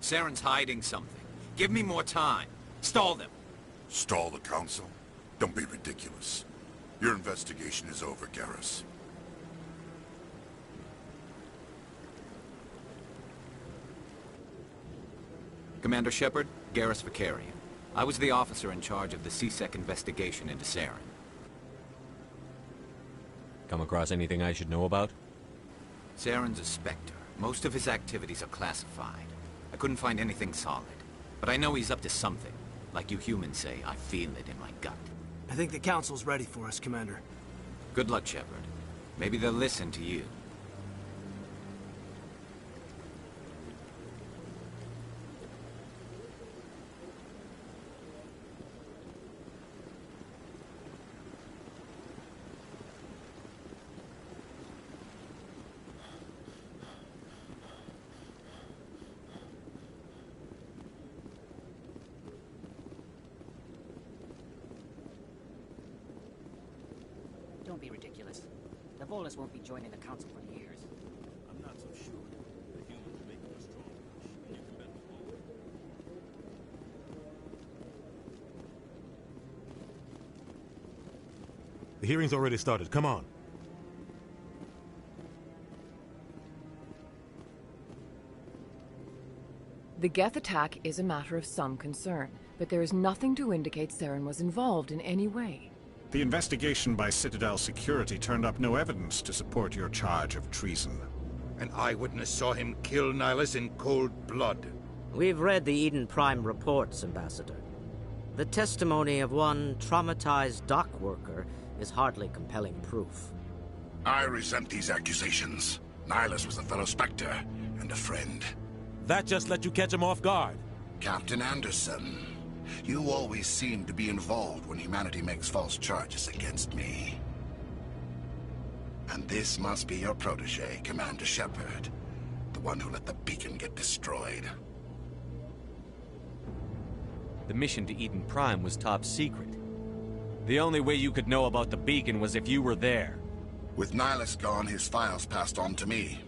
Saren's hiding something. Give me more time. Stall them. Stall the Council? Don't be ridiculous. Your investigation is over, Garrus. Commander Shepard, Garrus Vakarian. I was the officer in charge of the C-Sec investigation into Saren. Come across anything I should know about? Saren's a Spectre. Most of his activities are classified. I couldn't find anything solid. But I know he's up to something. Like you humans say, I feel it in my gut. I think the Council's ready for us, Commander. Good luck, Shepard. Maybe they'll listen to you. Don't be ridiculous. The Volus won't be joining the Council for years. I'm not so sure. The humans make them strong. You can bet the Volus. The hearing's already started. Come on. The Geth attack is a matter of some concern, but there is nothing to indicate Saren was involved in any way. The investigation by Citadel Security turned up no evidence to support your charge of treason. An eyewitness saw him kill Nihilus in cold blood. We've read the Eden Prime reports, Ambassador. The testimony of one traumatized dock worker is hardly compelling proof. I resent these accusations. Nihilus was a fellow Spectre and a friend. That just let you catch him off guard. Captain Anderson, you always seem to be involved when humanity makes false charges against me. And this must be your protege, Commander Shepard. The one who let the beacon get destroyed. The mission to Eden Prime was top secret. The only way you could know about the beacon was if you were there. With Nihilus gone, his files passed on to me.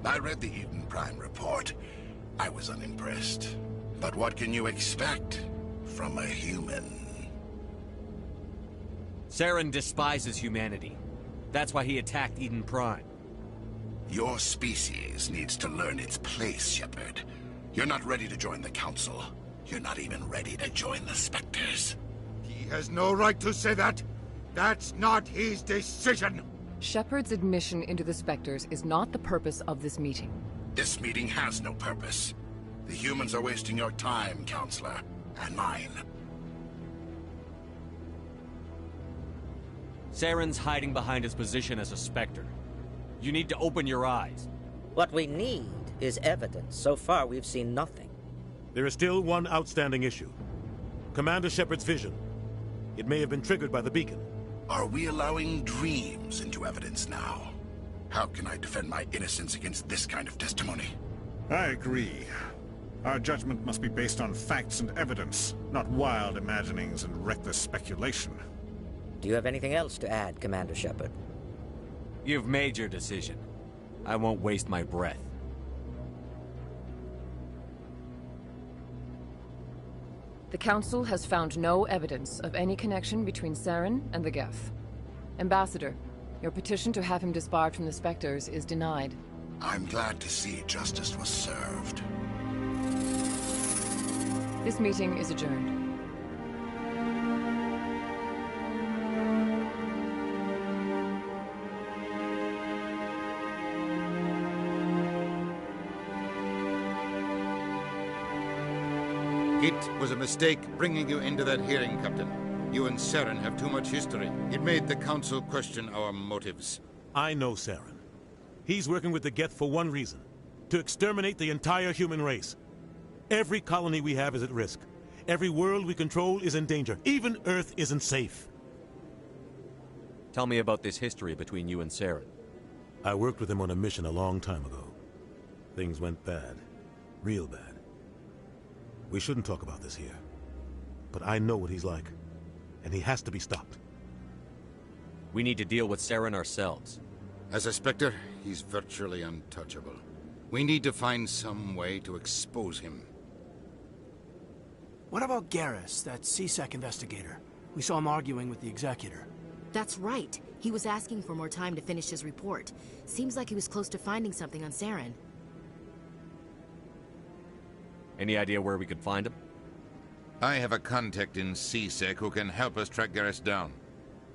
I read the Eden Prime report. I was unimpressed. But what can you expect from a human? Saren despises humanity. That's why he attacked Eden Prime. Your species needs to learn its place, Shepard. You're not ready to join the Council. You're not even ready to join the Spectres. He has no right to say that. That's not his decision. Shepard's admission into the Spectres is not the purpose of this meeting. This meeting has no purpose. The humans are wasting your time, Counselor, and mine. Saren's hiding behind his position as a Spectre. You need to open your eyes. What we need is evidence. So far, we've seen nothing. There is still one outstanding issue. Commander Shepard's vision. It may have been triggered by the beacon. Are we allowing dreams into evidence now? How can I defend my innocence against this kind of testimony? I agree. Our judgment must be based on facts and evidence, not wild imaginings and reckless speculation. Do you have anything else to add, Commander Shepard? You've made your decision. I won't waste my breath. The Council has found no evidence of any connection between Saren and the Geth. Ambassador, your petition to have him disbarred from the Spectres is denied. I'm glad to see justice was served. This meeting is adjourned. It was a mistake bringing you into that hearing, Captain. You and Saren have too much history. It made the Council question our motives. I know Saren. He's working with the Geth for one reason. To exterminate the entire human race. Every colony we have is at risk. Every world we control is in danger. Even Earth isn't safe. Tell me about this history between you and Saren. I worked with him on a mission a long time ago. Things went bad. Real bad. We shouldn't talk about this here. But I know what he's like. And he has to be stopped. We need to deal with Saren ourselves. As a Spectre, he's virtually untouchable. We need to find some way to expose him. What about Garrus, that CSEC investigator? We saw him arguing with the Executor. That's right. He was asking for more time to finish his report. Seems like he was close to finding something on Saren. Any idea where we could find him? I have a contact in CSEC who can help us track Garrus down.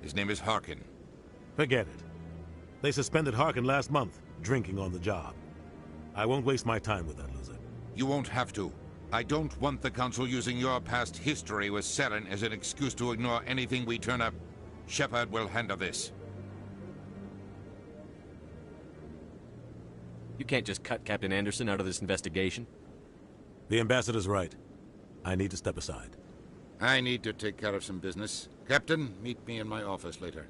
His name is Harkin. Forget it. They suspended Harkin last month, drinking on the job. I won't waste my time with that loser. You won't have to. I don't want the Council using your past history with Saren as an excuse to ignore anything we turn up. Shepard will handle this. You can't just cut Captain Anderson out of this investigation. The Ambassador's right. I need to step aside. I need to take care of some business. Captain, meet me in my office later.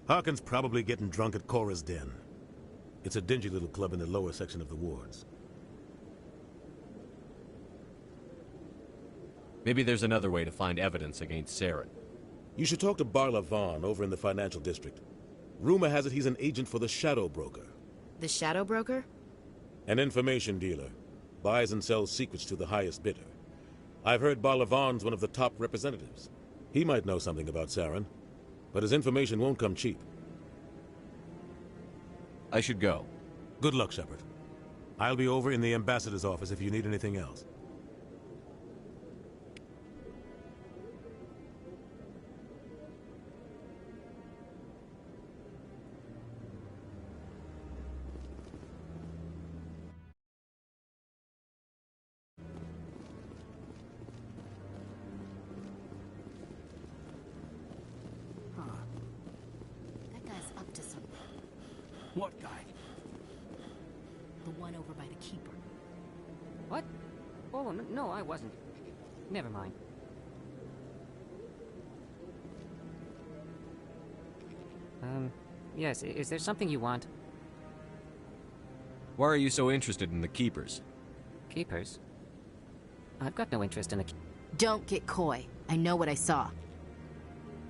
Harkin's probably getting drunk at Cora's Den. It's a dingy little club in the lower section of the wards. Maybe there's another way to find evidence against Saren. You should talk to Barla Vaughn over in the financial district. Rumor has it he's an agent for the Shadow Broker. The Shadow Broker? An information dealer. Buys and sells secrets to the highest bidder. I've heard Barla Vaughn's one of the top representatives. He might know something about Saren, but his information won't come cheap. I should go. Good luck, Shepard. I'll be over in the Ambassador's office if you need anything else. That guy's up to something. What guy? The one over by the Keeper. What? Oh, no, I wasn't. Never mind. Yes, is there something you want? Why are you so interested in the Keepers? Keepers? I've got no interest in the... Don't get coy. I know what I saw.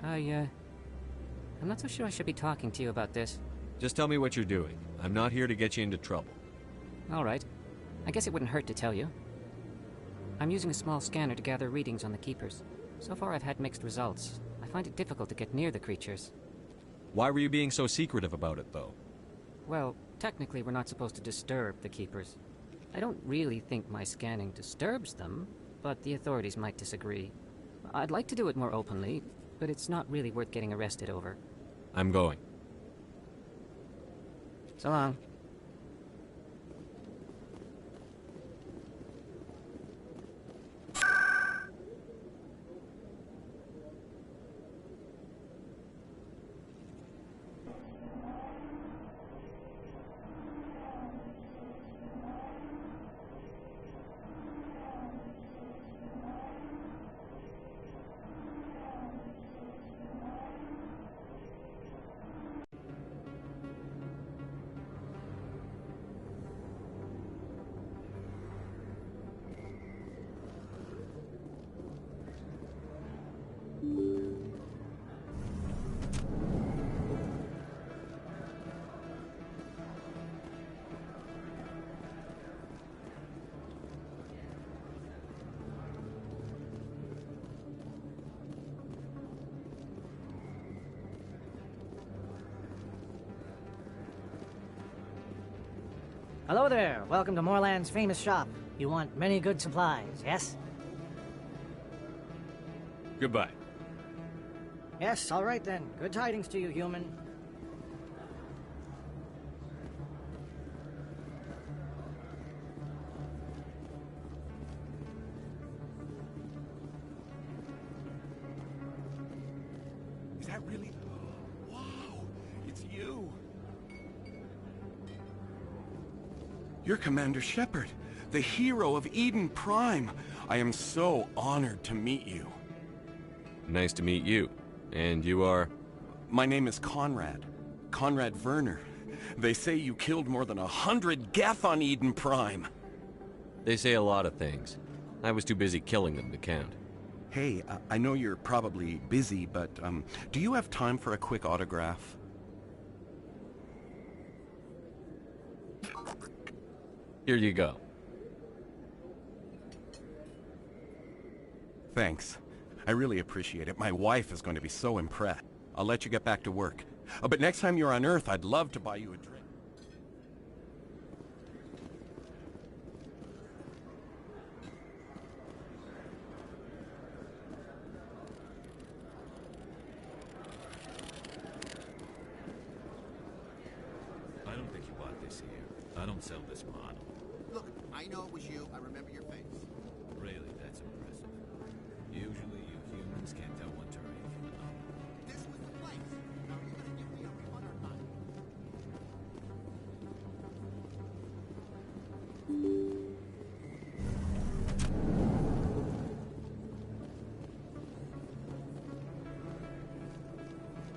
I'm not so sure I should be talking to you about this. Just tell me what you're doing. I'm not here to get you into trouble. All right. I guess it wouldn't hurt to tell you. I'm using a small scanner to gather readings on the Keepers. So far I've had mixed results. I find it difficult to get near the creatures. Why were you being so secretive about it, though? Well, technically we're not supposed to disturb the Keepers. I don't really think my scanning disturbs them, but the authorities might disagree. I'd like to do it more openly, but it's not really worth getting arrested over. I'm going. So long. Hello there. Welcome to Moorland's famous shop. You want many good supplies, yes? Goodbye. Yes, all right then. Good tidings to you, human. Is that really... Wow, it's you. You're Commander Shepard, the hero of Eden Prime. I am so honored to meet you. Nice to meet you. And you are? My name is Conrad. Conrad Werner. They say you killed more than 100 Geth on Eden Prime. They say a lot of things. I was too busy killing them to count. Hey, I know you're probably busy, but do you have time for a quick autograph? Here you go. Thanks. I really appreciate it. My wife is going to be so impressed. I'll let you get back to work. But next time you're on Earth, I'd love to buy you a drink. I don't think you bought this here. I don't sell this model. Look, I know it was you. I remember your face. Really, that's impressive. Usually you humans can't tell one Turian from another. This was the place. Now you're gonna give me a refund or not?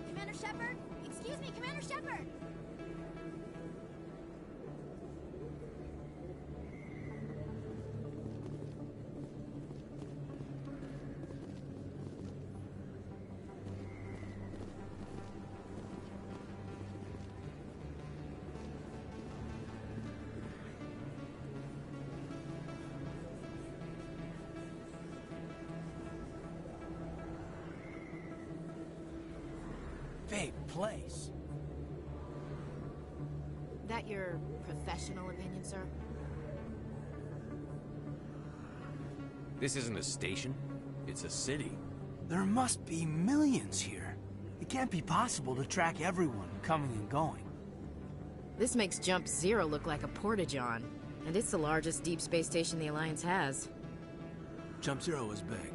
Commander Shepard? Excuse me, Commander Shepard! Big place. That your professional opinion, sir? This isn't a station. It's a city. There must be millions here. It can't be possible to track everyone coming and going. This makes Jump Zero look like a porta-john. And it's the largest deep space station the Alliance has. Jump Zero is big.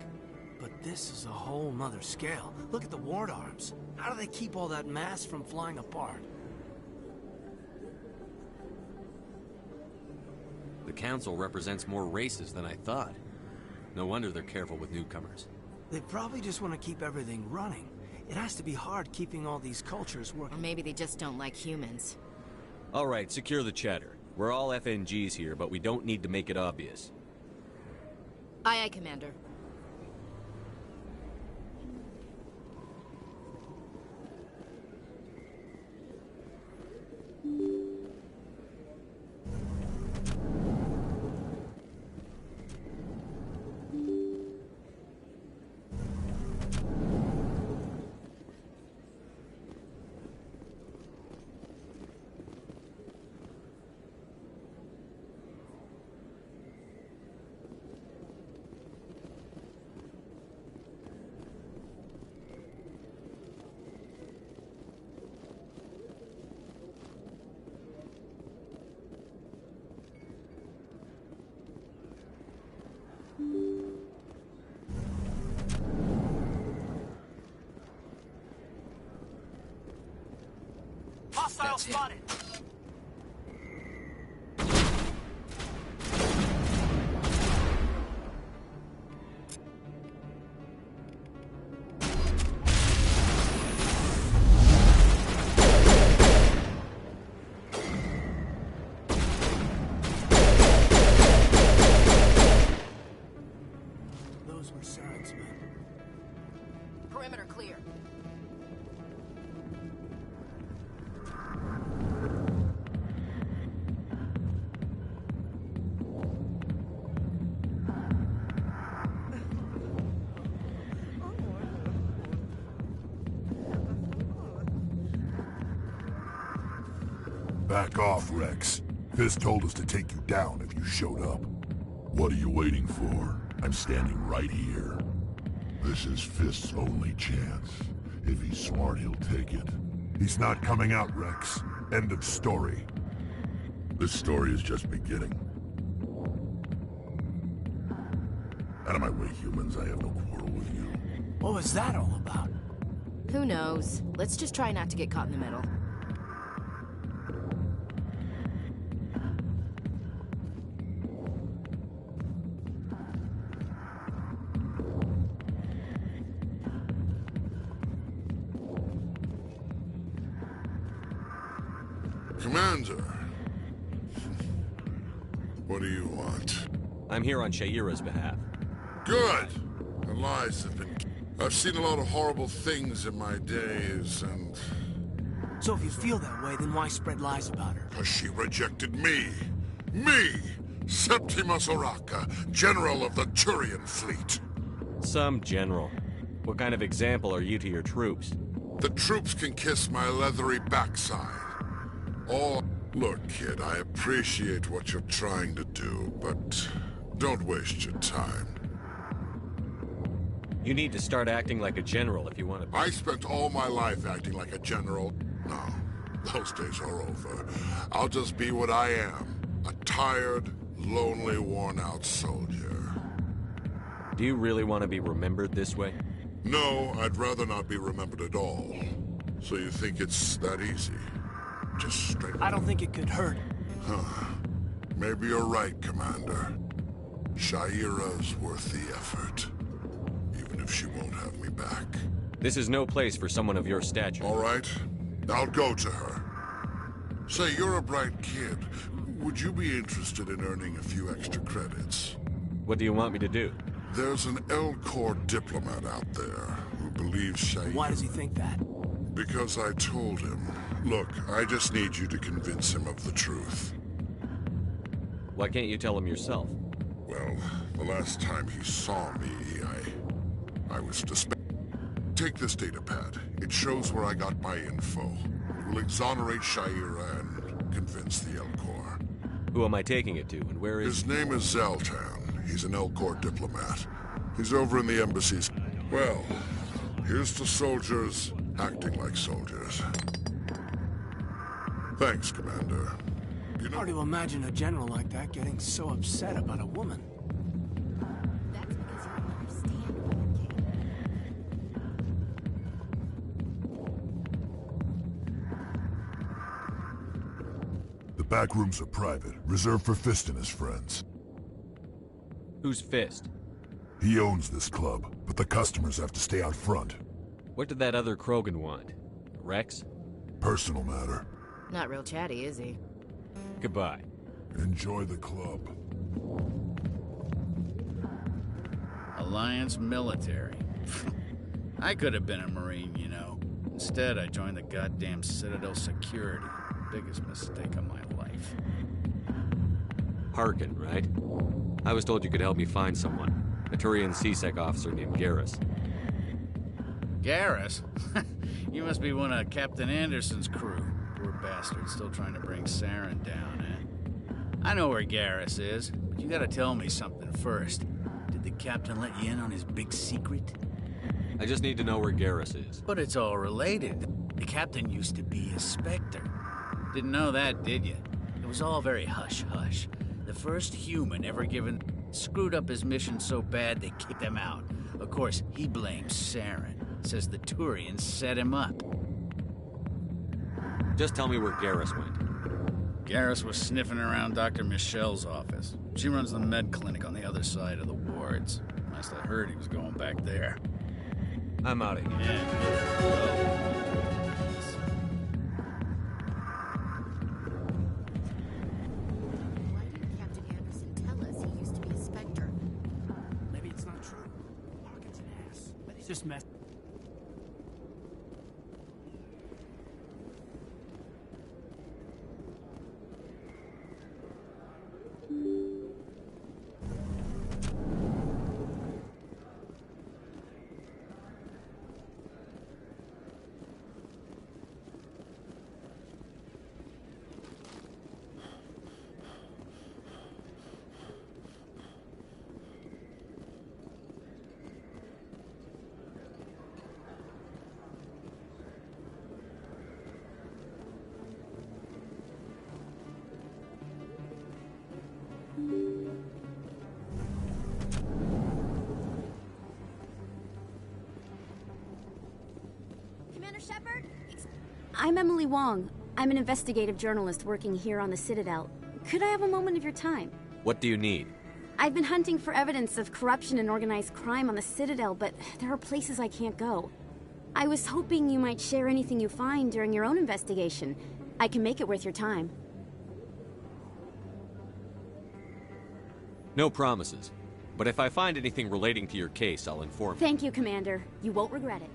But this is a whole nother scale. Look at the ward arms. How do they keep all that mass from flying apart? The Council represents more races than I thought. No wonder they're careful with newcomers. They probably just want to keep everything running. It has to be hard keeping all these cultures working. Or maybe they just don't like humans. All right, secure the chatter. We're all FNGs here, but we don't need to make it obvious. Aye, aye, Commander. Hostile spotted! Those were Saren's men. Perimeter clear. Back off, Rex. Fisk told us to take you down if you showed up. What are you waiting for? I'm standing right here. This is Fisk's only chance. If he's smart, he'll take it. He's not coming out, Rex. End of story. This story is just beginning. Out of my way, humans. I have no quarrel with you. What was that all about? Who knows? Let's just try not to get caught in the middle. Commander. What do you want? I'm here on Sha'ira's behalf. Good! Her lies have been... I've seen a lot of horrible things in my days, and... So if you feel that way, then why spread lies about her? Because she rejected me! Me! Septimus Oraka, General of the Turian Fleet! some general. What kind of example are you to your troops? The troops can kiss my leathery backside. Look, kid, I appreciate what you're trying to do, but don't waste your time. You need to start acting like a general if you want to be... I spent all my life acting like a general. No, those days are over. I'll just be what I am. A tired, lonely, worn-out soldier. Do you really want to be remembered this way? No, I'd rather not be remembered at all. So you think it's that easy? Just straight up. I don't think it could hurt. Huh. Maybe you're right, Commander. Sha'ira's worth the effort. Even if she won't have me back. This is no place for someone of your stature. All right. I'll go to her. Say, you're a bright kid. Would you be interested in earning a few extra credits? What do you want me to do? There's an Elcor diplomat out there who believes Sha'ira... Why does he think that? Because I told him. Look, I just need you to convince him of the truth. Why can't you tell him yourself? Well, the last time he saw me, I was Take this datapad. It shows where I got my info. It will exonerate Sha'ira and convince the Elcor. Who am I taking it to, and where is... His name is Zaltan. He's an Elcor diplomat. He's over in the embassies. Well, here's to soldiers acting like soldiers. Thanks, Commander. You know... Hard to imagine a general like that getting so upset about a woman. That's because you don't understand, The back rooms are private, reserved for Fist and his friends. Who's Fist? He owns this club, but the customers have to stay out front. What did that other Krogan want? Rex? Personal matter. Not real chatty, is he? Goodbye. Enjoy the club. Alliance military. I could have been a Marine, you know. Instead, I joined the goddamn Citadel Security. Biggest mistake of my life. Harkin, right? I was told you could help me find someone. A Turian C-Sec officer named Garrus. Garrus? You must be one of Captain Anderson's crew. Poor bastard, still trying to bring Saren down, eh? I know where Garrus is, but you gotta tell me something first. Did the captain let you in on his big secret? I just need to know where Garrus is. But it's all related. The captain used to be a Spectre. Didn't know that, did you? It was all very hush-hush. The first human ever given screwed up his mission so bad they kicked him out. Of course, he blames Saren. Says the Turians set him up. Just tell me where Garrus went. Garrus was sniffing around Dr. Michelle's office. She runs the med clinic on the other side of the wards. Must have heard he was going back there. I'm out of here. Yeah. Why didn't Captain Anderson tell us he used to be a Spectre? Maybe it's not true. Harkin's an ass. But he's just messed... Commander Shepard? I'm Emily Wong. I'm an investigative journalist working here on the Citadel. Could I have a moment of your time? What do you need? I've been hunting for evidence of corruption and organized crime on the Citadel, but there are places I can't go. I was hoping you might share anything you find during your own investigation. I can make it worth your time. No promises. But if I find anything relating to your case, I'll inform you. Thank you, Commander. You won't regret it.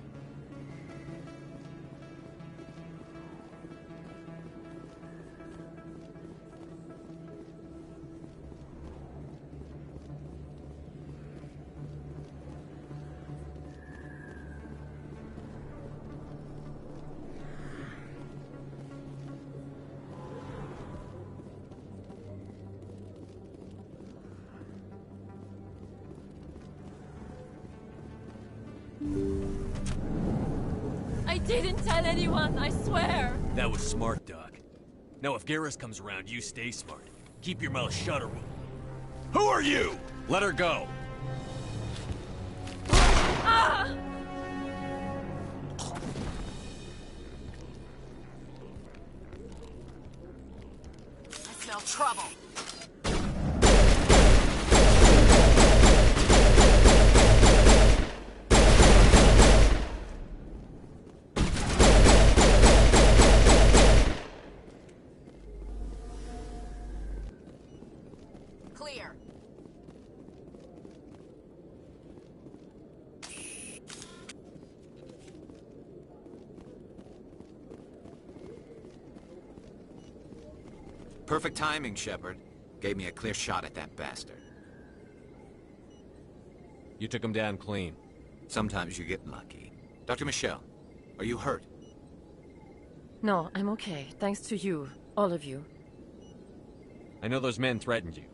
didn't tell anyone, I swear. That was smart, Doc. Now if Garrus comes around, you stay smart. Keep your mouth shut or we'll... Who are you? Let her go. Ah! I smell trouble. Clear. Perfect timing, Shepard. Gave me a clear shot at that bastard. You took him down clean. Sometimes you get lucky. Dr. Michelle, are you hurt? No, I'm okay. Thanks to you. All of you. I know those men threatened you,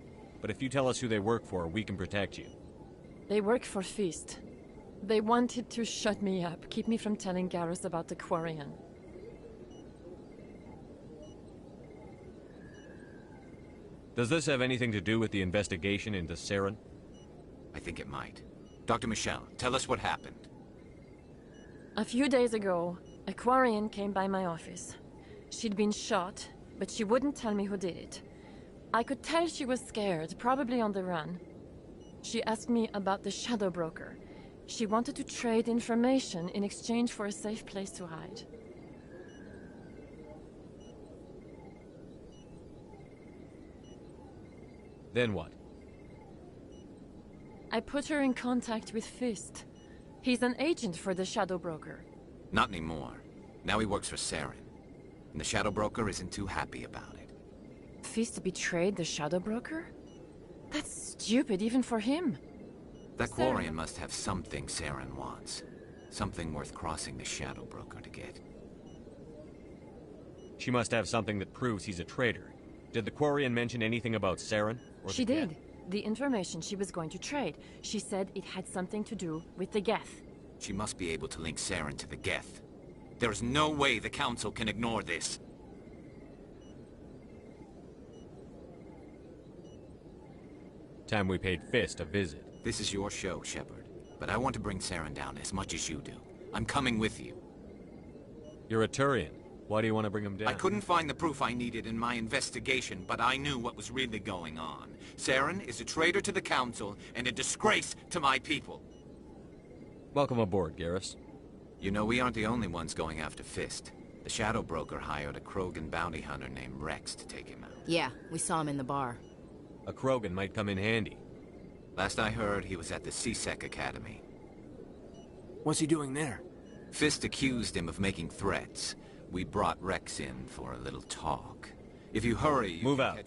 but if you tell us who they work for, we can protect you. They work for Fist. They wanted to shut me up, keep me from telling Garrus about the Quarian. Does this have anything to do with the investigation into Saren? I think it might. Dr. Michelle, tell us what happened. A few days ago, a Quarian came by my office. She'd been shot, but she wouldn't tell me who did it. I could tell she was scared, probably on the run. She asked me about the Shadow Broker. She wanted to trade information in exchange for a safe place to hide. Then what? I put her in contact with Fist. He's an agent for the Shadow Broker. Not anymore. Now he works for Saren. And the Shadow Broker isn't too happy about it. Fist betrayed the Shadow Broker? That's stupid, even for him. That Quarian must have something Saren wants. Something worth crossing the Shadow Broker to get. She must have something that proves he's a traitor. Did the Quarian mention anything about Saren? She did. The information she was going to trade. She said it had something to do with the Geth. She must be able to link Saren to the Geth. There's no way the Council can ignore this. Time we paid Fist a visit. This is your show, Shepard. But I want to bring Saren down as much as you do. I'm coming with you. You're a Turian. Why do you want to bring him down? I couldn't find the proof I needed in my investigation, but I knew what was really going on. Saren is a traitor to the Council and a disgrace to my people. Welcome aboard, Garrus. You know, we aren't the only ones going after Fist. The Shadow Broker hired a Krogan bounty hunter named Rex to take him out. Yeah, we saw him in the bar. A Krogan might come in handy. Last I heard, he was at the C-Sec Academy. What's he doing there? Fist accused him of making threats. We brought Rex in for a little talk. If you hurry, you move can out. catch...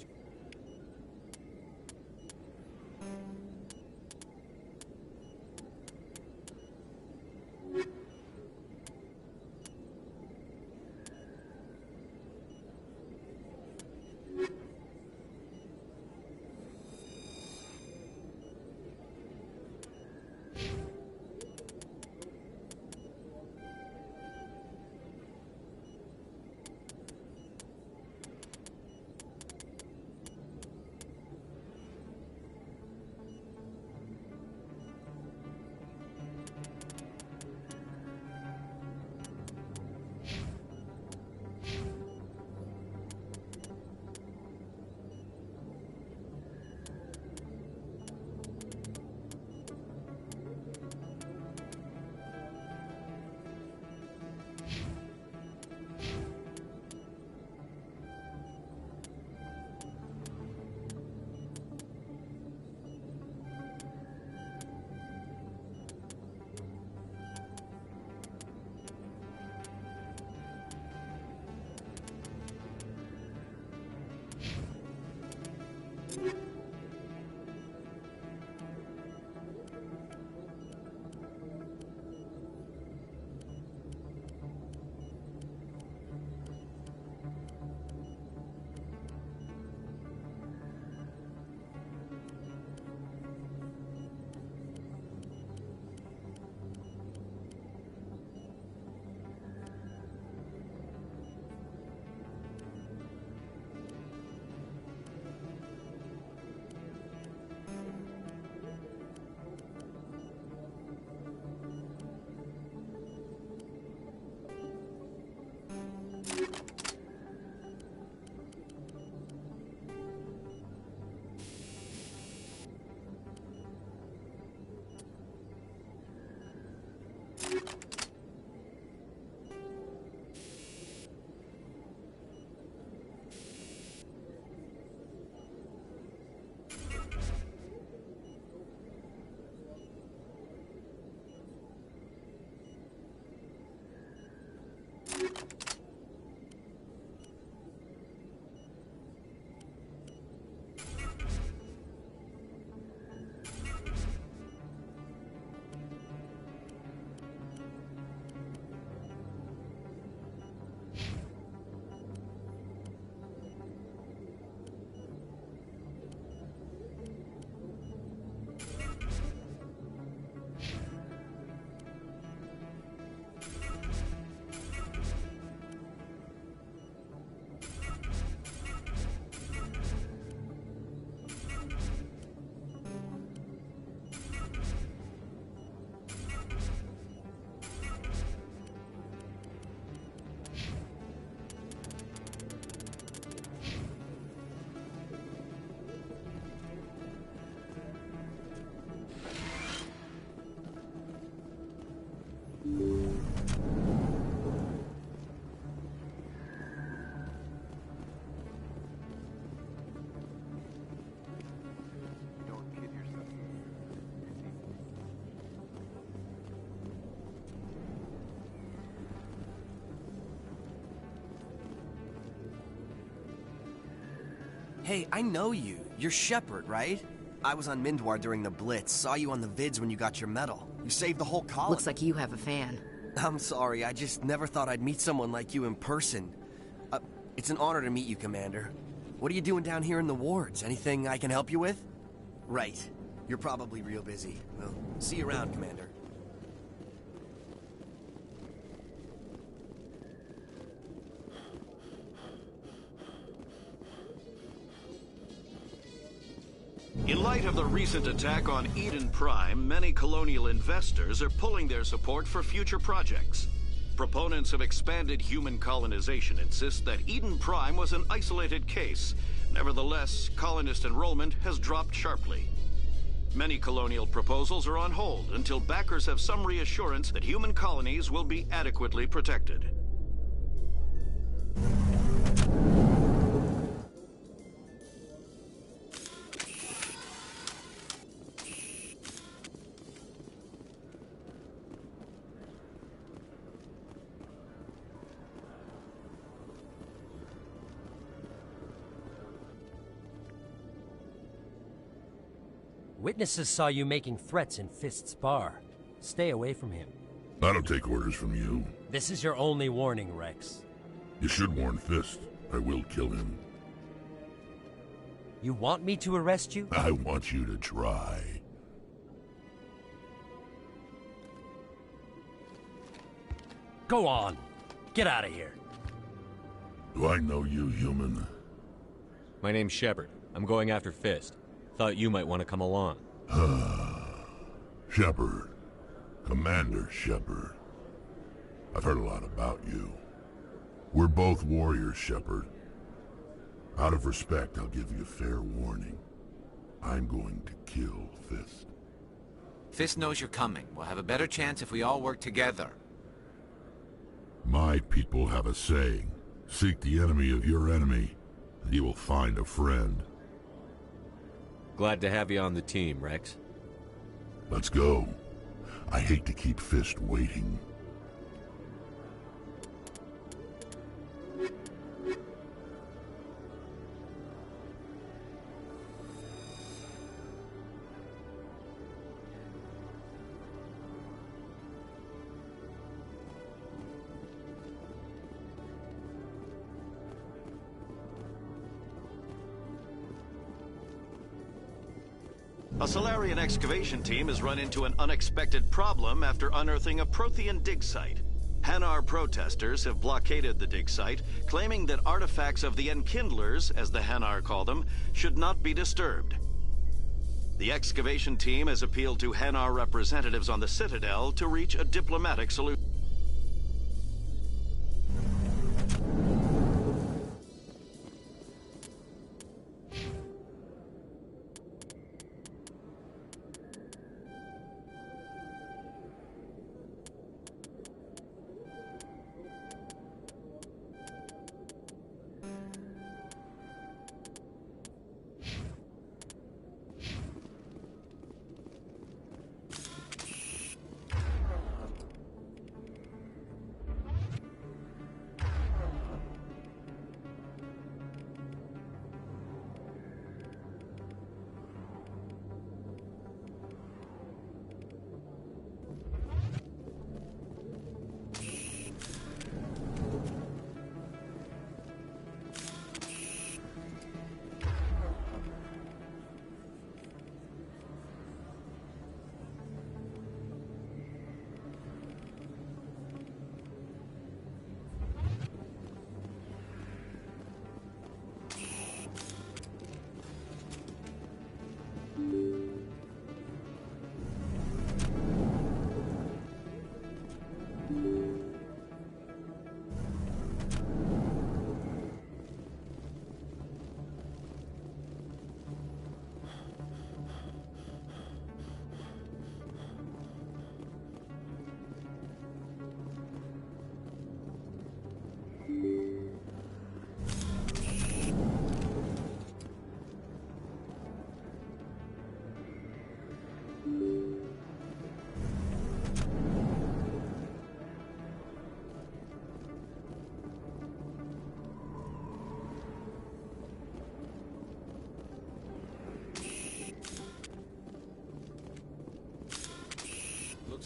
Hey, I know you. You're Shepard, right? I was on Mindwar during the Blitz, saw you on the vids when you got your medal. You saved the whole colony. Looks like you have a fan. I'm sorry, I just never thought I'd meet someone like you in person. It's an honor to meet you, Commander. What are you doing down here in the wards? Anything I can help you with? Right. You're probably real busy. Well, see you around, Commander. In light of the recent attack on Eden Prime, many colonial investors are pulling their support for future projects. Proponents of expanded human colonization insist that Eden Prime was an isolated case. Nevertheless, colonist enrollment has dropped sharply. Many colonial proposals are on hold until backers have some reassurance that human colonies will be adequately protected. Witnesses saw you making threats in Fist's bar. Stay away from him. I don't take orders from you. This is your only warning, Rex. You should warn Fist. I will kill him. You want me to arrest you? I want you to try. Go on. Get out of here. Do I know you, human? My name's Shepard. I'm going after Fist. Thought you might want to come along. Shepard. Commander Shepard. I've heard a lot about you. We're both warriors, Shepard. Out of respect, I'll give you a fair warning. I'm going to kill Fist. Fist knows you're coming. We'll have a better chance if we all work together. My people have a saying. Seek the enemy of your enemy, and you will find a friend. Glad to have you on the team, Rex. Let's go. I hate to keep Fist waiting. A Salarian excavation team has run into an unexpected problem after unearthing a Prothean dig site. Hanar protesters have blockaded the dig site, claiming that artifacts of the Enkindlers, as the Hanar call them, should not be disturbed. The excavation team has appealed to Hanar representatives on the Citadel to reach a diplomatic solution.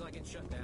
like it's shut down.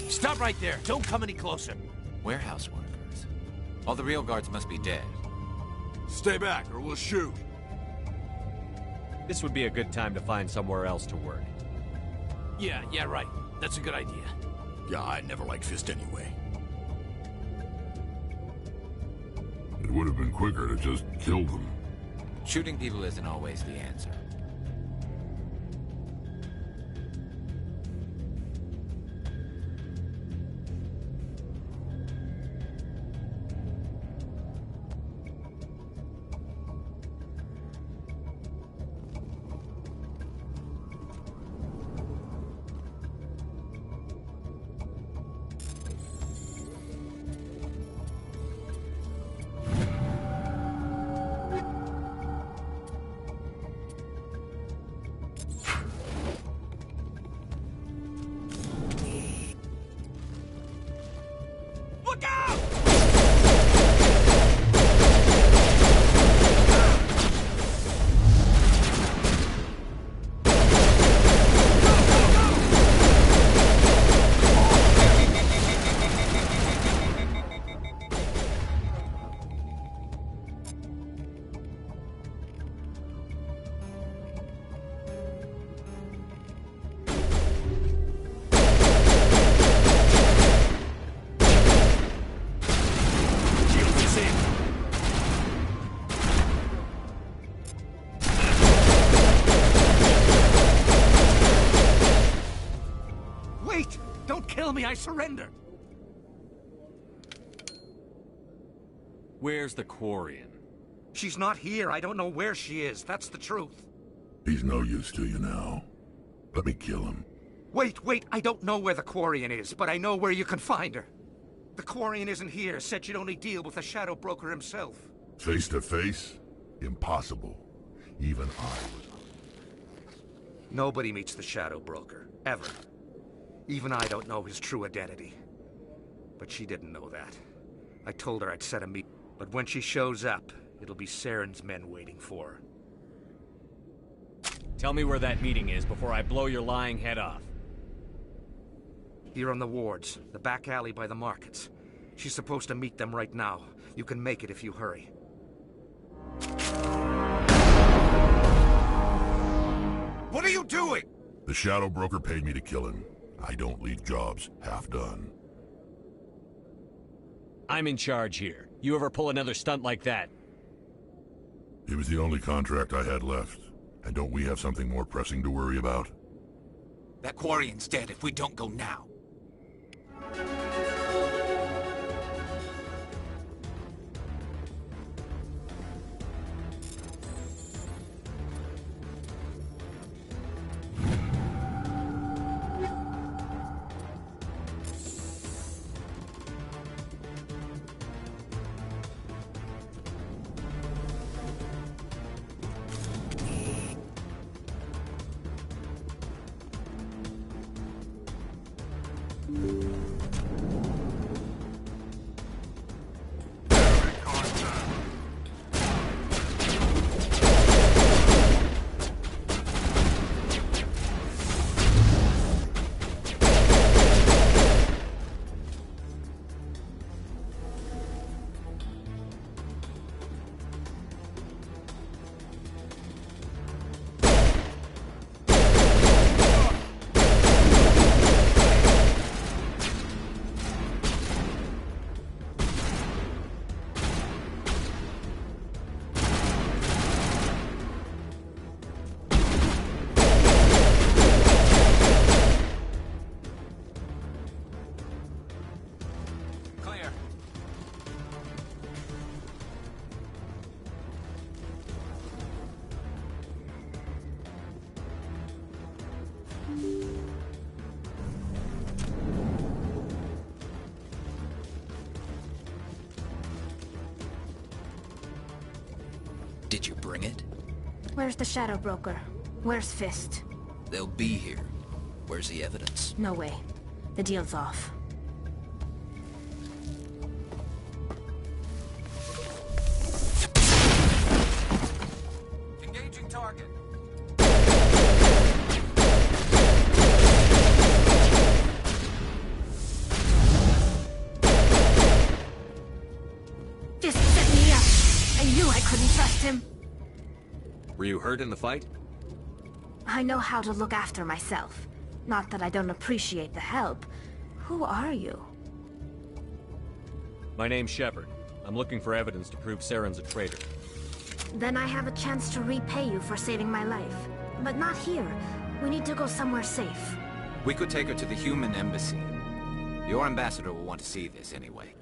Stop right there. Don't come any closer. Warehouse workers. All the real guards must be dead. Stay back, or we'll shoot. This would be a good time to find somewhere else to work. Yeah, right. That's a good idea. Yeah, I never liked Fist anyway. It would have been quicker to just kill them. Shooting people isn't always the answer. Look out! Wait! Don't kill me, I surrender! Where's the Quarian? She's not here. I don't know where she is. That's the truth. He's no use to you now. Let me kill him. Wait, I don't know where the Quarian is, but I know where you can find her. The Quarian isn't here. Said you'd only deal with the Shadow Broker himself. Face to face? Impossible. Even I was... Nobody meets the Shadow Broker. Ever. Even I don't know his true identity. But she didn't know that. I told her I'd set a meet, but when she shows up, it'll be Saren's men waiting for her. Tell me where that meeting is before I blow your lying head off. Here on the wards, the back alley by the markets. She's supposed to meet them right now. You can make it if you hurry. What are you doing? The Shadow Broker paid me to kill him. I don't leave jobs half done. I'm in charge here. You ever pull another stunt like that? It was the only contract I had left. And don't we have something more pressing to worry about? That Quarian's dead if we don't go now. Did you bring it? Where's the Shadow Broker? Where's Fist? They'll be here. Where's the evidence? No way. The deal's off. Engaging target. Fist set me up. I knew I couldn't trust him. Were you hurt in the fight? I know how to look after myself. Not that I don't appreciate the help. Who are you? My name's Shepard. I'm looking for evidence to prove Saren's a traitor. Then I have a chance to repay you for saving my life. But not here. We need to go somewhere safe. We could take her to the human embassy. Your ambassador will want to see this anyway.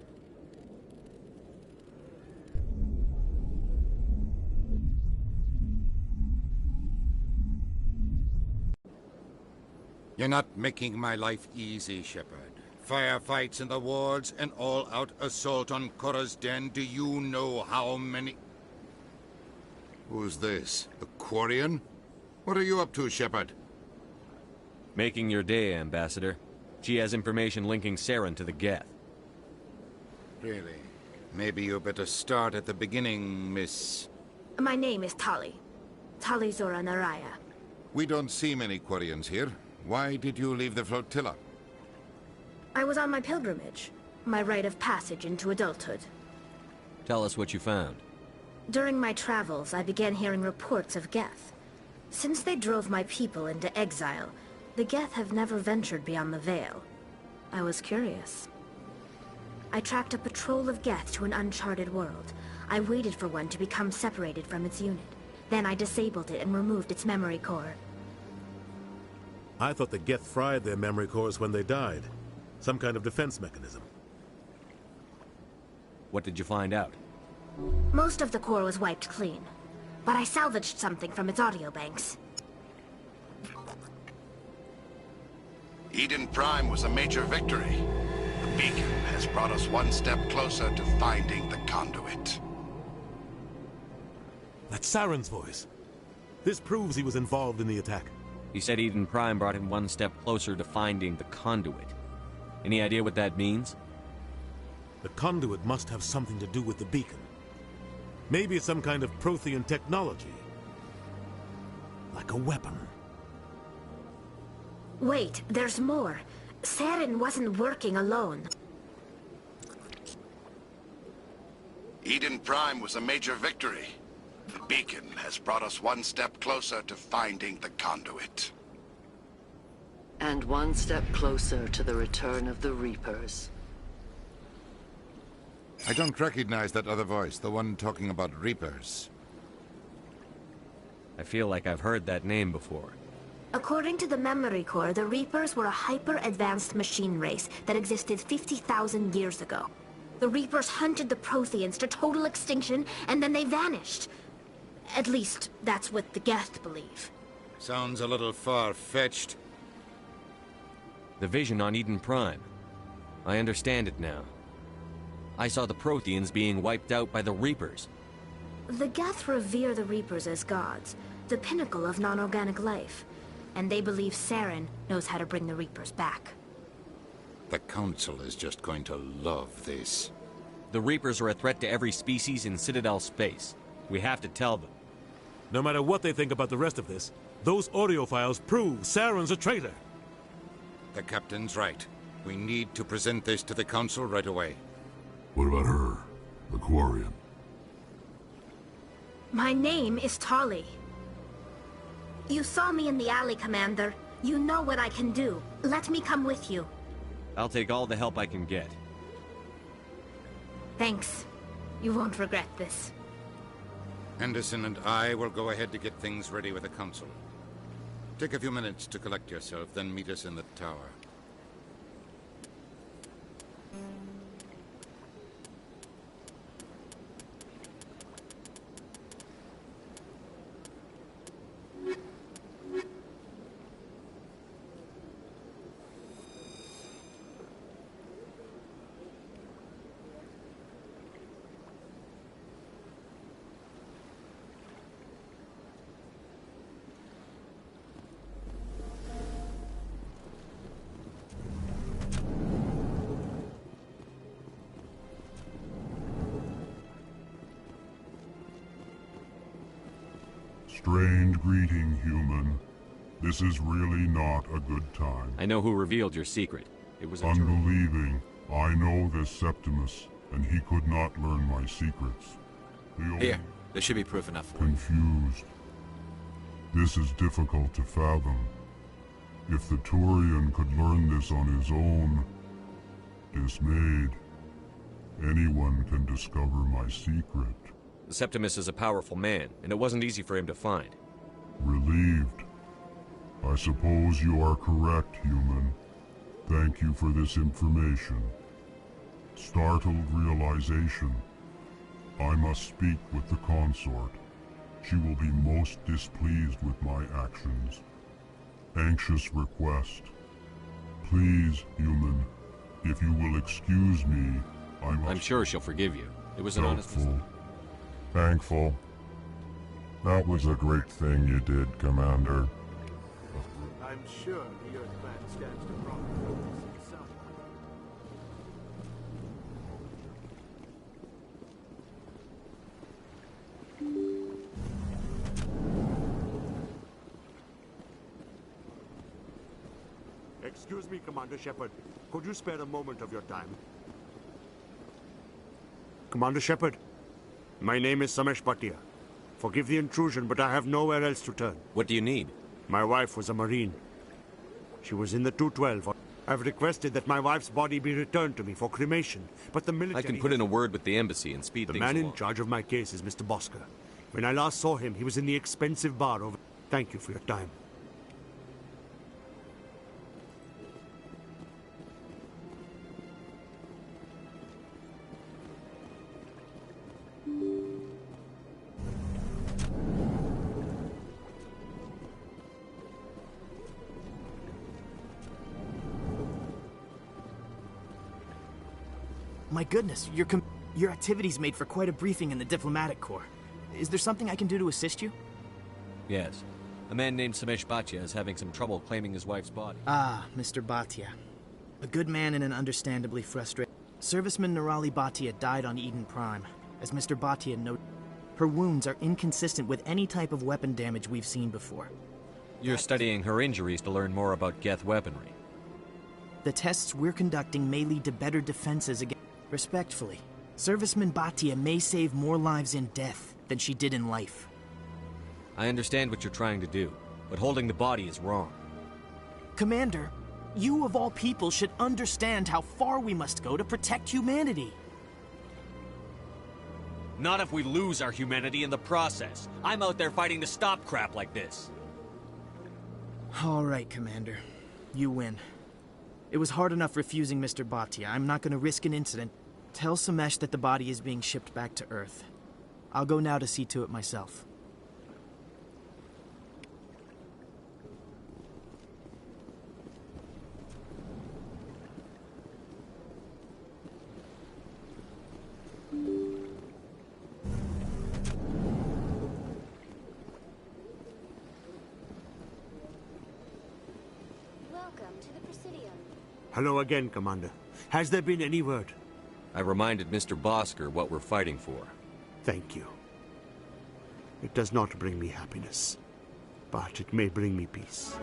You're not making my life easy, Shepard. Firefights in the wards, an all-out assault on Korra's den. Do you know how many... Who's this? The Quarian? What are you up to, Shepard? Making your day, Ambassador. She has information linking Saren to the Geth. Really? Maybe you better start at the beginning, Miss... My name is Tali. Tali Zora Naraya. We don't see many Quarians here. Why did you leave the flotilla? I was on my pilgrimage. My rite of passage into adulthood. Tell us what you found. During my travels, I began hearing reports of Geth. Since they drove my people into exile, the Geth have never ventured beyond the Veil. I was curious. I tracked a patrol of Geth to an uncharted world. I waited for one to become separated from its unit. Then I disabled it and removed its memory core. I thought the Geth fried their memory cores when they died. Some kind of defense mechanism. What did you find out? Most of the core was wiped clean, but I salvaged something from its audio banks. Eden Prime was a major victory. The beacon has brought us one step closer to finding the conduit. That's Saren's voice. This proves he was involved in the attack. He said Eden Prime brought him one step closer to finding the conduit. Any idea what that means? The conduit must have something to do with the beacon. Maybe it's some kind of Prothean technology. Like a weapon. Wait, there's more. Saren wasn't working alone. Eden Prime was a major victory. The beacon has brought us one step closer to finding the conduit. And one step closer to the return of the Reapers. I don't recognize that other voice, the one talking about Reapers. I feel like I've heard that name before. According to the memory core, the Reapers were a hyper-advanced machine race that existed 50,000 years ago. The Reapers hunted the Protheans to total extinction, and then they vanished. At least, that's what the Geth believe. Sounds a little far-fetched. The vision on Eden Prime. I understand it now. I saw the Protheans being wiped out by the Reapers. The Geth revere the Reapers as gods, the pinnacle of non-organic life. And they believe Saren knows how to bring the Reapers back. The Council is just going to love this. The Reapers are a threat to every species in Citadel space. We have to tell them. No matter what they think about the rest of this, those audio files prove Saren's a traitor. The Captain's right. We need to present this to the Council right away. What about her? The Quarian? My name is Tali. You saw me in the alley, Commander. You know what I can do. Let me come with you. I'll take all the help I can get. Thanks. You won't regret this. Henderson and I will go ahead to get things ready with the Council. Take a few minutes to collect yourself, then meet us in the tower. Strange greeting, human. This is really not a good time. I know who revealed your secret. It was unbelieving. I know this Septimus, and he could not learn my secrets. Here, there should be proof enough for you. Confused. This is difficult to fathom. If the Turian could learn this on his own, dismayed, anyone can discover my secret. Septimus is a powerful man, and it wasn't easy for him to find. Relieved. I suppose you are correct, human. Thank you for this information. Startled realization. I must speak with the consort. She will be most displeased with my actions. Anxious request. Please, human, if you will excuse me, I'm sure she'll forgive you. It was an honest mistake. Thankful. That was a great thing you did, Commander. I'm sure the Earthman stands to profit from this himself. Excuse me, Commander Shepard. Could you spare a moment of your time? Commander Shepard, my name is Samesh Bhatia. Forgive the intrusion, but I have nowhere else to turn. What do you need? My wife was a Marine. She was in the 212. I've requested that my wife's body be returned to me for cremation, but the military... I can put in a word with the embassy and speed things along. The man in charge of my case is Mr. Bosker. When I last saw him, he was in the expensive bar over... Thank you for your time. My goodness, your activities made for quite a briefing in the Diplomatic Corps. Is there something I can do to assist you? Yes. A man named Samesh Bhatia is having some trouble claiming his wife's body. Ah, Mr. Bhatia. A good man and an understandably frustrated... Serviceman Nirali Bhatia died on Eden Prime. As Mr. Bhatia noted, her wounds are inconsistent with any type of weapon damage we've seen before. You're studying her injuries to learn more about Geth weaponry. The tests we're conducting may lead to better defenses against... Respectfully, Serviceman Bhatia may save more lives in death than she did in life. I understand what you're trying to do, but holding the body is wrong. Commander, you of all people should understand how far we must go to protect humanity. Not if we lose our humanity in the process. I'm out there fighting to stop crap like this. All right, Commander. You win. It was hard enough refusing Mr. Bhatia. I'm not going to risk an incident. Tell Samesh that the body is being shipped back to Earth. I'll go now to see to it myself. Welcome to the Presidium. Hello again, Commander. Has there been any word? I reminded Mr. Bosker what we're fighting for. Thank you. It does not bring me happiness, but it may bring me peace.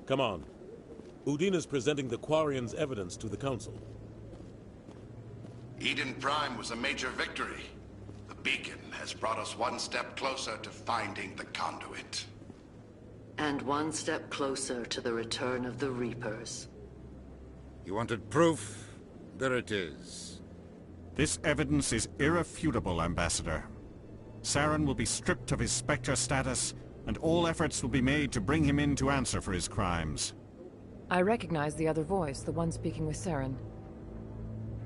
Come on. Udina's presenting the Quarian's evidence to the Council. Eden Prime was a major victory. The beacon has brought us one step closer to finding the conduit. And one step closer to the return of the Reapers. You wanted proof? There it is. This evidence is irrefutable, Ambassador. Saren will be stripped of his Spectre status, and all efforts will be made to bring him in to answer for his crimes. I recognize the other voice, the one speaking with Saren.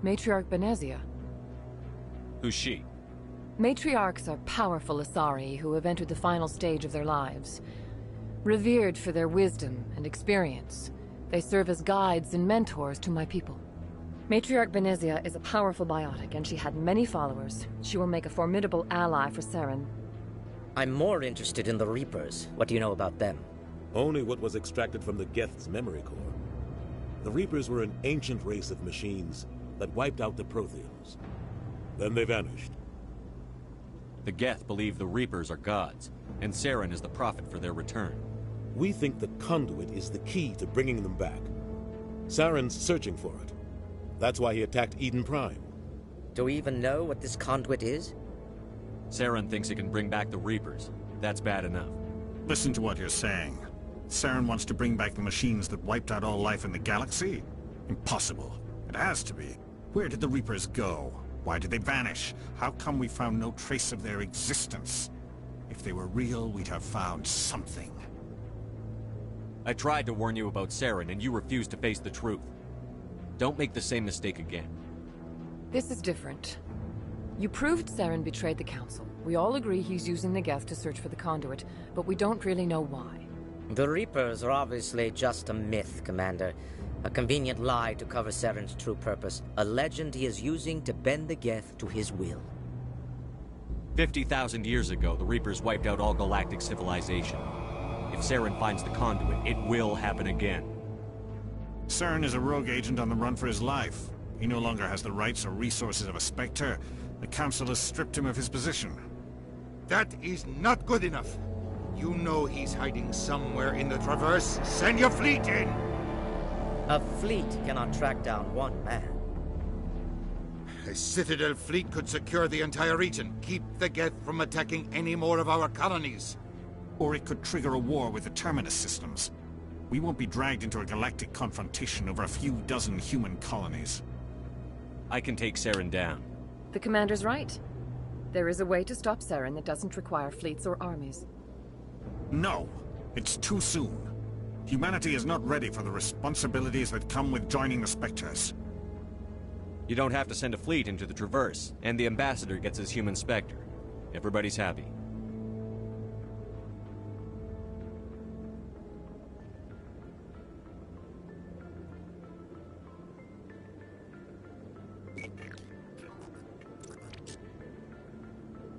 Matriarch Benezia. Who's she? Matriarchs are powerful Asari who have entered the final stage of their lives. Revered for their wisdom and experience, they serve as guides and mentors to my people. Matriarch Benezia is a powerful biotic, and she had many followers. She will make a formidable ally for Saren. I'm more interested in the Reapers. What do you know about them? Only what was extracted from the Geth's memory core. The Reapers were an ancient race of machines that wiped out the Protheans. Then they vanished. The Geth believe the Reapers are gods, and Saren is the prophet for their return. We think the conduit is the key to bringing them back. Saren's searching for it. That's why he attacked Eden Prime. Do we even know what this conduit is? Saren thinks it can bring back the Reapers. That's bad enough. Listen to what you're saying. Saren wants to bring back the machines that wiped out all life in the galaxy? Impossible. It has to be. Where did the Reapers go? Why did they vanish? How come we found no trace of their existence? If they were real, we'd have found something. I tried to warn you about Saren, and you refused to face the truth. Don't make the same mistake again. This is different. You proved Saren betrayed the Council. We all agree he's using the Geth to search for the conduit, but we don't really know why. The Reapers are obviously just a myth, Commander. A convenient lie to cover Saren's true purpose. A legend he is using to bend the Geth to his will. 50,000 years ago, the Reapers wiped out all galactic civilization. If Saren finds the conduit, it will happen again. Saren is a rogue agent on the run for his life. He no longer has the rights or resources of a Spectre. The Council has stripped him of his position. That is not good enough. You know he's hiding somewhere in the Traverse. Send your fleet in! A fleet cannot track down one man. A Citadel fleet could secure the entire region, keep the Geth from attacking any more of our colonies. Or it could trigger a war with the Terminus systems. We won't be dragged into a galactic confrontation over a few dozen human colonies. I can take Saren down. The Commander's right. There is a way to stop Saren that doesn't require fleets or armies. No, it's too soon. Humanity is not ready for the responsibilities that come with joining the Spectres. You don't have to send a fleet into the Traverse, and the Ambassador gets his human Spectre. Everybody's happy.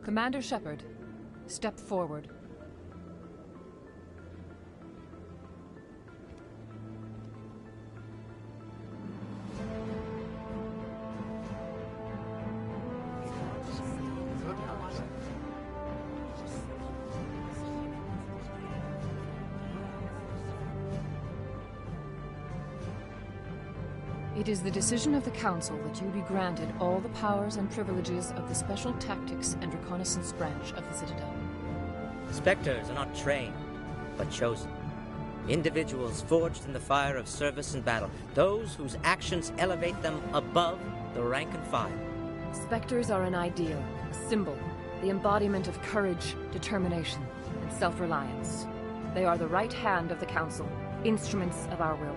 Commander Shepard, step forward. It is the decision of the Council that you be granted all the powers and privileges of the Special Tactics and Reconnaissance Branch of the Citadel. Spectres are not trained, but chosen. Individuals forged in the fire of service and battle. Those whose actions elevate them above the rank and file. Spectres are an ideal, a symbol, the embodiment of courage, determination, and self-reliance. They are the right hand of the Council, instruments of our will.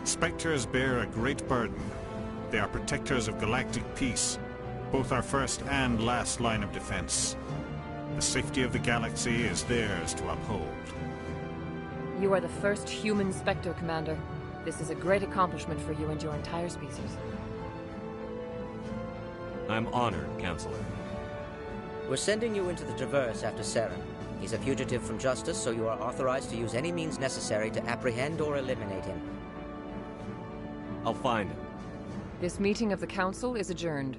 Spectres bear a great burden. They are protectors of galactic peace, both our first and last line of defense. The safety of the galaxy is theirs to uphold. You are the first human Spectre, Commander. This is a great accomplishment for you and your entire species. I'm honored, Counselor. We're sending you into the Traverse after Saren. He's a fugitive from justice, so you are authorized to use any means necessary to apprehend or eliminate him. I'll find him. This meeting of the Council is adjourned.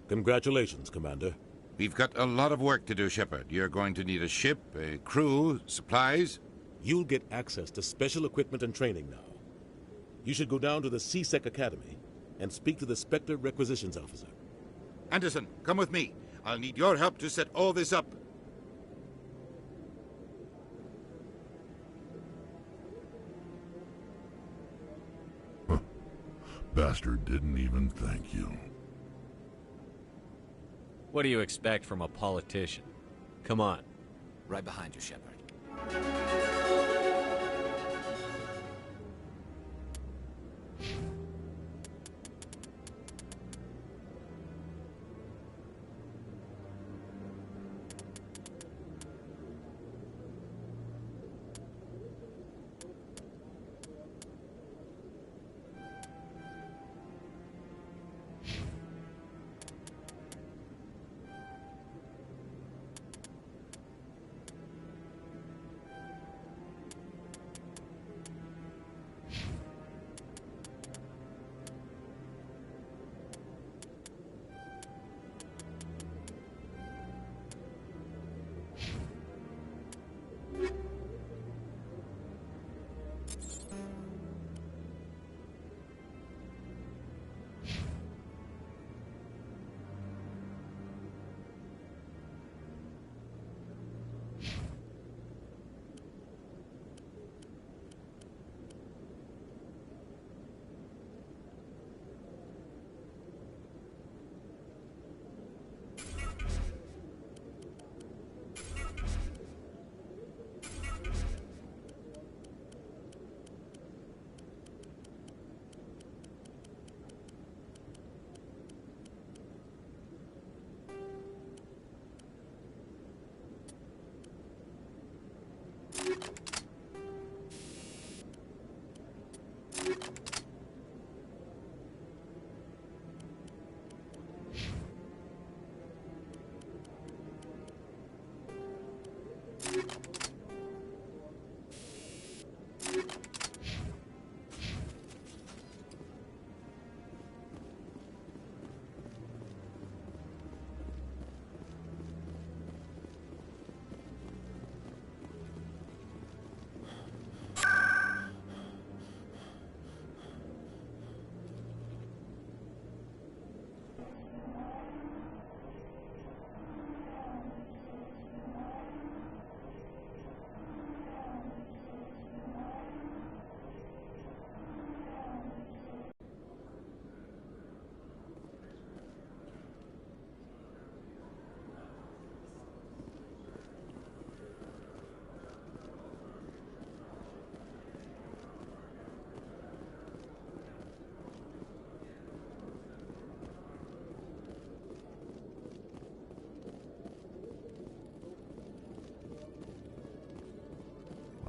Congratulations, Commander. We've got a lot of work to do, Shepard. You're going to need a ship, a crew, supplies. You'll get access to special equipment and training now. You should go down to the C-Sec Academy and speak to the Spectre Requisitions Officer. Anderson, come with me. I'll need your help to set all this up. Bastard didn't even thank you. What do you expect from a politician? Come on. Right behind you, Shepard.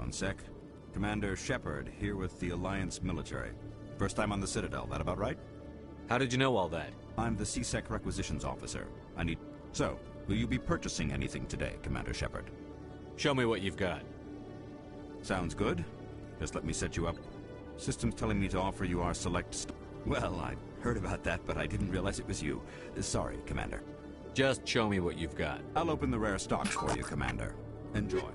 One sec. Commander Shepard, here with the Alliance military. First time on the Citadel, that about right? How did you know all that? I'm the C-Sec Requisitions Officer. I need... So, will you be purchasing anything today, Commander Shepard? Show me what you've got. Sounds good. Just let me set you up. System's telling me to offer you our select... Well, I heard about that, but I didn't realize it was you. Sorry, Commander. Just show me what you've got. I'll open the rare stocks for you, Commander. Enjoy.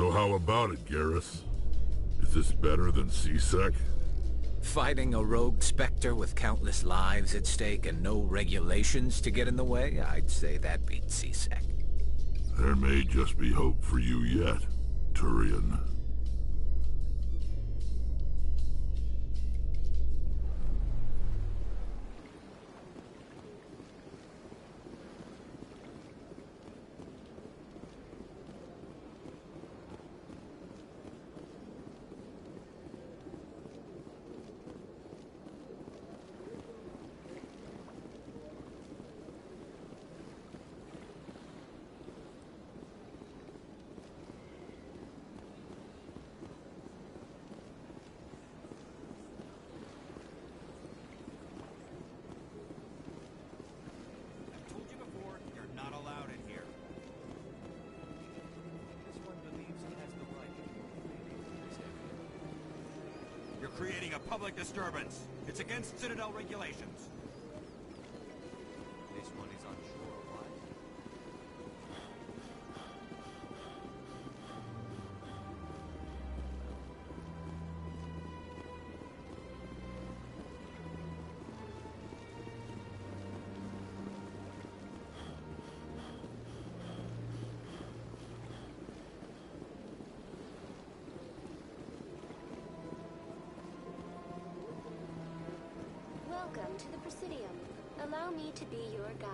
So how about it, Garrus? Is this better than C-Sec? Fighting a rogue Spectre with countless lives at stake and no regulations to get in the way? I'd say that beats C-Sec. There may just be hope for you yet, Turian. Creating a public disturbance. It's against Citadel regulations. This one is unsure why. Welcome to the Presidium. Allow me to be your guide.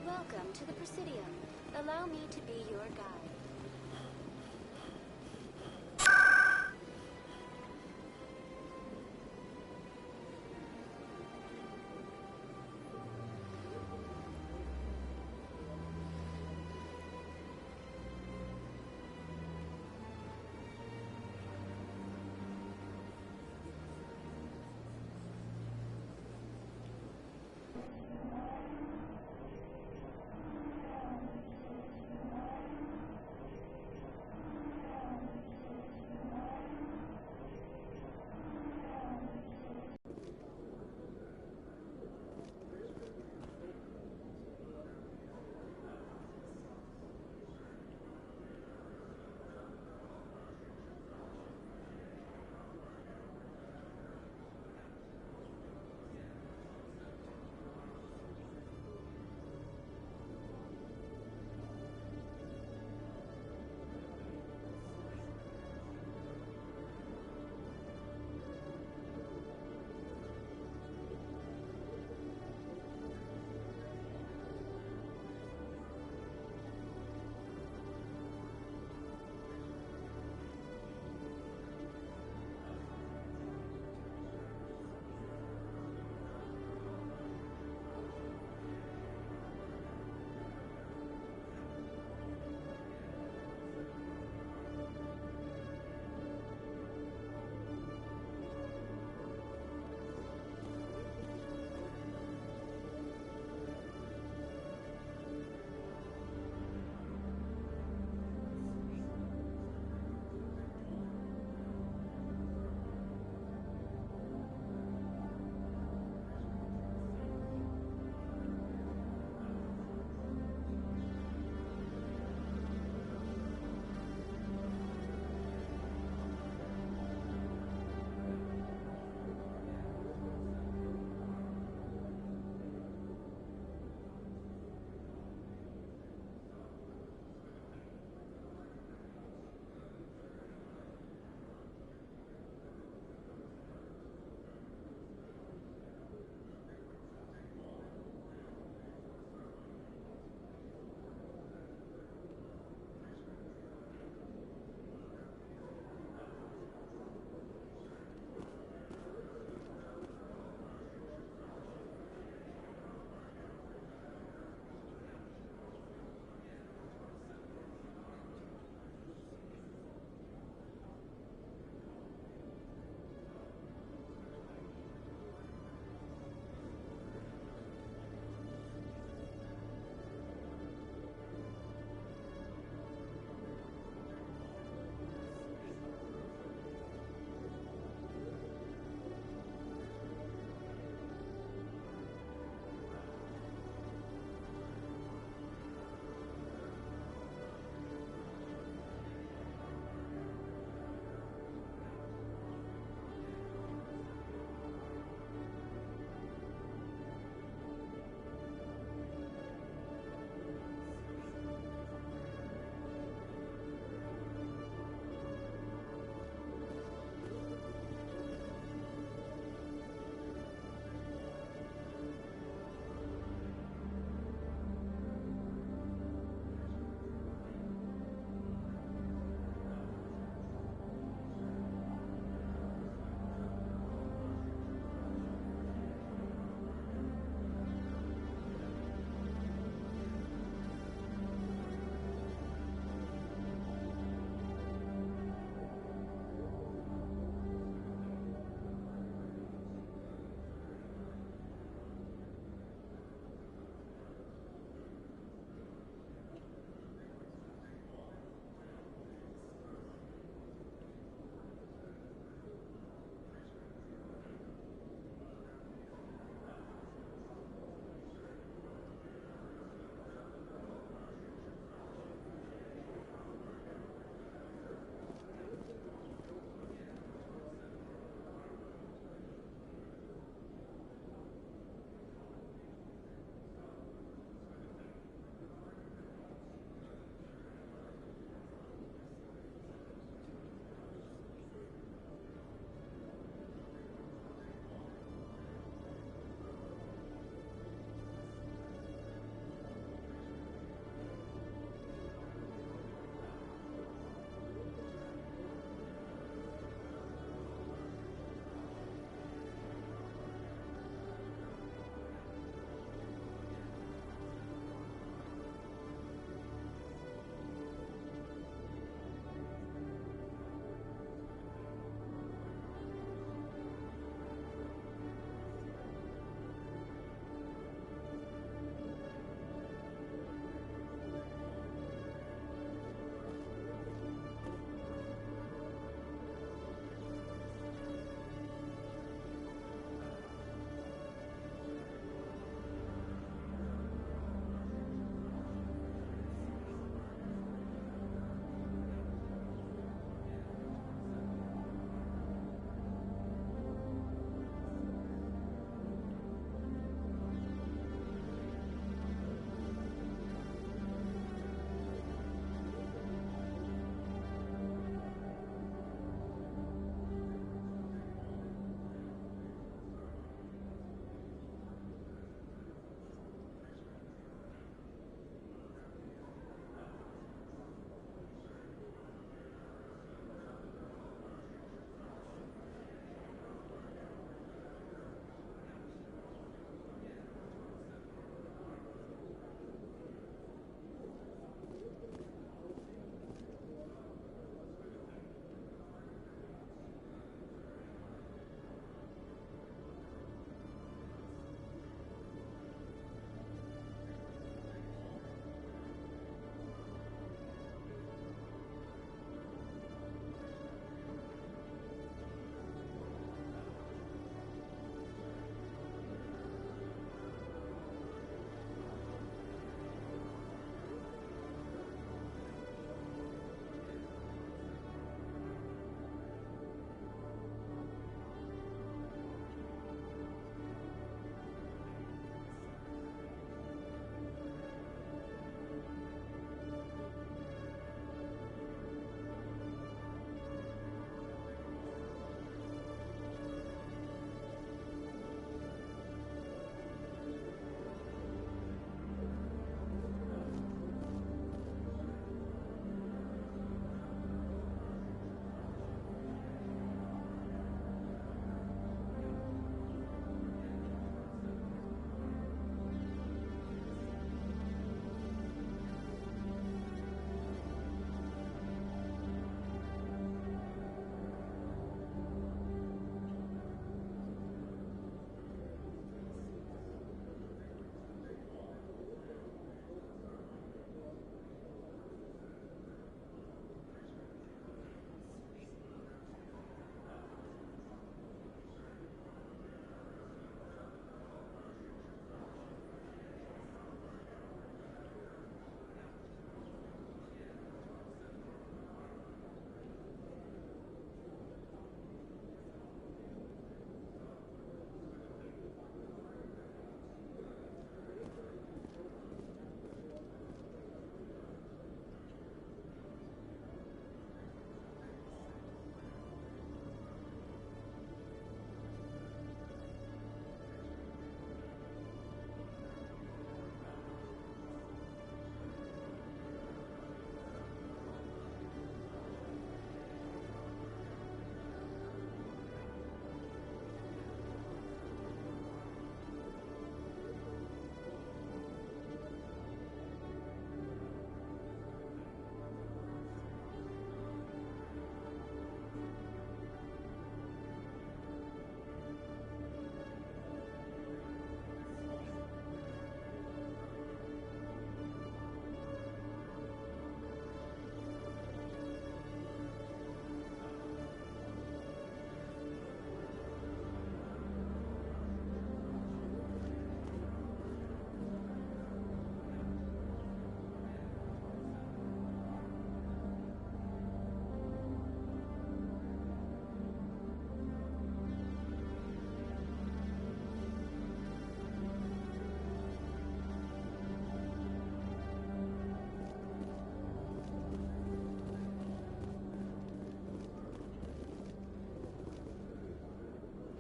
Welcome to the Presidium. Allow me to be your guide.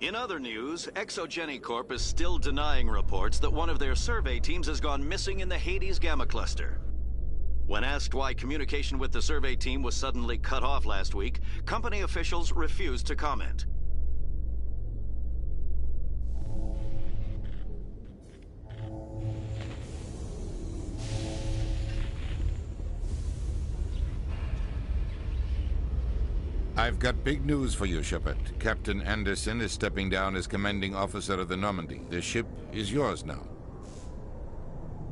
In other news, Exogeny Corp is still denying reports that one of their survey teams has gone missing in the Hades Gamma Cluster. When asked why communication with the survey team was suddenly cut off last week, company officials refused to comment. I've got big news for you, Shepard. Captain Anderson is stepping down as commanding officer of the Normandy. The ship is yours now.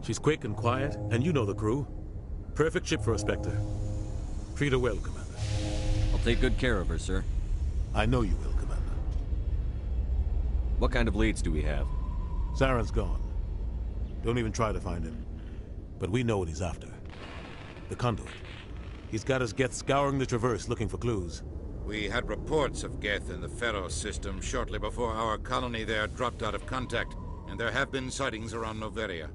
She's quick and quiet, and you know the crew. Perfect ship for a Spectre. Treat her well, Commander. I'll take good care of her, sir. I know you will, Commander. What kind of leads do we have? Saren's gone. Don't even try to find him. But we know what he's after. The Conduit. He's got us Geth scouring the Traverse looking for clues. We had reports of Geth in the Pharos system shortly before our colony there dropped out of contact, and there have been sightings around Noveria.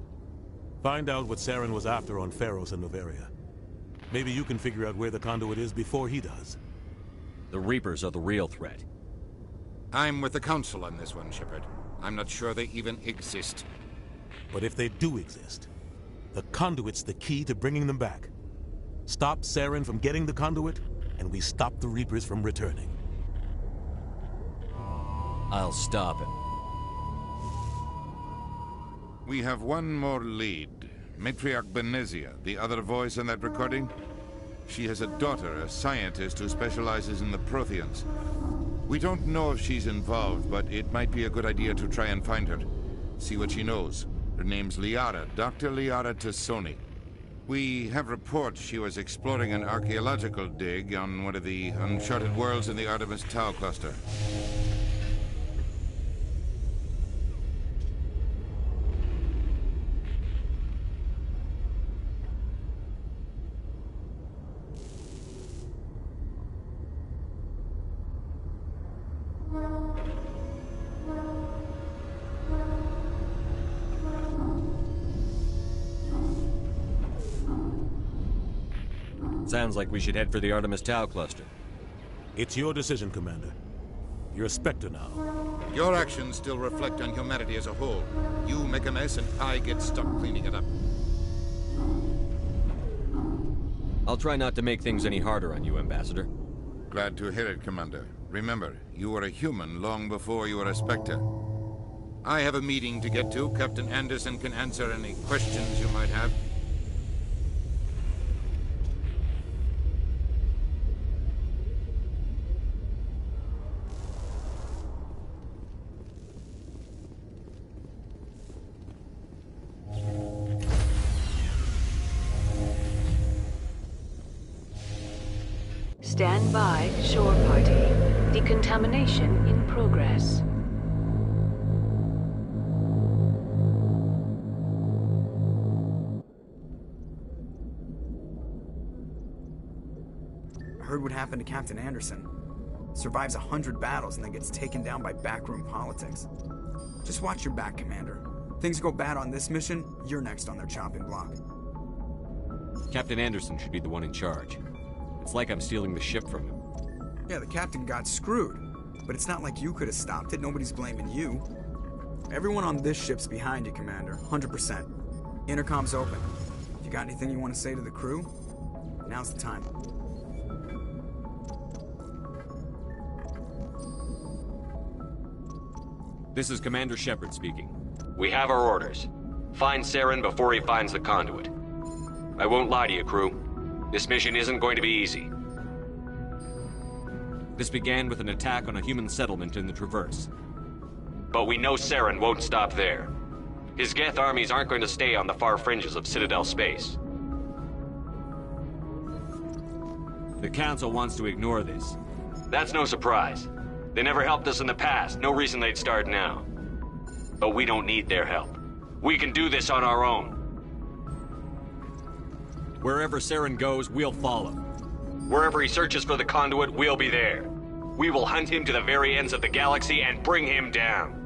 Find out what Saren was after on Pharos and Noveria. Maybe you can figure out where the Conduit is before he does. The Reapers are the real threat. I'm with the Council on this one, Shepard. I'm not sure they even exist. But if they do exist, the Conduit's the key to bringing them back. Stop Saren from getting the Conduit, and we stop the Reapers from returning. I'll stop him. We have one more lead. Matriarch Benezia, the other voice in that recording. She has a daughter, a scientist who specializes in the Protheans. We don't know if she's involved, but it might be a good idea to try and find her. See what she knows. Her name's Liara, Dr. Liara Tassoni. We have reports she was exploring an archaeological dig on one of the uncharted worlds in the Artemis Tau cluster. Sounds like we should head for the Artemis Tau cluster. It's your decision, Commander. You're a Spectre now. Your actions still reflect on humanity as a whole. You make a mess and I get stuck cleaning it up. I'll try not to make things any harder on you, Ambassador. Glad to hear it, Commander. Remember, you were a human long before you were a Spectre. I have a meeting to get to. Captain Anderson can answer any questions you might have. Stand by, shore party. Decontamination in progress. Heard what happened to Captain Anderson. Survives 100 battles and then gets taken down by backroom politics. Just watch your back, Commander. Things go bad on this mission, you're next on their chopping block. Captain Anderson should be the one in charge. It's like I'm stealing the ship from him. Yeah, the captain got screwed. But it's not like you could have stopped it. Nobody's blaming you. Everyone on this ship's behind you, Commander. 100%. Intercom's open. If you got anything you want to say to the crew, now's the time. This is Commander Shepard speaking. We have our orders. Find Saren before he finds the Conduit. I won't lie to you, crew. This mission isn't going to be easy. This began with an attack on a human settlement in the Traverse. But we know Saren won't stop there. His Geth armies aren't going to stay on the far fringes of Citadel space. The Council wants to ignore this. That's no surprise. They never helped us in the past, no reason they'd start now. But we don't need their help. We can do this on our own. Wherever Saren goes, we'll follow. Wherever he searches for the Conduit, we'll be there. We will hunt him to the very ends of the galaxy and bring him down.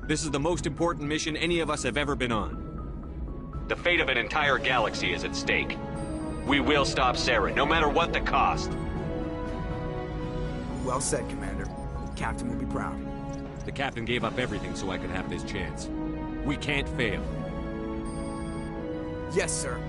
This is the most important mission any of us have ever been on. The fate of an entire galaxy is at stake. We will stop Saren, no matter what the cost. Well said, Commander. Captain will be proud. The captain gave up everything so I could have this chance. We can't fail. Yes, sir.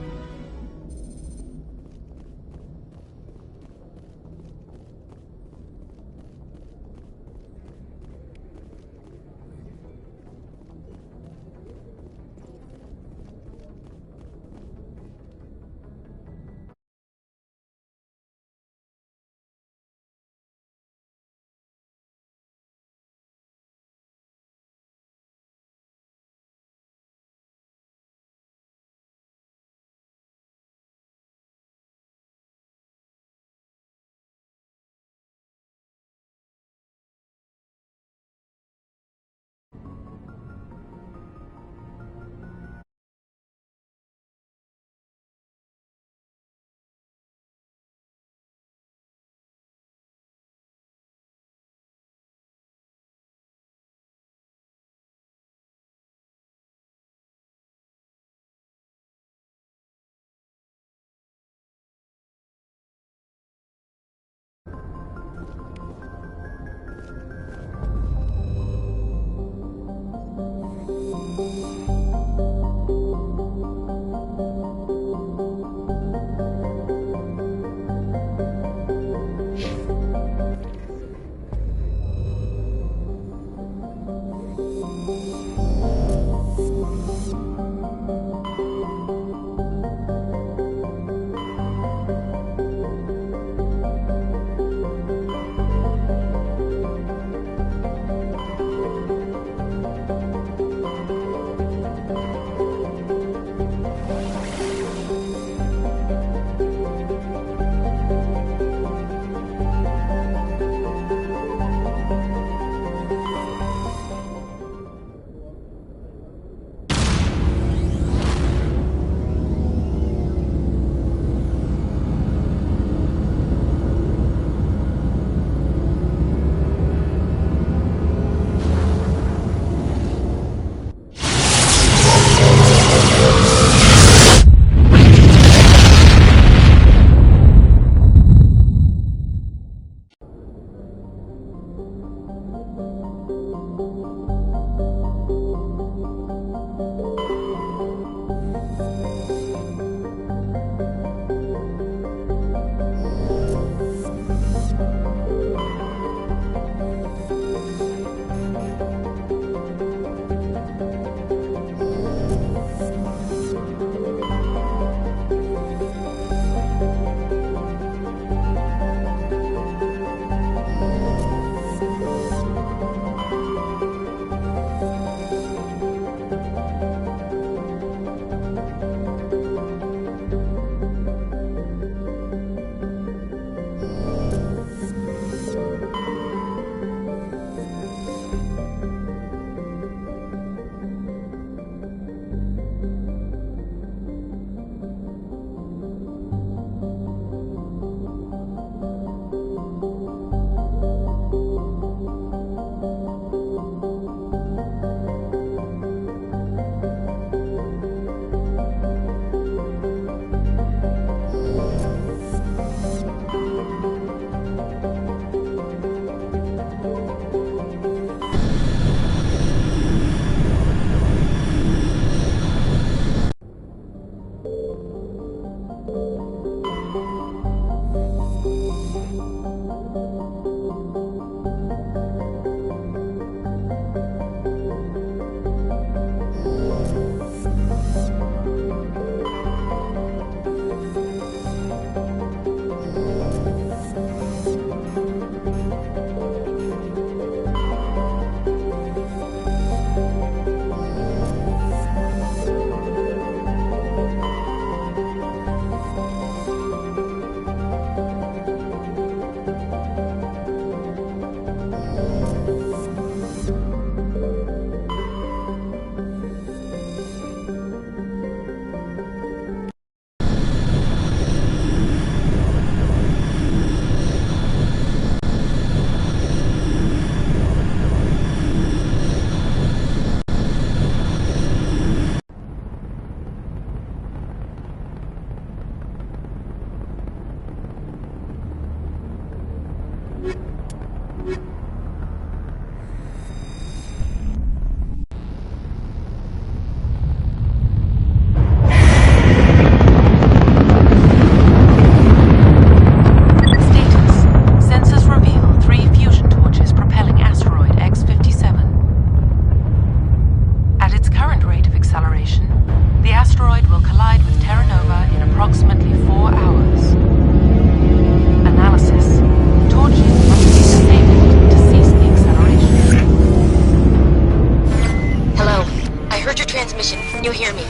heard your transmission. Can you hear me?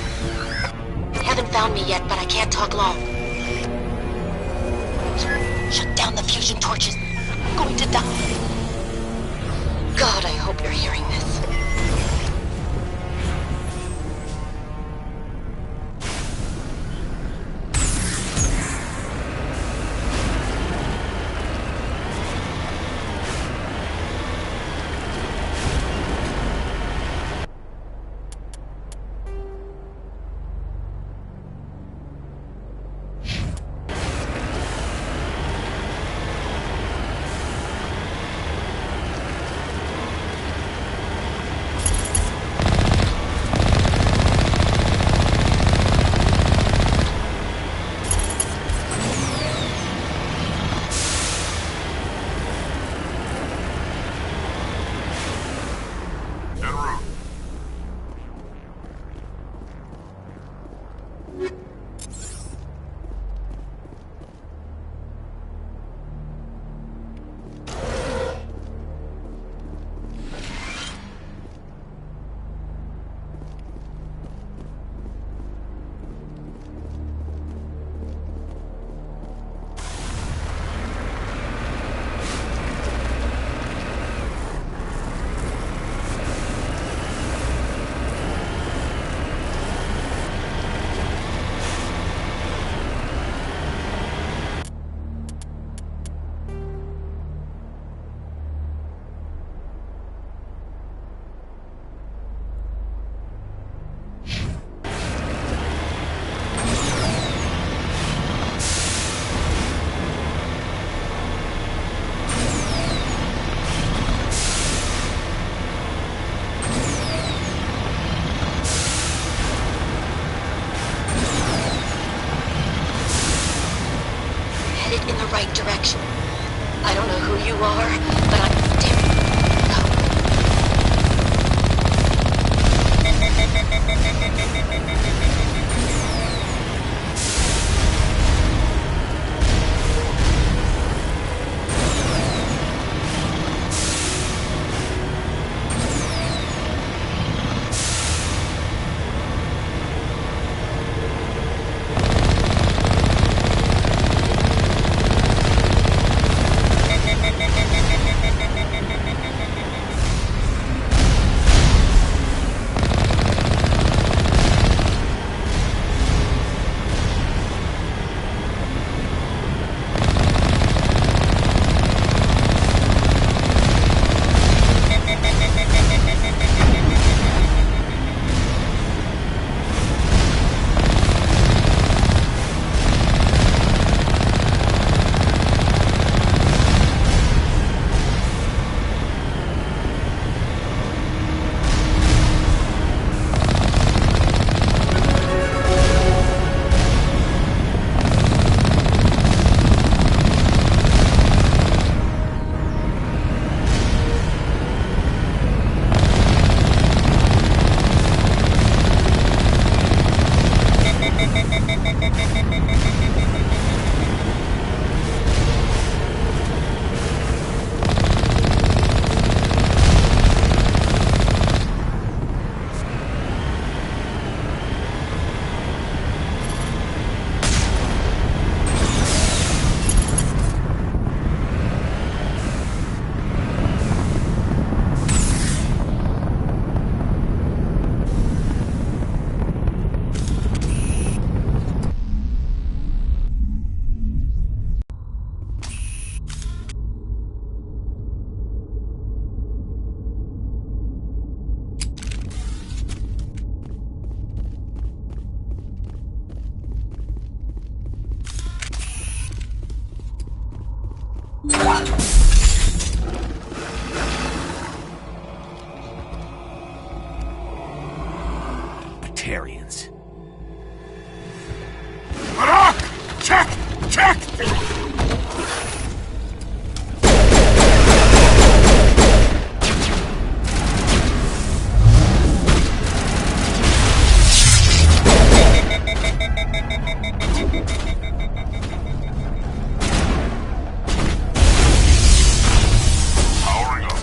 Haven't found me yet, but I can't talk long. Shut down the fusion torches. I'm going to die. God, I hope you're hearing this. In the right direction. I don't know who you are, but I'm Batarians. Barak! Check! Check! Powering up.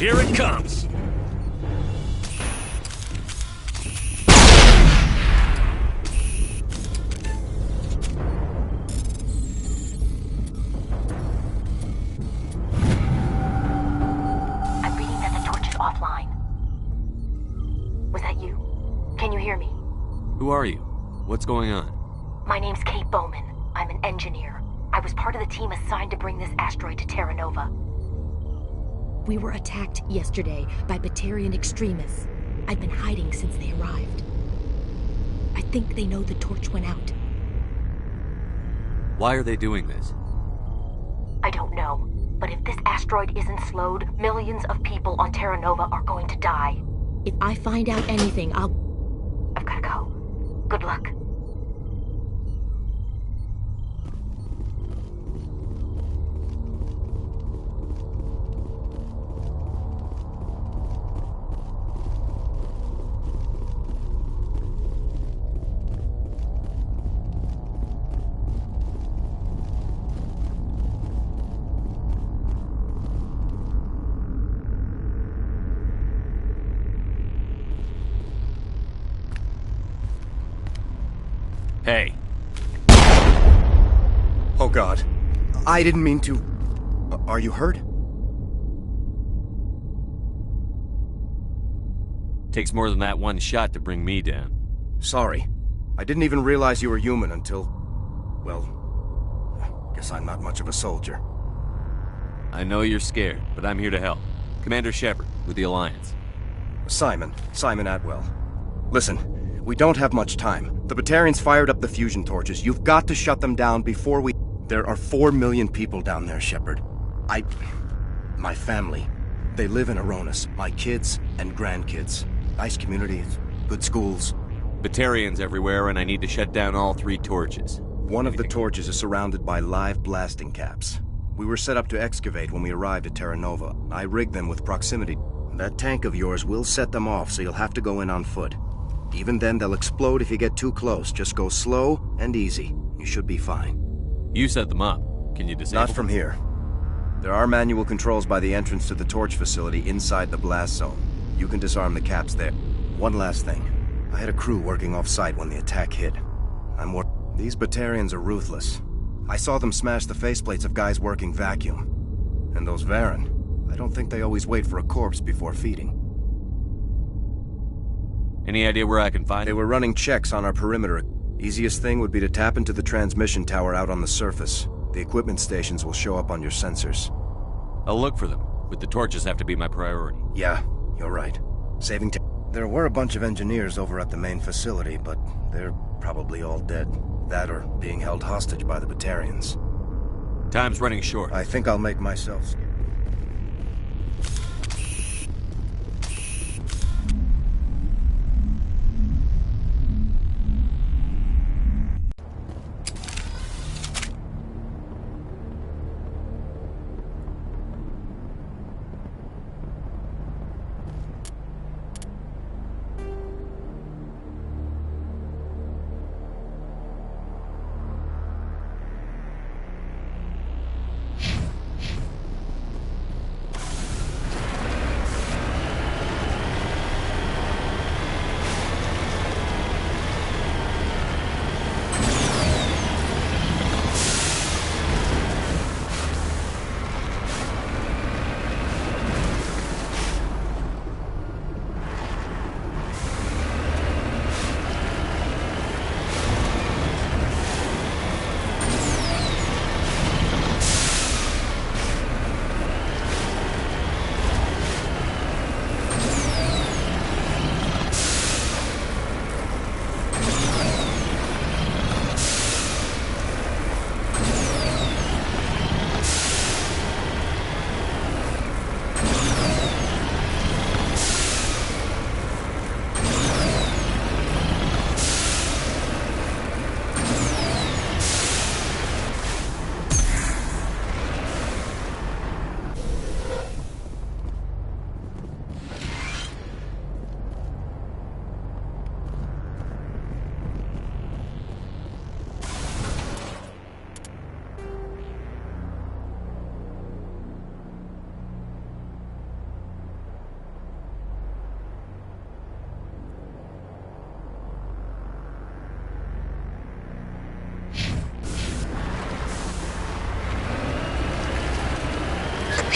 Here it comes! I'm reading that the torch is offline. Was that you? Can you hear me? Who are you? What's going on? My name's Kate Bowman. I'm an engineer. I was part of the team assigned to bring this asteroid to Terra Nova. We were attacked yesterday by Batarian extremists. I've been hiding since they arrived. I think they know the torch went out. Why are they doing this? I don't know. But if this asteroid isn't slowed, millions of people on Terra Nova are going to die. If I find out anything, I've gotta go. Good luck. Hey. Oh God. I didn't mean to... Are you hurt? Takes more than that one shot to bring me down. Sorry. I didn't even realize you were human until... Well... Guess I'm not much of a soldier. I know you're scared, but I'm here to help. Commander Shepard, with the Alliance. Simon Atwell. Listen, we don't have much time. The Batarians fired up the fusion torches. You've got to shut them down before we... There are 4 million people down there, Shepard. My family. They live in Aronis. My kids and grandkids. Nice communities, good schools. Batarians everywhere, and I need to shut down all 3 torches. One of the torches is surrounded by live blasting caps. We were set up to excavate when we arrived at Terra Nova. I rigged them with proximity. That tank of yours will set them off, so you'll have to go in on foot. Even then, they'll explode if you get too close. Just go slow and easy. You should be fine. You set them up. Can you disable them? Not from here. There are manual controls by the entrance to the torch facility inside the blast zone. You can disarm the caps there. One last thing. I had a crew working off-site when the attack hit. These Batarians are ruthless. I saw them smash the faceplates of guys working vacuum. And those Varen, I don't think they always wait for a corpse before feeding. Any idea where I can find They were running checks on our perimeter. Easiest thing would be to tap into the transmission tower out on the surface. The equipment stations will show up on your sensors. I'll look for them, but the torches have to be my priority. Yeah, you're right. Saving time. There were a bunch of engineers over at the main facility, but they're probably all dead. That or being held hostage by the Batarians. Time's running short. I think I'll make myself...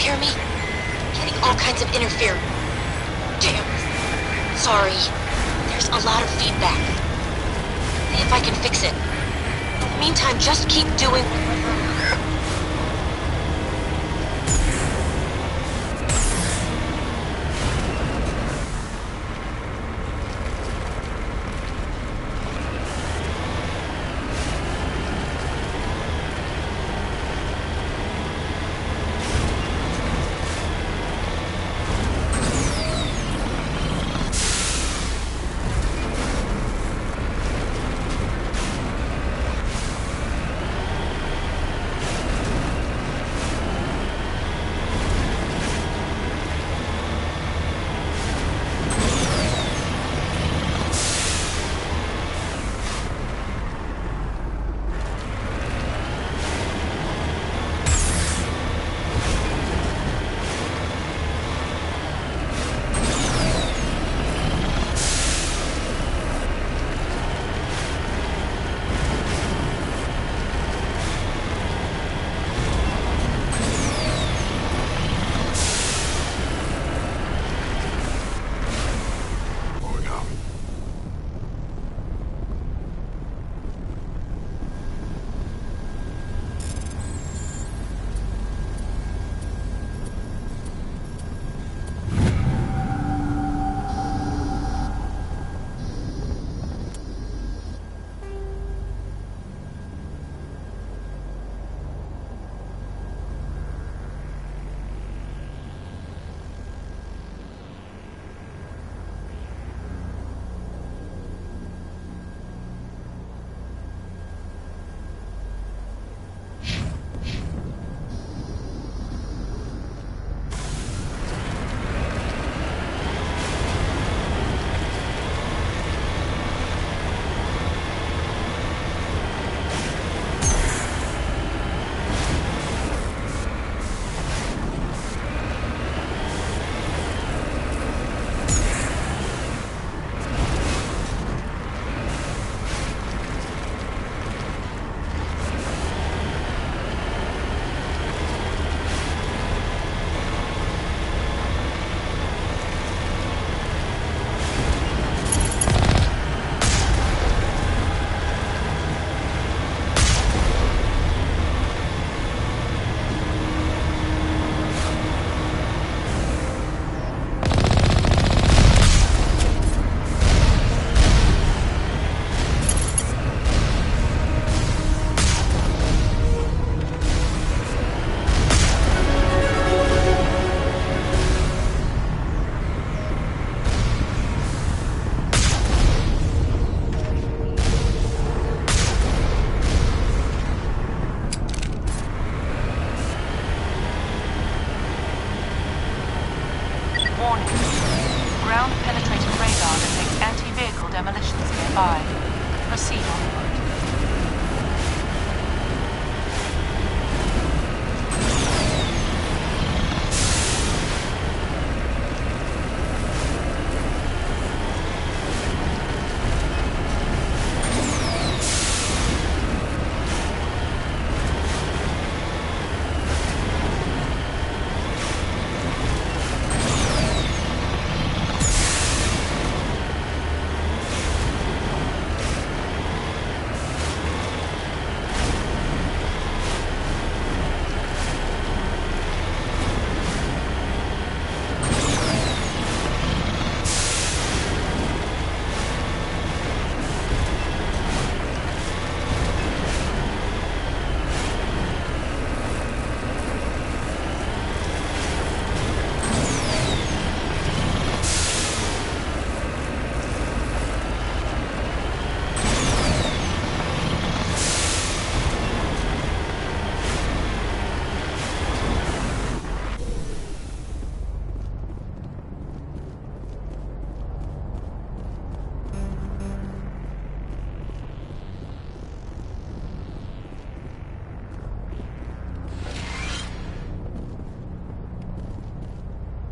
hear me? Getting all kinds of interference. Damn. Sorry. There's a lot of feedback. See if I can fix it. In the meantime, just keep doing... Ground-penetrating radar detects anti-vehicle demolitions nearby. Proceed onward.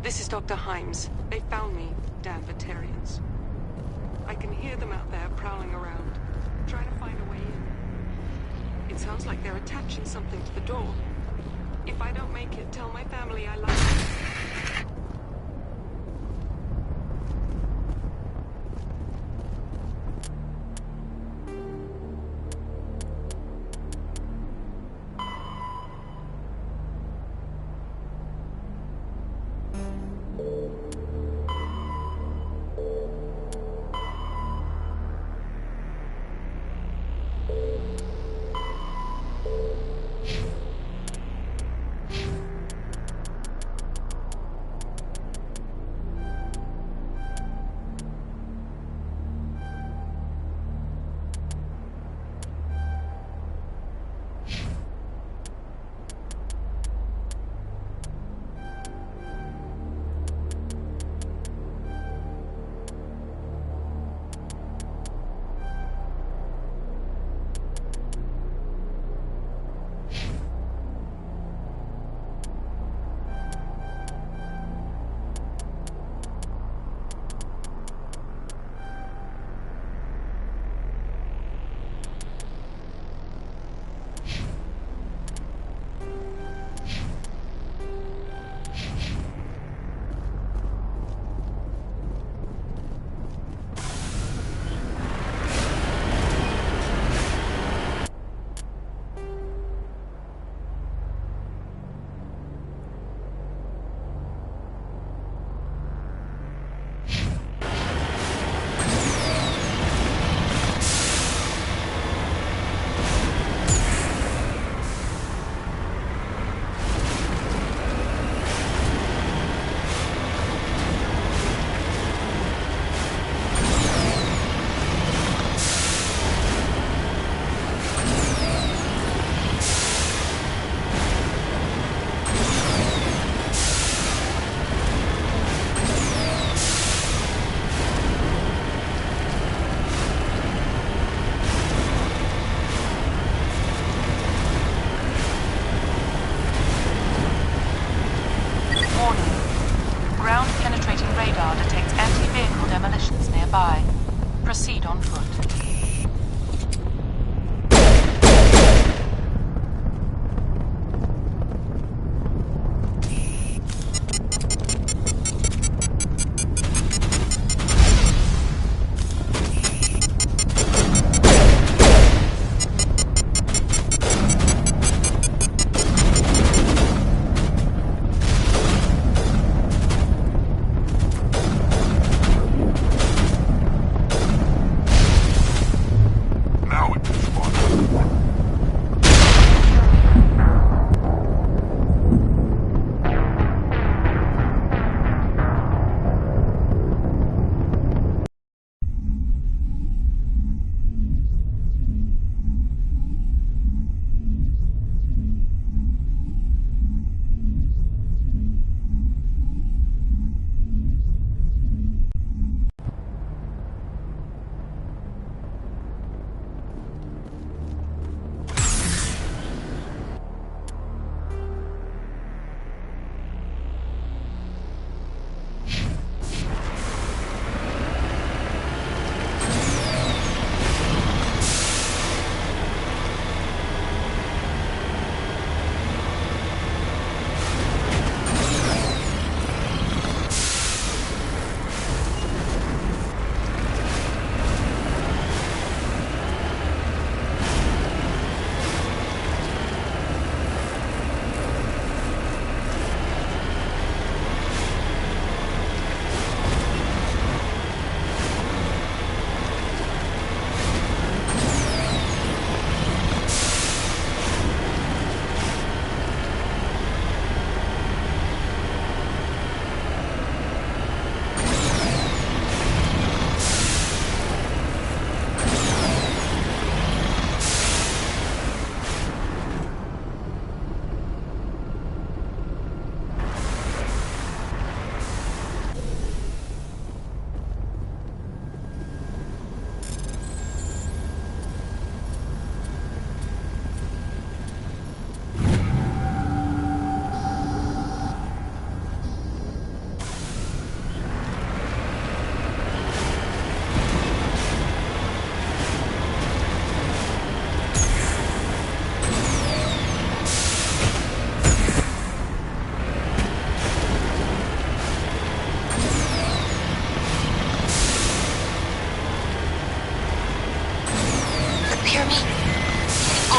This is Dr. Himes. They found me, damn Batarians. I can hear them out there prowling around, trying to find a way in. It sounds like they're attaching something to the door. If I don't make it, tell my family I love them.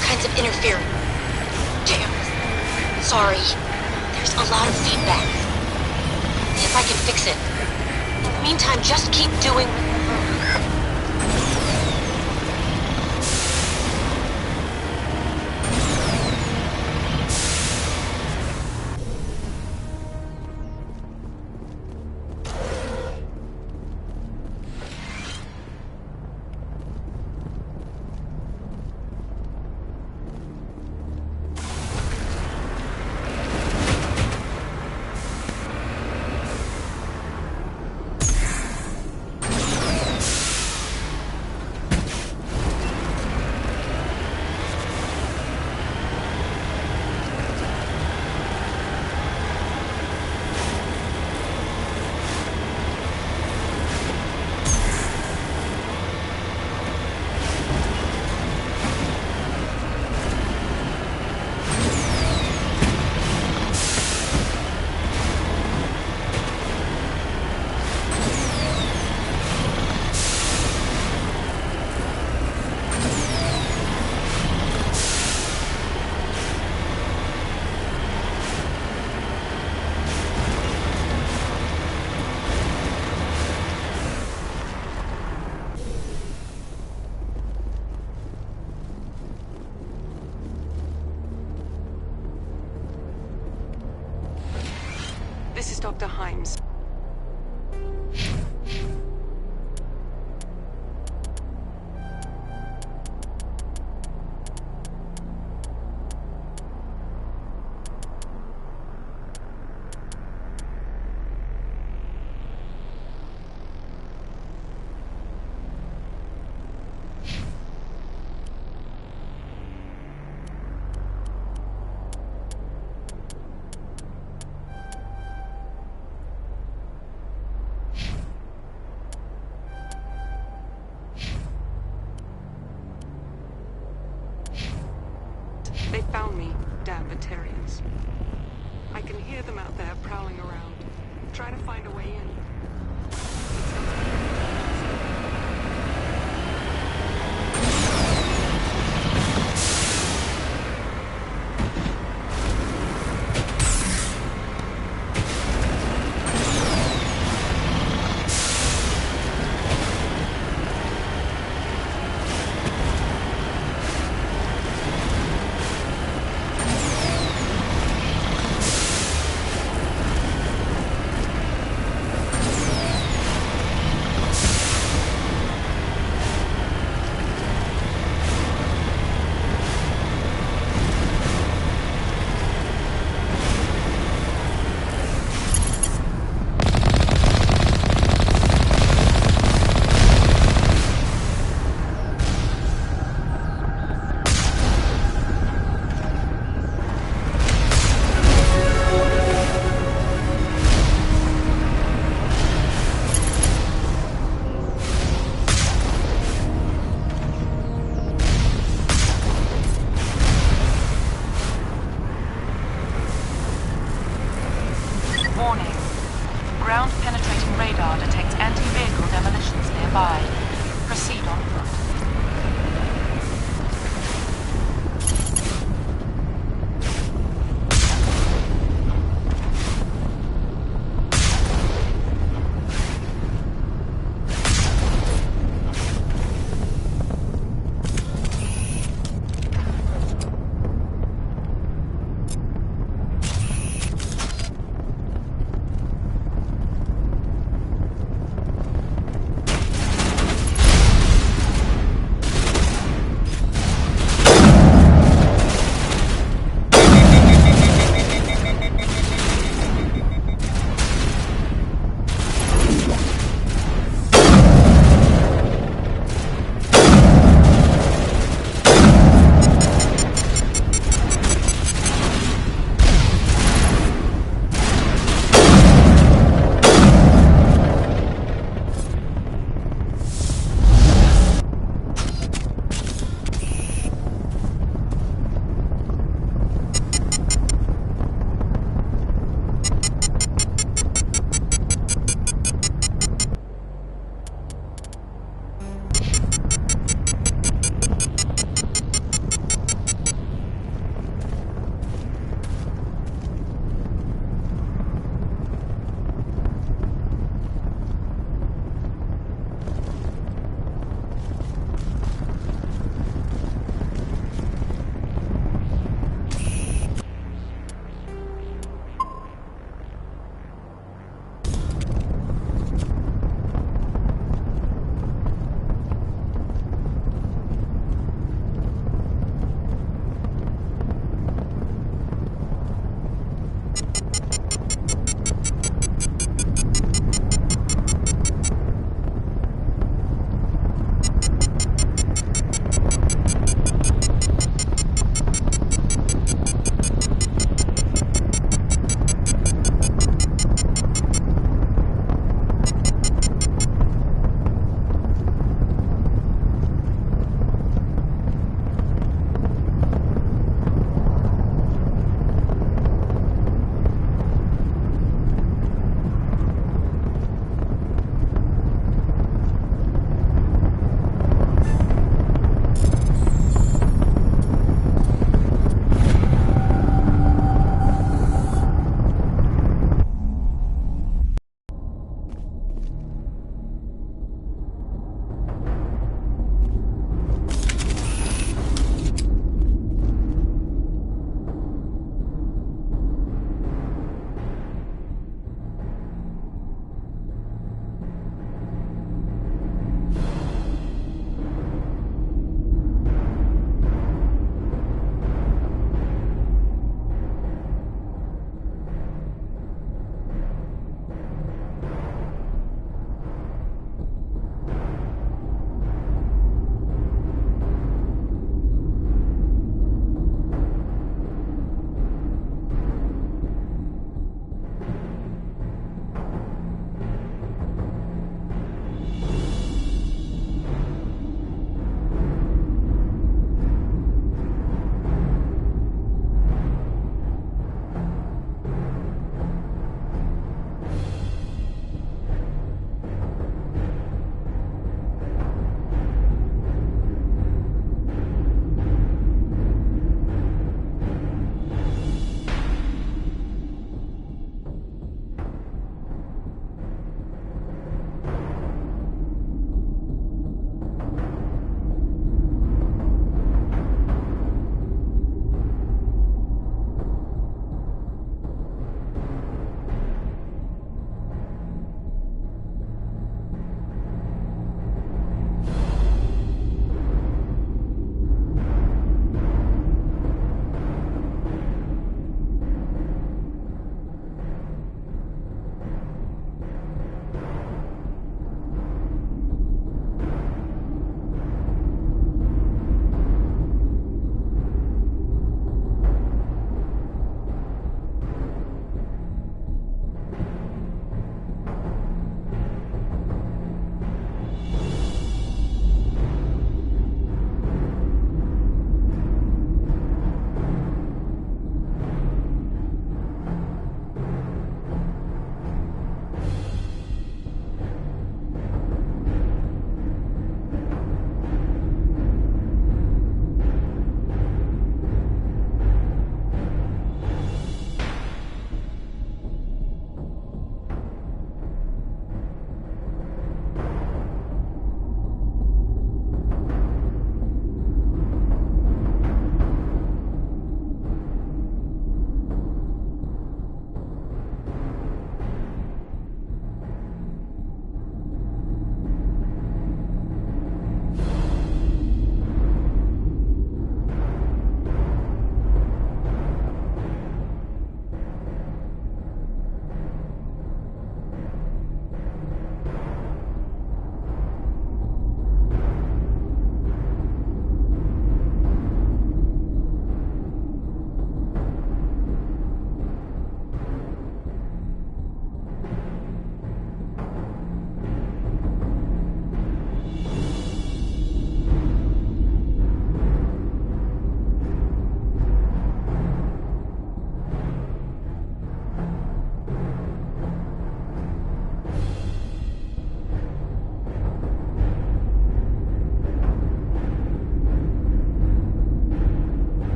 kinds of interfering. Damn. Sorry. There's a lot of feedback. See if I can fix it. In the meantime, just keep doing... This is Dr. Himes. They found me, damn Batarians. I can hear them out there prowling around, trying to find a way in.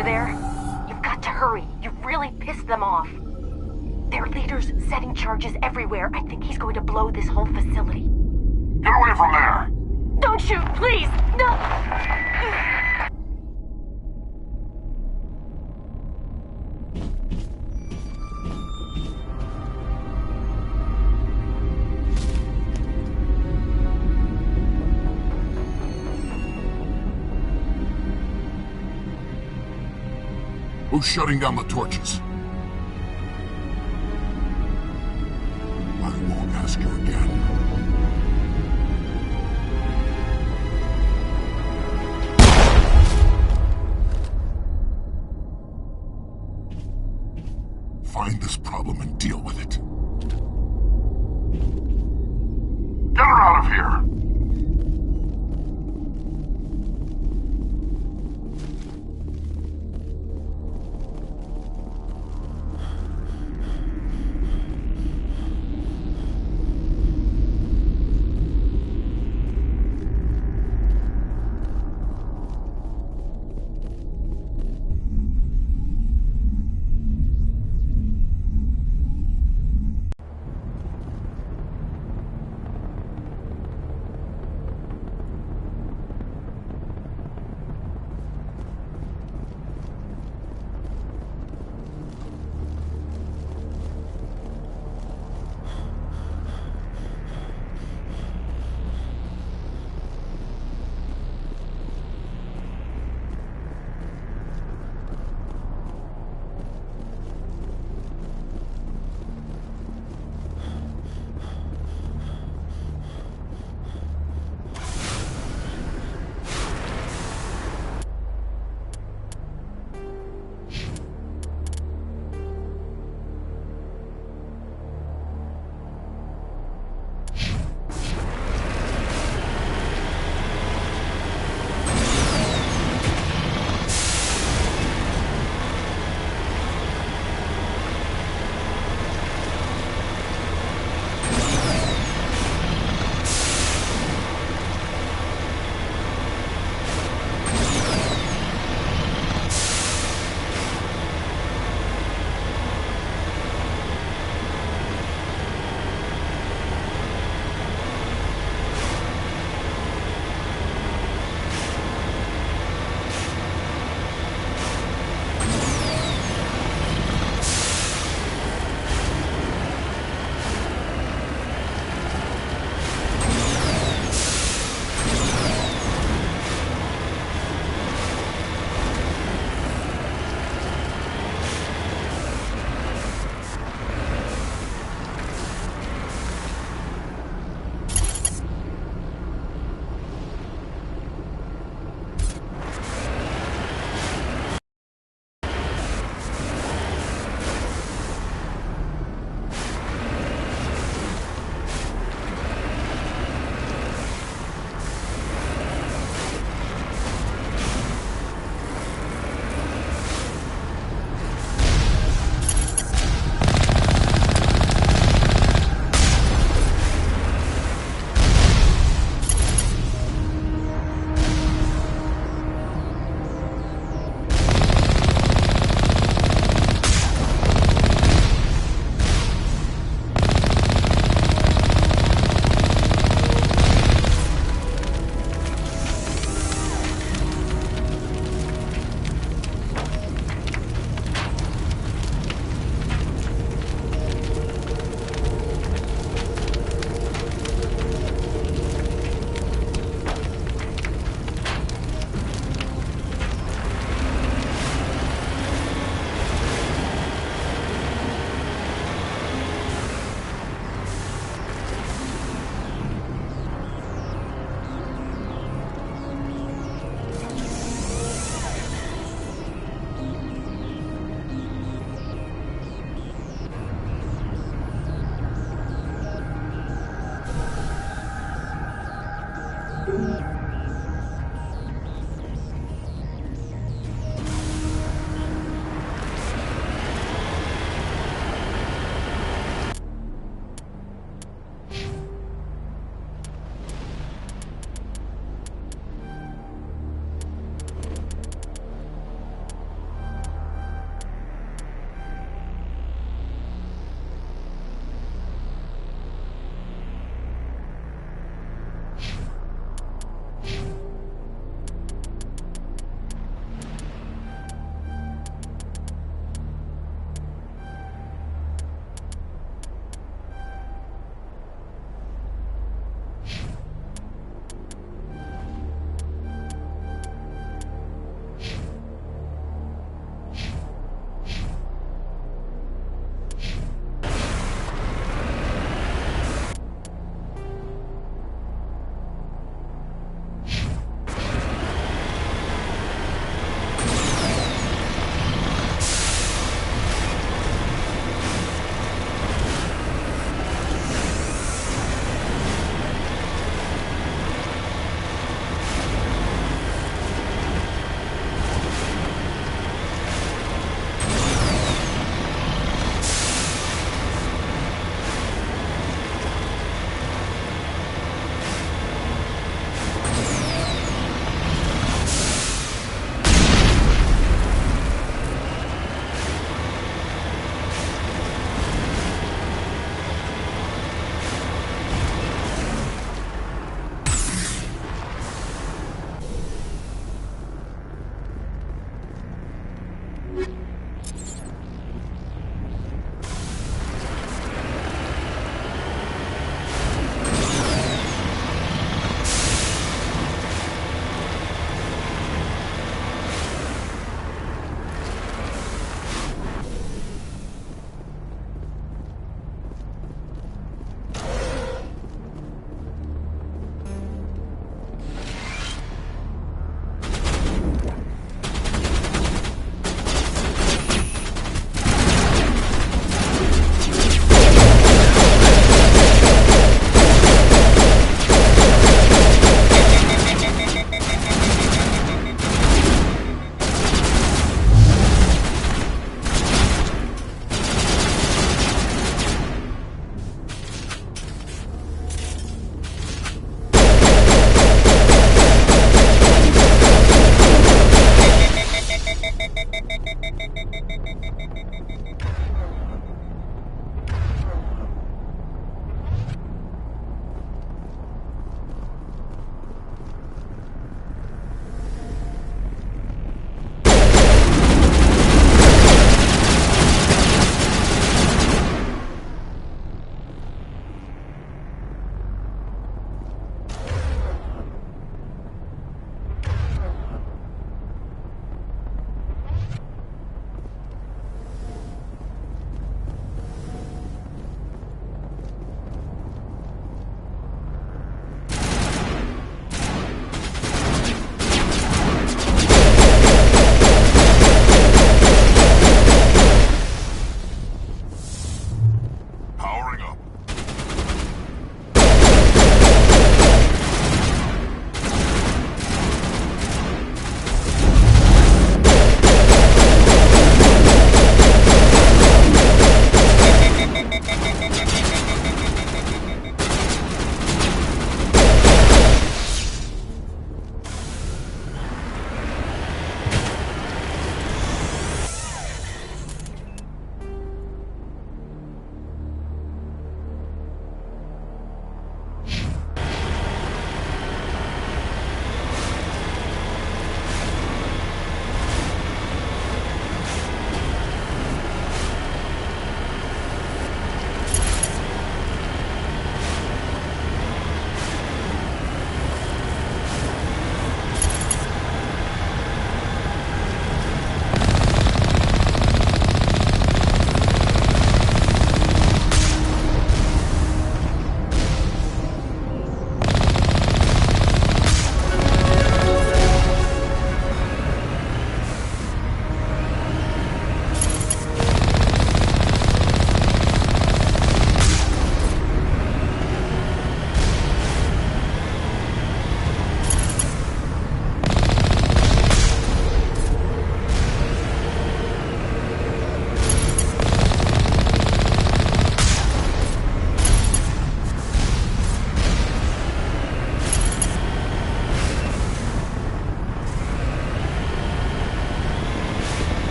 you there? You've got to hurry. You've really pissed them off. Their leader's setting charges everywhere. I think he's going to blow this whole facility. Get away from there! Don't shoot, please! No! Who's shutting down the torches? I won't ask you again. Find this problem and deal with it. Get her out of here!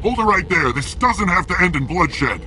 Hold it right there. This doesn't have to end in bloodshed.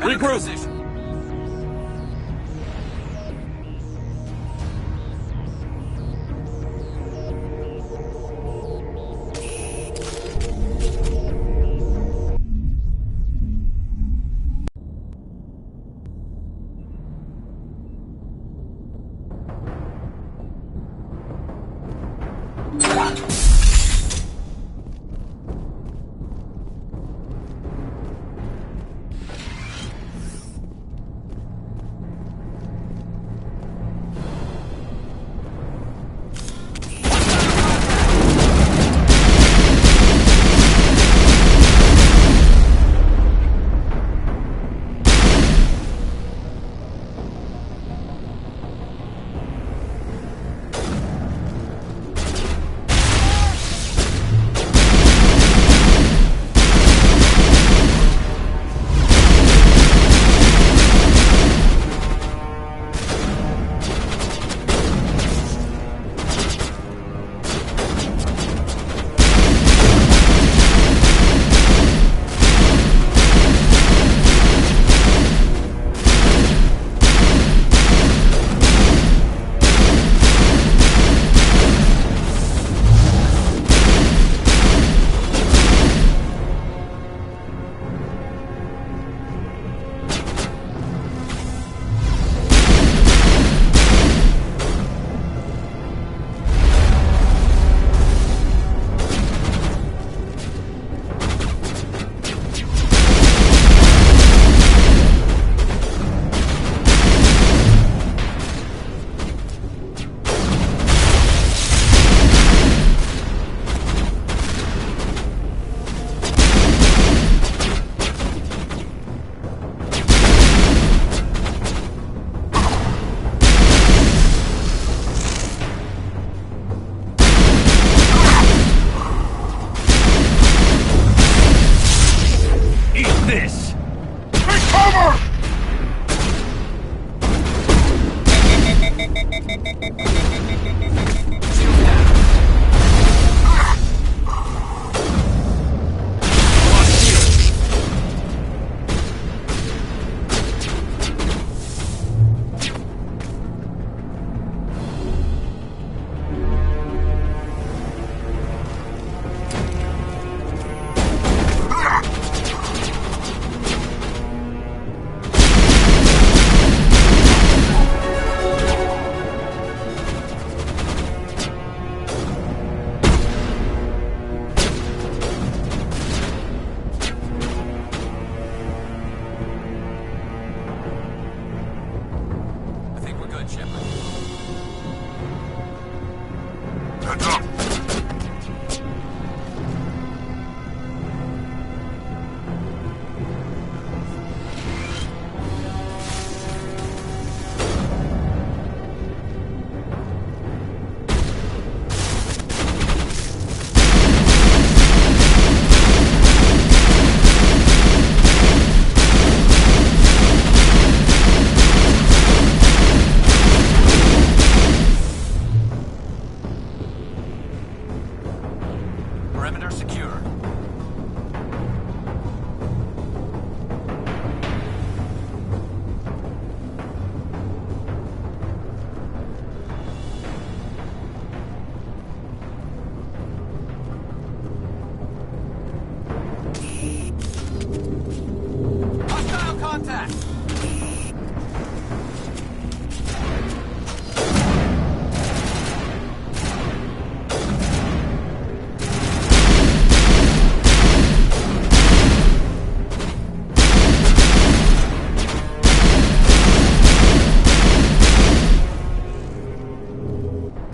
Regroup!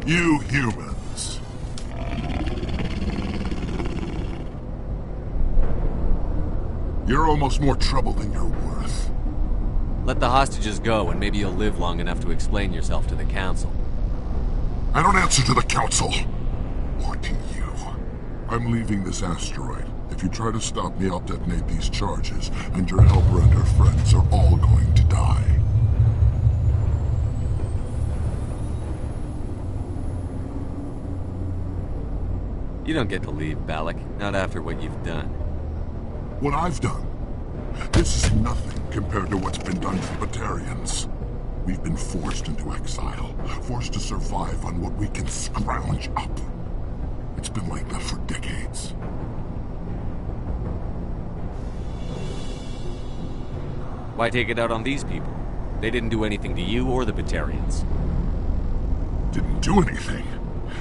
You humans. You're almost more trouble than you're worth. Let the hostages go, and maybe you'll live long enough to explain yourself to the Council. I don't answer to the Council. Or to you. I'm leaving this asteroid. If you try to stop me, I'll detonate these charges, and your helper and her friends are all going to die. You don't get to leave, Balak. Not after what you've done. What I've done? This is nothing compared to what's been done to the Batarians. We've been forced into exile, forced to survive on what we can scrounge up. It's been like that for decades. Why take it out on these people? They didn't do anything to you or the Batarians. Didn't do anything.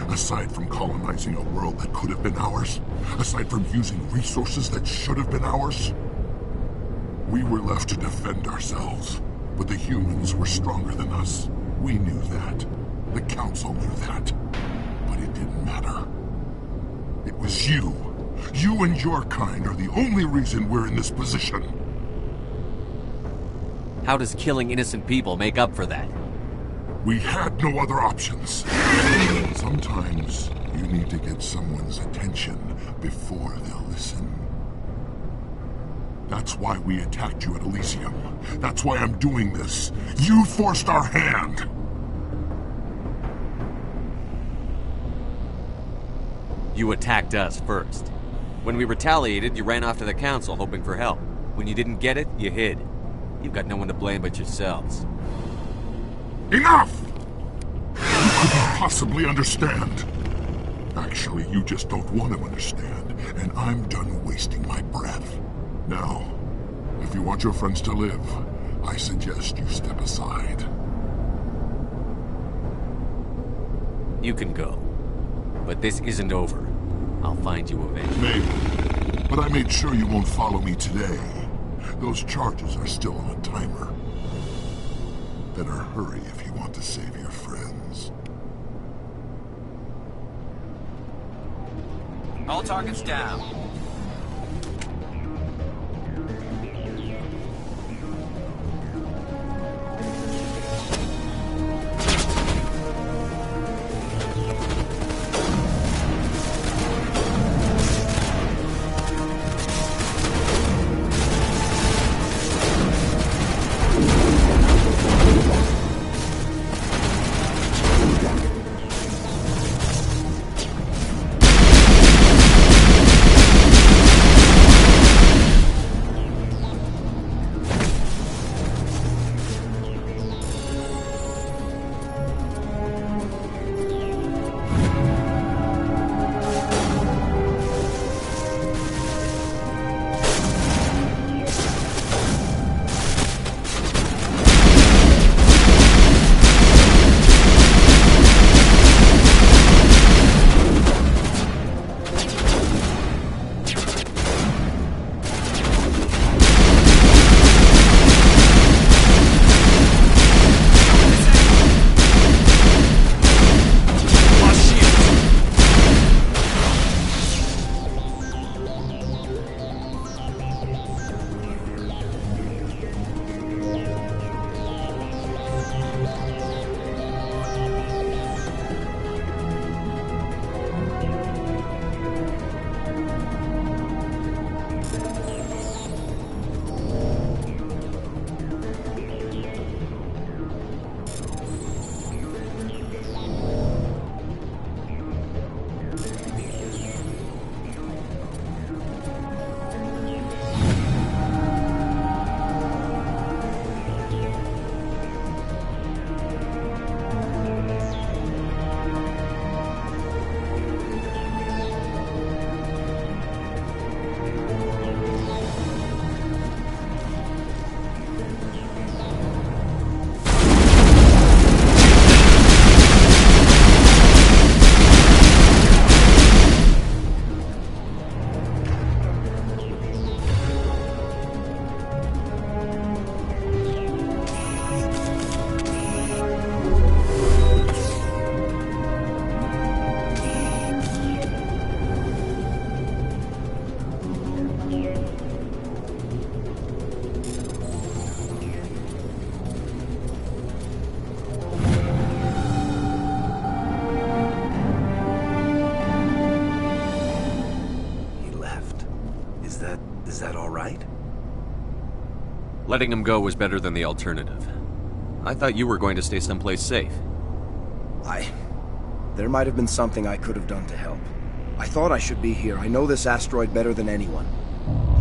Aside from colonizing a world that could have been ours. Aside from using resources that should have been ours. We were left to defend ourselves. But the humans were stronger than us. We knew that. The Council knew that. But it didn't matter. It was you. You and your kind are the only reason we're in this position. How does killing innocent people make up for that? We had no other options. Sometimes you need to get someone's attention before they'll listen. That's why we attacked you at Elysium. That's why I'm doing this. You forced our hand! You attacked us first. When we retaliated, you ran off to the Council hoping for help. When you didn't get it, you hid. You've got no one to blame but yourselves. Enough! You couldn't possibly understand. Actually, you just don't want to understand, and I'm done wasting my breath. Now, if you want your friends to live, I suggest you step aside. You can go. But this isn't over. I'll find you eventually. Maybe. But I made sure you won't follow me today. Those charges are still on a timer. Better hurry if you want to save your friends. All targets down. Is that all right? Letting him go was better than the alternative. I thought you were going to stay someplace safe. There might have been something I could have done to help. I thought I should be here. I know this asteroid better than anyone.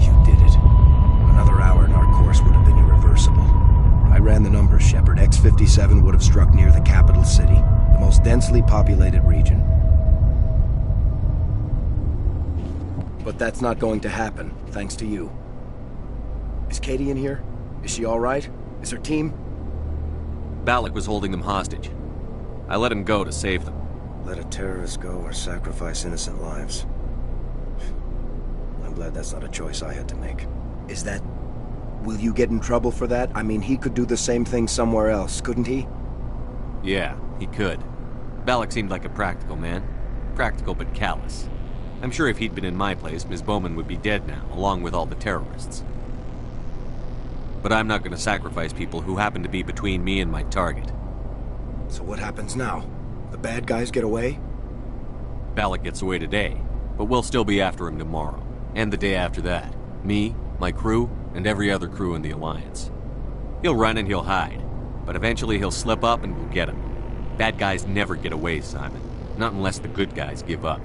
You did it. Another hour now. SCP-57 would have struck near the capital city, the most densely populated region. But that's not going to happen, thanks to you. Is Katie in here? Is she all right? Is her team? Balak was holding them hostage. I let him go to save them. Let a terrorist go or sacrifice innocent lives. I'm glad that's not a choice I had to make. Is that... Will you get in trouble for that? I mean, he could do the same thing somewhere else, couldn't he? Yeah, he could. Balak seemed like a practical man. Practical but callous. I'm sure if he'd been in my place, Ms. Bowman would be dead now, along with all the terrorists. But I'm not going to sacrifice people who happen to be between me and my target. So what happens now? The bad guys get away? Balak gets away today, but we'll still be after him tomorrow. And the day after that. Me, my crew, and every other crew in the Alliance. He'll run and he'll hide, but eventually he'll slip up and we'll get him. Bad guys never get away, Simon. Not unless the good guys give up.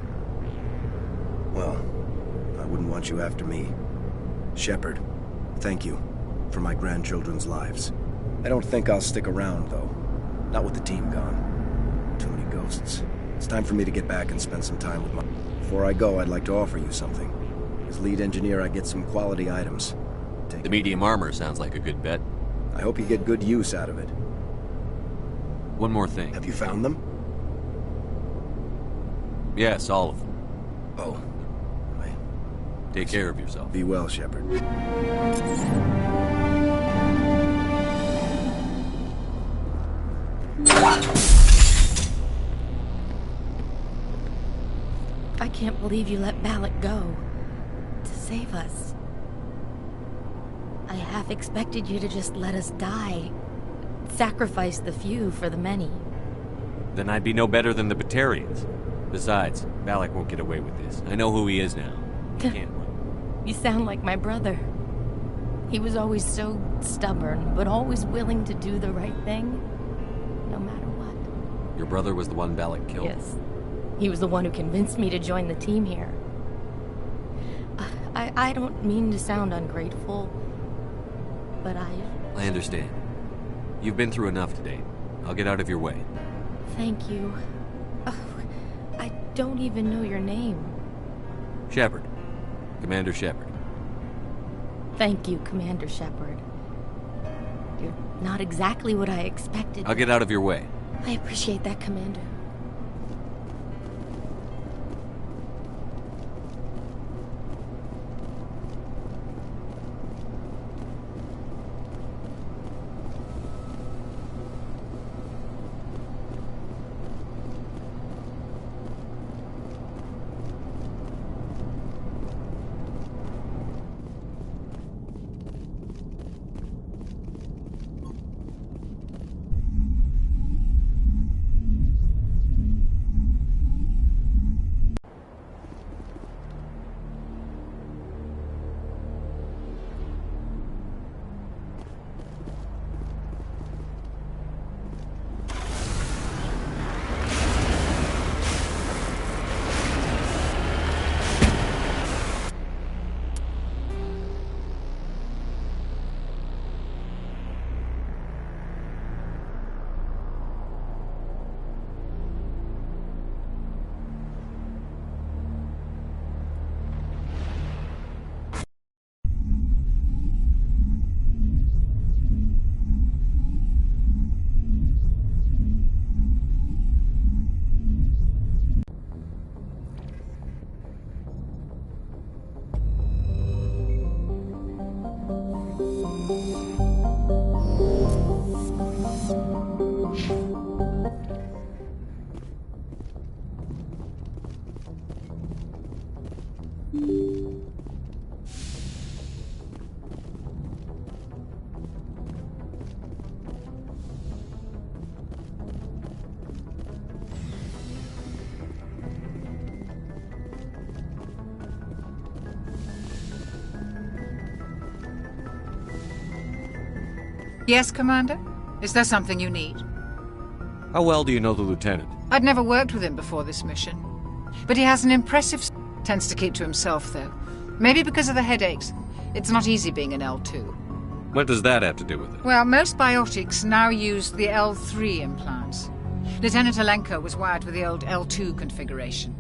Well, I wouldn't want you after me. Shepard, thank you for my grandchildren's lives. I don't think I'll stick around, though. Not with the team gone. Too many ghosts. It's time for me to get back and spend some time with my... Before I go, I'd like to offer you something. As lead engineer, I get some quality items. The medium armor sounds like a good bet. I hope you get good use out of it. One more thing. Have you found them? Yes, all of them. Oh. Take care of yourself. Be well, Shepard. I can't believe you let Balak go. To save us. I half expected you to just let us die. Sacrifice the few for the many. Then I'd be no better than the Batarians. Besides, Balak won't get away with this. I know who he is now. He can't run. You sound like my brother. He was always so stubborn, but always willing to do the right thing, no matter what. Your brother was the one Balak killed? Yes. He was the one who convinced me to join the team here. I don't mean to sound ungrateful, but I understand. You've been through enough today. I'll get out of your way. Thank you. I don't even know your name. Shepard. Commander Shepard. Thank you, Commander Shepard. You're not exactly what I expected. I'll get out of your way. I appreciate that, Commander. Yes, Commander? Is there something you need? How well do you know the Lieutenant? I'd never worked with him before this mission. But he has an impressive... Tends to keep to himself, though. Maybe because of the headaches. It's not easy being an L2. What does that have to do with it? Well, most biotics now use the L3 implants. Lieutenant Alenko was wired with the old L2 configuration.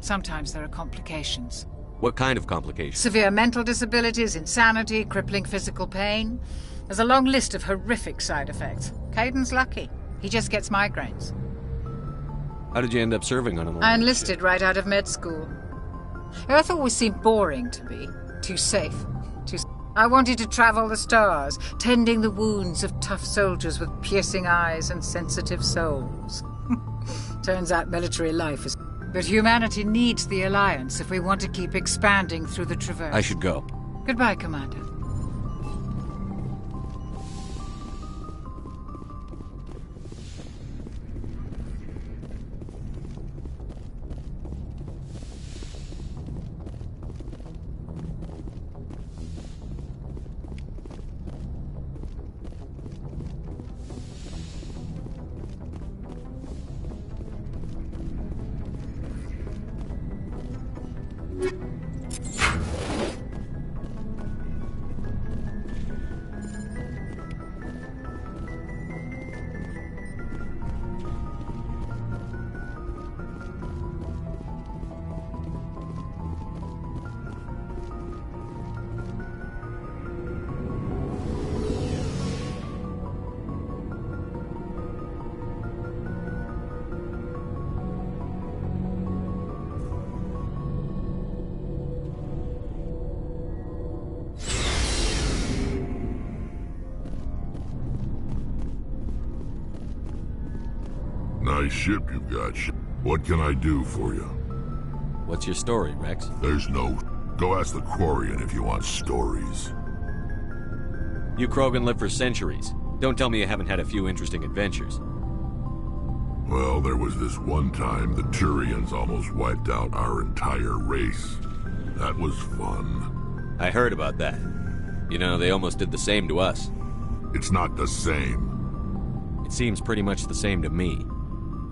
Sometimes there are complications. What kind of complications? Severe mental disabilities, insanity, crippling physical pain. There's a long list of horrific side effects. Caden's lucky. He just gets migraines. How did you end up serving on an I enlisted right out of med school. Earth always seemed boring to me. Too safe. I wanted to travel the stars, tending the wounds of tough soldiers with piercing eyes and sensitive souls. Turns out military life is... But humanity needs the Alliance if we want to keep expanding through the Traverse. I should go. Goodbye, Commander. Nice ship you've got. What can I do for you? What's your story, Rex? There's no... Go ask the Quarian if you want stories. You Krogan live for centuries. Don't tell me you haven't had a few interesting adventures. Well, there was this one time the Turians almost wiped out our entire race. That was fun. I heard about that. You know, they almost did the same to us. It's not the same. It seems pretty much the same to me.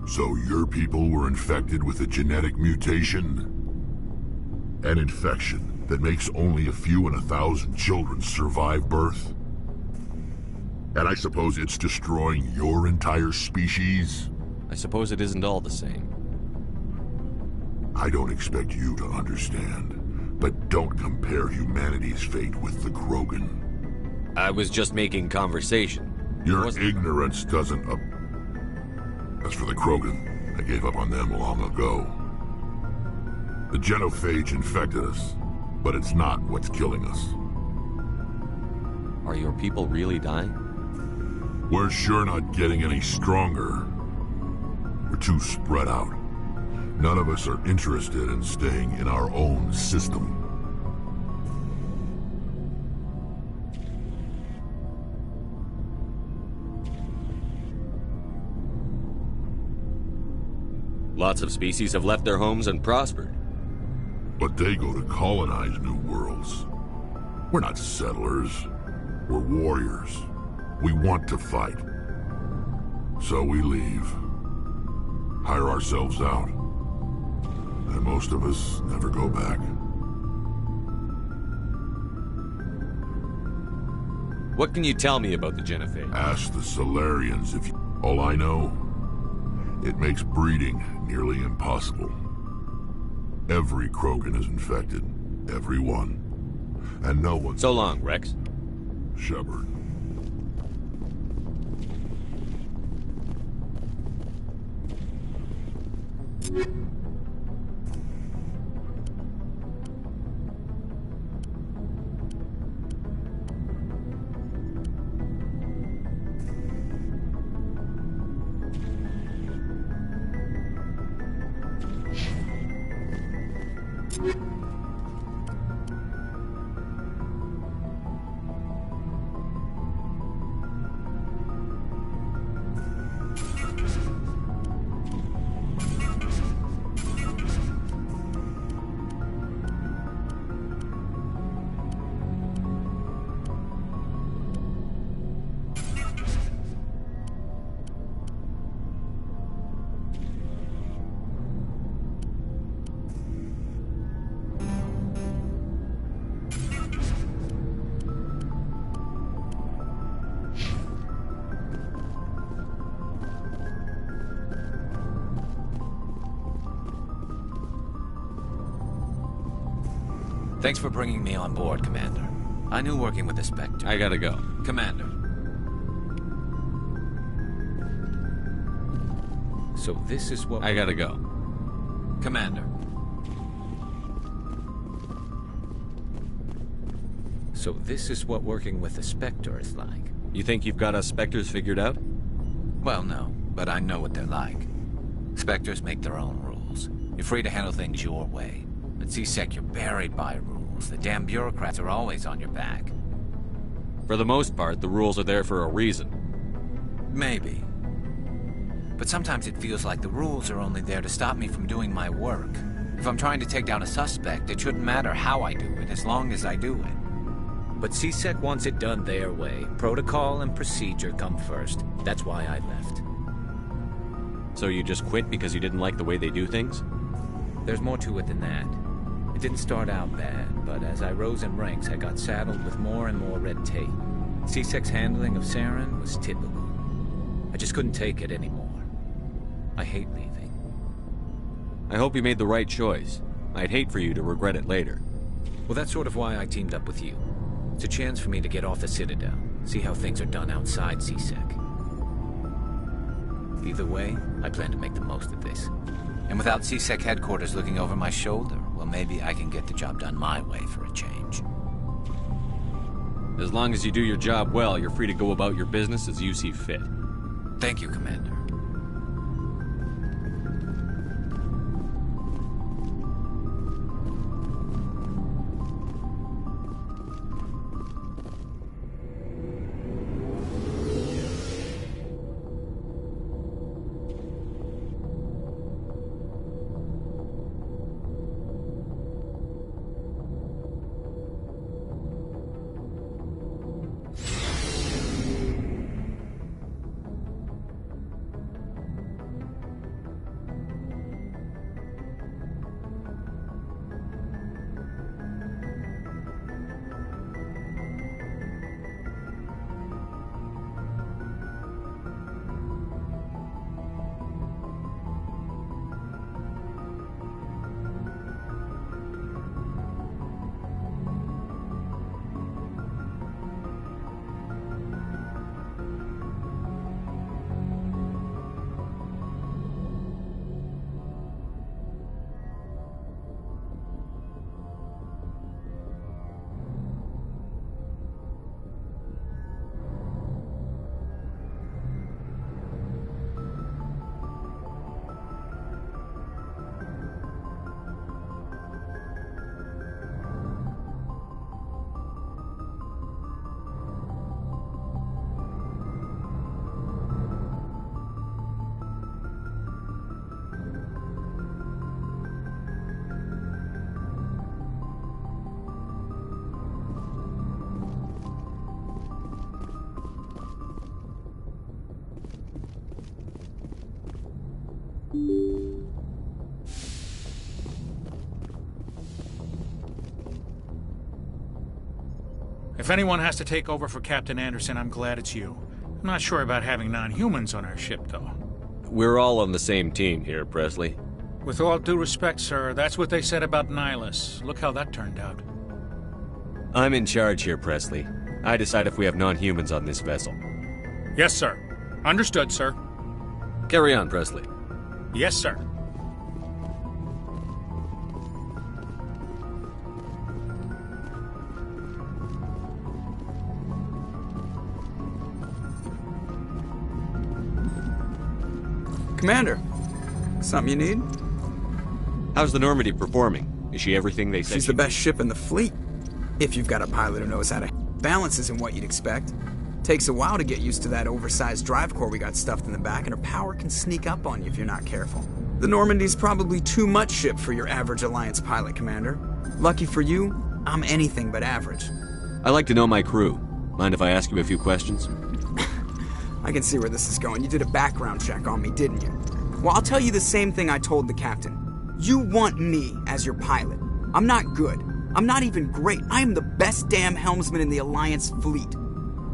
So your people were infected with a genetic mutation? An infection that makes only a few in 1,000 children survive birth? And I suppose it's destroying your entire species? I suppose it isn't all the same. I don't expect you to understand, but don't compare humanity's fate with the Krogan. I was just making conversation. Your ignorance doesn't... As for the Krogan, I gave up on them long ago. The genophage infected us, but it's not what's killing us. Are your people really dying? We're sure not getting any stronger. We're too spread out. None of us are interested in staying in our own system. Lots of species have left their homes and prospered. But they go to colonize new worlds. We're not settlers. We're warriors. We want to fight. So we leave. Hire ourselves out. And most of us never go back. What can you tell me about the genophage? Ask the Solarians if you... All I know, it makes breeding nearly impossible. Every Krogan is infected. Every one. And no one... So long, Rex. Shepard. Thanks for bringing me on board, Commander. I knew working with the Spectre. I gotta go. Commander. So this is what... I gotta go. Commander. So this is what working with the Spectre is like. You think you've got us Spectres figured out? Well, no, but I know what they're like. Spectres make their own rules. You're free to handle things your way. At C-Sec, you're buried by rules. The damn bureaucrats are always on your back. For the most part, the rules are there for a reason. Maybe. But sometimes it feels like the rules are only there to stop me from doing my work. If I'm trying to take down a suspect, it shouldn't matter how I do it, as long as I do it. But C-Sec wants it done their way. Protocol and procedure come first. That's why I left. So you just quit because you didn't like the way they do things? There's more to it than that. It didn't start out bad, but as I rose in ranks, I got saddled with more and more red tape. C-Sec's handling of Saren was typical. I just couldn't take it anymore. I hate leaving. I hope you made the right choice. I'd hate for you to regret it later. Well, that's sort of why I teamed up with you. It's a chance for me to get off the Citadel, see how things are done outside C-Sec. Either way, I plan to make the most of this. And without C-Sec headquarters looking over my shoulder, well, maybe I can get the job done my way for a change. As long as you do your job well, you're free to go about your business as you see fit. Thank you, Commander. If anyone has to take over for Captain Anderson, I'm glad it's you. I'm not sure about having non-humans on our ship, though. We're all on the same team here, Presley. With all due respect, sir, that's what they said about Nihilus. Look how that turned out. I'm in charge here, Presley. I decide if we have non-humans on this vessel. Yes, sir. Understood, sir. Carry on, Presley. Yes, sir. Commander, something you need? How's the Normandy performing? Is she everything they said? She's the best ship in the fleet. If you've got a pilot who knows how to balance isn't what you'd expect. Takes a while to get used to that oversized drive core we got stuffed in the back, and her power can sneak up on you if you're not careful. The Normandy's probably too much ship for your average Alliance pilot, Commander. Lucky for you, I'm anything but average. I like to know my crew. Mind if I ask you a few questions? I can see where this is going. You did a background check on me, didn't you? Well, I'll tell you the same thing I told the captain. You want me as your pilot. I'm not good. I'm not even great. I am the best damn helmsman in the Alliance fleet.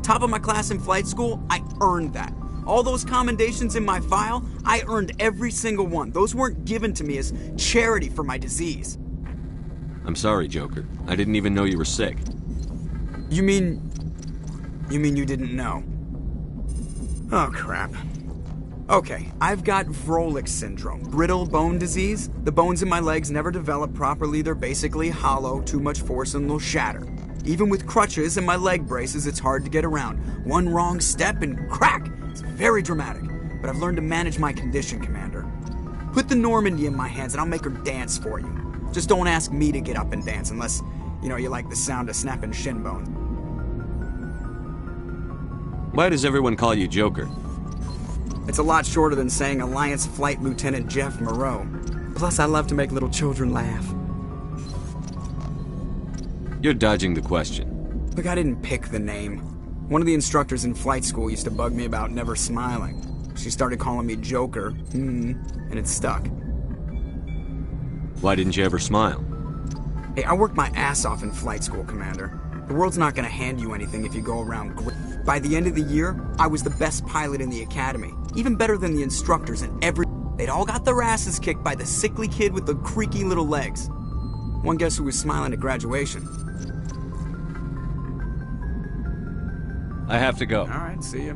Top of my class in flight school, I earned that. All those commendations in my file, I earned every single one. Those weren't given to me as charity for my disease. I'm sorry, Joker. I didn't even know you were sick. You mean you didn't know? Oh, crap. Okay, I've got Vrolik syndrome, brittle bone disease. The bones in my legs never develop properly. They're basically hollow, too much force and they'll shatter. Even with crutches and my leg braces, it's hard to get around. One wrong step and crack! It's very dramatic, but I've learned to manage my condition, Commander. Put the Normandy in my hands and I'll make her dance for you. Just don't ask me to get up and dance unless, you like the sound of snapping shin bones. Why does everyone call you Joker? It's a lot shorter than saying Alliance Flight Lieutenant Jeff Moreau. Plus, I love to make little children laugh. You're dodging the question. Look, I didn't pick the name. One of the instructors in flight school used to bug me about never smiling. She started calling me Joker, and it stuck. Why didn't you ever smile? Hey, I worked my ass off in flight school, Commander. The world's not gonna hand you anything if you go around By the end of the year, I was the best pilot in the academy. Even better than the instructors and they'd all got their asses kicked by the sickly kid with the creaky little legs. One guess who was smiling at graduation? I have to go. Alright, see ya.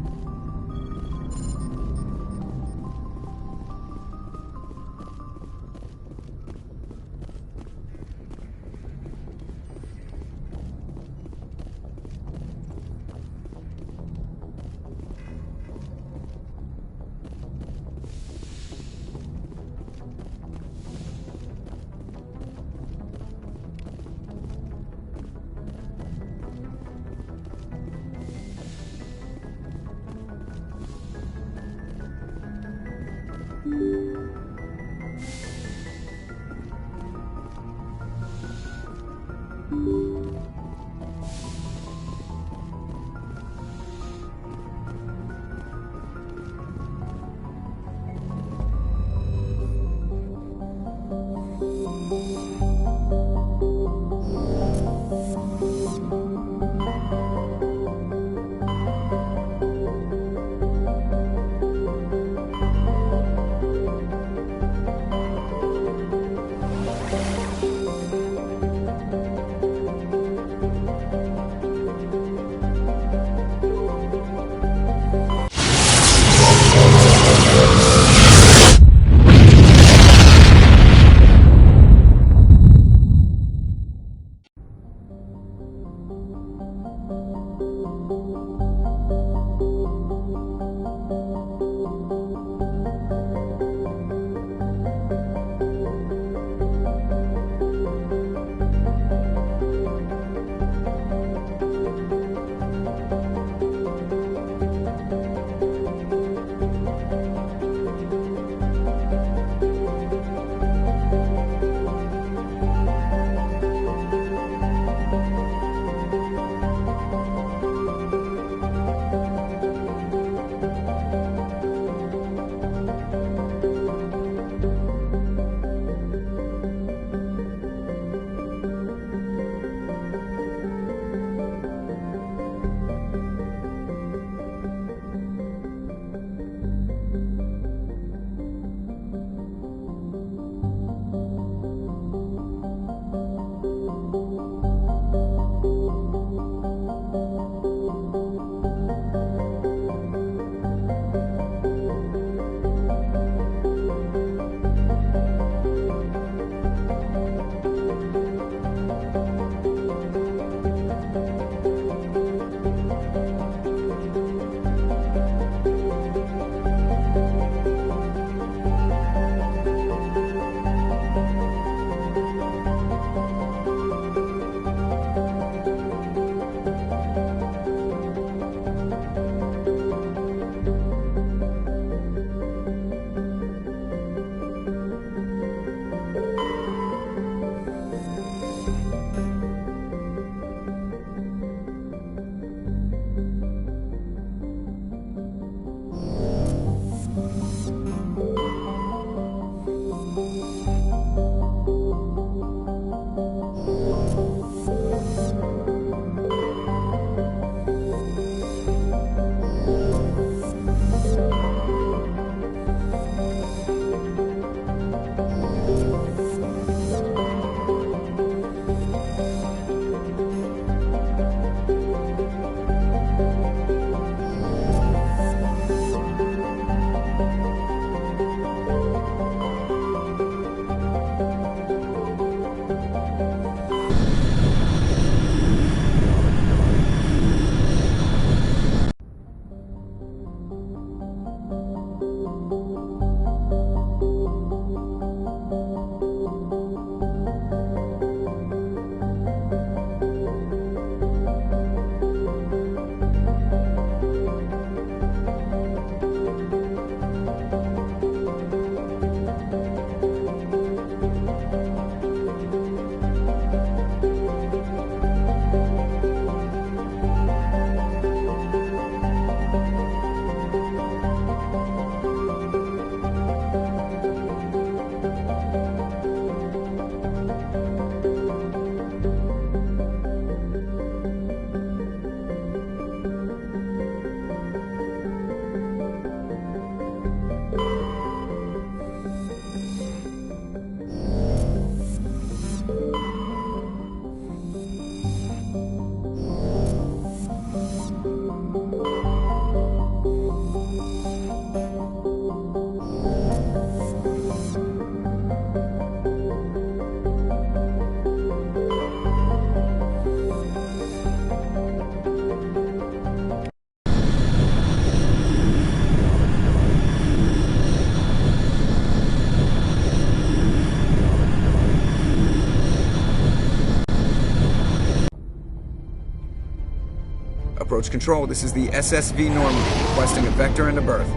Approach Control, this is the SSV Normandy, requesting a vector and a berth.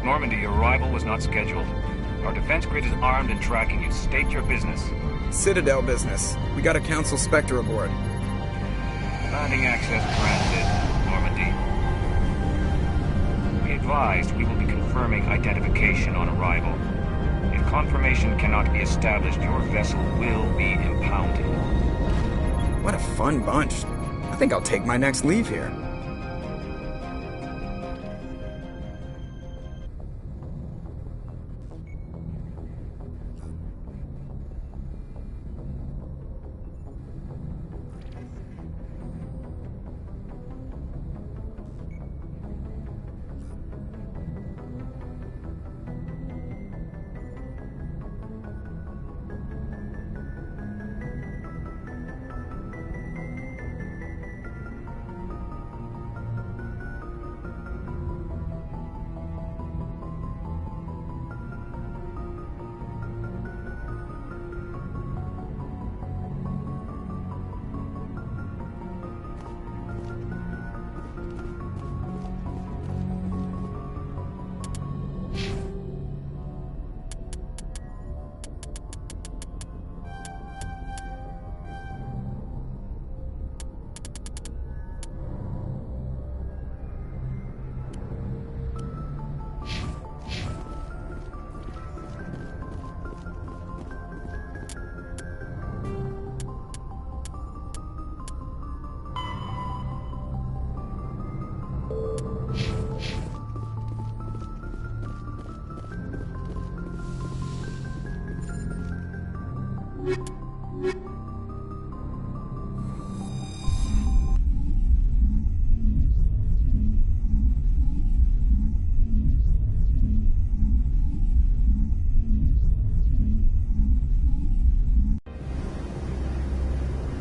Normandy, your arrival was not scheduled. Our defense grid is armed and tracking you. State your business. Citadel business. We got a Council Spectre aboard. Landing access granted, Normandy. Be advised, we will be confirming identification on arrival. If confirmation cannot be established, your vessel will be impounded. What a fun bunch. I think I'll take my next leave here.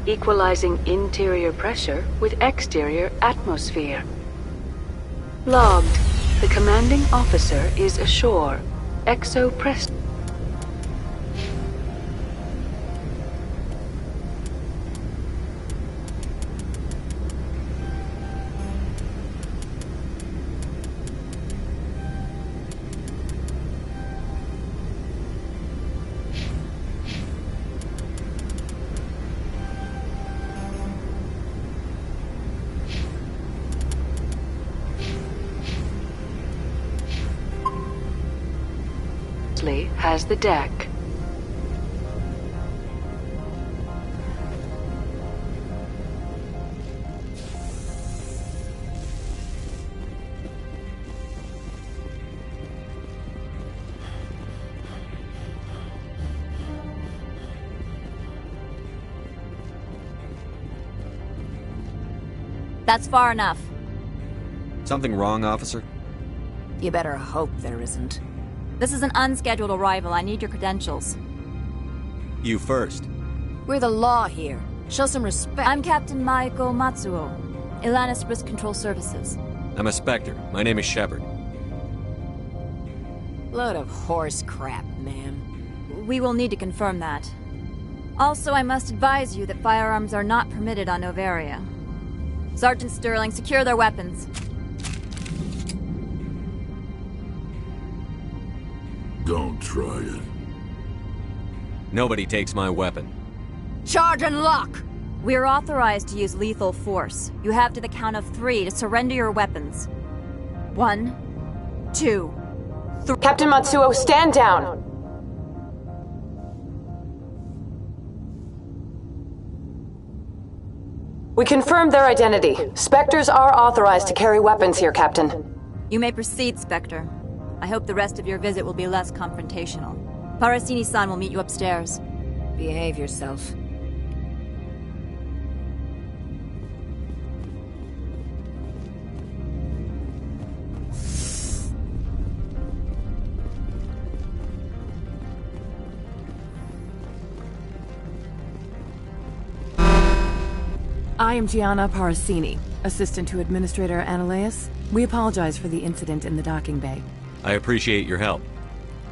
Equalizing interior pressure with exterior atmosphere. Logged. The commanding officer is ashore. Exopress. Has the deck. That's far enough. Something wrong, officer? You better hope there isn't. This is an unscheduled arrival. I need your credentials. You first. We're the law here. Show some respect. I'm Captain Maiko Matsuo, Ilanis Risk Control Services. I'm a Spectre. My name is Shepard. Load of horse crap, ma'am. We will need to confirm that. Also, I must advise you that firearms are not permitted on Noveria. Sergeant Sterling, secure their weapons. Don't try it. Nobody takes my weapon. Charge and lock! We are authorized to use lethal force. You have to the count of 3 to surrender your weapons. 1, 2, 3. Captain Matsuo, stand down! We confirmed their identity. Spectres are authorized to carry weapons here, Captain. You may proceed, Spectre. I hope the rest of your visit will be less confrontational. Parasini-san will meet you upstairs. Behave yourself. I am Gianna Parasini, assistant to Administrator Analeus. We apologize for the incident in the docking bay. I appreciate your help.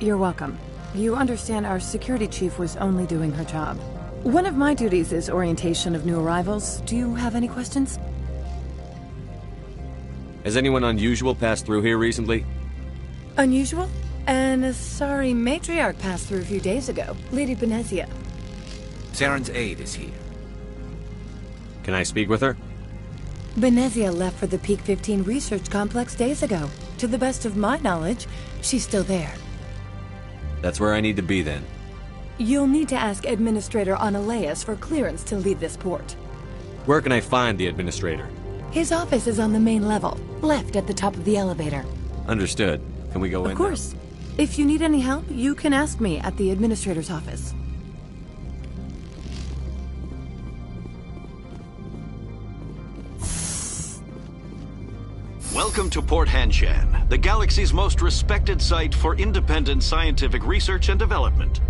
You're welcome. You understand our security chief was only doing her job. One of my duties is orientation of new arrivals. Do you have any questions? Has anyone unusual passed through here recently? Unusual? An Asari matriarch passed through a few days ago. Lady Benezia. Saren's aide is here. Can I speak with her? Benezia left for the Peak 15 research complex days ago. To the best of my knowledge, she's still there. That's where I need to be then. You'll need to ask Administrator Analeas for clearance to leave this port. Where can I find the Administrator? His office is on the main level, left at the top of the elevator. Understood. Can we go in? Of course. If you need any help, you can ask me at the Administrator's office. Welcome to Port Hanshan, the galaxy's most respected site for independent scientific research and development.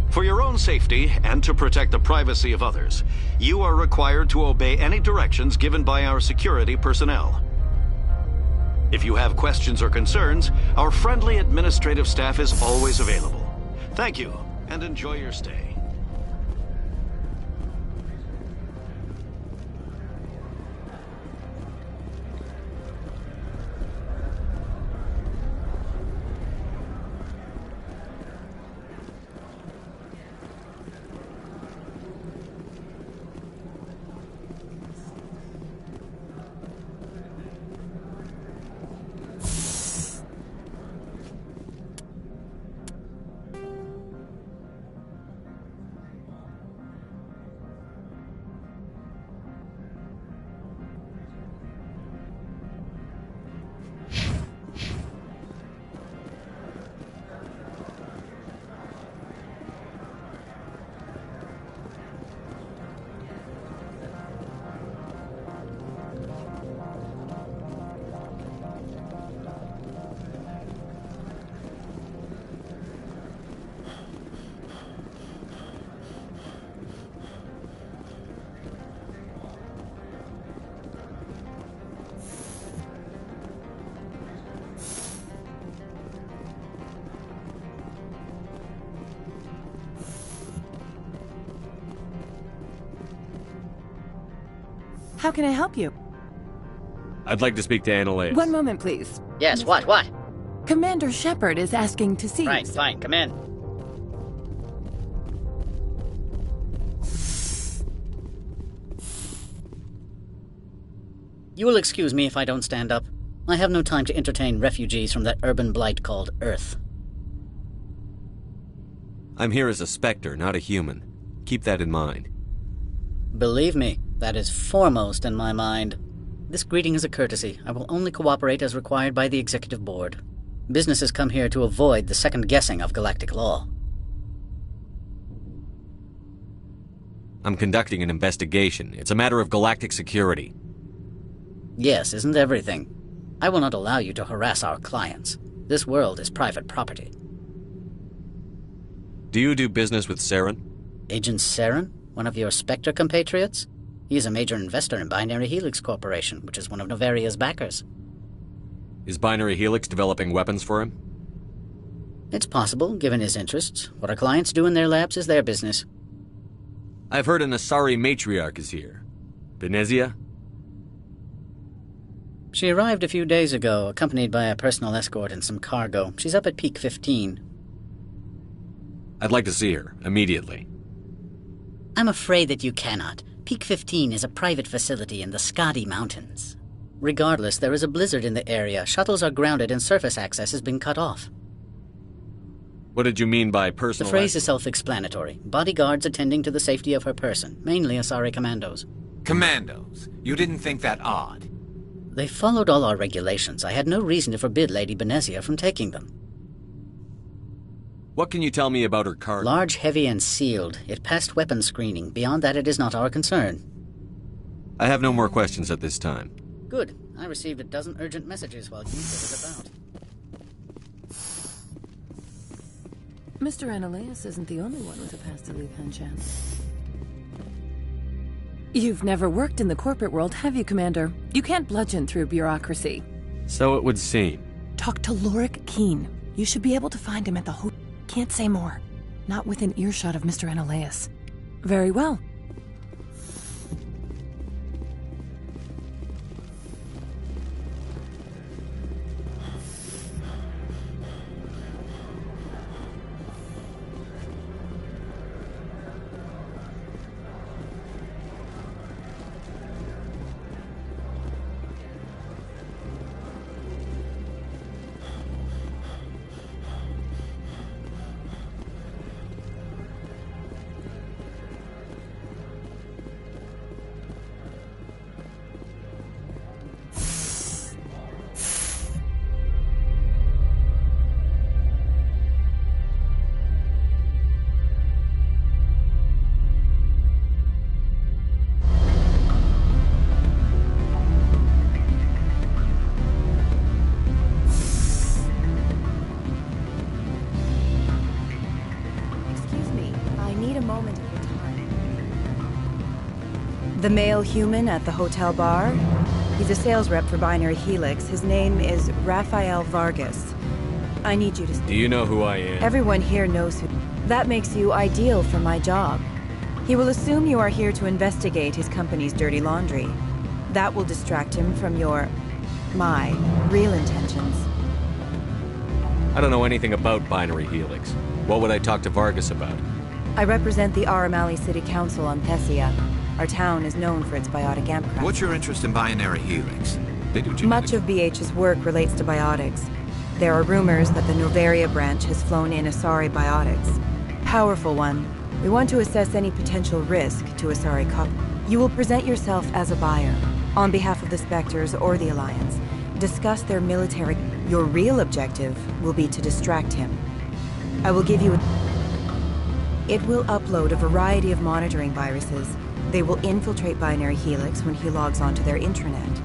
For your own safety and to protect the privacy of others, you are required to obey any directions given by our security personnel. If you have questions or concerns, our friendly administrative staff is always available. Thank you, and enjoy your stay. How can I help you? I'd like to speak to Analeas. One moment, please. Yes, what? Commander Shepard is asking to see you. Right, fine, come in. You will excuse me if I don't stand up. I have no time to entertain refugees from that urban blight called Earth. I'm here as a Spectre, not a human. Keep that in mind. Believe me, that is foremost in my mind. This greeting is a courtesy. I will only cooperate as required by the Executive Board. Businesses come here to avoid the second guessing of galactic law. I'm conducting an investigation. It's a matter of galactic security. Yes, isn't everything? I will not allow you to harass our clients. This world is private property. Do you do business with Saren? Agent Saren? One of your Spectre compatriots? He is a major investor in Binary Helix Corporation, which is one of Novaria's backers. Is Binary Helix developing weapons for him? It's possible, given his interests. What our clients do in their labs is their business. I've heard an Asari matriarch is here. Benezia? She arrived a few days ago, accompanied by a personal escort and some cargo. She's up at Peak 15. I'd like to see her, immediately. I'm afraid that you cannot. Peak 15 is a private facility in the Skadi Mountains. Regardless, there is a blizzard in the area. Shuttles are grounded and surface access has been cut off. What did you mean by personal... The phrase is self-explanatory. Bodyguards attending to the safety of her person, mainly Asari commandos. Commandos? You didn't think that odd? They followed all our regulations. I had no reason to forbid Lady Benezia from taking them. What can you tell me about her cargo? Large, heavy, and sealed. It passed weapons screening. Beyond that, it is not our concern. I have no more questions at this time. Good. I received a dozen urgent messages while you were about. Mr. Analeas isn't the only one with a pass to leave Hanshan. You've never worked in the corporate world, have you, Commander? You can't bludgeon through bureaucracy. So it would seem. Talk to Lorik Keen. You should be able to find him at the hotel. Can't say more. Not within earshot of Mr. Analeas. Very well. The male human at the hotel bar? He's a sales rep for Binary Helix. His name is Rafael Vargas. I need you to... Do you know who I am? Everyone here knows who... That makes you ideal for my job. He will assume you are here to investigate his company's dirty laundry. That will distract him from my real intentions. I don't know anything about Binary Helix. What would I talk to Vargas about? I represent the Aramali City Council on Thessia. Our town is known for its biotic amp craft. What's your interest in Binary Helix? They do genetic... Much of BH's work relates to biotics. There are rumors that the Noveria branch has flown in Asari biotics. Powerful one. We want to assess any potential risk to Asari Cop. You will present yourself as a buyer, on behalf of the Spectres or the Alliance. Discuss their military... Your real objective will be to distract him. I will give you It will upload a variety of monitoring viruses. They will infiltrate Binary Helix when he logs onto their intranet.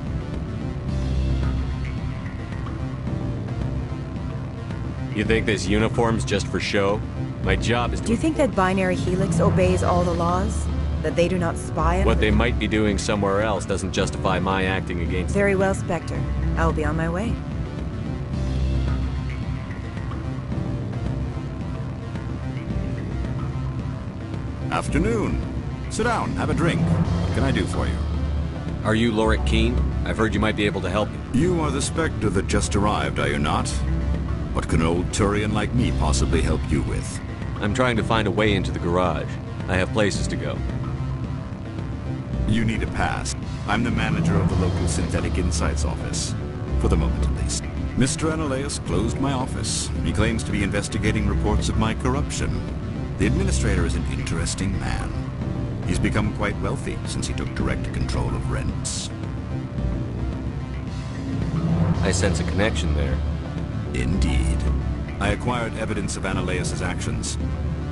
You think this uniform's just for show? My job is to... Do you think that Binary Helix obeys all the laws? That they do not spy on... What they might be doing somewhere else doesn't justify my acting against... Very well, Spectre. I will be on my way. Afternoon. Sit down, have a drink. What can I do for you? Are you Lorik Keene? I've heard you might be able to help me. You are the Spectre that just arrived, are you not? What can an old Turian like me possibly help you with? I'm trying to find a way into the garage. I have places to go. You need a pass. I'm the manager of the local Synthetic Insights office. For the moment, at least. Mr. Analaeus closed my office. He claims to be investigating reports of my corruption. The administrator is an interesting man. He's become quite wealthy since he took direct control of rents. I sense a connection there. Indeed. I acquired evidence of Analaeus' actions.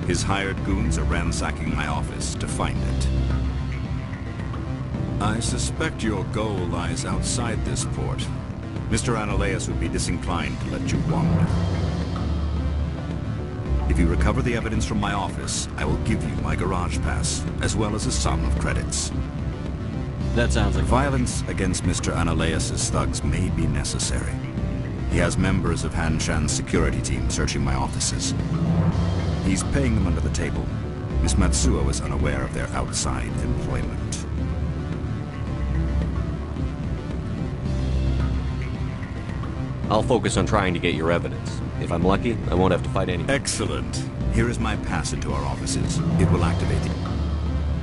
His hired goons are ransacking my office to find it. I suspect your goal lies outside this port. Mr. Analaeus would be disinclined to let you wander. If you recover the evidence from my office, I will give you my garage pass, as well as a sum of credits. That sounds like... Violence against Mr. Analaeus' thugs may be necessary. He has members of Han Shan's security team searching my offices. He's paying them under the table. Miss Matsuo is unaware of their outside employment. I'll focus on trying to get your evidence. If I'm lucky, I won't have to fight anyone. Excellent. Here is my pass into our offices. It will activate it.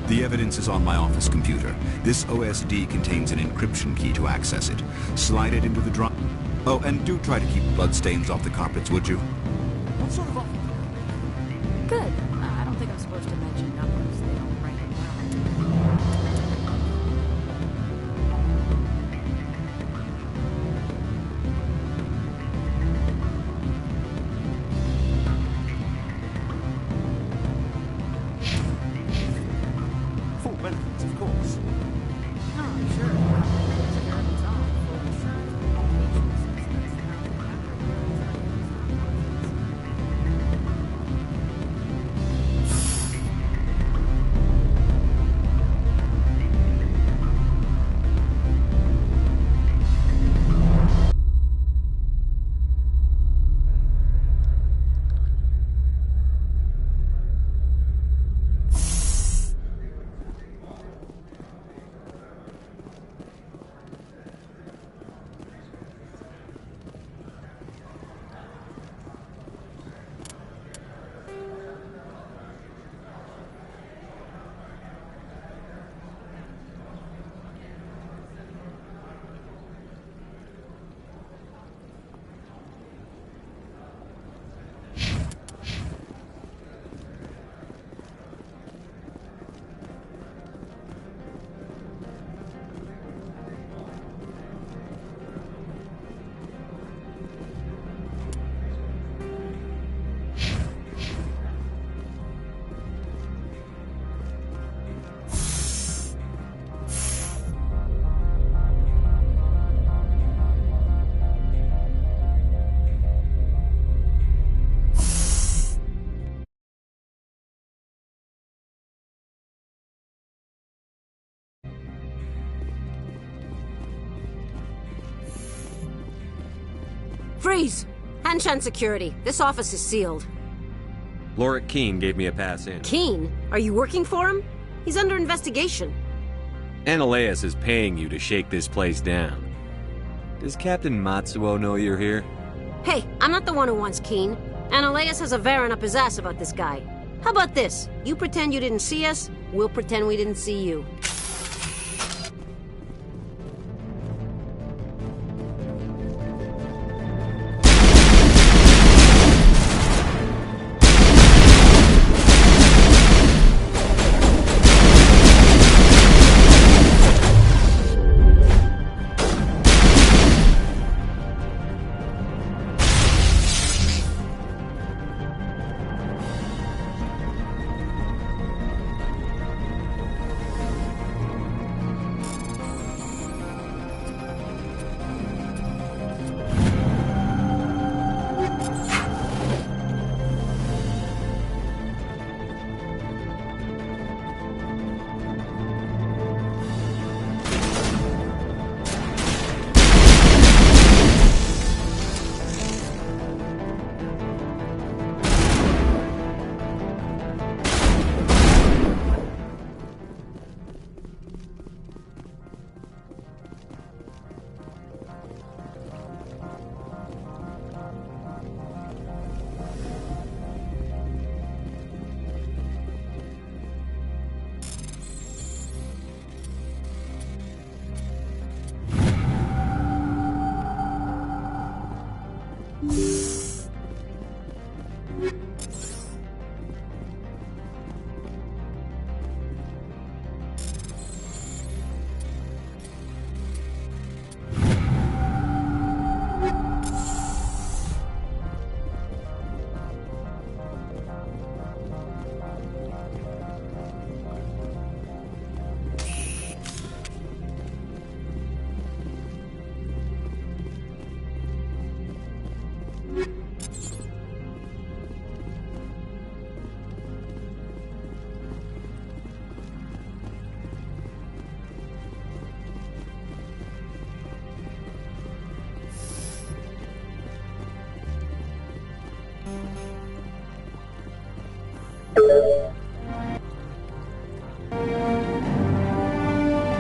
The evidence is on my office computer. This OSD contains an encryption key to access it. Slide it into the drive. Oh, and do try to keep bloodstains off the carpets, would you? What sort of... Good. I don't think I'm supposed to mention numbers. They don't write them down. Full benefits, of course. Oh, sure. Freeze! Hanshan security. This office is sealed. Lorik Keene gave me a pass in. Keene? Are you working for him? He's under investigation. Analaeus is paying you to shake this place down. Does Captain Matsuo know you're here? Hey, I'm not the one who wants Keene. Analaeus has a Varen up his ass about this guy. How about this? You pretend you didn't see us, we'll pretend we didn't see you.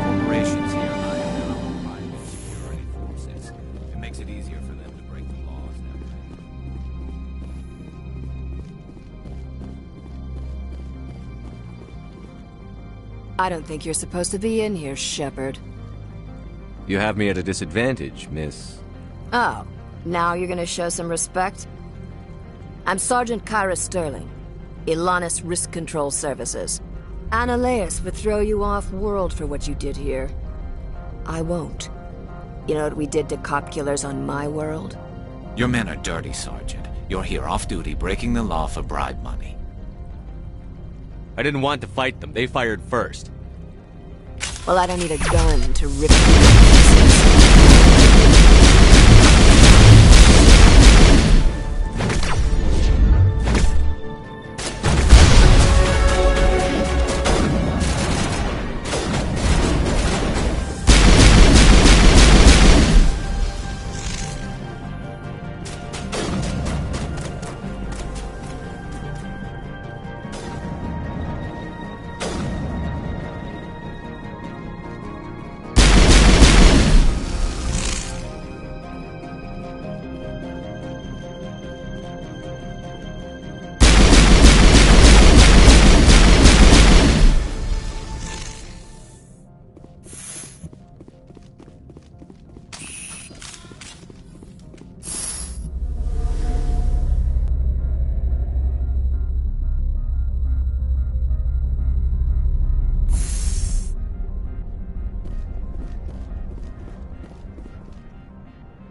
Corporations here rely on their own private security forces. It makes it easier for them to break the laws that way. I don't think you're supposed to be in here, Shepard. You have me at a disadvantage, miss. Oh, now you're gonna show some respect? I'm Sergeant Kyra Sterling, Ilanis Risk Control Services. Analaeus would throw you off-world for what you did here. I won't. You know what we did to cop killers on my world? Your men are dirty, Sergeant. You're here off-duty, breaking the law for bribe money. I didn't want to fight them. They fired first. Well, I don't need a gun to rip you to pieces.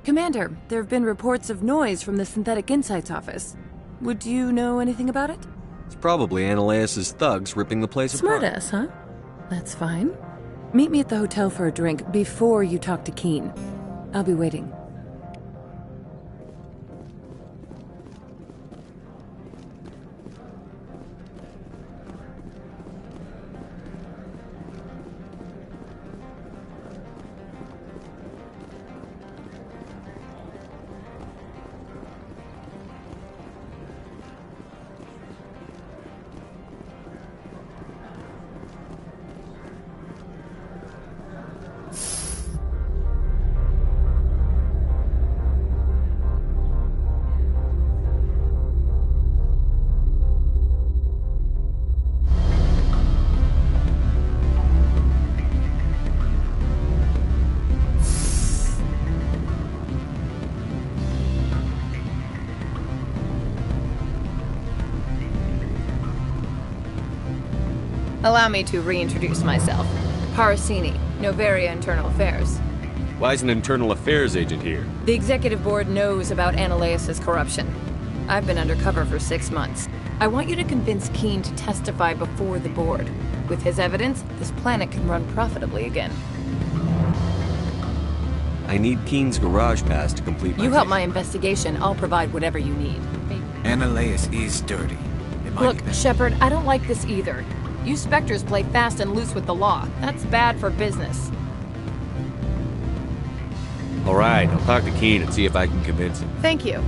Commander, there have been reports of noise from the Synthetic Insights office. Would you know anything about it? It's probably Analaeus' thugs ripping the place apart. Smartass, huh? That's fine. Meet me at the hotel for a drink before you talk to Keene. I'll be waiting. Allow me to reintroduce myself. Parasini, Noveria Internal Affairs. Why is an internal affairs agent here? The executive board knows about Ananias' corruption. I've been undercover for 6 months. I want you to convince Keene to testify before the board. With his evidence, this planet can run profitably again. I need Keene's garage pass to complete my... You help my investigation, I'll provide whatever you need. Ananias is dirty. Look, Shepard, I don't like this either. You Spectres play fast and loose with the law. That's bad for business. Alright, I'll talk to Keene and see if I can convince him. Thank you.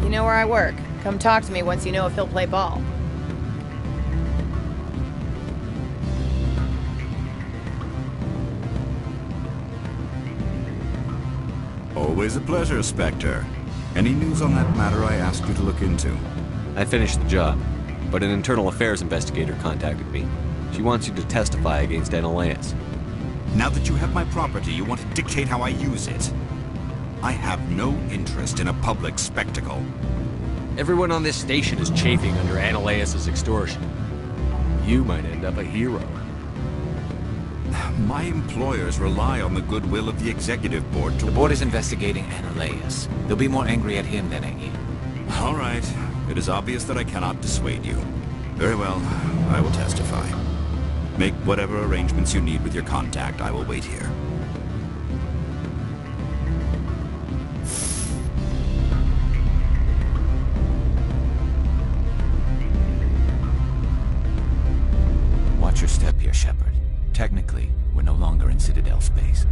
You know where I work. Come talk to me once you know if he'll play ball. Always a pleasure, Spectre. Any news on that matter I asked you to look into? I finished the job, but an internal affairs investigator contacted me. She wants you to testify against Ananias. Now that you have my property, you want to dictate how I use it. I have no interest in a public spectacle. Everyone on this station is chafing under Ananias' extortion. You might end up a hero. My employers rely on the goodwill of the executive board to... The board is investigating Ananias. They'll be more angry at him than at you. All right. It is obvious that I cannot dissuade you. Very well. I will testify. Make whatever arrangements you need with your contact. I will wait here. Watch your step here, Shepard. Technically, we're no longer in Citadel space.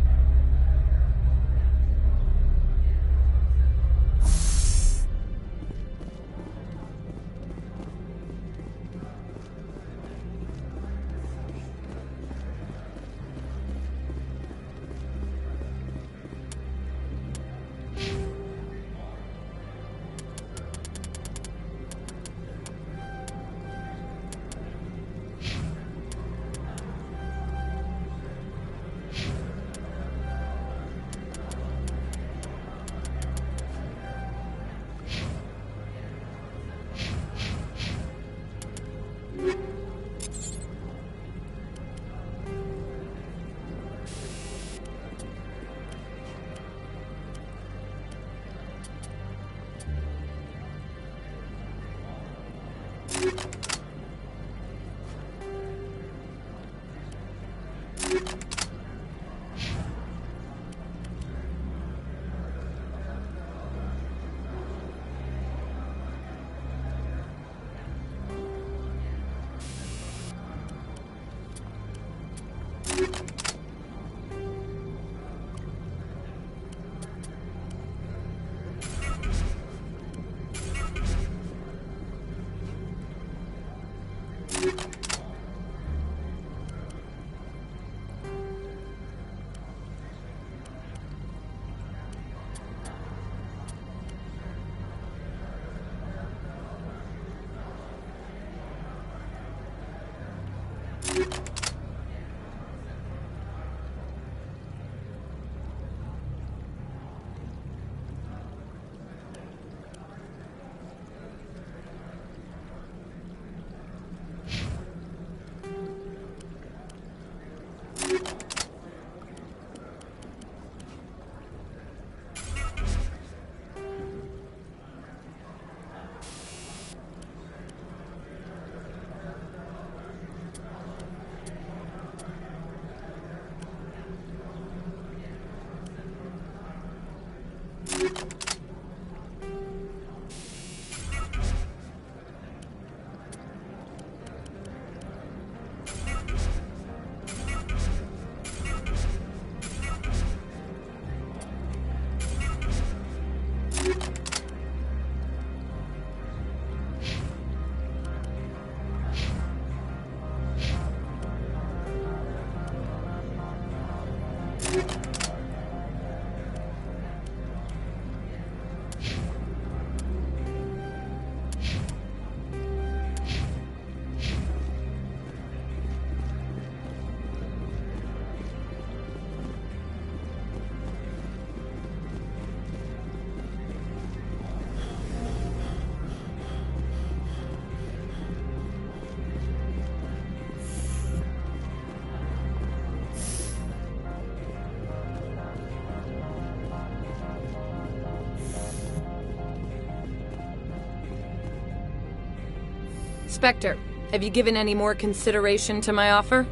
Spectre, have you given any more consideration to my offer?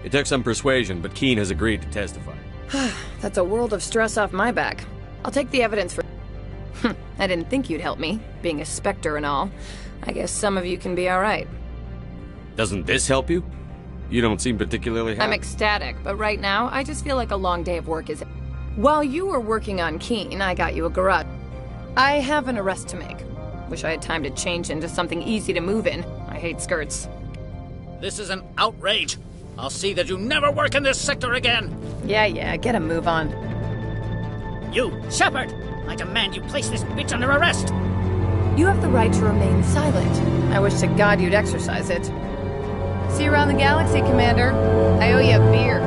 It took some persuasion, but Keene has agreed to testify. That's a world of stress off my back. I'll take the evidence for... I didn't think you'd help me, being a Spectre and all. I guess some of you can be alright. Doesn't this help you? You don't seem particularly happy. I'm ecstatic, but right now, I just feel like a long day of work is... While you were working on Keene, I got you a garage. I have an arrest to make. Wish I had time to change into something easy to move in. I hate skirts. This is an outrage. I'll see that you never work in this sector again. Yeah, get a move on. You, Shepard! I demand you place this bitch under arrest! You have the right to remain silent. I wish to God you'd exercise it. See you around the galaxy, Commander. I owe you a beer.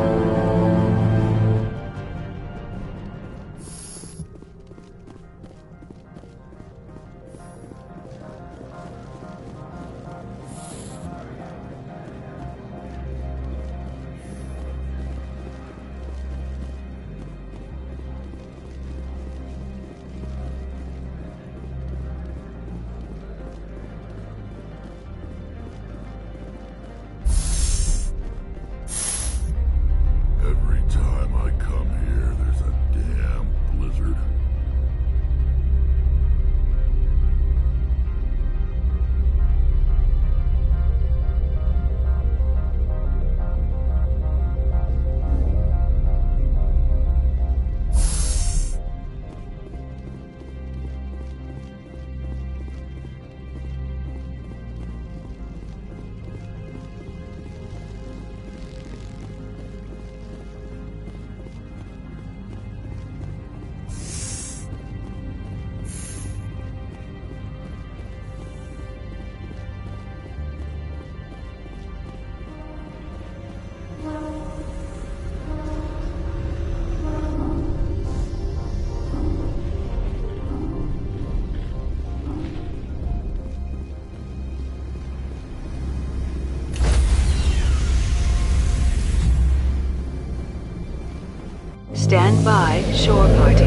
Stand by, shore party.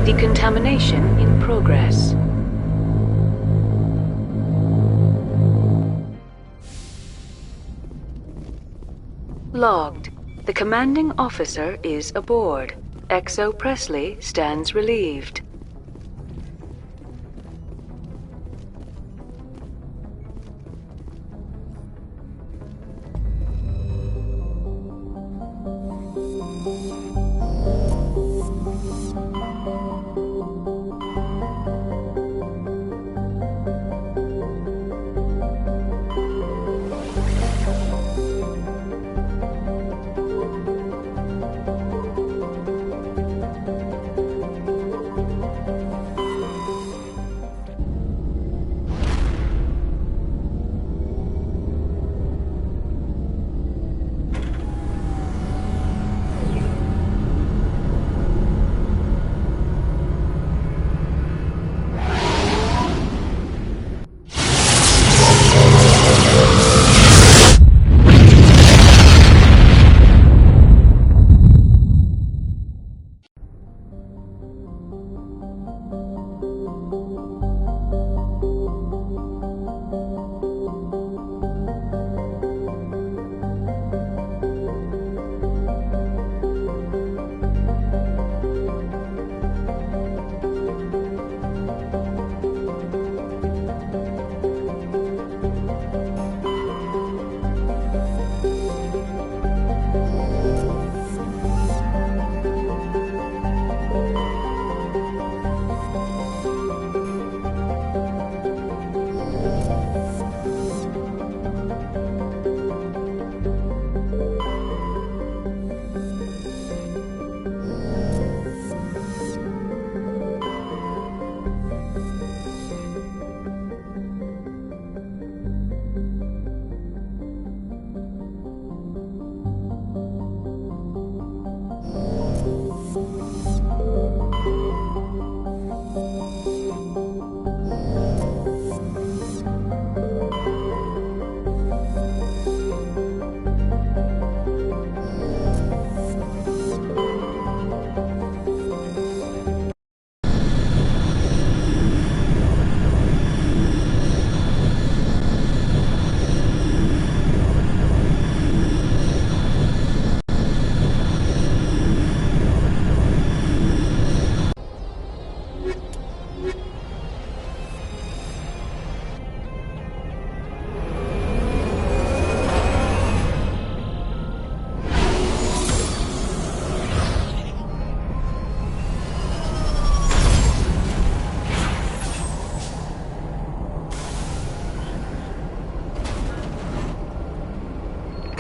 Decontamination in progress. Logged. The commanding officer is aboard. XO Presley stands relieved.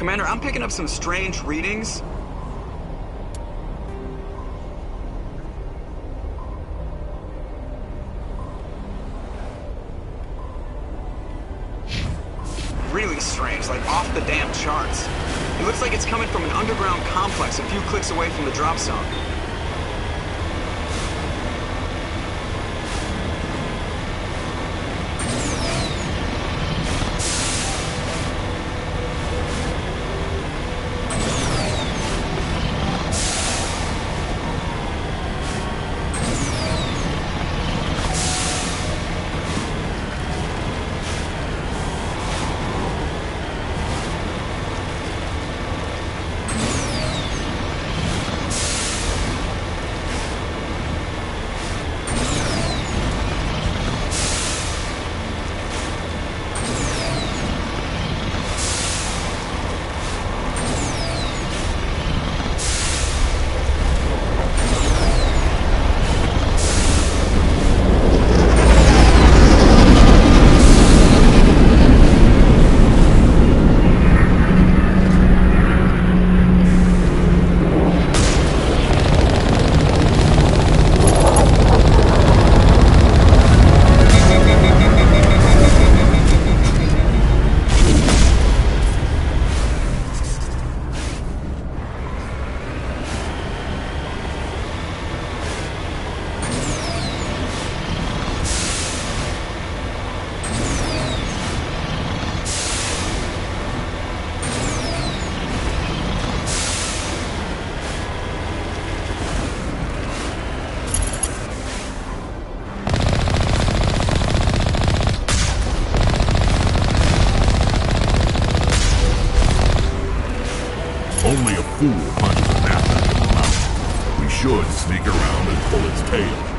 Commander, I'm picking up some strange readings. Really strange, like off the damn charts. It looks like it's coming from an underground complex a few clicks away from the drop zone. Only a fool punches a gnat back in the mouth. We should sneak around and pull its tail.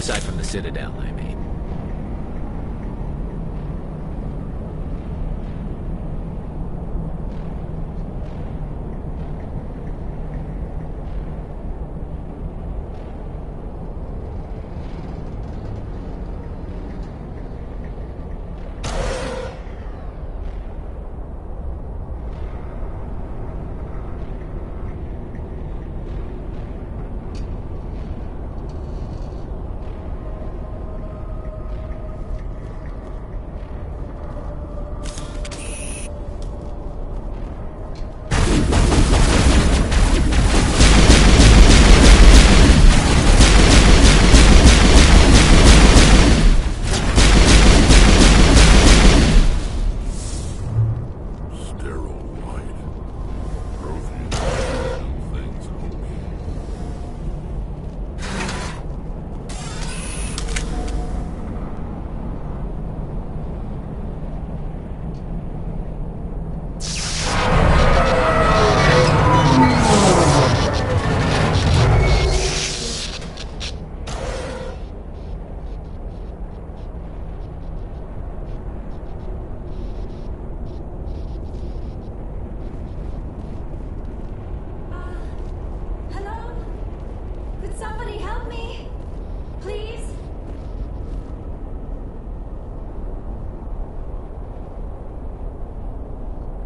Aside from the Citadel, I mean.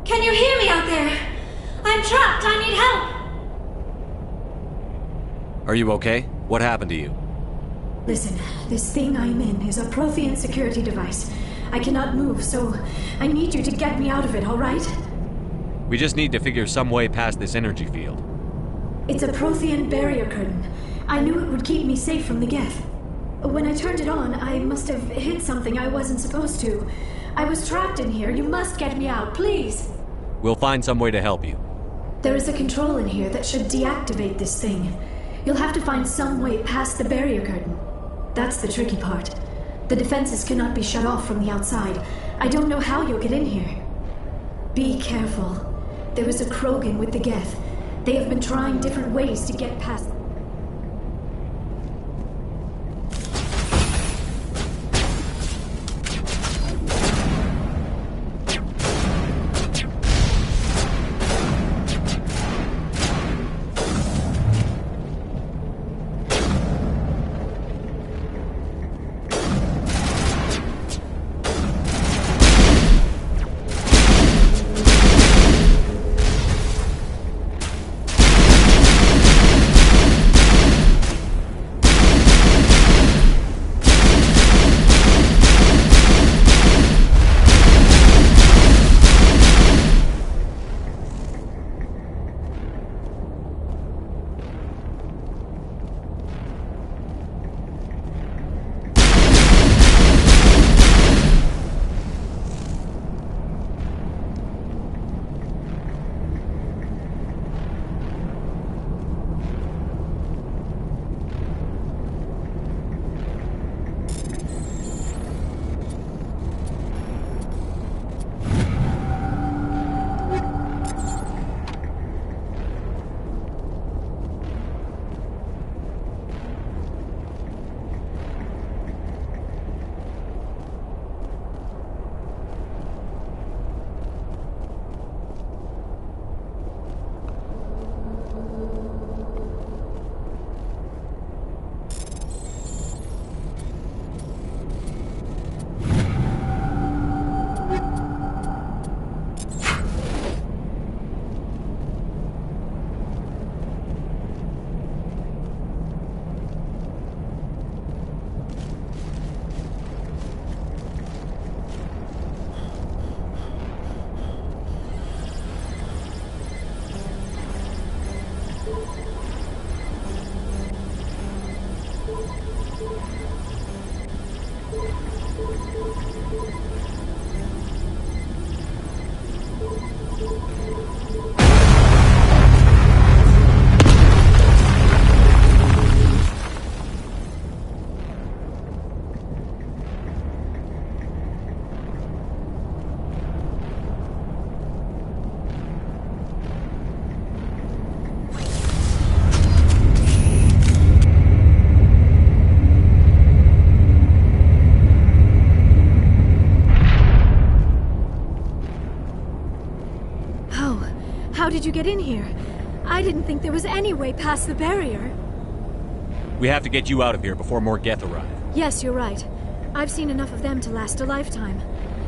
Can you hear me out there? I'm trapped. I need help. Are you okay? What happened to you? Listen, this thing I'm in is a Prothean security device. I cannot move, so I need you to get me out of it, all right? We just need to figure some way past this energy field. It's a Prothean barrier curtain. I knew it would keep me safe from the Geth. When I turned it on, I must have hit something I wasn't supposed to. I was trapped in here. You must get me out, please. We'll find some way to help you. There is a control in here that should deactivate this thing. You'll have to find some way past the barrier curtain. That's the tricky part. The defenses cannot be shut off from the outside. I don't know how you'll get in here. Be careful. There is a Krogan with the Geth. They have been trying different ways to get past... did you get in here? I didn't think there was any way past the barrier. We have to get you out of here before more Geth arrive. Yes, you're right. I've seen enough of them to last a lifetime.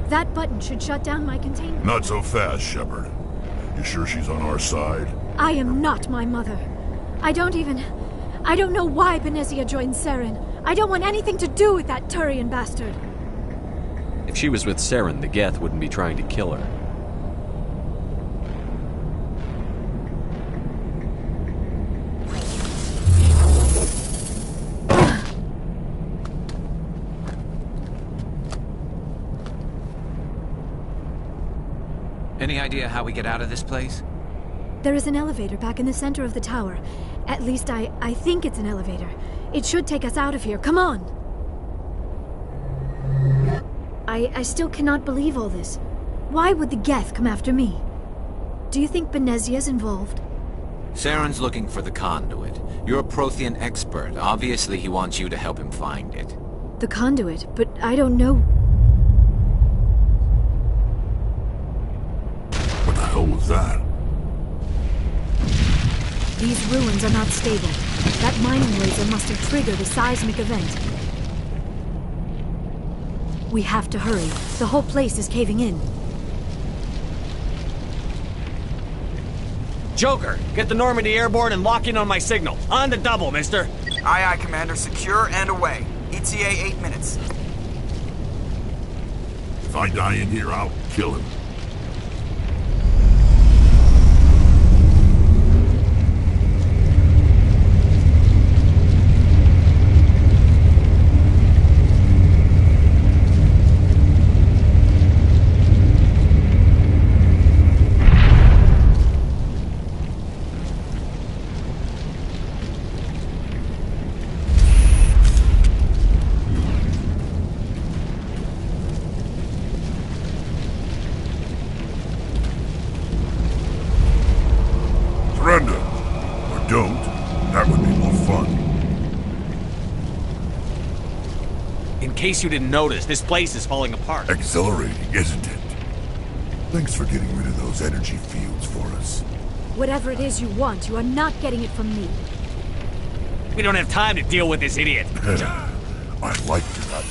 That button should shut down my containment. Not so fast, Shepard. You sure she's on our side? I am not my mother. I don't know why Benezia joined Saren. I don't want anything to do with that Turian bastard. If she was with Saren, the Geth wouldn't be trying to kill her. Any idea how we get out of this place? There is an elevator back in the center of the tower. At least I think it's an elevator. It should take us out of here. Come on! I still cannot believe all this. Why would the Geth come after me? Do you think Benezia's involved? Saren's looking for the conduit. You're a Prothean expert. Obviously he wants you to help him find it. The conduit, but I don't know. What the hell was that? These ruins are not stable. That mining laser must have triggered a seismic event. We have to hurry. The whole place is caving in. Joker, get the Normandy airborne and lock in on my signal. On the double, mister. Aye, aye, Commander. Secure and away. ETA 8 minutes. If I die in here, I'll kill him. Surrender. Or don't. That would be more fun. In case you didn't notice, this place is falling apart. Exhilarating, isn't it? Thanks for getting rid of those energy fields for us. Whatever it is you want, you are not getting it from me. We don't have time to deal with this idiot. I like your idea.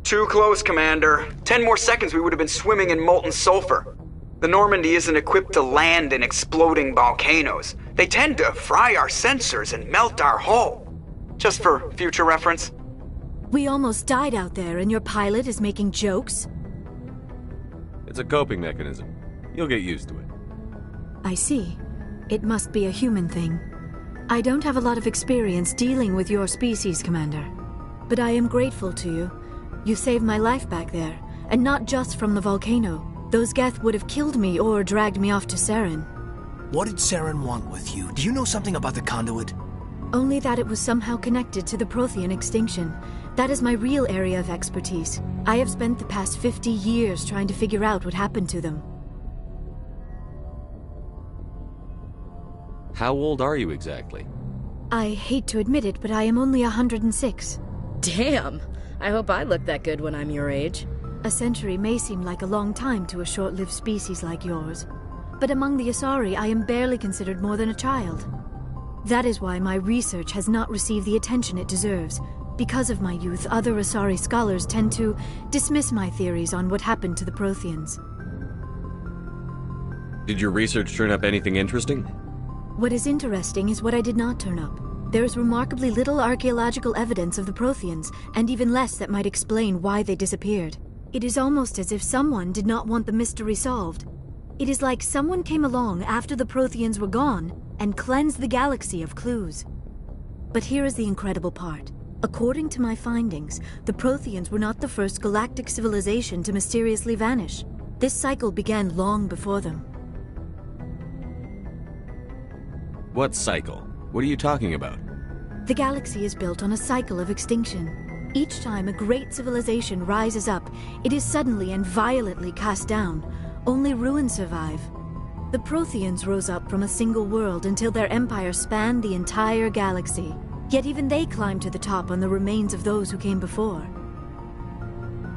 Too close, Commander. 10 more seconds we would have been swimming in molten sulfur. The Normandy isn't equipped to land in exploding volcanoes. They tend to fry our sensors and melt our hull. Just for future reference. We almost died out there, and your pilot is making jokes? It's a coping mechanism. You'll get used to it. I see. It must be a human thing. I don't have a lot of experience dealing with your species, Commander. But I am grateful to you. You saved my life back there, and not just from the volcano. Those Geth would have killed me or dragged me off to Saren. What did Saren want with you? Do you know something about the conduit? Only that it was somehow connected to the Prothean extinction. That is my real area of expertise. I have spent the past 50 years trying to figure out what happened to them. How old are you exactly? I hate to admit it, but I am only 106. Damn! I hope I look that good when I'm your age. A century may seem like a long time to a short-lived species like yours, but among the Asari, I am barely considered more than a child. That is why my research has not received the attention it deserves. Because of my youth, other Asari scholars tend to dismiss my theories on what happened to the Protheans. Did your research turn up anything interesting? What is interesting is what I did not turn up. There is remarkably little archaeological evidence of the Protheans, and even less that might explain why they disappeared. It is almost as if someone did not want the mystery solved. It is like someone came along after the Protheans were gone and cleansed the galaxy of clues. But here is the incredible part. According to my findings, the Protheans were not the first galactic civilization to mysteriously vanish. This cycle began long before them. What cycle? What are you talking about? The galaxy is built on a cycle of extinction. Each time a great civilization rises up, it is suddenly and violently cast down. Only ruins survive. The Protheans rose up from a single world until their empire spanned the entire galaxy. Yet even they climbed to the top on the remains of those who came before.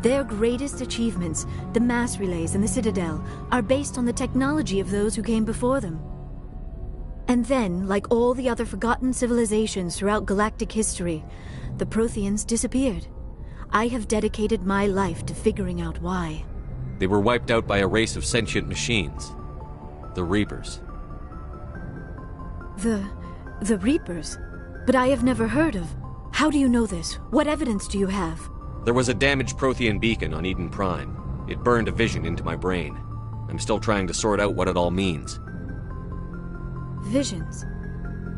Their greatest achievements, the mass relays and the Citadel, are based on the technology of those who came before them. And then, like all the other forgotten civilizations throughout galactic history, the Protheans disappeared. I have dedicated my life to figuring out why. They were wiped out by a race of sentient machines. The Reapers. The Reapers? But I have never heard of. How do you know this? What evidence do you have? There was a damaged Prothean beacon on Eden Prime. It burned a vision into my brain. I'm still trying to sort out what it all means. Visions.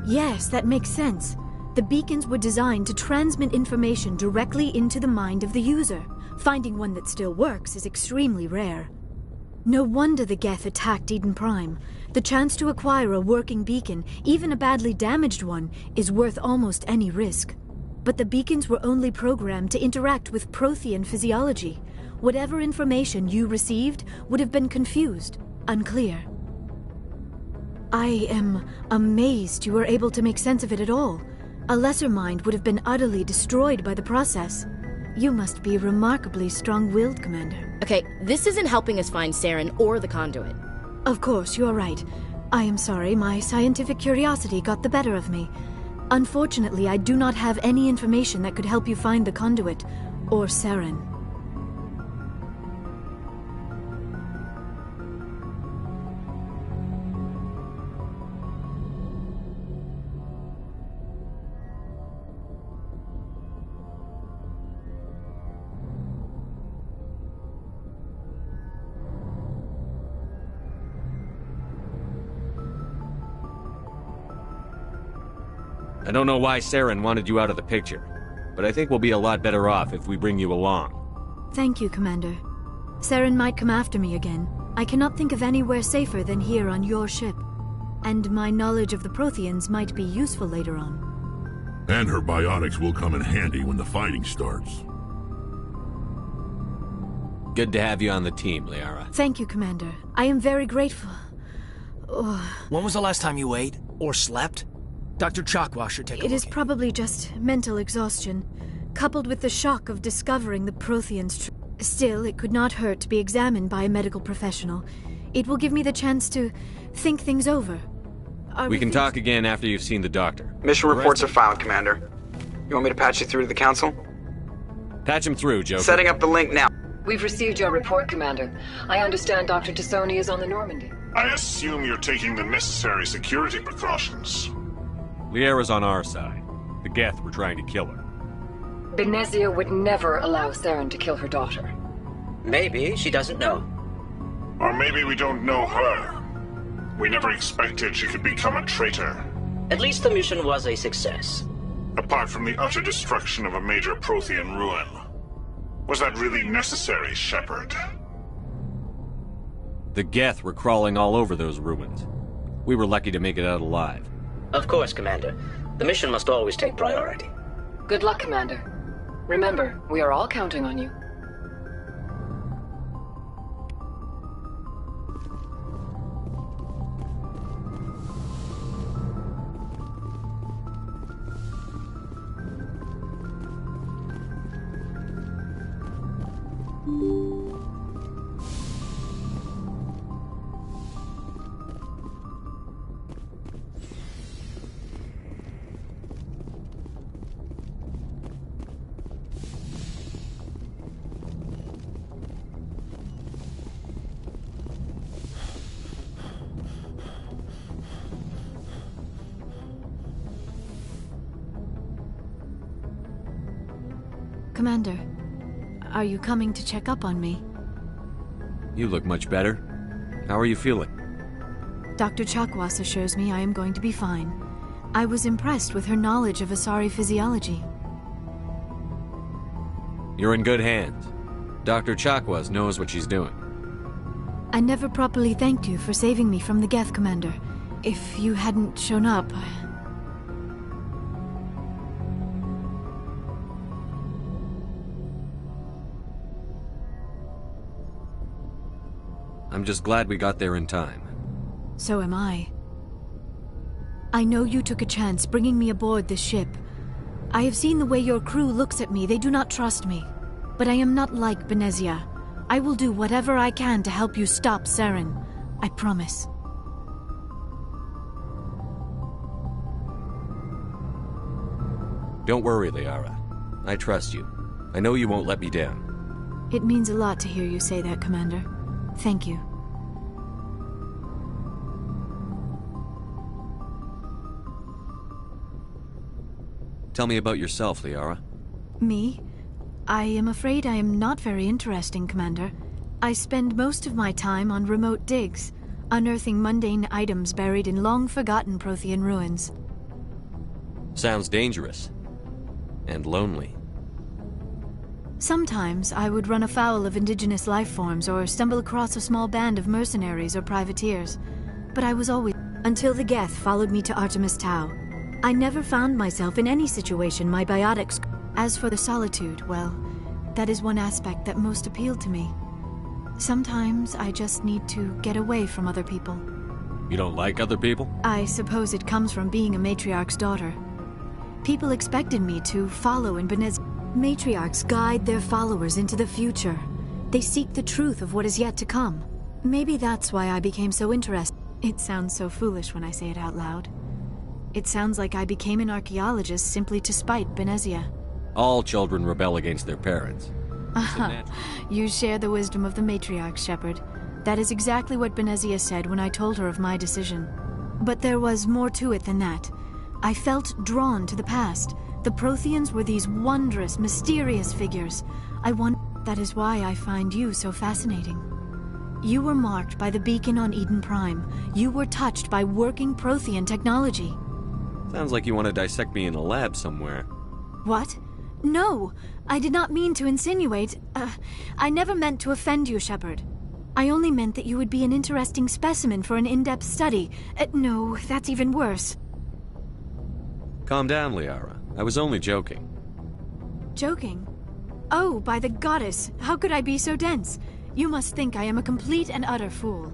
Yes, that makes sense. The beacons were designed to transmit information directly into the mind of the user. Finding one that still works is extremely rare. No wonder the Geth attacked Eden Prime. The chance to acquire a working beacon, even a badly damaged one, is worth almost any risk. But the beacons were only programmed to interact with Prothean physiology. Whatever information you received would have been confused, unclear. I am amazed you were able to make sense of it at all. A lesser mind would have been utterly destroyed by the process. You must be remarkably strong-willed, Commander. Okay, this isn't helping us find Saren or the conduit. Of course, you are right. I am sorry, my scientific curiosity got the better of me. Unfortunately, I do not have any information that could help you find the conduit, or Saren. I don't know why Saren wanted you out of the picture, but I think we'll be a lot better off if we bring you along. Thank you, Commander. Saren might come after me again. I cannot think of anywhere safer than here on your ship. And my knowledge of the Protheans might be useful later on. And her biotics will come in handy when the fighting starts. Good to have you on the team, Liara. Thank you, Commander. I am very grateful. When was the last time you ate? Or slept? Dr. Chakwa should take a look. It is probably just mental exhaustion, coupled with the shock of discovering the Protheans. Still, it could not hurt to be examined by a medical professional. It will give me the chance to think things over. We can talk again after you've seen the doctor. Mission reports are filed, Commander. You want me to patch you through to the Council? Patch him through, Joker. Setting up the link now. We've received your report, Commander. I understand Dr. Tassoni is on the Normandy. I assume you're taking the necessary security precautions. Liara's on our side. The Geth were trying to kill her. Benezia would never allow Saren to kill her daughter. Maybe she doesn't know. Or maybe we don't know her. We never expected she could become a traitor. At least the mission was a success. Apart from the utter destruction of a major Prothean ruin. Was that really necessary, Shepard? The Geth were crawling all over those ruins. We were lucky to make it out alive. Of course, Commander. The mission must always take priority. Good luck, Commander. Remember, we are all counting on you. Commander, are you coming to check up on me? You look much better. How are you feeling? Dr. Chakwas assures me I am going to be fine. I was impressed with her knowledge of Asari physiology. You're in good hands. Dr. Chakwas knows what she's doing. I never properly thanked you for saving me from the Geth, Commander. If you hadn't shown up... I'm just glad we got there in time. So am I. I know you took a chance bringing me aboard this ship. I have seen the way your crew looks at me. They do not trust me. But I am not like Benezia. I will do whatever I can to help you stop Saren. I promise. Don't worry, Liara. I trust you. I know you won't let me down. It means a lot to hear you say that, Commander. Thank you. Tell me about yourself, Liara. Me? I am afraid I am not very interesting, Commander. I spend most of my time on remote digs, unearthing mundane items buried in long-forgotten Prothean ruins. Sounds dangerous. And lonely. Sometimes I would run afoul of indigenous life forms or stumble across a small band of mercenaries or privateers. But I was always... Until the Geth followed me to Artemis Tau. I never found myself in any situation my biotics... As for the solitude, well, that is one aspect that most appealed to me. Sometimes I just need to get away from other people. You don't like other people? I suppose it comes from being a matriarch's daughter. People expected me to follow in Benez. Matriarchs guide their followers into the future. They seek the truth of what is yet to come. Maybe that's why I became so interested. It sounds so foolish when I say it out loud. It sounds like I became an archaeologist simply to spite Benezia. All children rebel against their parents. You share the wisdom of the matriarch, Shepard. That is exactly what Benezia said when I told her of my decision. But there was more to it than that. I felt drawn to the past. The Protheans were these wondrous, mysterious figures. That is why I find you so fascinating. You were marked by the beacon on Eden Prime. You were touched by working Prothean technology. Sounds like you want to dissect me in a lab somewhere. What? No! I did not mean to insinuate. I never meant to offend you, Shepard. I only meant that you would be an interesting specimen for an in-depth study. No, that's even worse. Calm down, Liara. I was only joking. Joking? Oh, by the goddess, how could I be so dense? You must think I am a complete and utter fool.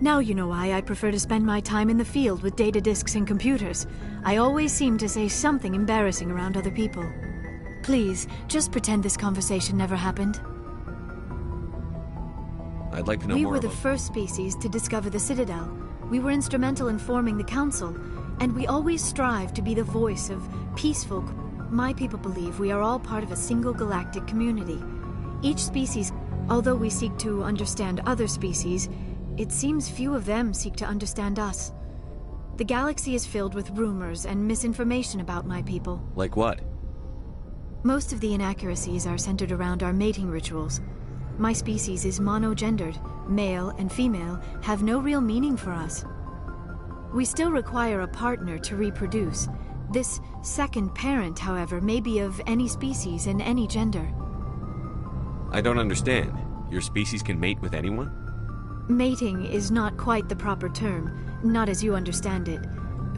Now you know why I prefer to spend my time in the field with data disks and computers. I always seem to say something embarrassing around other people. Please, just pretend this conversation never happened. I'd like to know more about... We were the first species to discover the Citadel. We were instrumental in forming the Council, and we always strive to be the voice of peaceful... My people believe we are all part of a single galactic community. Each species, although we seek to understand other species, it seems few of them seek to understand us. The galaxy is filled with rumors and misinformation about my people. Like what? Most of the inaccuracies are centered around our mating rituals. My species is monogendered. Male and female have no real meaning for us. We still require a partner to reproduce. This second parent, however, may be of any species and any gender. I don't understand. Your species can mate with anyone? Mating is not quite the proper term, not as you understand it.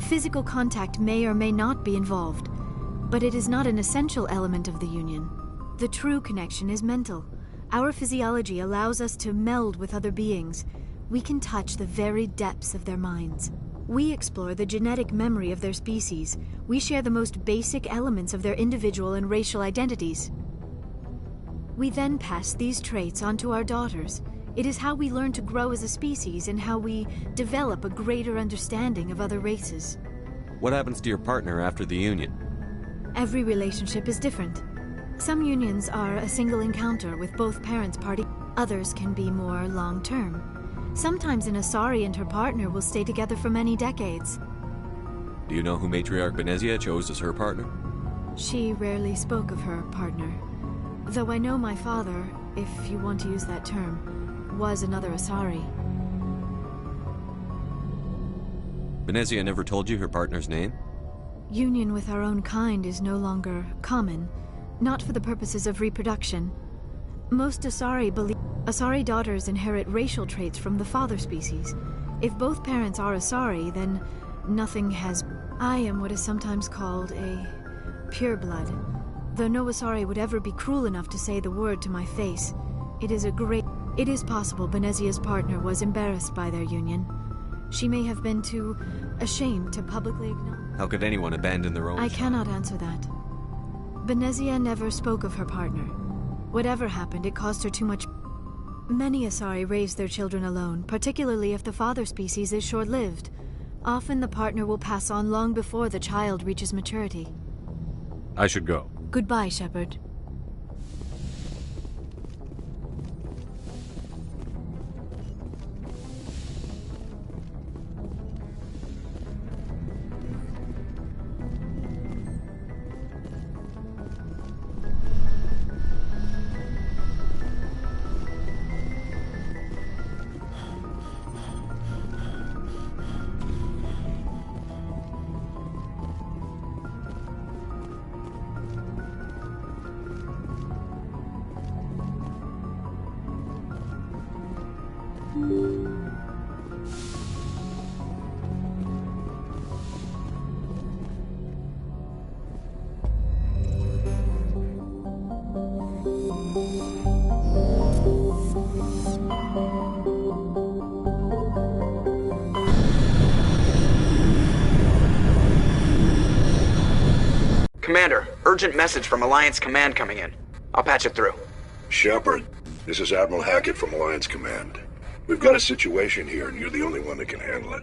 Physical contact may or may not be involved. but it is not an essential element of the union. The true connection is mental. Our physiology allows us to meld with other beings. We can touch the very depths of their minds. We explore the genetic memory of their species. We share the most basic elements of their individual and racial identities. We then pass these traits on to our daughters. It is how we learn to grow as a species and how we develop a greater understanding of other races. What happens to your partner after the union? Every relationship is different. Some unions are a single encounter with both parents party. Others can be more long-term. Sometimes an Asari and her partner will stay together for many decades. Do you know who Matriarch Benezia chose as her partner? She rarely spoke of her partner. Though I know my father, if you want to use that term, was another Asari. Benezia never told you her partner's name? Union with our own kind is no longer common, not for the purposes of reproduction. Most Asari believe Asari daughters inherit racial traits from the father species. If both parents are Asari, then nothing has... I am what is sometimes called a pureblood. Though no Asari would ever be cruel enough to say the word to my face, it is possible Benezia's partner was embarrassed by their union. She may have been too ashamed to publicly acknowledge... How could anyone abandon their own I child? cannot answer that. Benezia never spoke of her partner. Whatever happened, it caused her too much... Many Asari raise their children alone, particularly if the father species is short-lived. Often the partner will pass on long before the child reaches maturity. I should go. Goodbye, Shepard. Commander, urgent message from Alliance Command coming in. I'll patch it through. Shepard, this is Admiral Hackett from Alliance Command. We've got a situation here, and you're the only one that can handle it.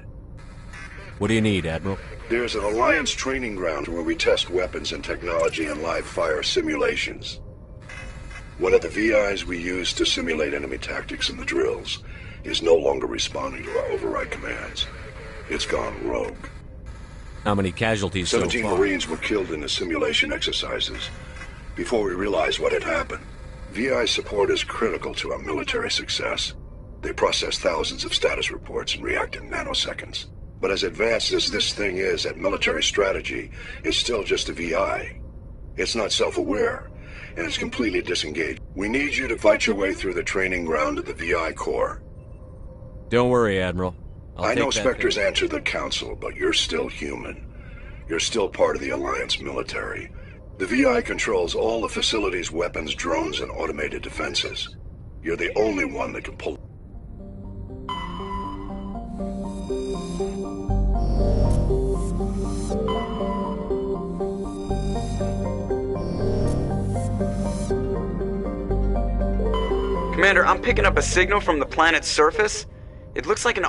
What do you need, Admiral? There's an Alliance training ground where we test weapons and technology in live-fire simulations. One of the VIs we use to simulate enemy tactics in the drills is no longer responding to our override commands. It's gone rogue. How many casualties so far? 17 Marines were killed in the simulation exercises. Before we realized what had happened, VI support is critical to our military success. They process thousands of status reports and react in nanoseconds. But as advanced as this thing is at military strategy, it's still just a VI. It's not self-aware, and it's completely disengaged. We need you to fight your way through the training ground of the VI Corps. Don't worry, Admiral. I know Spectres answer the Council, but you're still human. You're still part of the Alliance military. The VI controls all the facilities, weapons, drones, and automated defenses. You're the only one that can pull... Commander, I'm picking up a signal from the planet's surface. It looks like an...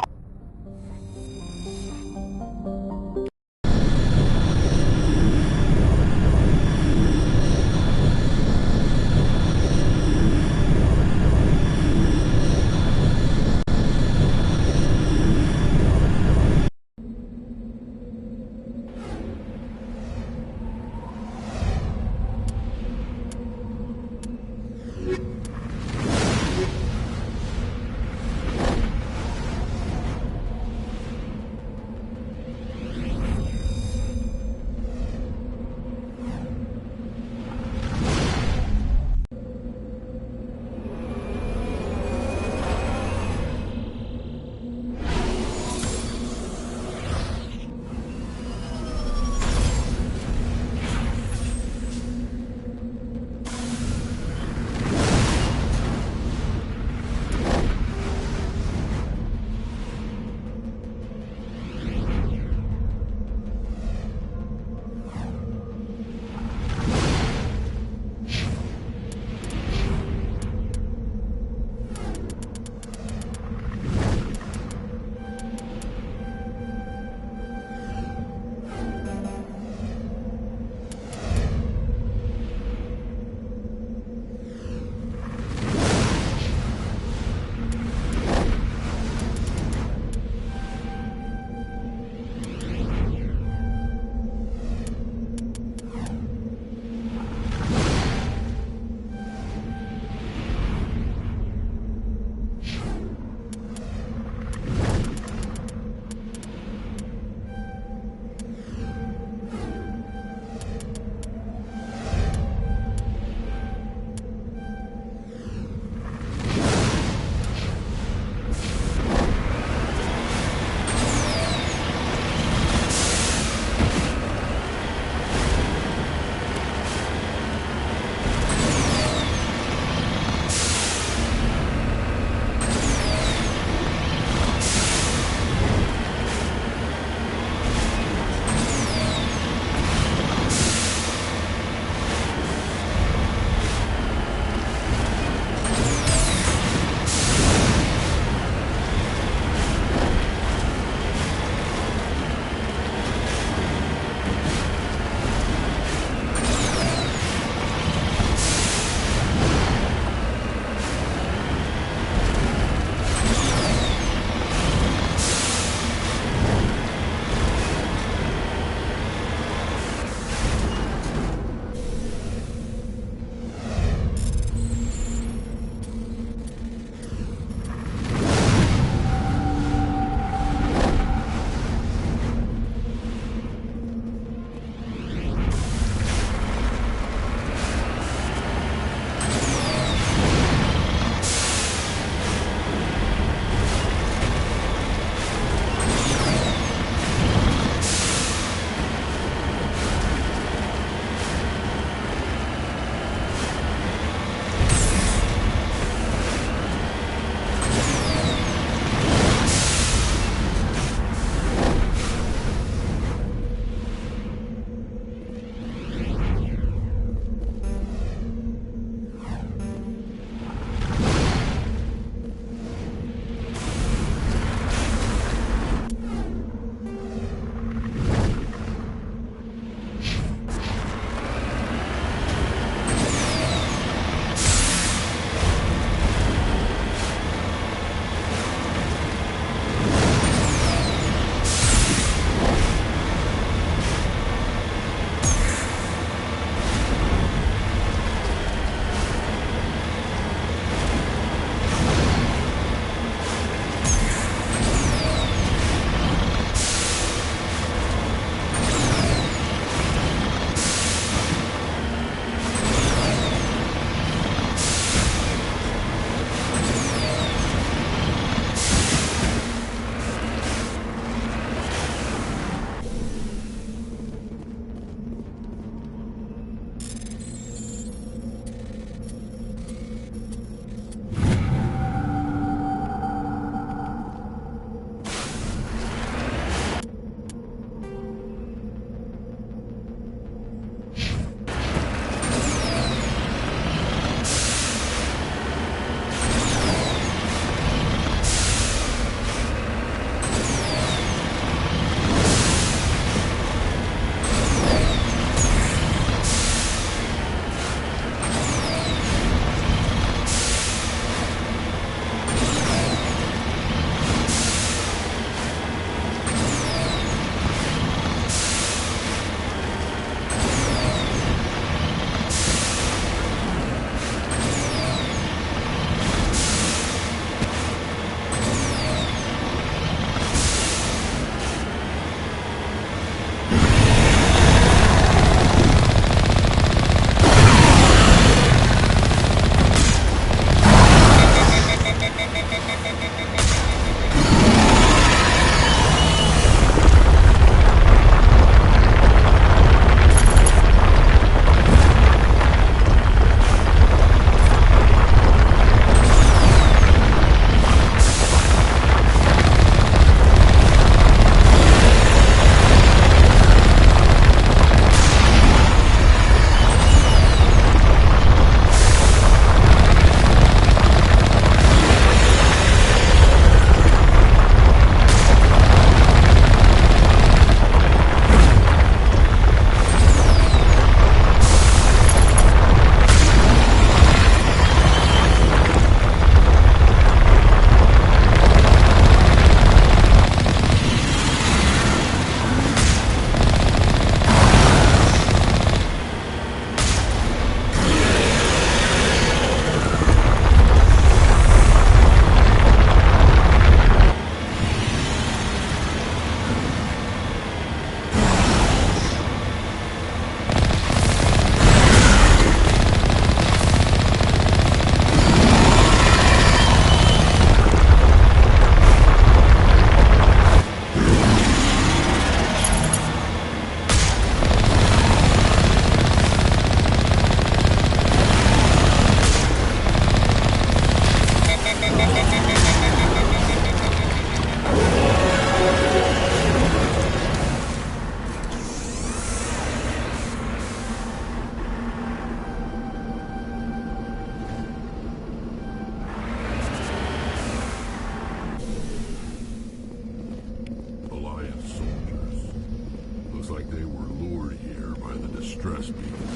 they were lured here by the distress beacon.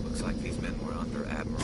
Looks like these men were under Admiral.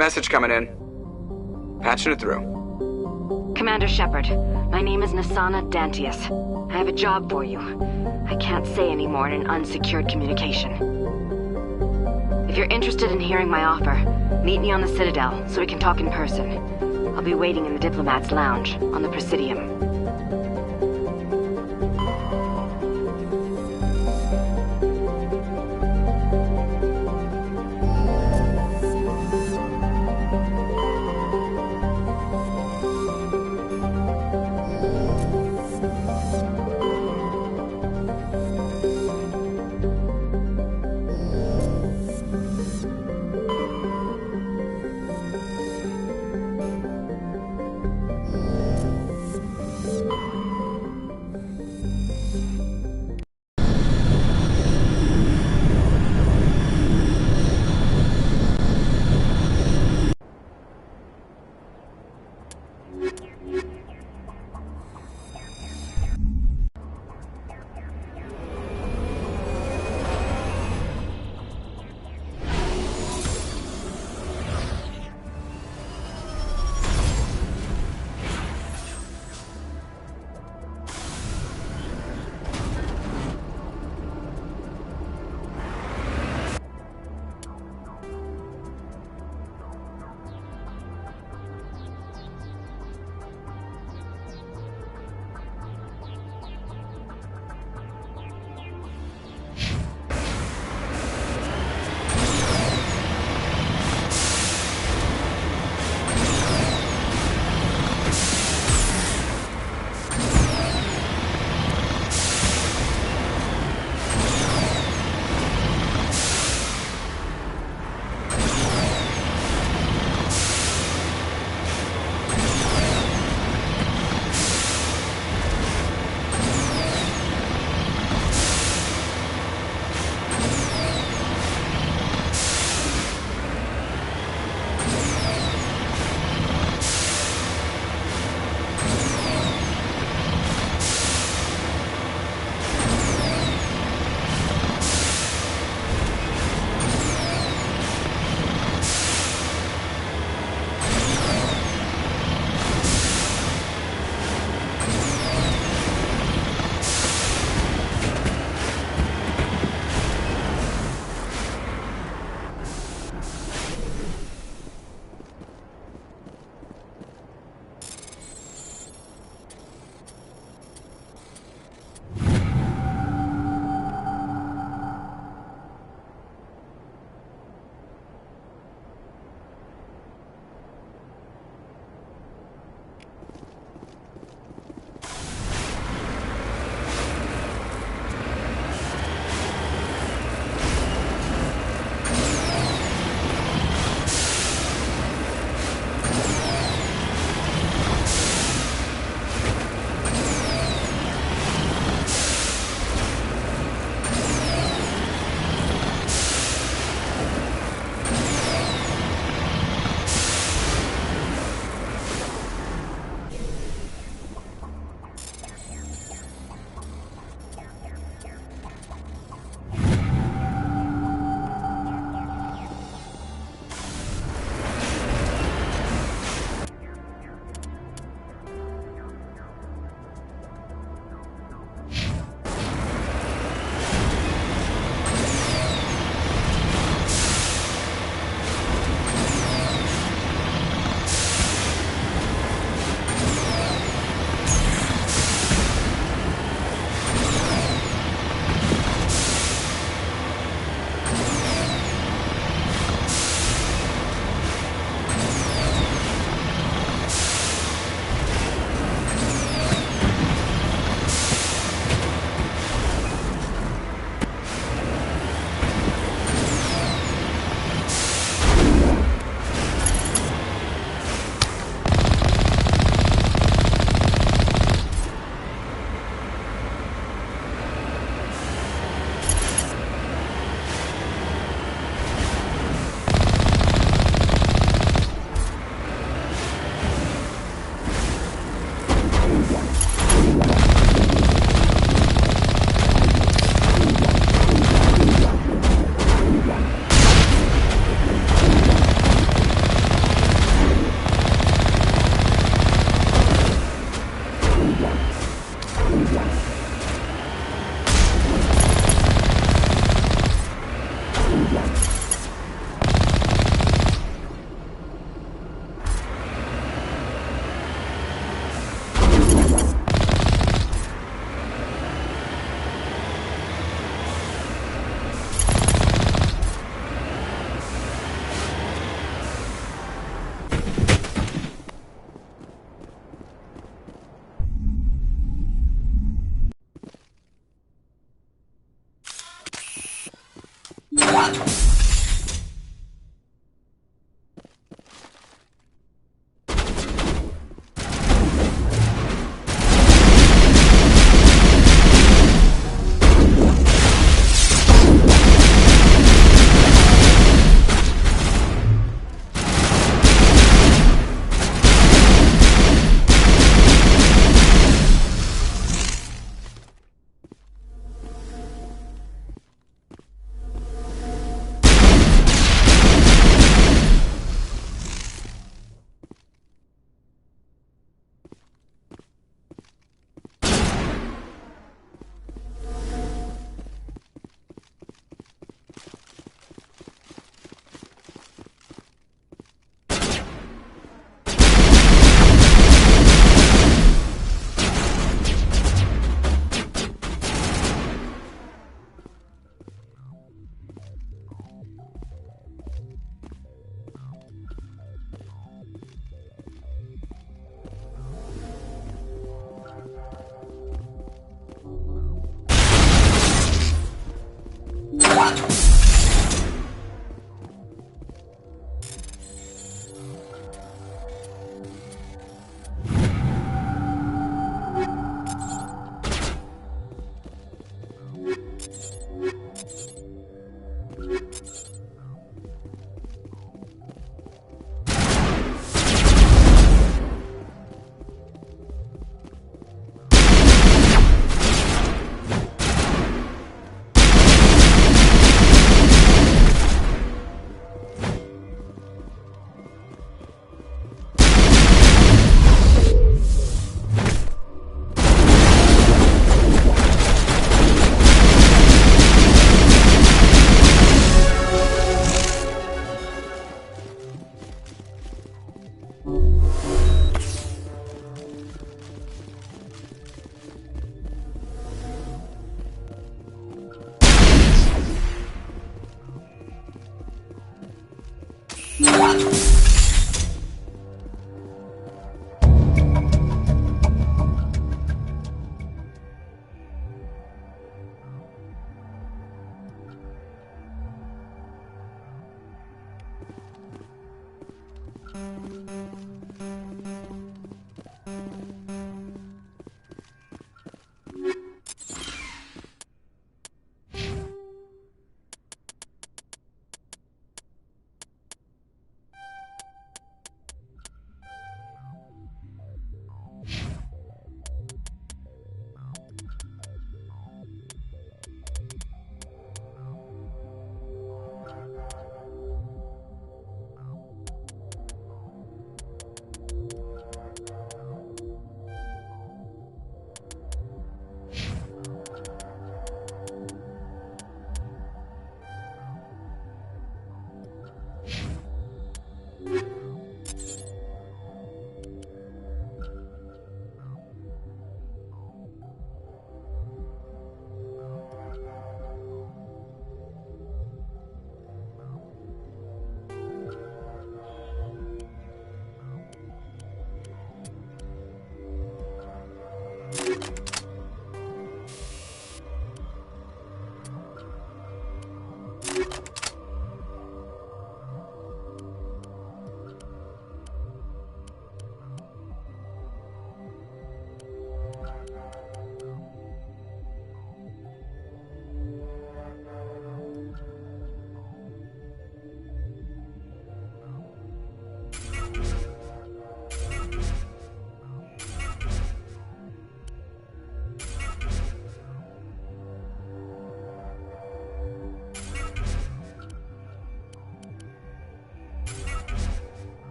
Message coming in. Patching it through. Commander Shepard, my name is Nassana Dantius. I have a job for you. I can't say any more in an unsecured communication. If you're interested in hearing my offer, meet me on the Citadel so we can talk in person. I'll be waiting in the Diplomat's Lounge on the Presidium.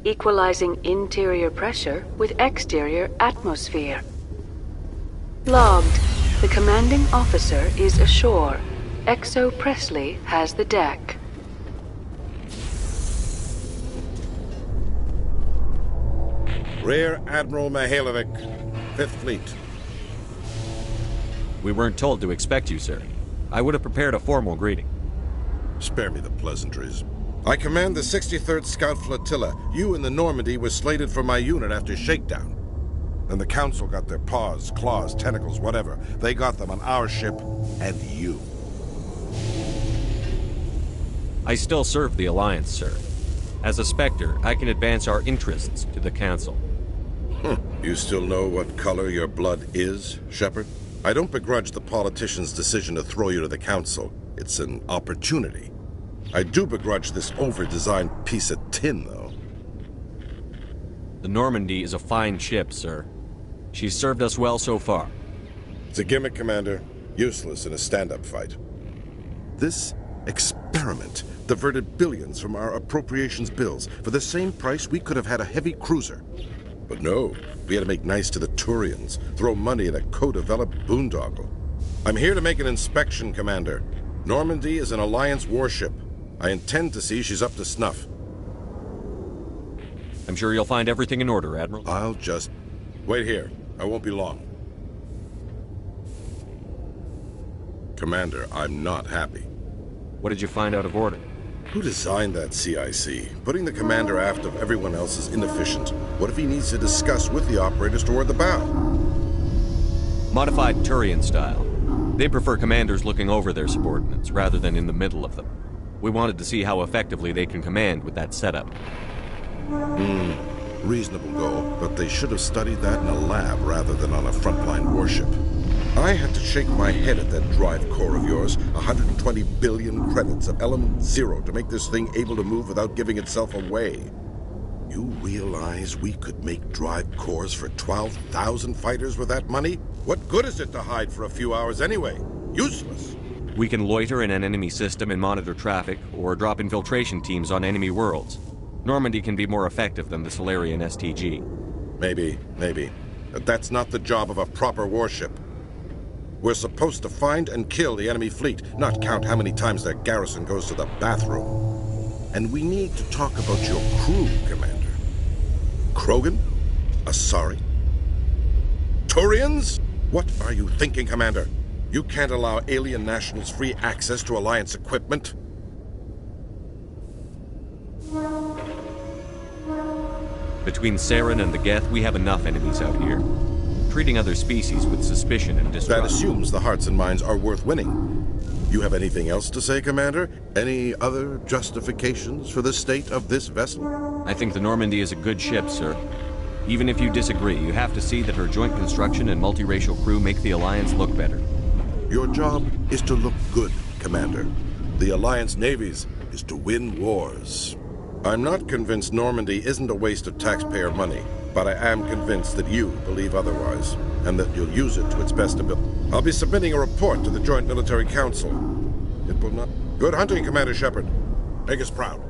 equalizing interior pressure with exterior atmosphere. Logged. The commanding officer is ashore. Exo Presley has the deck. Rear Admiral Mihailovic, 5th Fleet. We weren't told to expect you, sir. I would have prepared a formal greeting. Spare me the pleasantries. I command the 63rd Scout Flotilla. You and the Normandy were slated for my unit after shakedown. And the Council got their paws, claws, tentacles, whatever. They got them on our ship, and you. I still serve the Alliance, sir. As a Spectre, I can advance our interests to the Council. You still know what color your blood is, Shepard? I don't begrudge the politician's decision to throw you to the Council. It's an opportunity. I do begrudge this over-designed piece of tin, though. The Normandy is a fine ship, sir. She's served us well so far. It's a gimmick, Commander. Useless in a stand-up fight. This experiment diverted billions from our appropriations bills. For the same price, we could have had a heavy cruiser. But no, we had to make nice to the Turians, throw money at a co-developed boondoggle. I'm here to make an inspection, Commander. Normandy is an Alliance warship. I intend to see she's up to snuff. I'm sure you'll find everything in order, Admiral. I'll just... wait here. I won't be long. Commander, I'm not happy. What did you find out of order? Who designed that CIC? Putting the commander aft of everyone else is inefficient. What if he needs to discuss with the operators toward the bow? Modified Turian style. They prefer commanders looking over their subordinates, rather than in the middle of them. We wanted to see how effectively they can command with that setup. Reasonable goal, but they should have studied that in a lab rather than on a frontline warship. I had to shake my head at that drive core of yours. 120 billion credits of element 0 to make this thing able to move without giving itself away. You realize we could make drive cores for 12,000 fighters with that money? What good is it to hide for a few hours anyway? Useless. We can loiter in an enemy system and monitor traffic, or drop infiltration teams on enemy worlds. Normandy can be more effective than the Solarian STG. Maybe. But that's not the job of a proper warship. We're supposed to find and kill the enemy fleet, not count how many times their garrison goes to the bathroom. And we need to talk about your crew, Commander. Krogan? Asari? Turians? What are you thinking, Commander? You can't allow alien nationals free access to Alliance equipment. Between Saren and the Geth, we have enough enemies out here. Treating other species with suspicion and distrust. That assumes the hearts and minds are worth winning. You have anything else to say, Commander? Any other justifications for the state of this vessel? I think the Normandy is a good ship, sir. Even if you disagree, you have to see that her joint construction and multiracial crew make the Alliance look better. Your job is to look good, Commander. The Alliance navies is to win wars. I'm not convinced Normandy isn't a waste of taxpayer money, but I am convinced that you believe otherwise, and that you'll use it to its best ability. I'll be submitting a report to the Joint Military Council. It will not... Good hunting, Commander Shepard. Make us proud.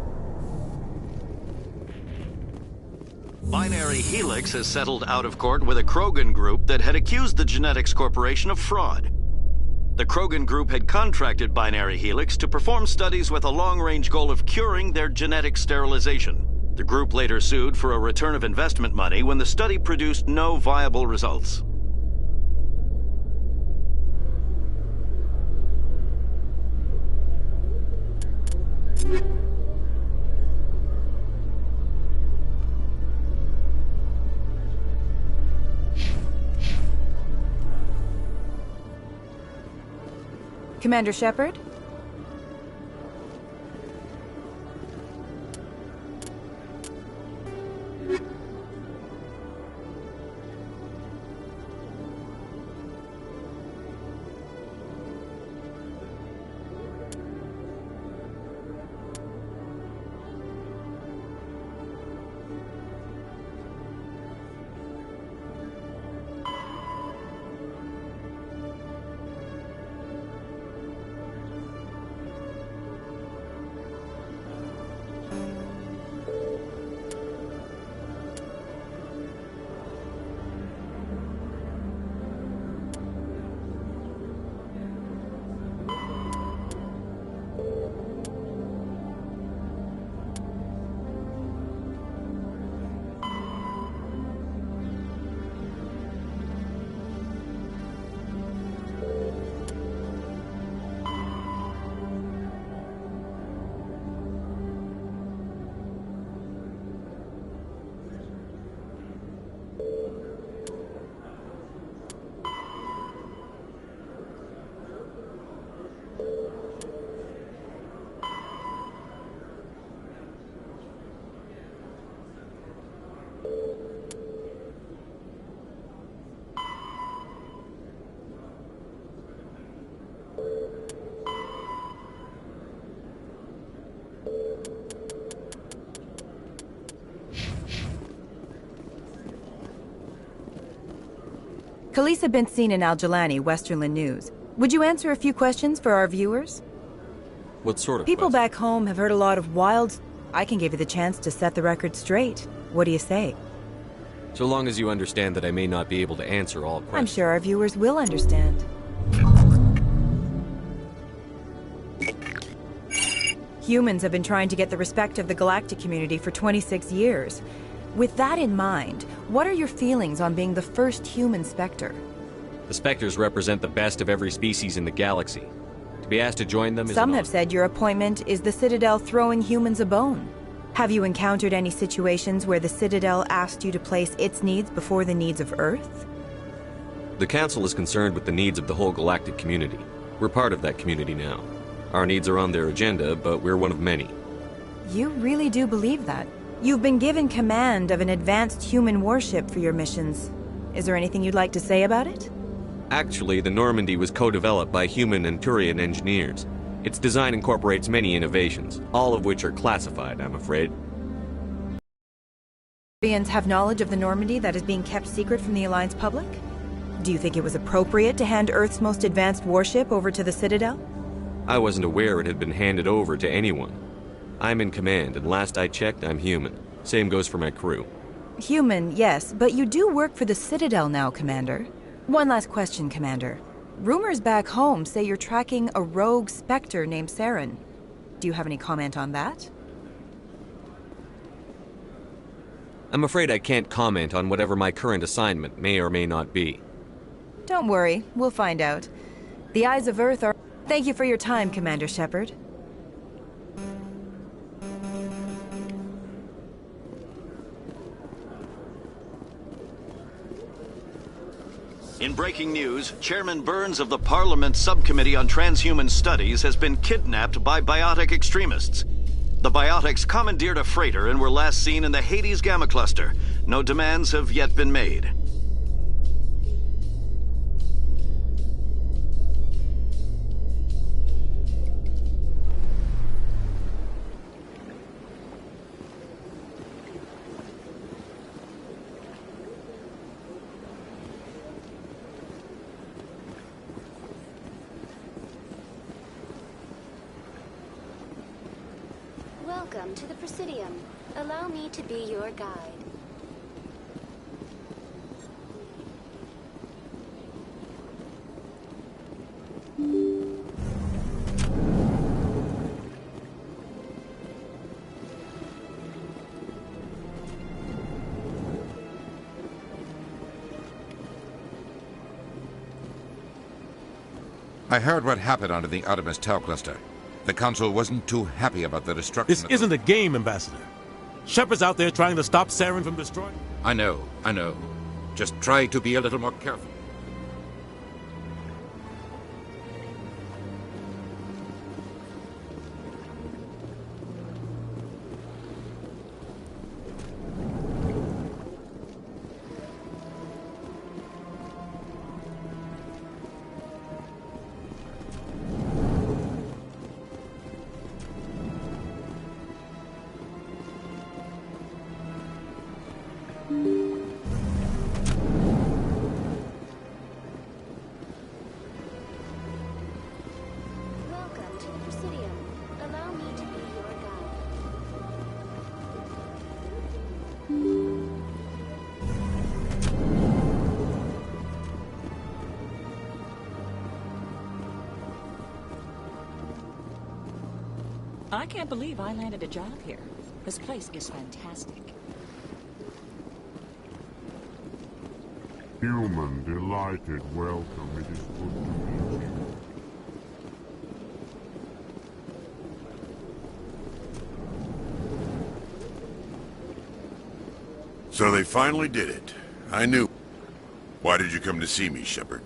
Binary Helix has settled out of court with a Krogan group that had accused the Genetics Corporation of fraud. The Krogan group had contracted Binary Helix to perform studies with a long-range goal of curing their genetic sterilization. The group later sued for a return of investment money when the study produced no viable results. Commander Shepard? Khaleesa bint Sinan Al-Jalani, Westerland News. Would you answer a few questions for our viewers? What sort of People back home have heard a lot of wild... I can give you the chance to set the record straight. What do you say? So long as you understand that I may not be able to answer all questions. I'm sure our viewers will understand. Humans have been trying to get the respect of the galactic community for 26 years. With that in mind, what are your feelings on being the first human Spectre? The Spectres represent the best of every species in the galaxy. To be asked to join them is Some have said your appointment is the Citadel throwing humans a bone. Have you encountered any situations where the Citadel asked you to place its needs before the needs of Earth? The Council is concerned with the needs of the whole galactic community. We're part of that community now. Our needs are on their agenda, but we're one of many. You really do believe that? You've been given command of an advanced human warship for your missions. Is there anything you'd like to say about it? Actually, the Normandy was co-developed by human and Turian engineers. Its design incorporates many innovations, all of which are classified, I'm afraid. Turians have knowledge of the Normandy that is being kept secret from the Alliance public? Do you think it was appropriate to hand Earth's most advanced warship over to the Citadel? I wasn't aware it had been handed over to anyone. I'm in command, and last I checked, I'm human. Same goes for my crew. Human, yes, but you do work for the Citadel now, Commander. One last question, Commander. Rumors back home say you're tracking a rogue Spectre named Saren. Do you have any comment on that? I'm afraid I can't comment on whatever my current assignment may or may not be. Don't worry, we'll find out. The eyes of Earth are... Thank you for your time, Commander Shepard. In breaking news, Chairman Burns of the Parliament Subcommittee on Transhuman Studies has been kidnapped by biotic extremists. The biotics commandeered a freighter and were last seen in the Hades Gamma Cluster. No demands have yet been made. Welcome to the Presidium. Allow me to be your guide. I heard what happened under the Artemis Tau cluster. The Council wasn't too happy about the destruction This isn't a game, Ambassador. Shepard's out there trying to stop Saren from destroying... I know. Just try to be a little more careful. Welcome to the Presidium. Allow me to be your guide. I can't believe I landed a job here. This place is fantastic. Human, delighted, welcome. It is good to meet you. So they finally did it. I knew. Why did you come to see me, Shepard?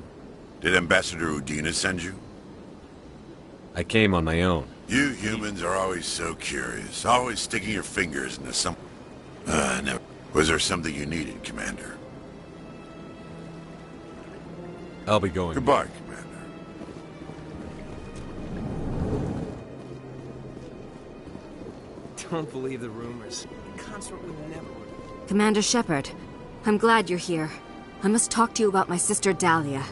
Did Ambassador Udina send you? I came on my own. You humans are always so curious, always sticking your fingers into some... never. Was there something you needed, Commander? I'll be going. Goodbye, Commander. Don't believe the rumors. The consort would never... Commander Shepard, I'm glad you're here. I must talk to you about my sister Dahlia.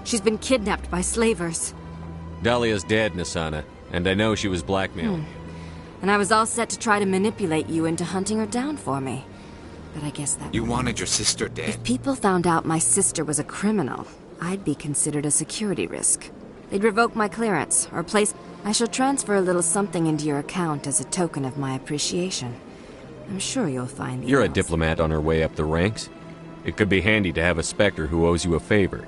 She's been kidnapped by slavers. Dahlia's dead, Nasana, and I know she was blackmailed. And I was all set to try to manipulate you into hunting her down for me. But I guess that... You wanted your sister dead? If people found out my sister was a criminal, I'd be considered a security risk. They'd revoke my clearance, or place... I shall transfer a little something into your account as a token of my appreciation. I'm sure you'll find the You're a emails. diplomat on her way up the ranks. It could be handy to have a Spectre who owes you a favor.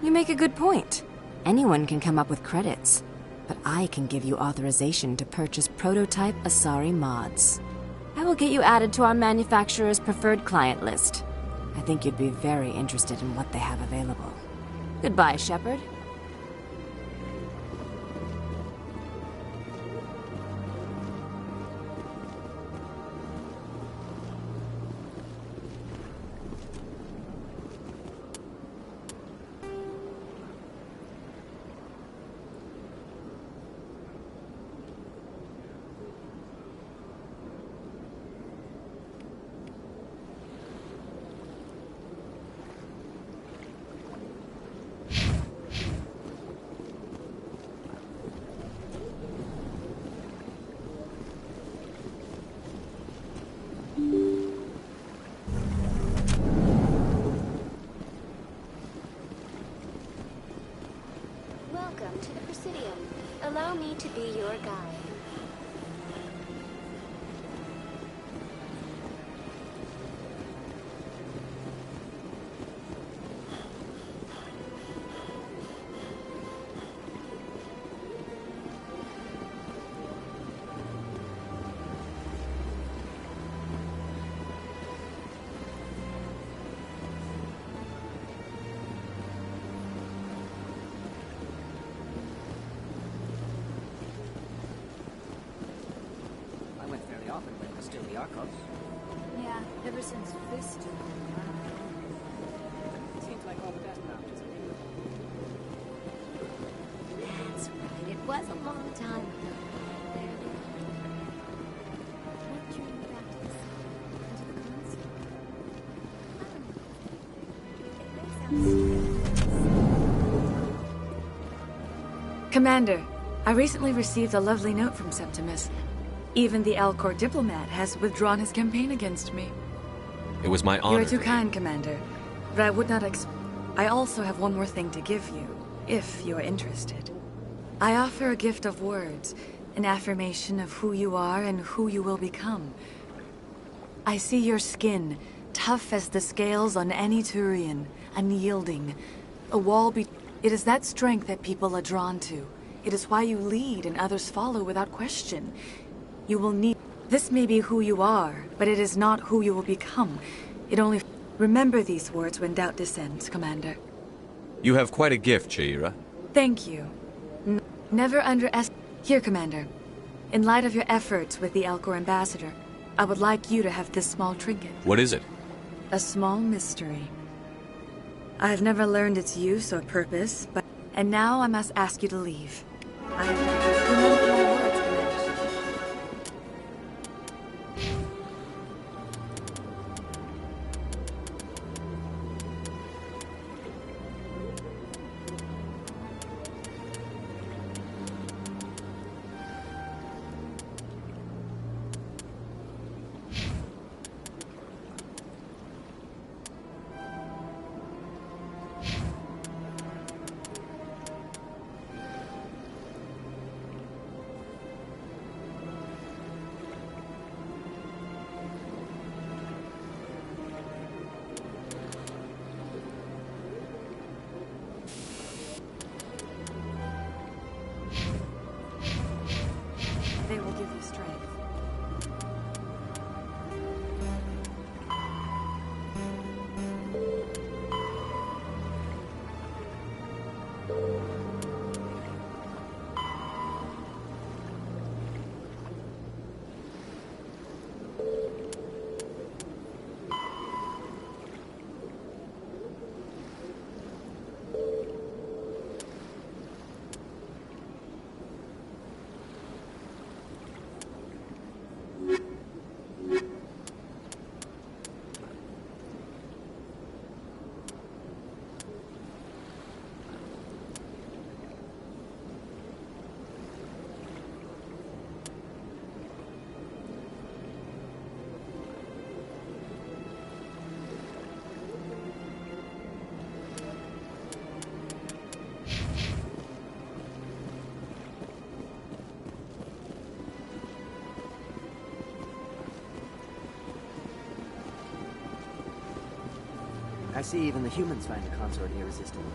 You make a good point. Anyone can come up with credits. But I can give you authorization to purchase prototype Asari mods. I will get you added to our manufacturer's preferred client list. I think you'd be very interested in what they have available. Goodbye, Shepard. Welcome to the Presidium. Allow me to be your guide. Yeah, ever since this took it seems like all the death vouchers are new. That's right. It was a long time ago. What drew you back to this? Into the console? Commander, I recently received a lovely note from Septimus. Even the Alcor diplomat has withdrawn his campaign against me. It was my honor. You are too kind, Commander. But I would not I also have one more thing to give you, if you are interested. I offer a gift of words, an affirmation of who you are and who you will become. I see your skin, tough as the scales on any Turian, unyielding. A wall It is that strength that people are drawn to. It is why you lead and others follow without question. You will need... This may be who you are, but it is not who you will become. It only... Remember these words when doubt descends, Commander. You have quite a gift, Sha'ira. Thank you. Never underestimate... Here, Commander. In light of your efforts with the Alcor ambassador, I would like you to have this small trinket. What is it? A small mystery. I have never learned its use or purpose, but... And now I must ask you to leave. Remember my words, Commander. They will give you strength. I see even the humans find the consort irresistible.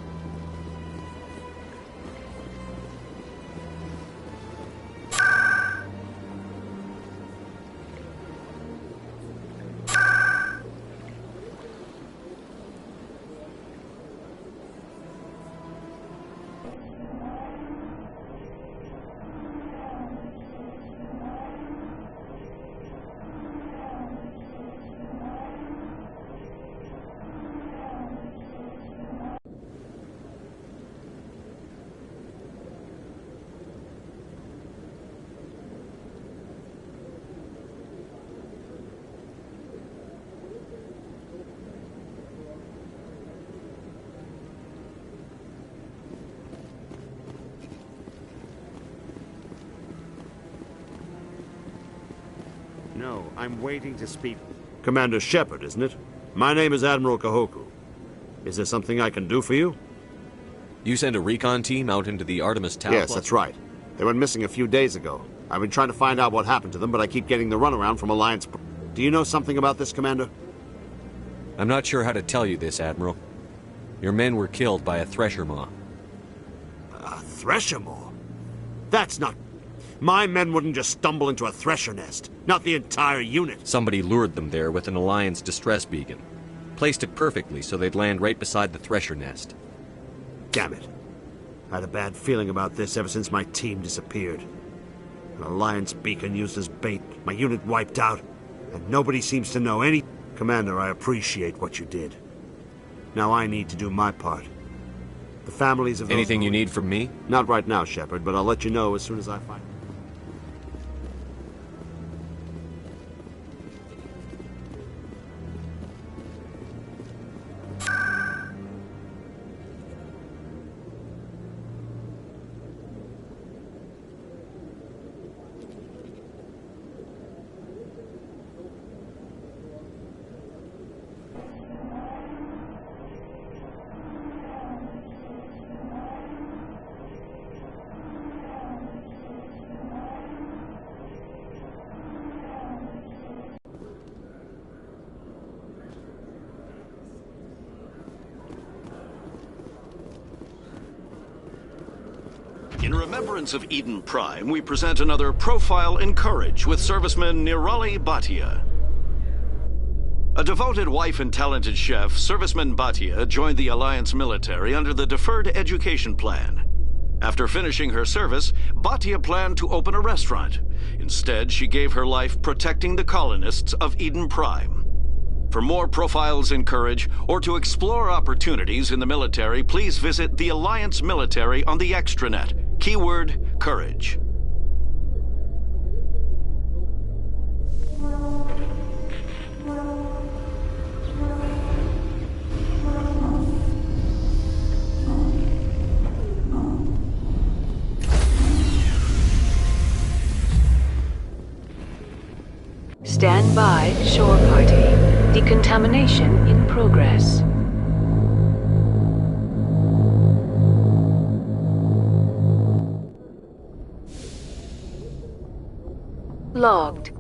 No, I'm waiting to speak. Commander Shepard, isn't it? My name is Admiral Kahoku. Is there something I can do for you? You sent a recon team out into the Artemis Tau? Yes, that's right. They went missing a few days ago. I've been trying to find out what happened to them, but I keep getting the runaround from Alliance. Do you know something about this, Commander? I'm not sure how to tell you this, Admiral. Your men were killed by a Thresher Maw. A Thresher Maw? That's not... My men wouldn't just stumble into a Thresher nest. Not the entire unit. Somebody lured them there with an Alliance distress beacon. Placed it perfectly so they'd land right beside the Thresher nest. Damn it. I had a bad feeling about this ever since my team disappeared. An Alliance beacon used as bait, my unit wiped out, and nobody seems to know any... Commander, I appreciate what you did. Now I need to do my part. The families of those... Anything you need from me? Not right now, Shepard, but I'll let you know as soon as I find... In remembrance of Eden Prime, we present another Profile in Courage with serviceman Nirali Bhatia. A devoted wife and talented chef, serviceman Bhatia joined the Alliance military under the Deferred Education Plan. After finishing her service, Bhatia planned to open a restaurant. Instead, she gave her life protecting the colonists of Eden Prime. For more Profiles in Courage, or to explore opportunities in the military, please visit the Alliance Military on the extranet. Keyword, Courage. Stand by, shore party. Decontamination in progress. Logged.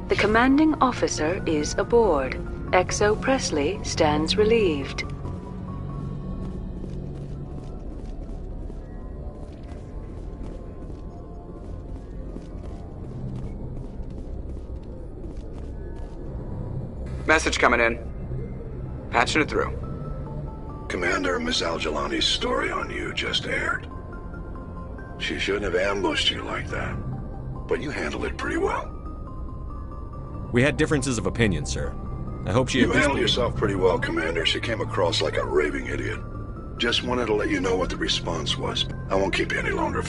The commanding officer is aboard. XO Presley stands relieved. Message coming in. Patching it through. Commander, Miss Al-Jalani's story on you just aired. She shouldn't have ambushed you like that, but you handled it pretty well. We had differences of opinion, sir. I hope she... You handled yourself pretty well, Commander. She came across like a raving idiot. Just wanted to let you know what the response was. I won't keep you any longer.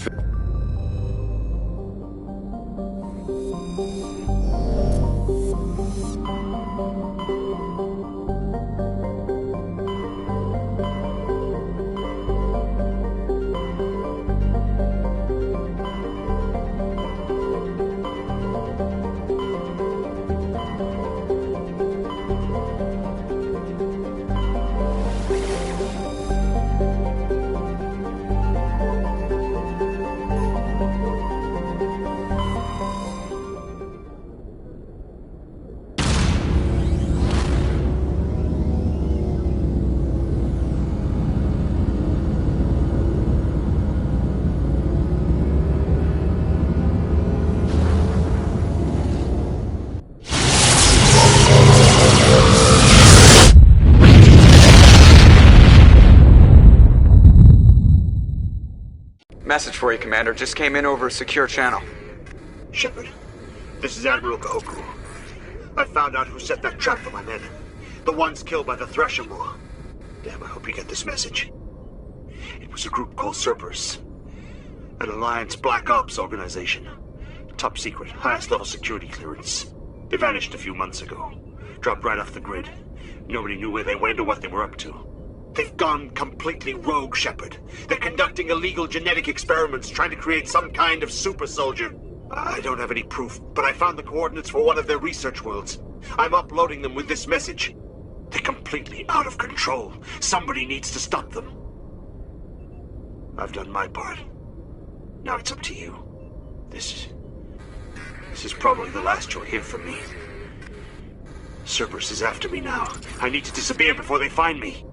Message for you, Commander. Just came in over a secure channel. Shepard, this is Admiral Kahoku. I found out who set that trap for my men. The ones killed by the Thresher War. Damn, I hope you get this message. It was a group called Cerberus. An Alliance Black Ops organization. Top secret, highest level security clearance. They vanished a few months ago. Dropped right off the grid. Nobody knew where they went or what they were up to. They've gone completely rogue, Shepard. They're conducting illegal genetic experiments, trying to create some kind of super soldier. I don't have any proof, but I found the coordinates for one of their research worlds. I'm uploading them with this message. They're completely out of control. Somebody needs to stop them. I've done my part. Now it's up to you. This is probably the last you'll hear from me. Cerberus is after me now. I need to disappear before they find me.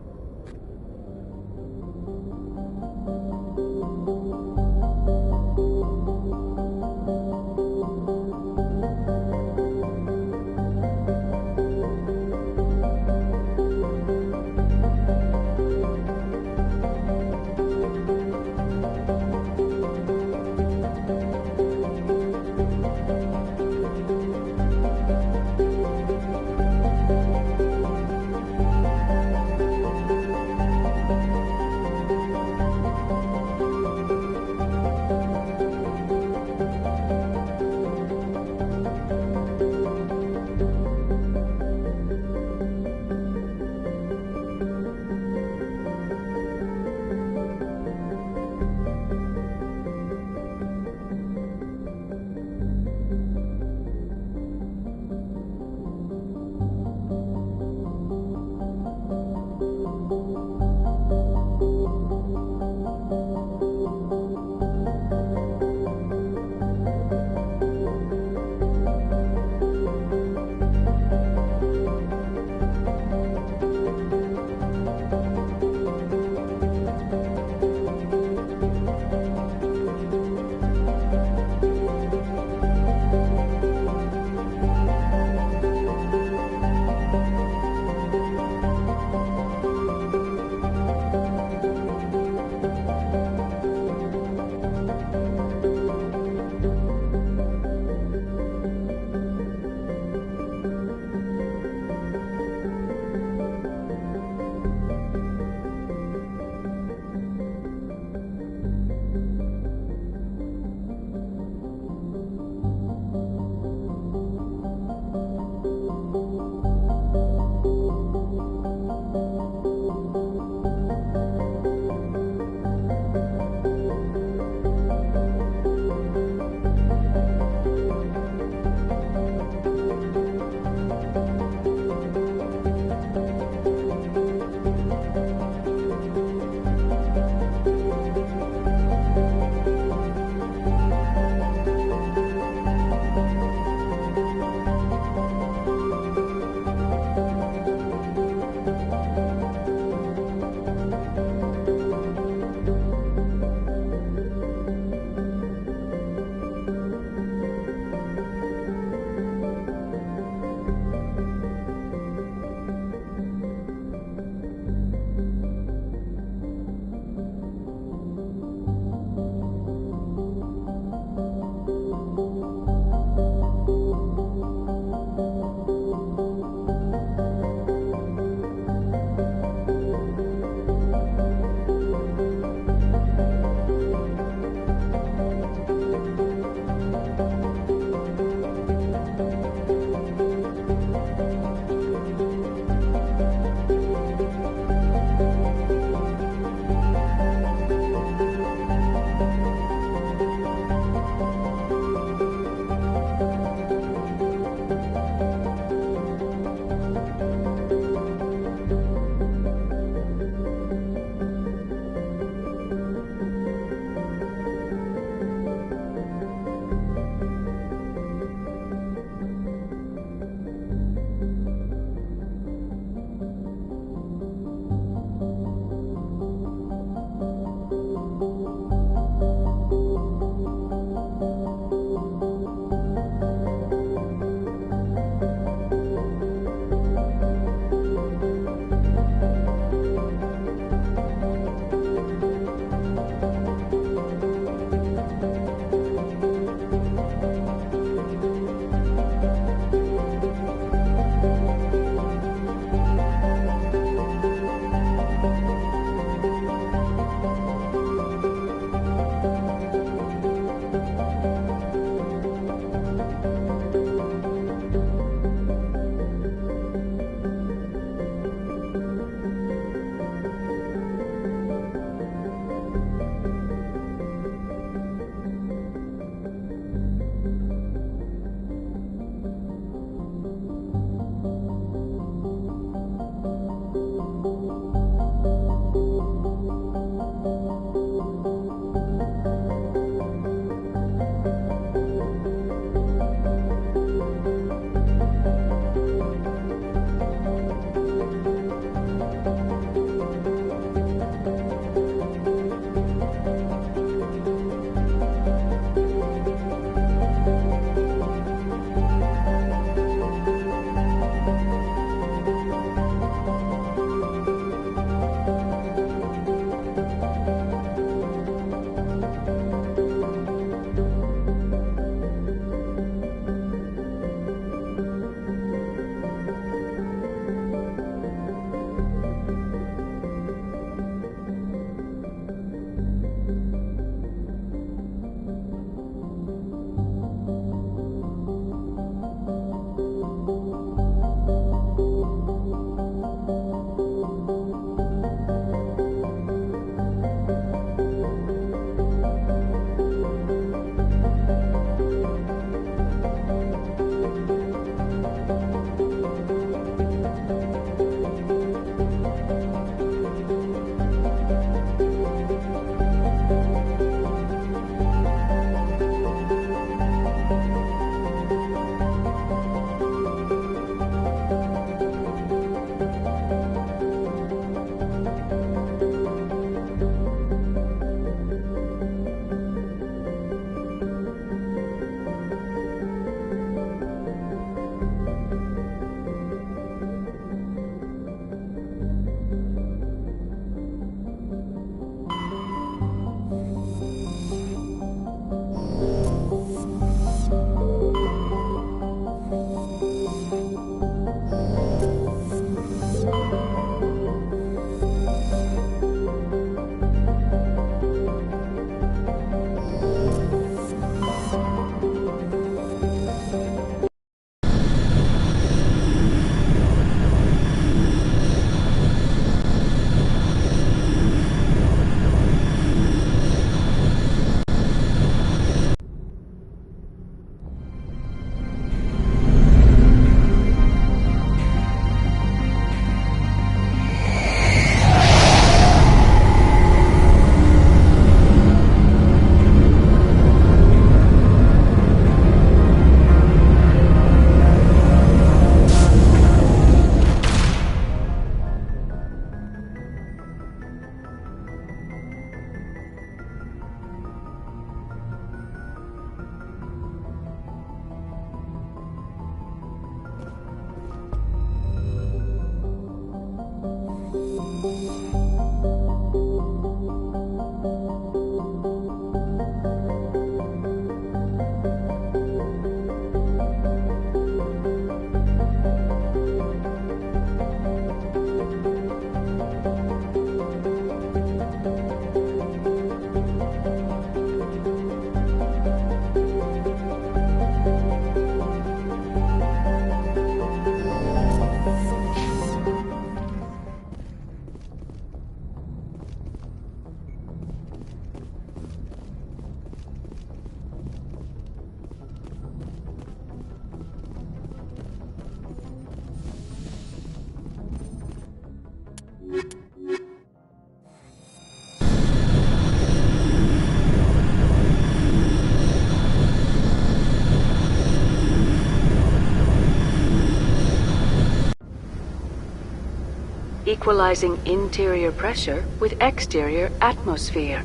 equalizing interior pressure with exterior atmosphere.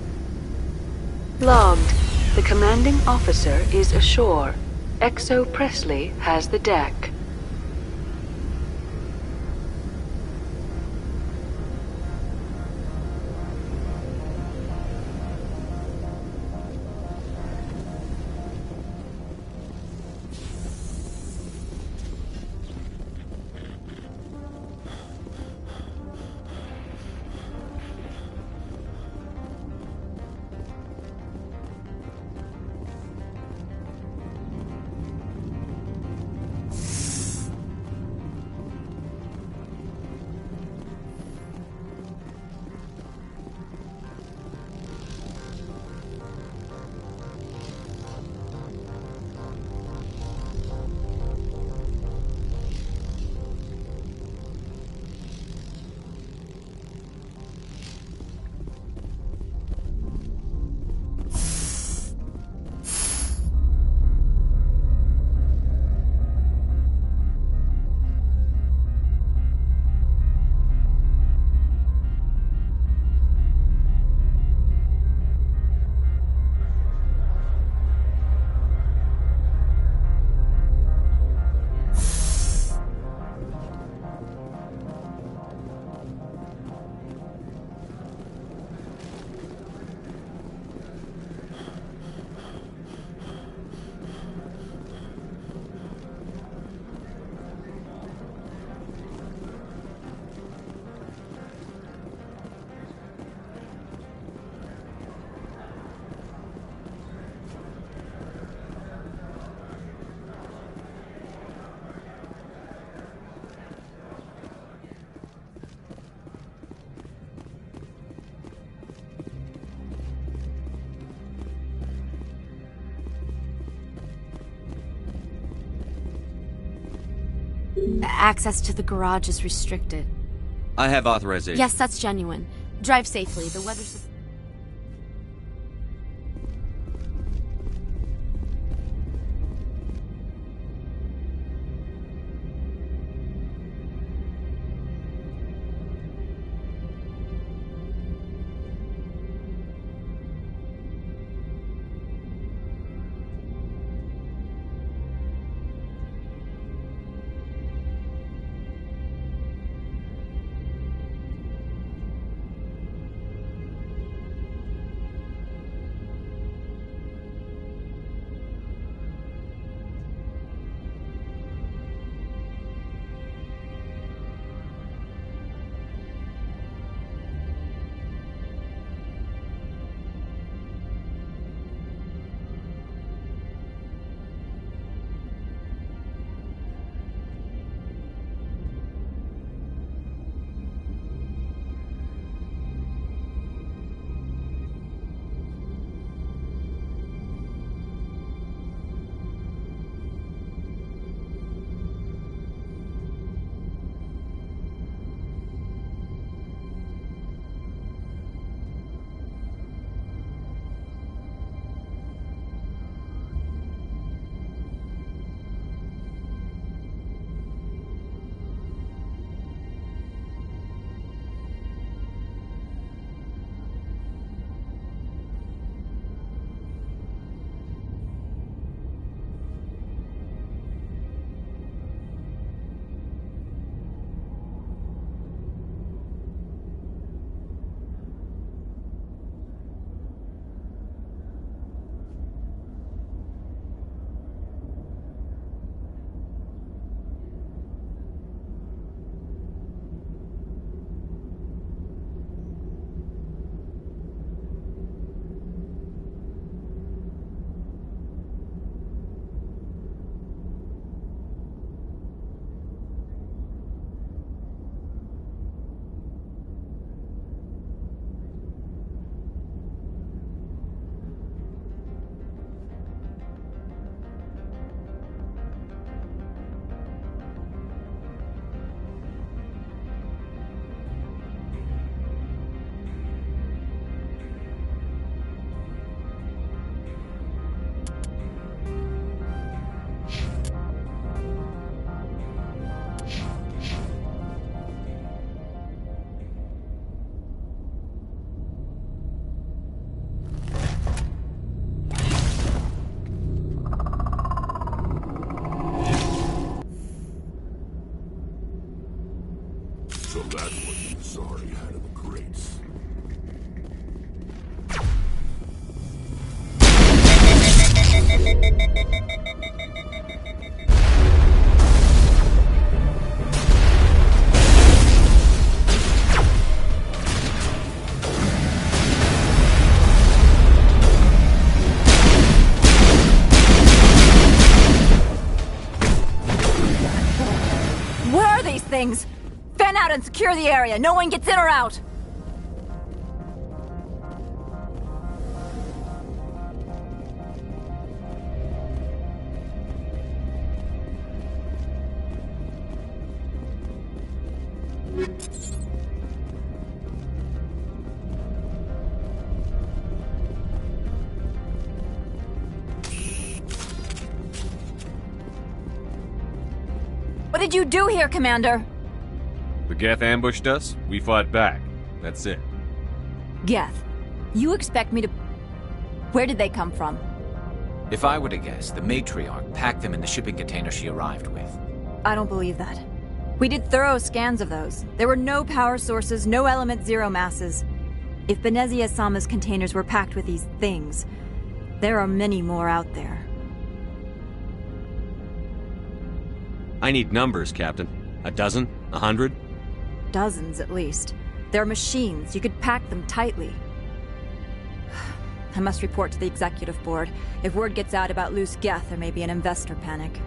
Logged. The commanding officer is ashore. XO Presley has the deck. Access to the garage is restricted. I have authorization. Yes, that's genuine. Drive safely. The weather's... Asari out of the crates. Where are these things? Fan out and secure the area. No one gets in or out. What did you do here, Commander? The Geth ambushed us, we fought back. That's it. Geth, you expect me to... Where did they come from? If I were to guess, the matriarch packed them in the shipping container she arrived with. I don't believe that. We did thorough scans of those. There were no power sources, no element zero masses. If Benezia Sama's containers were packed with these things, there are many more out there. I need numbers, Captain. A dozen? 100? Dozens, at least. They're machines. You could pack them tightly. I must report to the executive board. If word gets out about loose Geth, there may be an investor panic.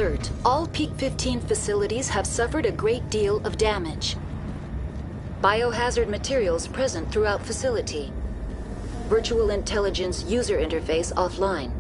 alert. All Peak 15 facilities have suffered a great deal of damage. Biohazard materials present throughout facility. Virtual intelligence user interface offline.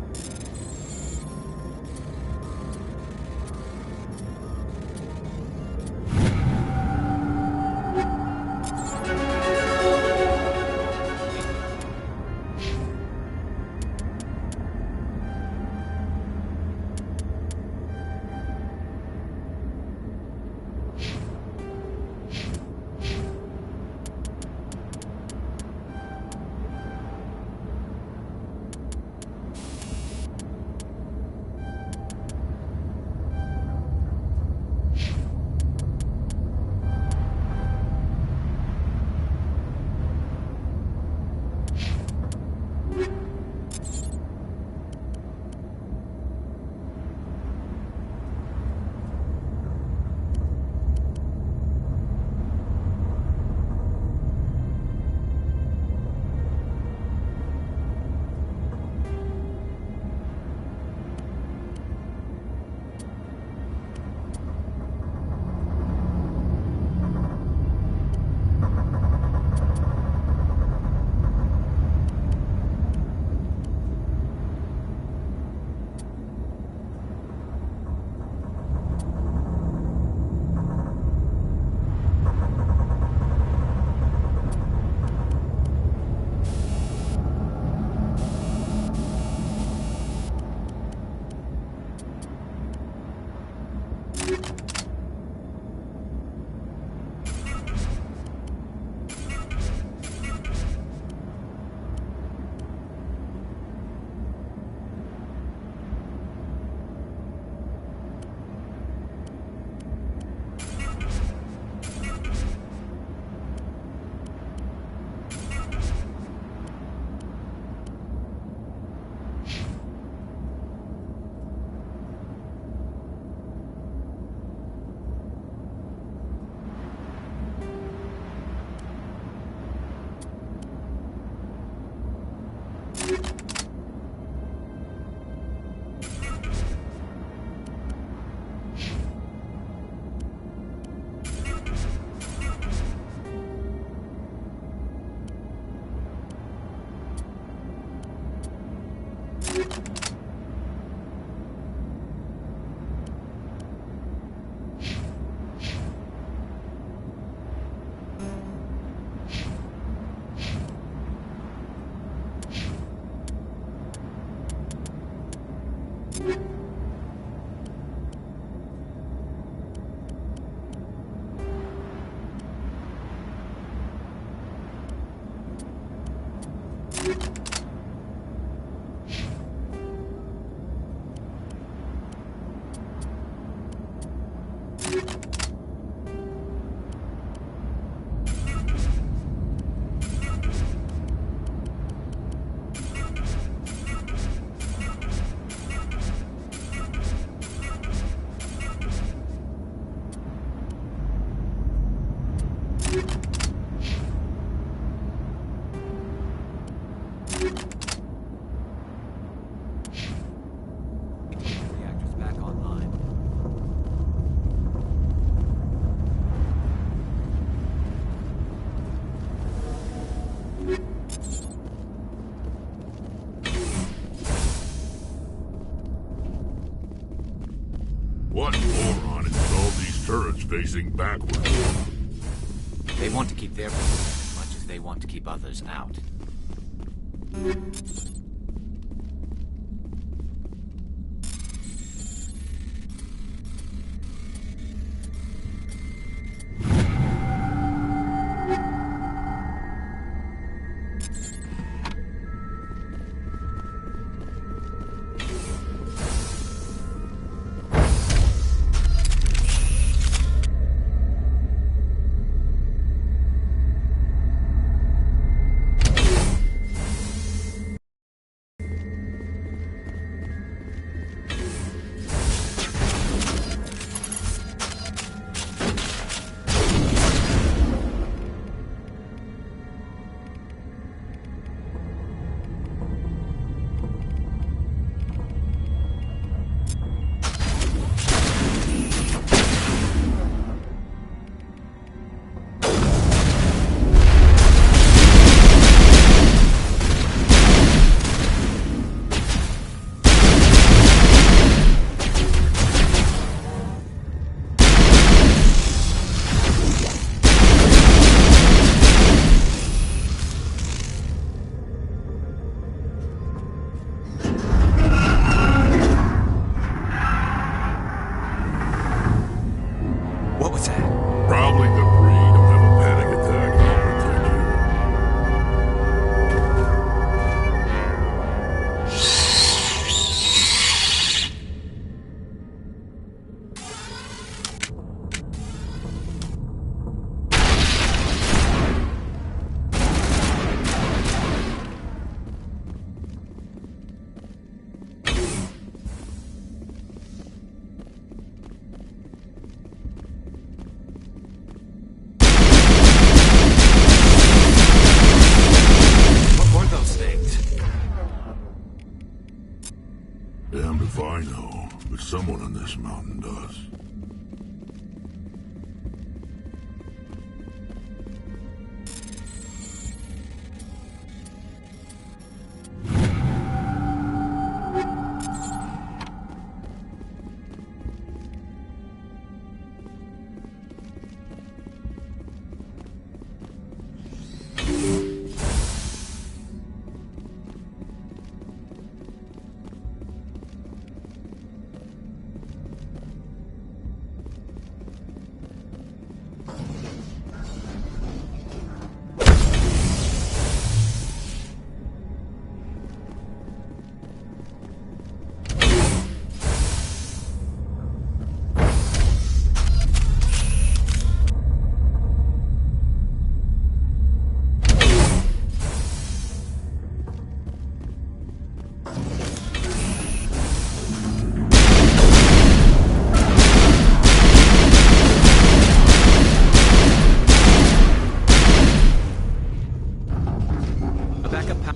What moron has all these turrets facing backwards? They want to keep their position as much as they want to keep others out. Someone on this mountain does.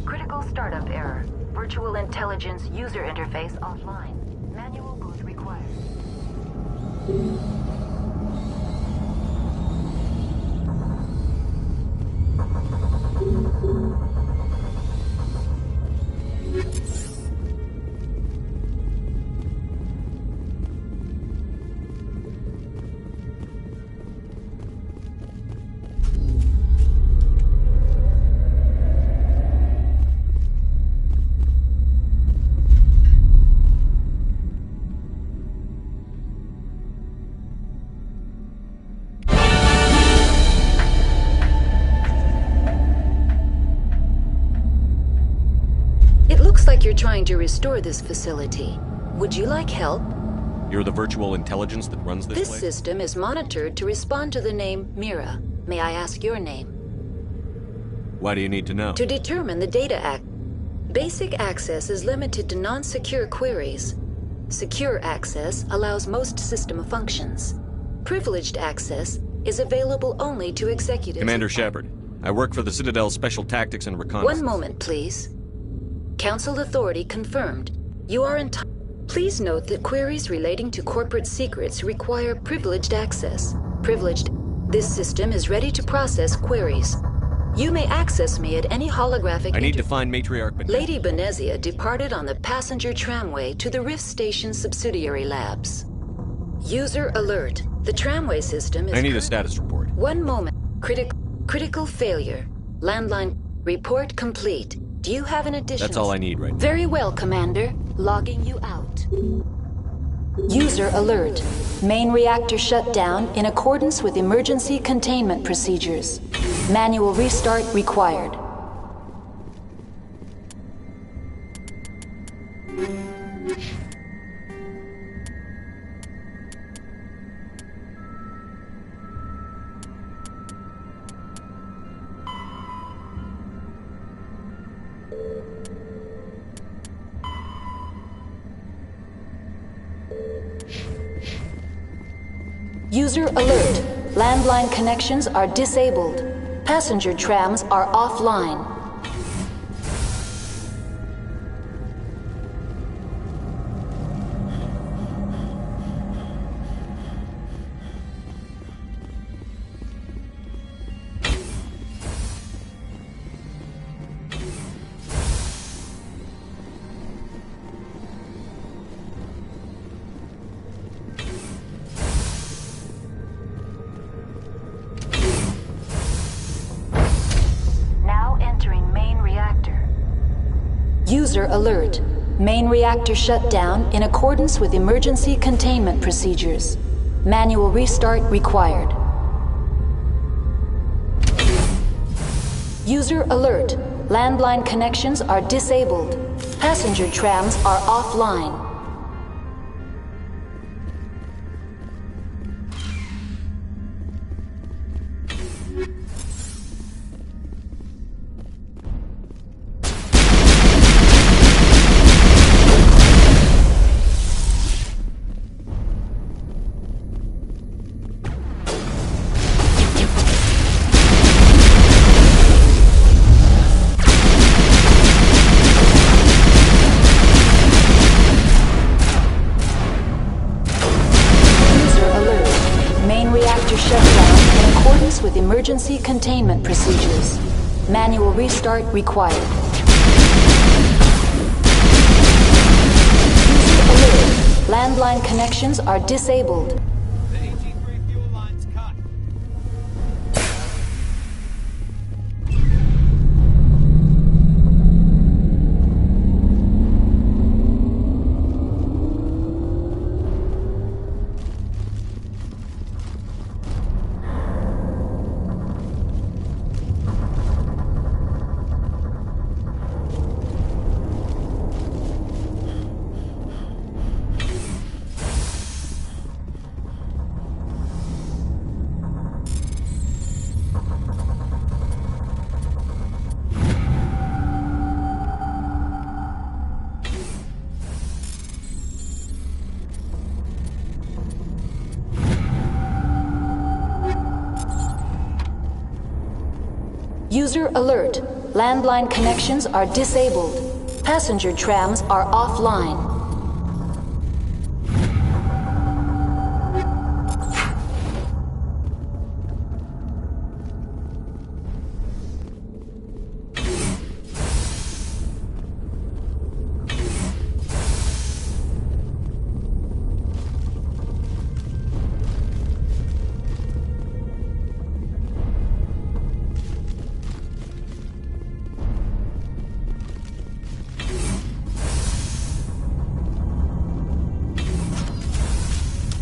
Critical startup error. Virtual intelligence user interface offline. Manual boot required. You're trying to restore this facility. Would you like help? You're the virtual intelligence that runs this place? This system is monitored to respond to the name Mira. May I ask your name? Why do you need to know? To determine the data act. Basic access is limited to non-secure queries. Secure access allows most system functions. Privileged access is available only to executives. Commander Shepard, I work for the Citadel's Special Tactics and Reconnaissance. One moment, please. Council authority confirmed. You are entitled. Please note that queries relating to corporate secrets require privileged access. Privileged. This system is ready to process queries. You may access me at any holographic... I need to find Matriarch Benezia. Lady Benezia departed on the passenger tramway to the Rift Station subsidiary labs. User alert. The tramway system is... I need a status report. One moment. Critical failure. Landline. Report complete. Do you have an additional... That's all I need right now. Very well, Commander. Logging you out. User alert. Main reactor shut down in accordance with emergency containment procedures. Manual restart required. User alert. Landline connections are disabled. Passenger trams are offline. User alert. Main reactor shut down in accordance with emergency containment procedures. Manual restart required. User alert. Landline connections are disabled. Passenger trams are offline. compliance with emergency containment procedures. Manual restart required. User alert. Landline connections are disabled. User alert. Landline connections are disabled. Passenger trams are offline.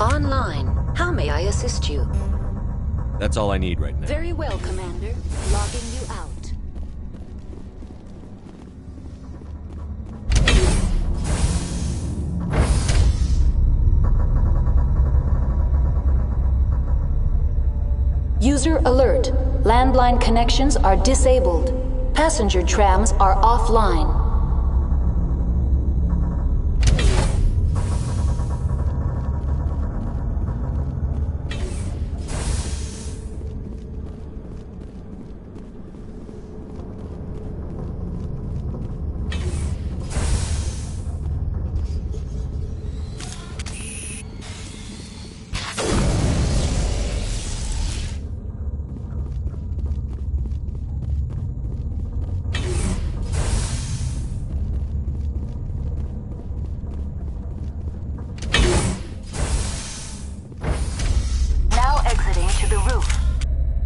Online. How may I assist you? That's all I need right now. Very well, Commander. Logging you out. User alert. Landline connections are disabled. Passenger trams are offline.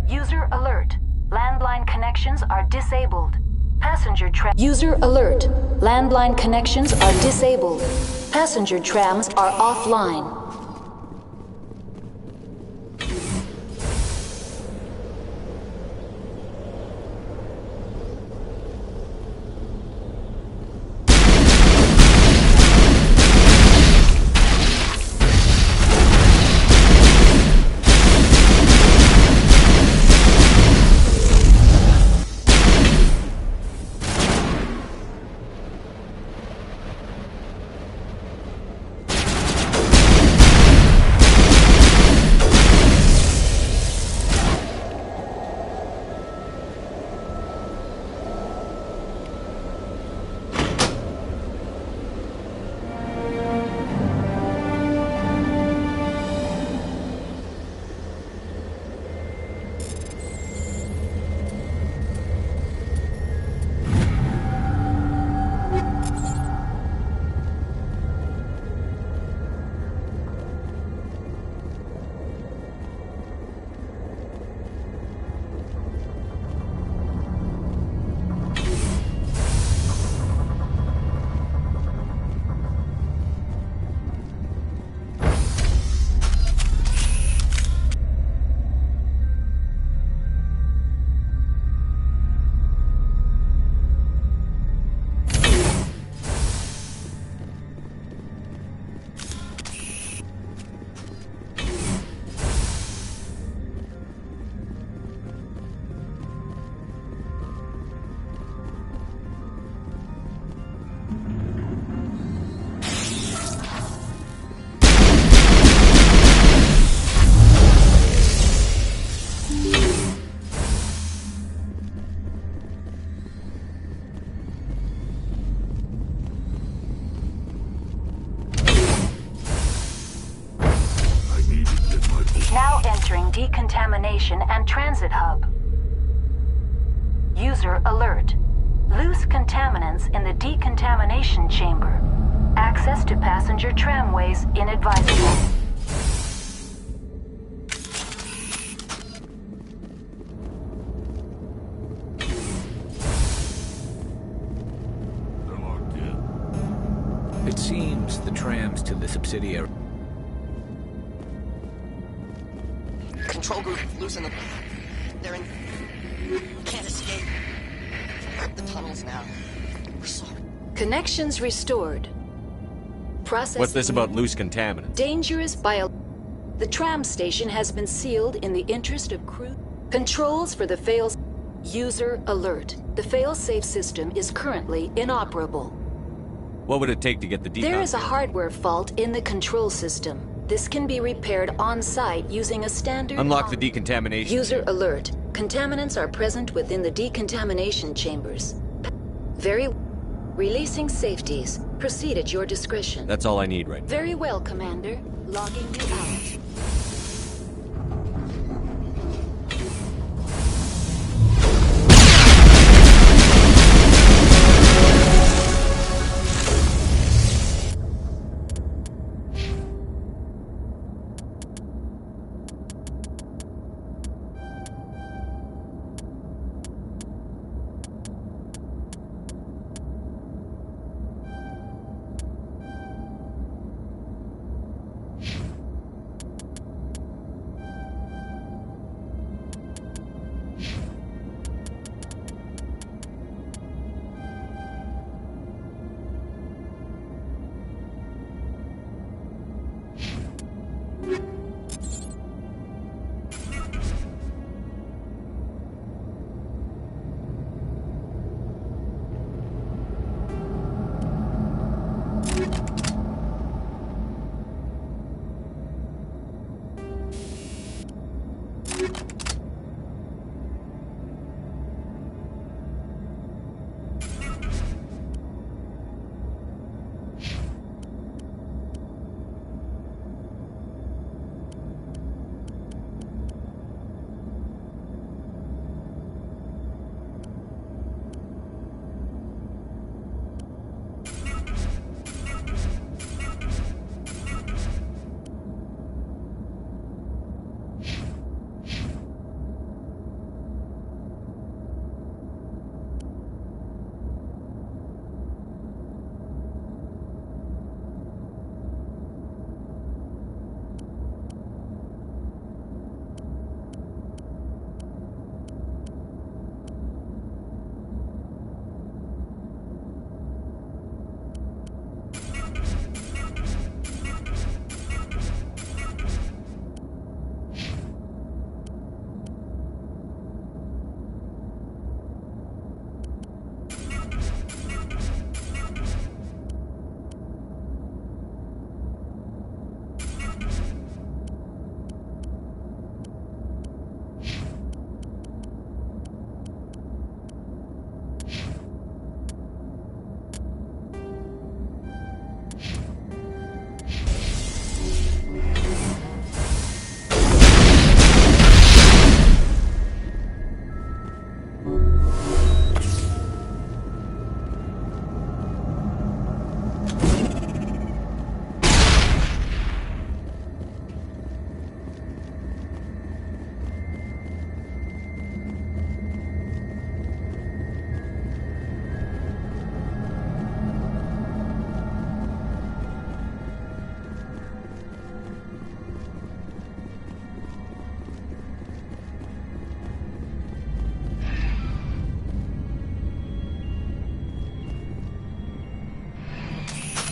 User alert. Landline connections are disabled. Passenger trams. User alert. Landline connections are disabled. Passenger trams are offline. decontamination and transit hub. User alert. Loose contaminants in the decontamination chamber. Access to passenger tramways inadvisable. It seems the trams to the subsidiary. Control group, loosen them. They're in... Can't escape. The tunnels now. We're sorry. Connections restored. Processing. What's this about loose contaminants? Dangerous bio... The tram station has been sealed in the interest of crew. Controls for the fails... User alert. The fail-safe system is currently inoperable. What would it take to get the decon? There is a hardware fault in the control system. This can be repaired on-site using a standard... Unlock the decontamination. User alert. Contaminants are present within the decontamination chambers. Very... Releasing safeties. Proceed at your discretion. That's all I need right now. Very well, Commander. Logging you out.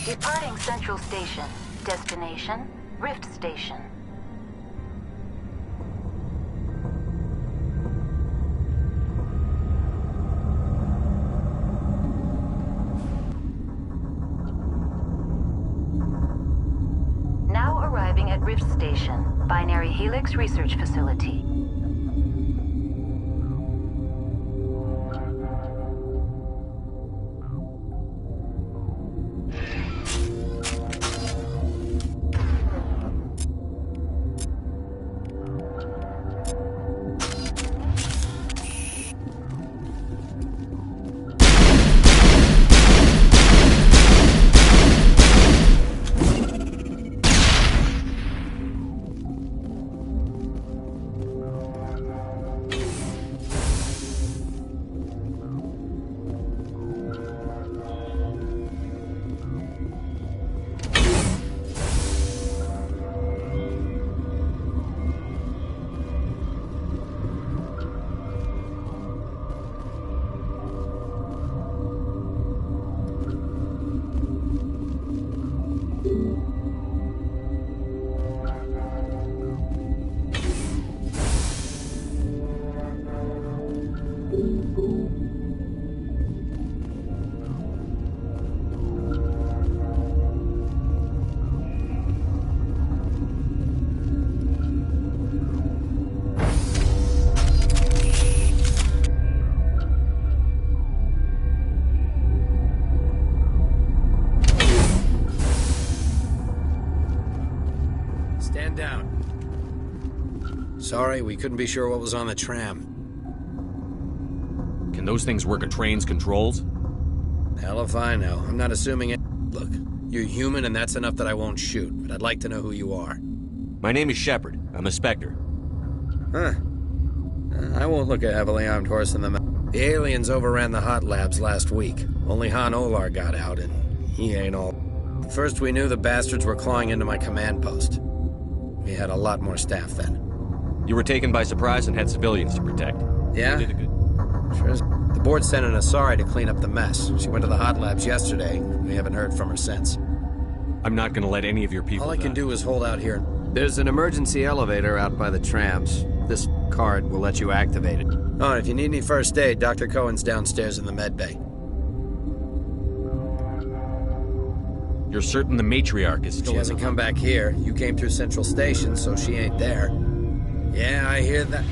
Departing Central Station. Destination, Rift Station. Now arriving at Rift Station, Binary Helix Research Facility. Sorry, we couldn't be sure what was on the tram. Can those things work a train's controls? Hell if I know. I'm not assuming it. Look, you're human and that's enough that I won't shoot, but I'd like to know who you are. My name is Shepard. I'm a Spectre. Huh. I won't look a heavily armed horse in the mouth. The aliens overran the hot labs last week. Only Han Olar got out, and he ain't all. First we knew the bastards were clawing into my command post. We had a lot more staff then. You were taken by surprise and had civilians to protect. Yeah? Sure is. The board sent an Asari to clean up the mess. She went to the hot labs yesterday. We haven't heard from her since. I'm not gonna let any of your people All I can do is hold out here. There's an emergency elevator out by the trams. This card will let you activate it. Oh, and if you need any first aid, Dr. Cohen's downstairs in the med bay. You're certain the matriarch is still... She hasn't come back here. You came through Central Station, so she ain't there. Yeah, I hear that.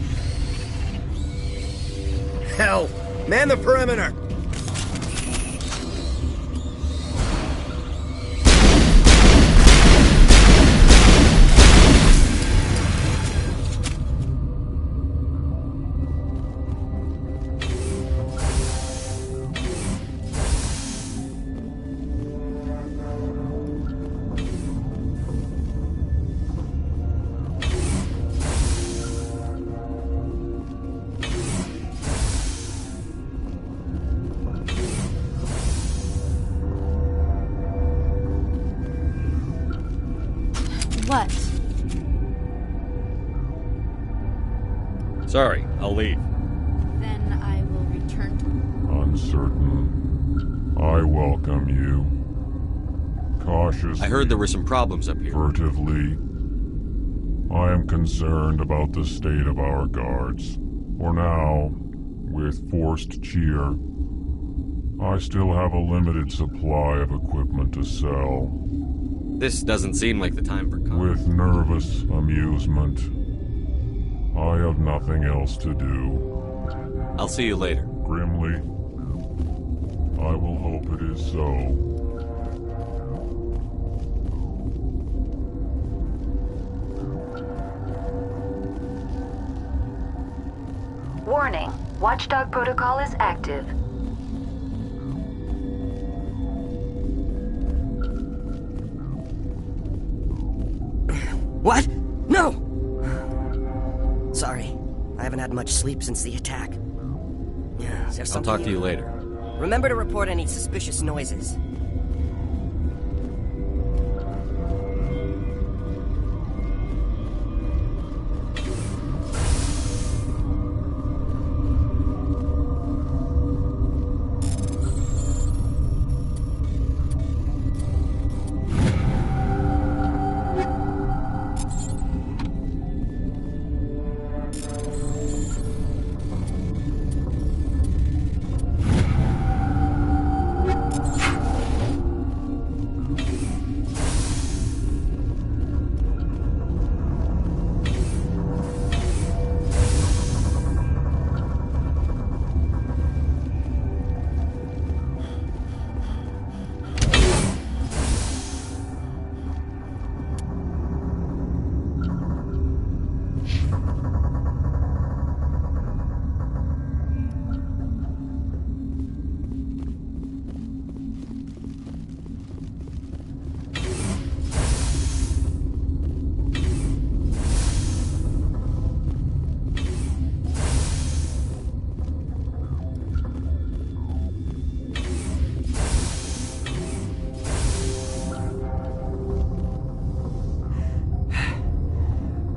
Hell! Man the perimeter! What? Sorry, I'll leave. Then I will return to... Uncertain. I welcome you. Cautiously. I heard there were some problems up here. Furtively. I am concerned about the state of our guards. For now, with forced cheer, I still have a limited supply of equipment to sell. This doesn't seem like the time for With nervous amusement. I have nothing else to do. I'll see you later. Grimly. I will hope it is so. Warning. Watchdog protocol is active. What? No! Sorry. I haven't had much sleep since the attack. Is there I'll something talk to you later. Remember to report any suspicious noises.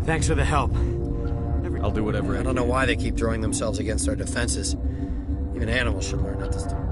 Thanks for the help. I'll do whatever I don't know why they keep throwing themselves against our defenses. Even animals should learn not to stop.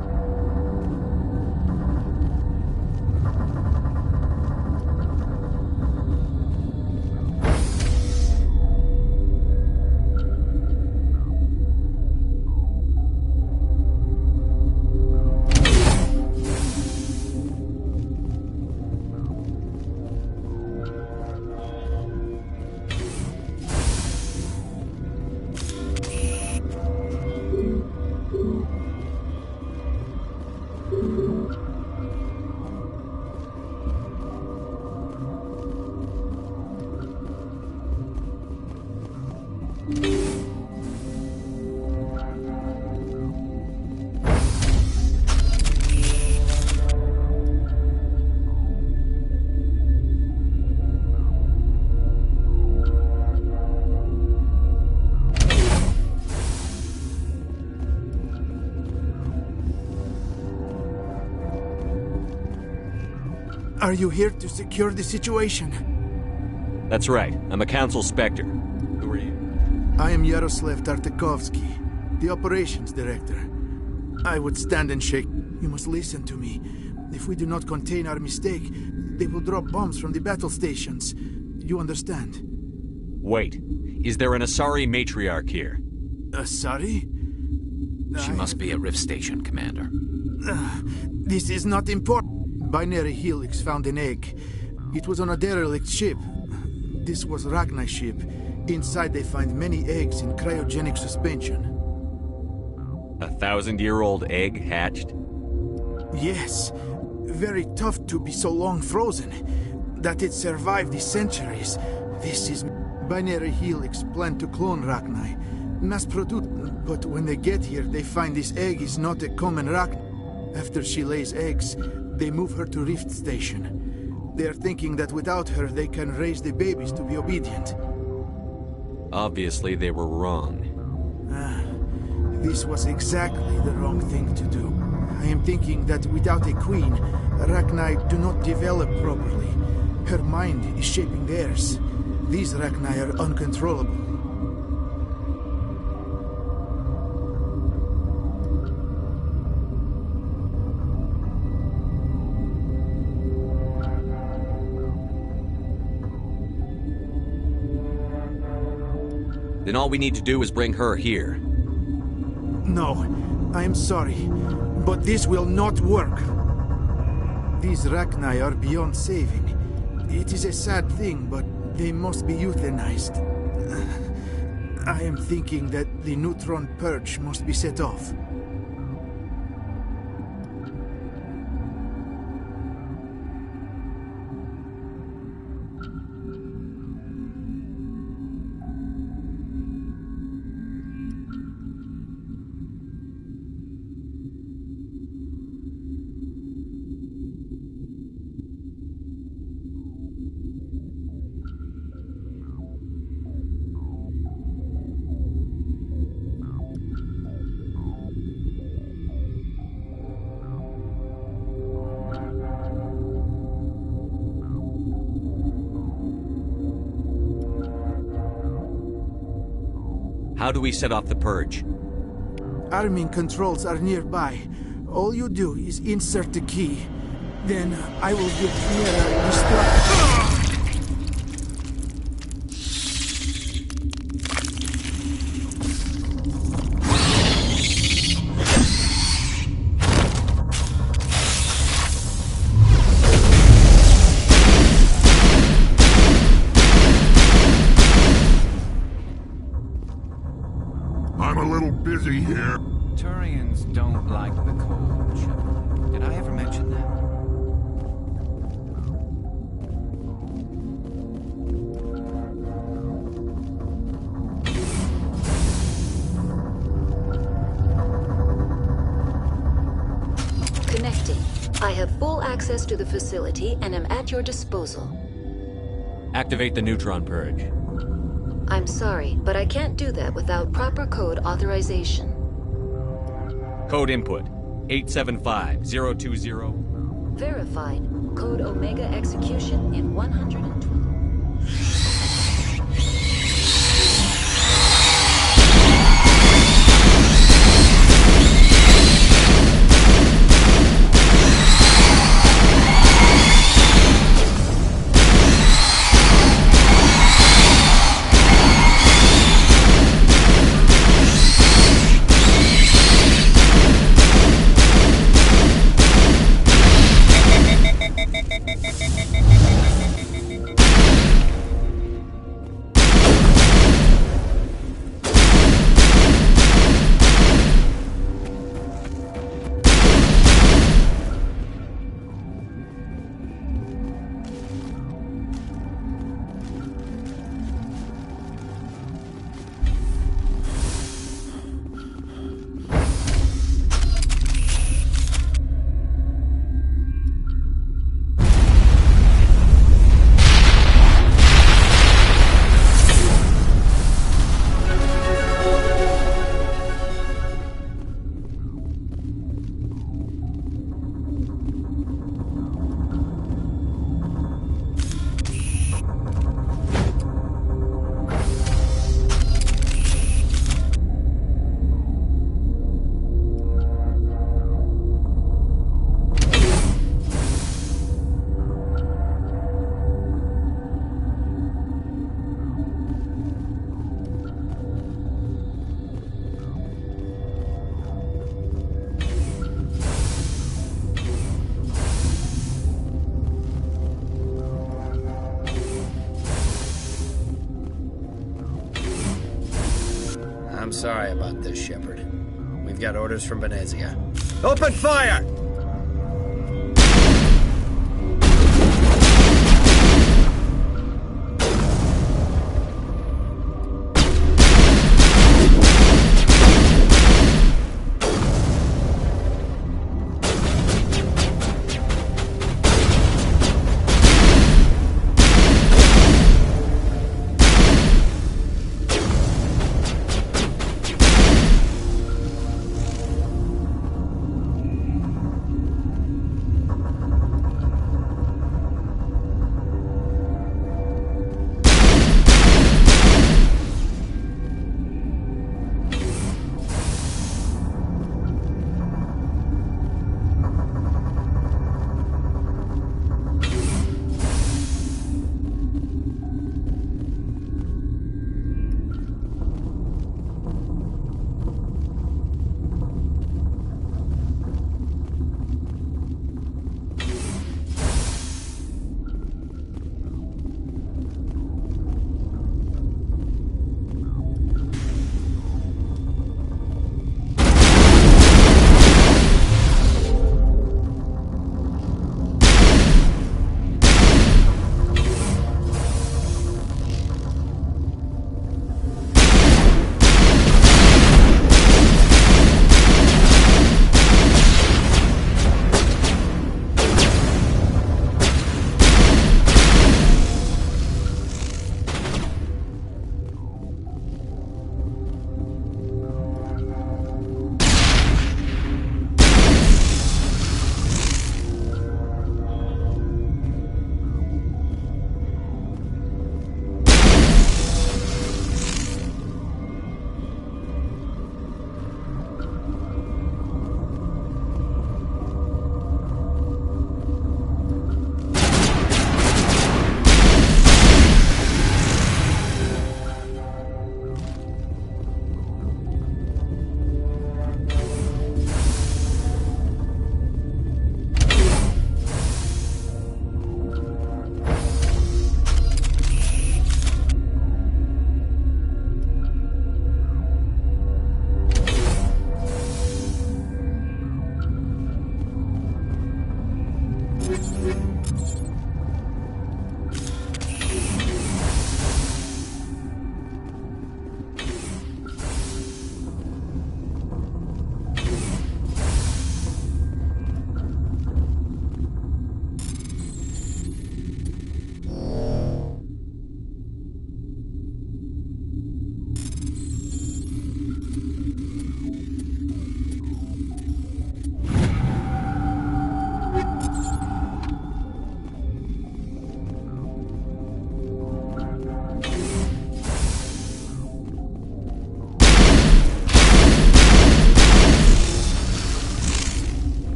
Are you here to secure the situation? That's right. I'm a Council Spectre. Who are you? I am Yaroslav Tartakovsky, the operations director. I would stand and shake. You must listen to me. If we do not contain our mistake, they will drop bombs from the battle stations. You understand? Wait. Is there an Asari matriarch here? Asari? She must be at Rift Station, Commander. This is not important. Binary Helix found an egg. It was on a derelict ship. This was Rachni's ship. Inside they find many eggs in cryogenic suspension. 1,000-year-old egg hatched? Yes. Very tough to be so long frozen. That it survived the centuries. This is... Binary Helix planned to clone Rachni. Mass produce, but when they get here, they find this egg is not a common Rachni. After she lays eggs, they move her to Rift Station. They are thinking that without her, they can raise the babies to be obedient. Obviously, they were wrong. This was exactly the wrong thing to do. I am thinking that without a queen, Rachni do not develop properly. Her mind is shaping theirs. These Rachni are uncontrollable. Then all we need to do is bring her here. No, I am sorry, but this will not work. These Rachni are beyond saving. It is a sad thing, but they must be euthanized. I am thinking that the neutron purge must be set off. How do we set off the purge? Arming controls are nearby. All you do is insert the key. Then I will give Mira destruct. Busy here. Turians don't like the cold, Shepard. Did I ever mention that? Connecting. I have full access to the facility and am at your disposal. Activate the neutron purge. I'm sorry, but I can't do that without proper code authorization. Code input, 875020. Verified. Code Omega execution in 120. sorry about this, Shepard. We've got orders from Venezia. Open fire!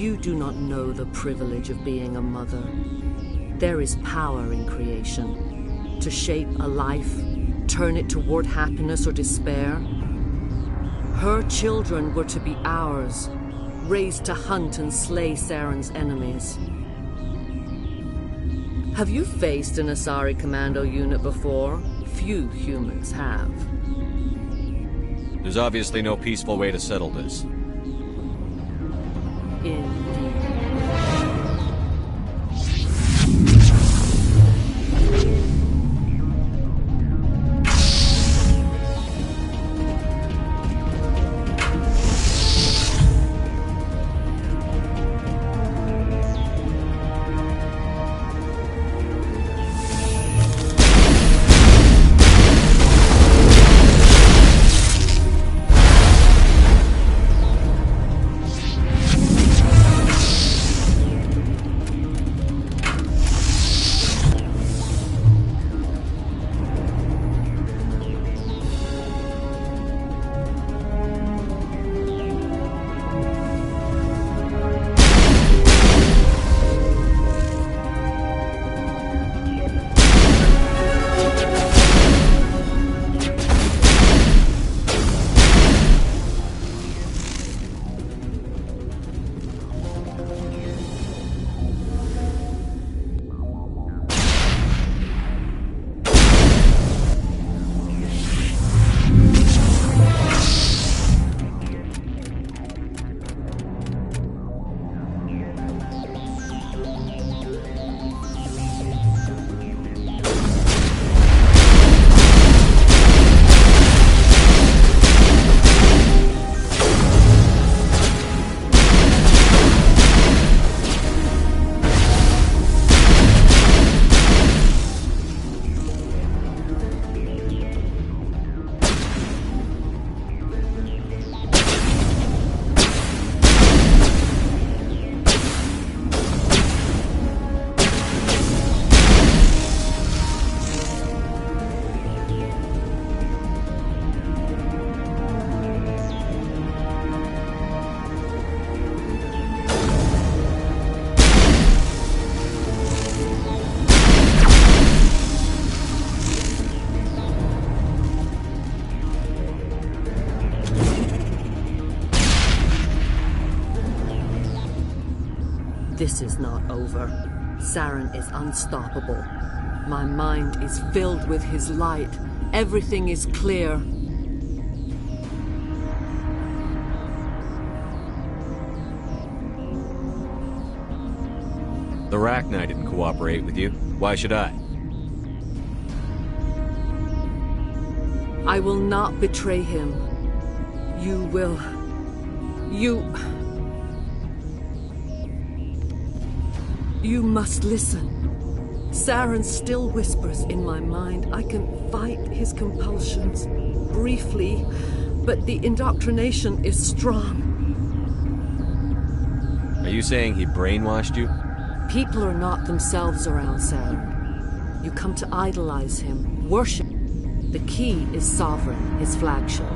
You do not know the privilege of being a mother. There is power in creation. To shape a life, turn it toward happiness or despair. Her children were to be ours, raised to hunt and slay Saren's enemies. Have you faced an Asari commando unit before? Few humans have. There's obviously no peaceful way to settle this. This is not over. Saren is unstoppable. My mind is filled with his light. Everything is clear. The Rachni didn't cooperate with you. Why should I? I will not betray him. You will... You must listen. Saren still whispers in my mind. I can fight his compulsions, briefly, but the indoctrination is strong. Are you saying he brainwashed you? People are not themselves around Saren. You come to idolize him, worship. The key is Sovereign, his flagship.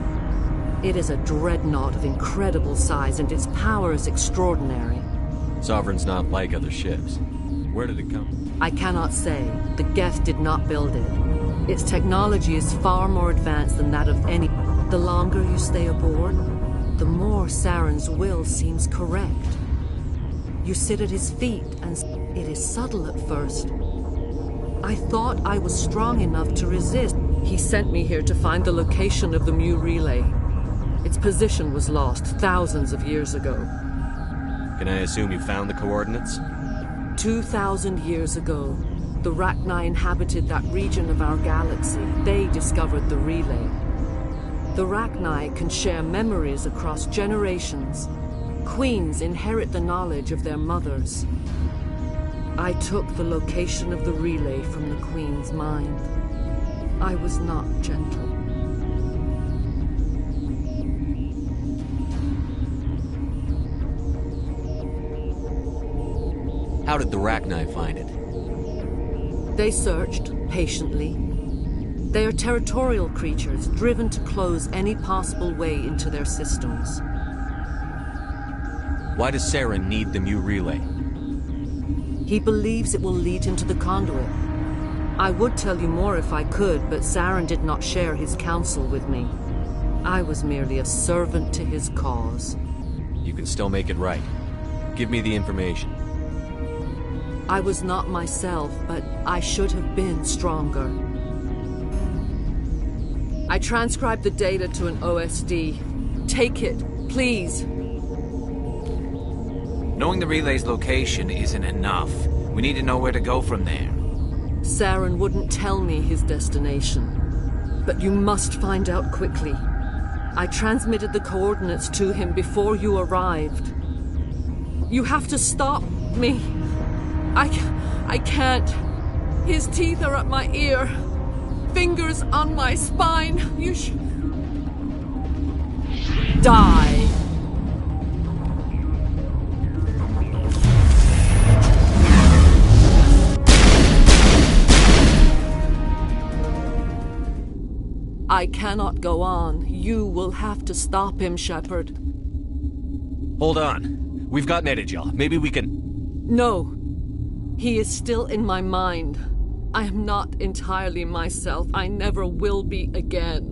It is a dreadnought of incredible size, and its power is extraordinary. Sovereign's not like other ships. Where did it come? I cannot say. The Geth did not build it. Its technology is far more advanced than that of any. The longer you stay aboard, the more Saren's will seems correct. You sit at his feet, and it is subtle at first. I thought I was strong enough to resist. He sent me here to find the location of the Mu relay. Its position was lost thousands of years ago. Can I assume you found the coordinates? 2,000 years ago, the Rachni inhabited that region of our galaxy. They discovered the relay. The Rachni can share memories across generations. Queens inherit the knowledge of their mothers. I took the location of the relay from the Queen's mind. I was not gentle. How did the Rachni find it? They searched, patiently. They are territorial creatures, driven to close any possible way into their systems. Why does Saren need the Mu relay? He believes it will lead him to the conduit. I would tell you more if I could, but Saren did not share his counsel with me. I was merely a servant to his cause. You can still make it right. Give me the information. I was not myself, but I should have been stronger. I transcribed the data to an OSD. Take it, please. Knowing the relay's location isn't enough. We need to know where to go from there. Saren wouldn't tell me his destination. But you must find out quickly. I transmitted the coordinates to him before you arrived. You have to stop me. I can't. His teeth are at my ear. Fingers on my spine. You die. I cannot go on. You will have to stop him, Shepard. Hold on. We've got Netagel. Maybe we can... No. He is still in my mind. I am not entirely myself. I never will be again.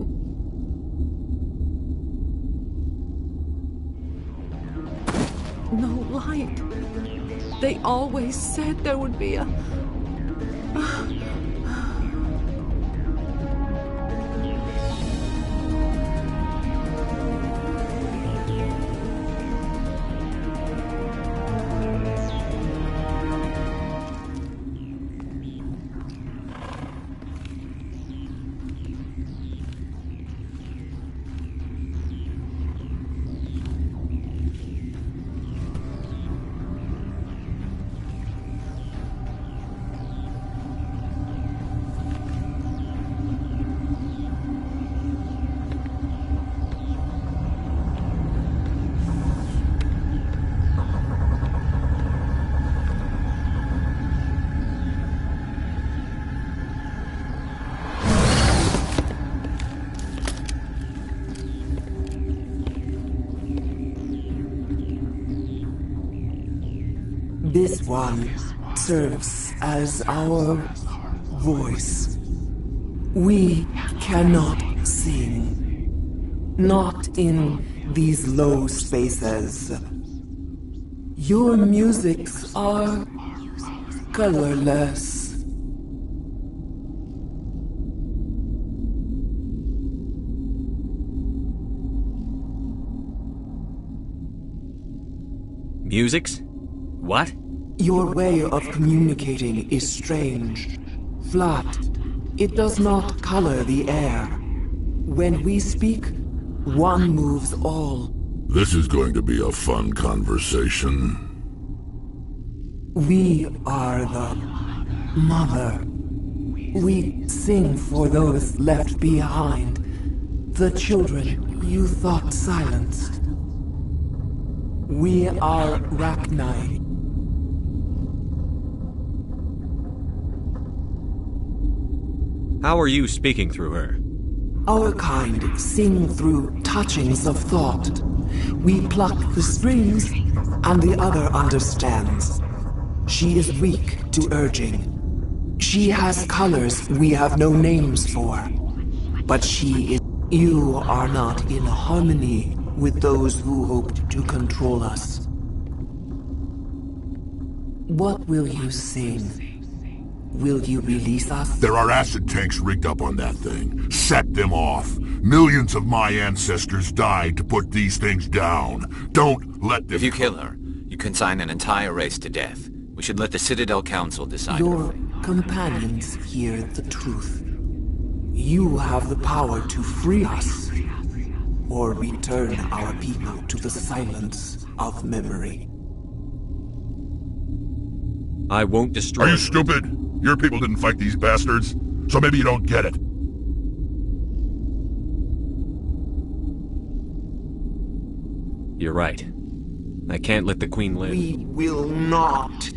No light. They always said there would be a... This one serves as our voice. We cannot sing. Not in these low spaces. Your musics are colorless. Musics? What? Your way of communicating is strange. Flat. It does not color the air. When we speak, one moves all. This is going to be a fun conversation. We are the mother. We sing for those left behind. The children you thought silenced. We are Rachni. How are you speaking through her? Our kind sing through touchings of thought. We pluck the strings, and the other understands. She is weak to urging. She has colors we have no names for. But she is... You are not in harmony with those who hoped to control us. What will you sing? Will you release us? There are acid tanks rigged up on that thing. Set them off. Millions of my ancestors died to put these things down. Don't let them... If you kill her, you consign an entire race to death. We should let the Citadel Council decide. Your companions hear the truth. You have the power to free us, or return our people to the silence of memory. I won't destroy... Are you stupid? Your people didn't fight these bastards, so maybe you don't get it. You're right. I can't let the Queen live. We will not.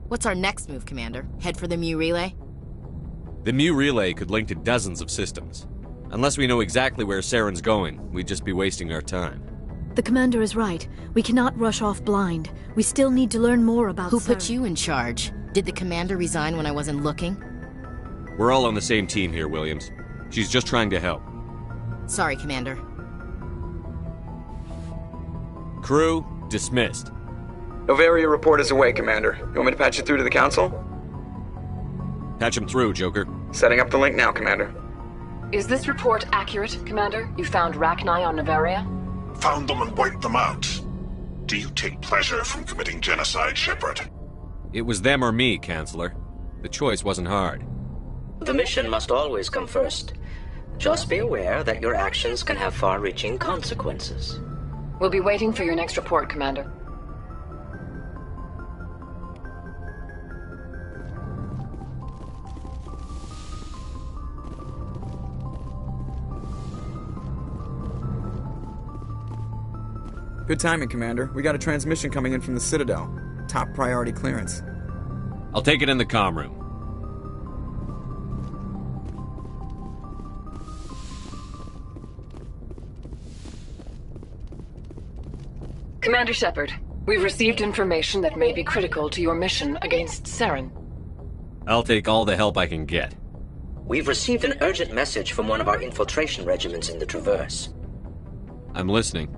What's our next move, Commander? Head for the Mu Relay? The Mu Relay could link to dozens of systems. Unless we know exactly where Saren's going, we'd just be wasting our time. The Commander is right. We cannot rush off blind. We still need to learn more about Who put you in charge? Did the Commander resign when I wasn't looking? We're all on the same team here, Williams. She's just trying to help. Sorry, Commander. Crew, dismissed. Novaria report is away, Commander. You want me to patch it through to the Council? Patch him through, Joker. Setting up the link now, Commander. Is this report accurate, Commander? You found Rachni on Novaria? Found them and wiped them out. Do you take pleasure from committing genocide, Shepard? It was them or me, Chancellor. The choice wasn't hard. The mission must always come first. Just be aware that your actions can have far-reaching consequences. We'll be waiting for your next report, Commander. Good timing, Commander. We got a transmission coming in from the Citadel. Top priority clearance. I'll take it in the comm room. Commander Shepard, we've received information that may be critical to your mission against Saren. I'll take all the help I can get. We've received an urgent message from one of our infiltration regiments in the Traverse. I'm listening.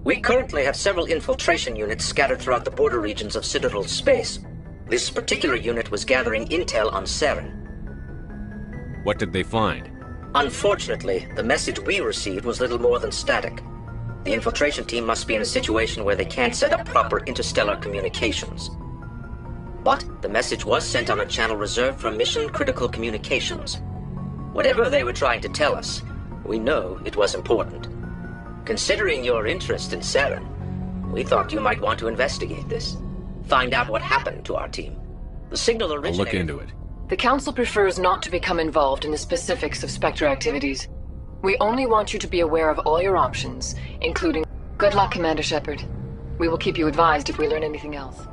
We currently have several infiltration units scattered throughout the border regions of Citadel space. This particular unit was gathering intel on Saren. What did they find? Unfortunately, the message we received was little more than static. The infiltration team must be in a situation where they can't set up proper interstellar communications. But the message was sent on a channel reserved for mission-critical communications. Whatever they were trying to tell us, we know it was important. Considering your interest in Saren, we thought you might want to investigate this. Find out what happened to our team. The signal originated... I'll look into it. The Council prefers not to become involved in the specifics of Spectre activities. We only want you to be aware of all your options, including... Good luck, Commander Shepard. We will keep you advised if we learn anything else.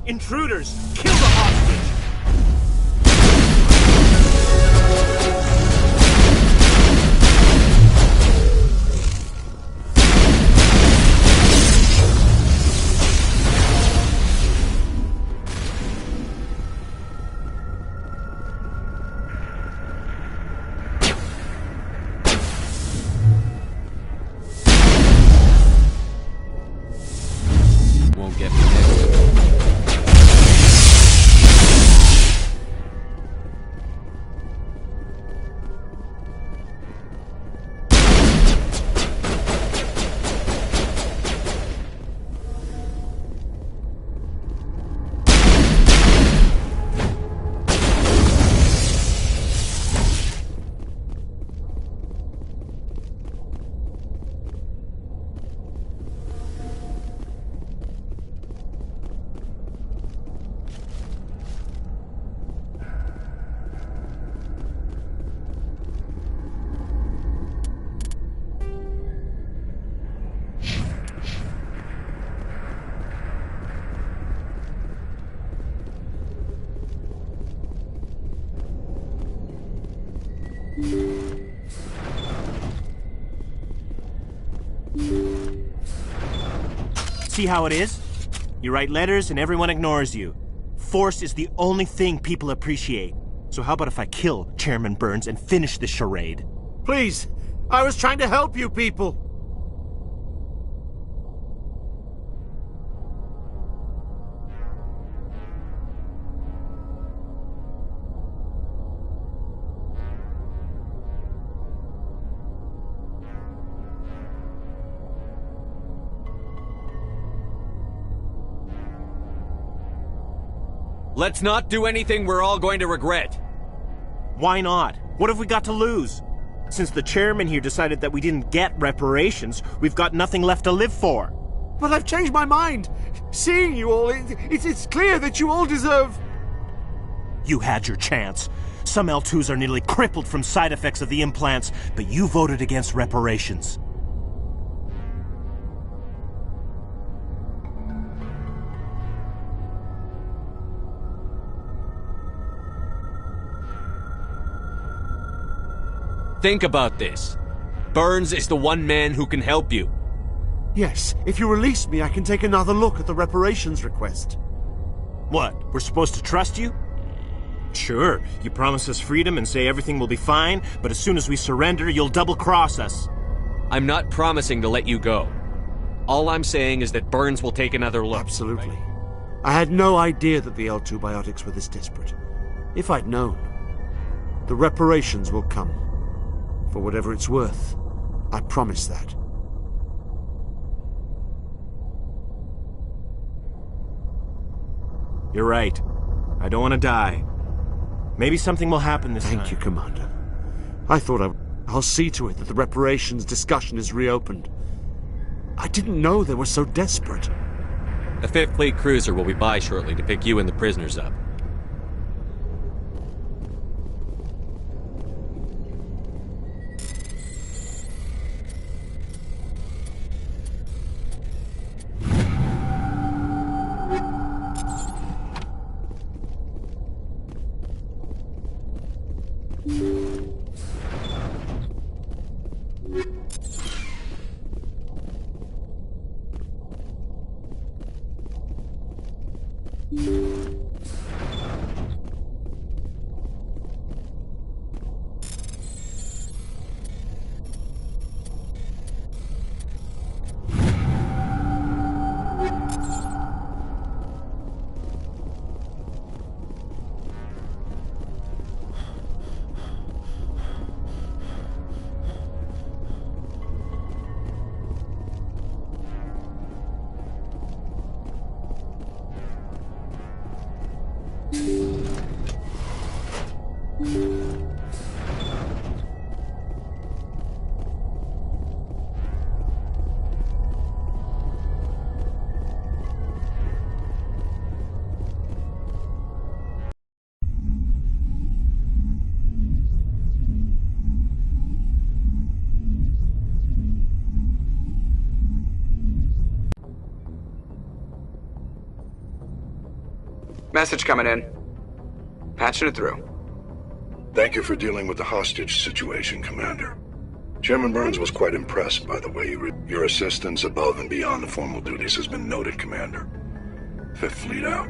Intruders! Kill the hostage! Won't get me next. See how it is? You write letters and everyone ignores you. Force is the only thing people appreciate. So how about if I kill Chairman Burns and finish this charade? Please! I was trying to help you people! Let's not do anything we're all going to regret. Why not? What have we got to lose? Since the chairman here decided that we didn't get reparations, we've got nothing left to live for. But I've changed my mind! Seeing you all, it's clear that you all deserve... You had your chance. Some L2s are nearly crippled from side effects of the implants, but you voted against reparations. Think about this. Burns is the one man who can help you. Yes, if you release me, I can take another look at the reparations request. What, we're supposed to trust you? Sure, you promise us freedom and say everything will be fine, but as soon as we surrender, you'll double-cross us. I'm not promising to let you go. All I'm saying is that Burns will take another look. Absolutely. Right? I had no idea that the L2 biotics were this desperate. If I'd known, the reparations will come. For whatever it's worth, I promise that. You're right. I don't want to die. Maybe something will happen this time. Thank you, Commander. I thought I'll see to it that the reparations discussion is reopened. I didn't know they were so desperate. The 5th Fleet cruiser will be by shortly to pick you and the prisoners up. Message coming in. Patching it through. Thank you for dealing with the hostage situation, Commander. Chairman Burns was quite impressed by the way your assistance above and beyond the formal duties has been noted, Commander. Fifth Fleet out.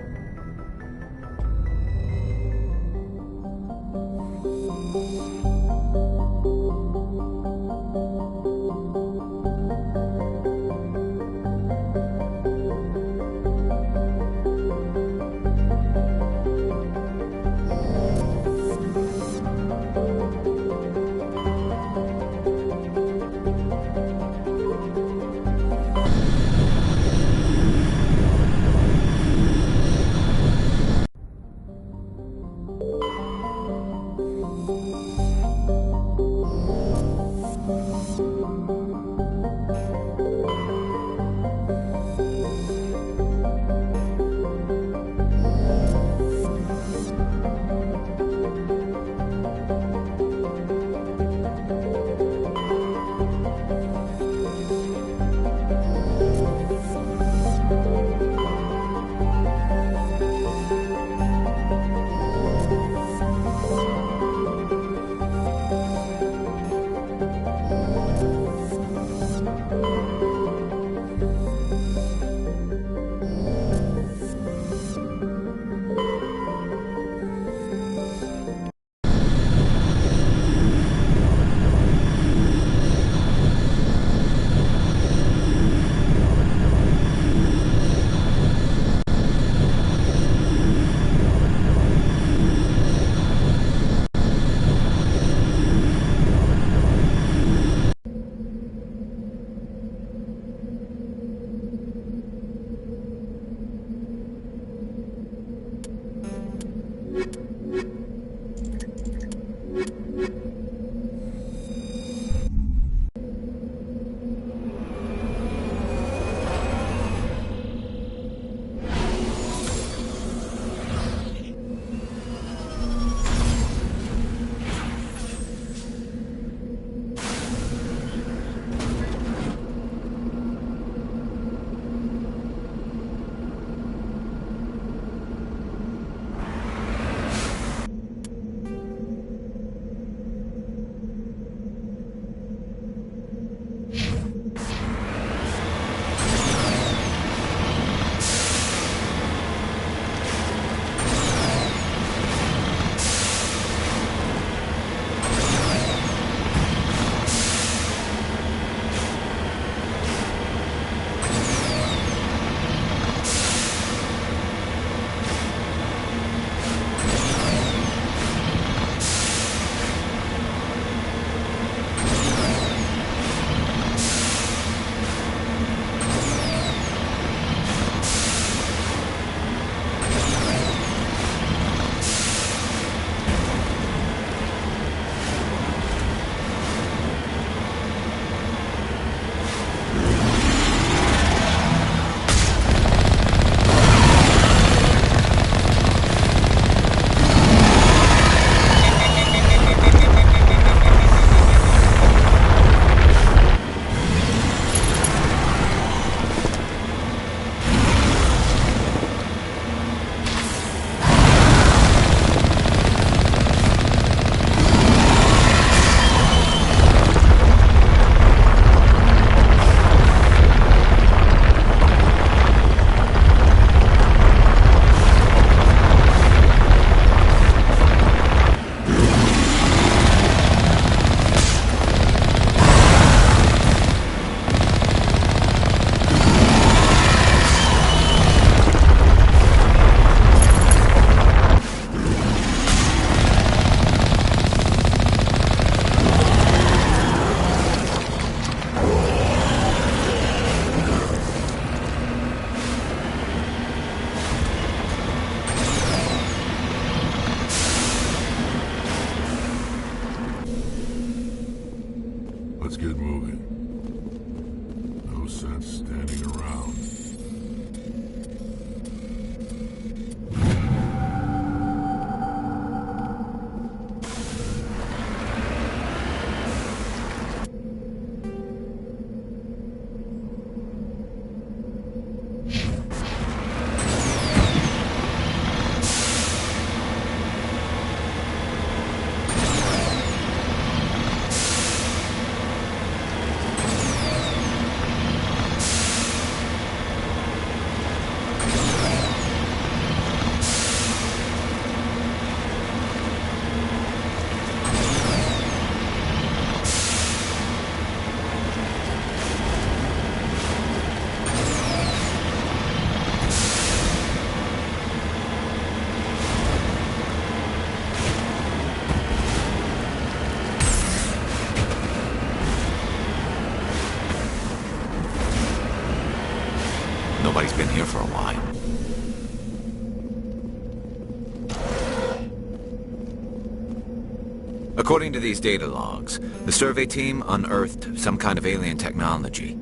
According to these data logs, the survey team unearthed some kind of alien technology.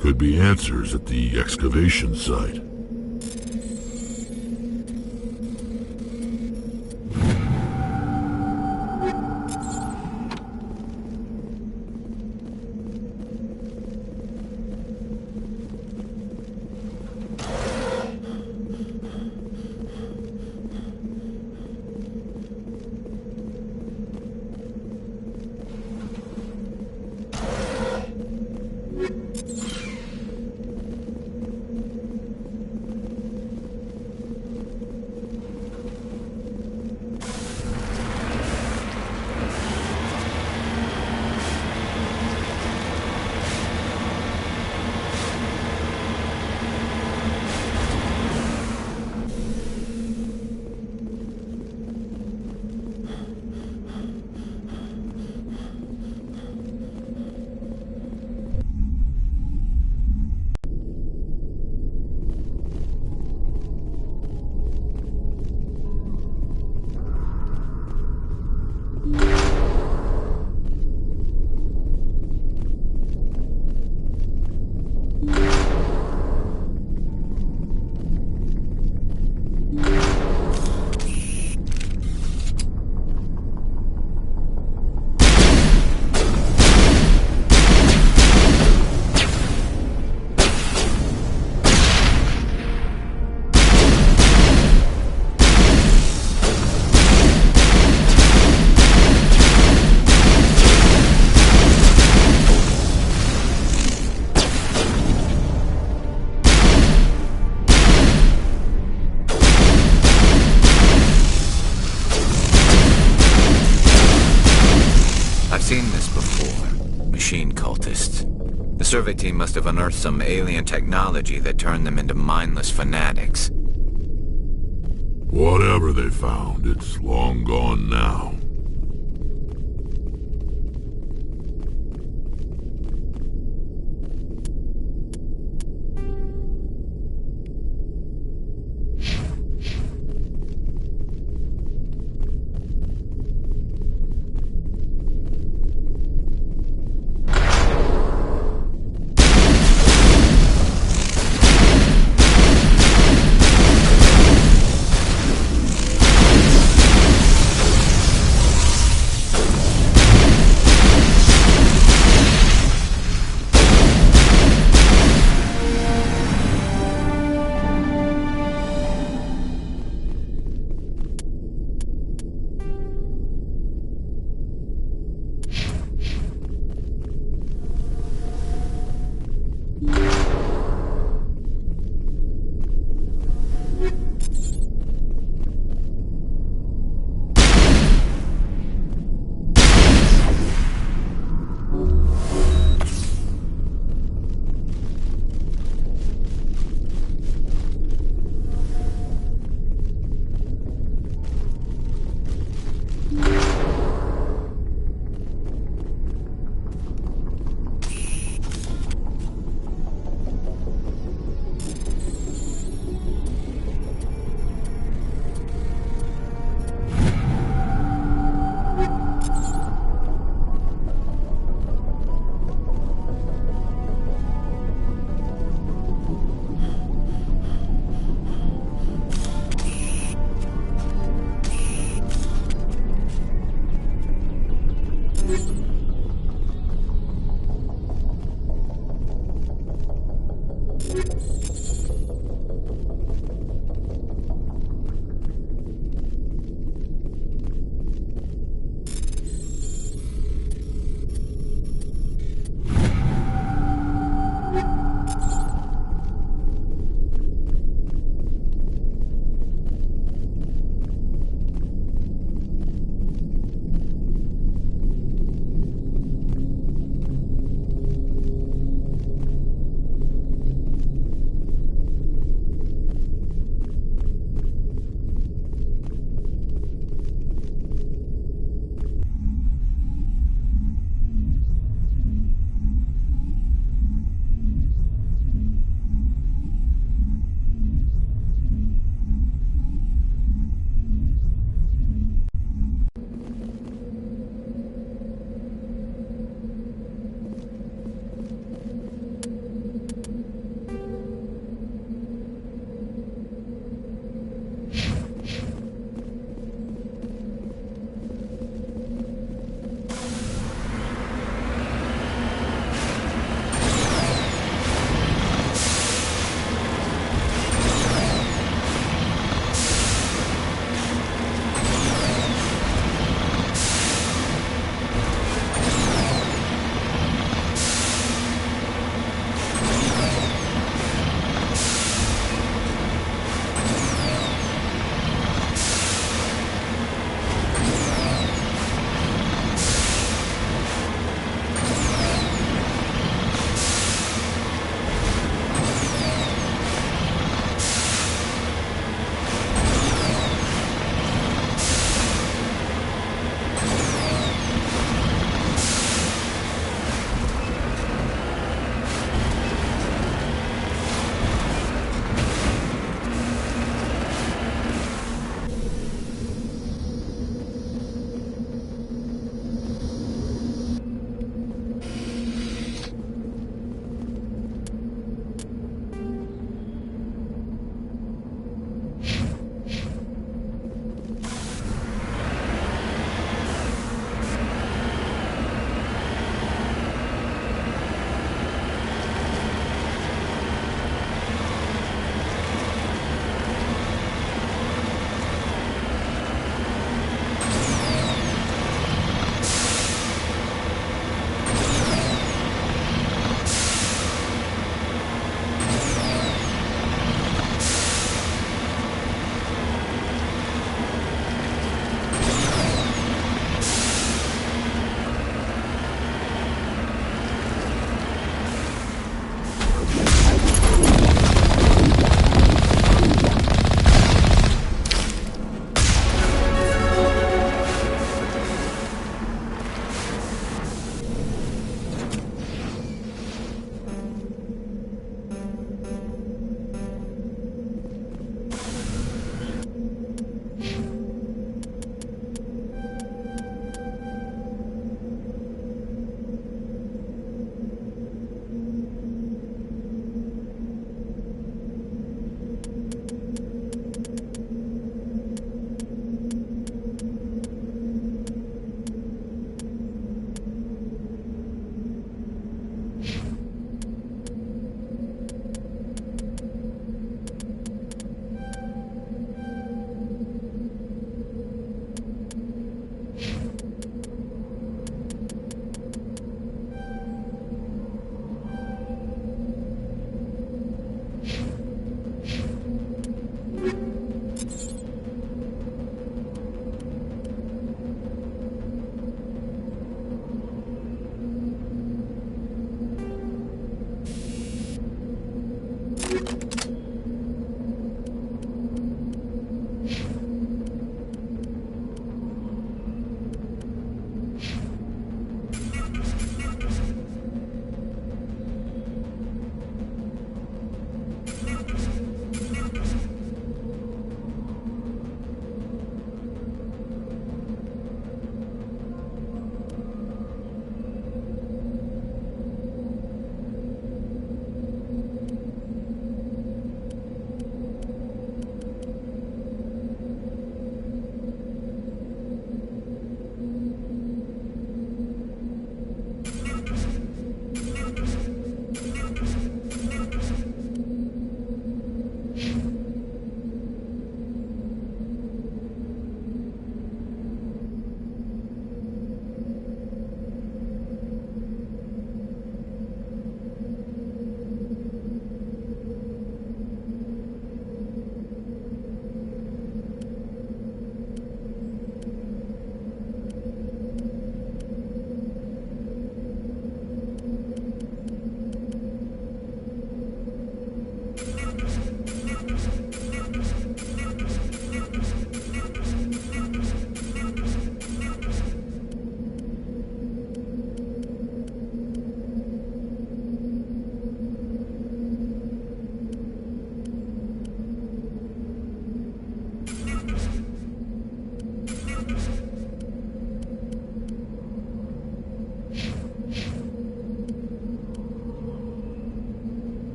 Could be answers at the excavation site. The survey team must have unearthed some alien technology that turned them into mindless fanatics. Whatever they found, it's long gone now.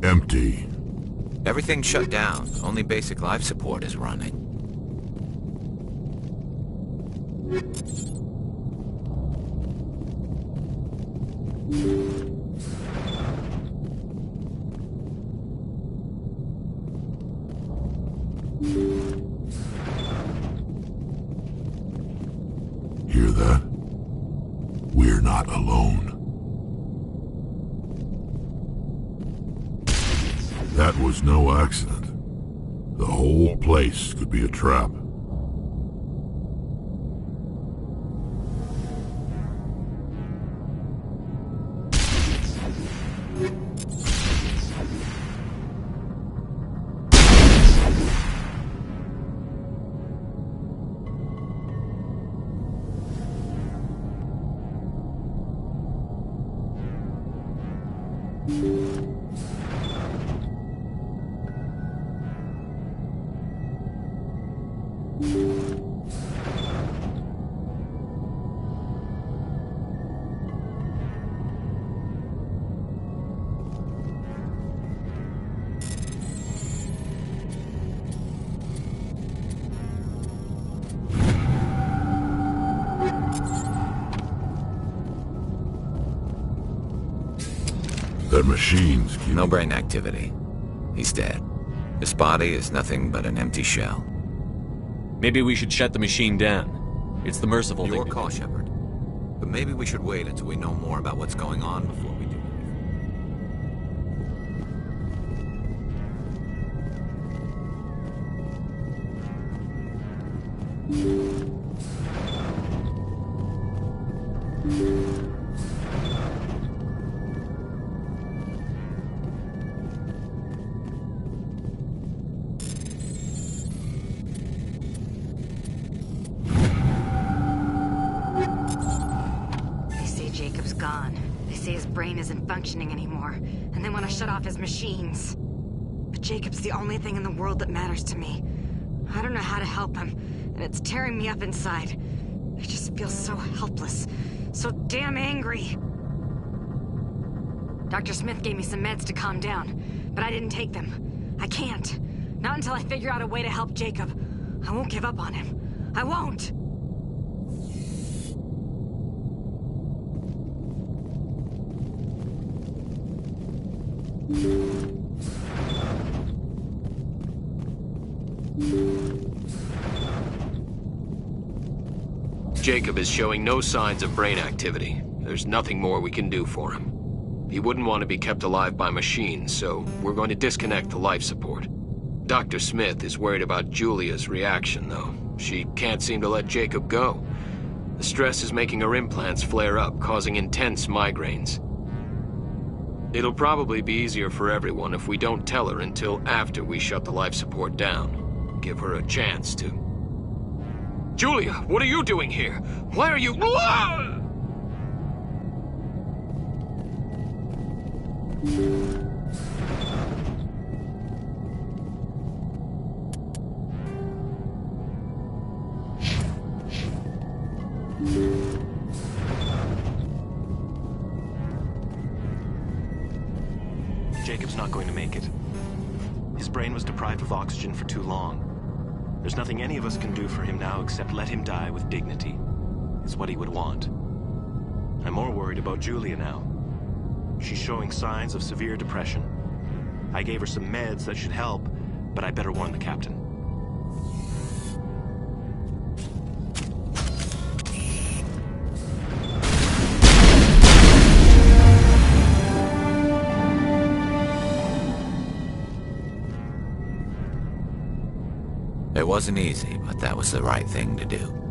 Empty. Everything's shut down. Only basic life support is running. Hear that? We're not alone. That was no accident. The whole place could be a trap. Their machines keep... No brain activity. He's dead. His body is nothing but an empty shell. Maybe we should shut the machine down. It's the merciful thing. Your call, Shepard. But maybe we should wait until we know more about what's going on before we do They say Jacob's gone. They say his brain isn't functioning anymore, and they want to shut off his machines. But Jacob's the only thing in the world that matters to me. I don't know how to help him, and it's tearing me up inside. I just feel so helpless, so damn angry. Dr. Smith gave me some meds to calm down, but I didn't take them. I can't. Not until I figure out a way to help Jacob. I won't give up on him. I won't! Jacob is showing no signs of brain activity. There's nothing more we can do for him. He wouldn't want to be kept alive by machines, so we're going to disconnect the life support. Dr. Smith is worried about Julia's reaction, though. She can't seem to let Jacob go. The stress is making her implants flare up, causing intense migraines. It'll probably be easier for everyone if we don't tell her until after we shut the life support down. Give her a chance to... Julia, what are you doing here? Why are you... Jacob's not going to make it. His brain was deprived of oxygen for too long. There's nothing any of us can do for him now except let him die with dignity. It's what he would want. I'm more worried about Julia now. She's showing signs of severe depression. I gave her some meds that should help, but I better warn the captain. It wasn't easy, but that was the right thing to do.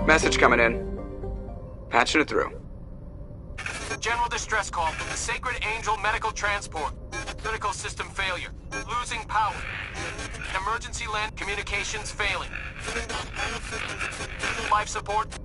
Message coming in. Patching it through. General distress call from the Sacred Angel Medical Transport. Critical system failure. Losing power. Emergency land communications failing. Life support.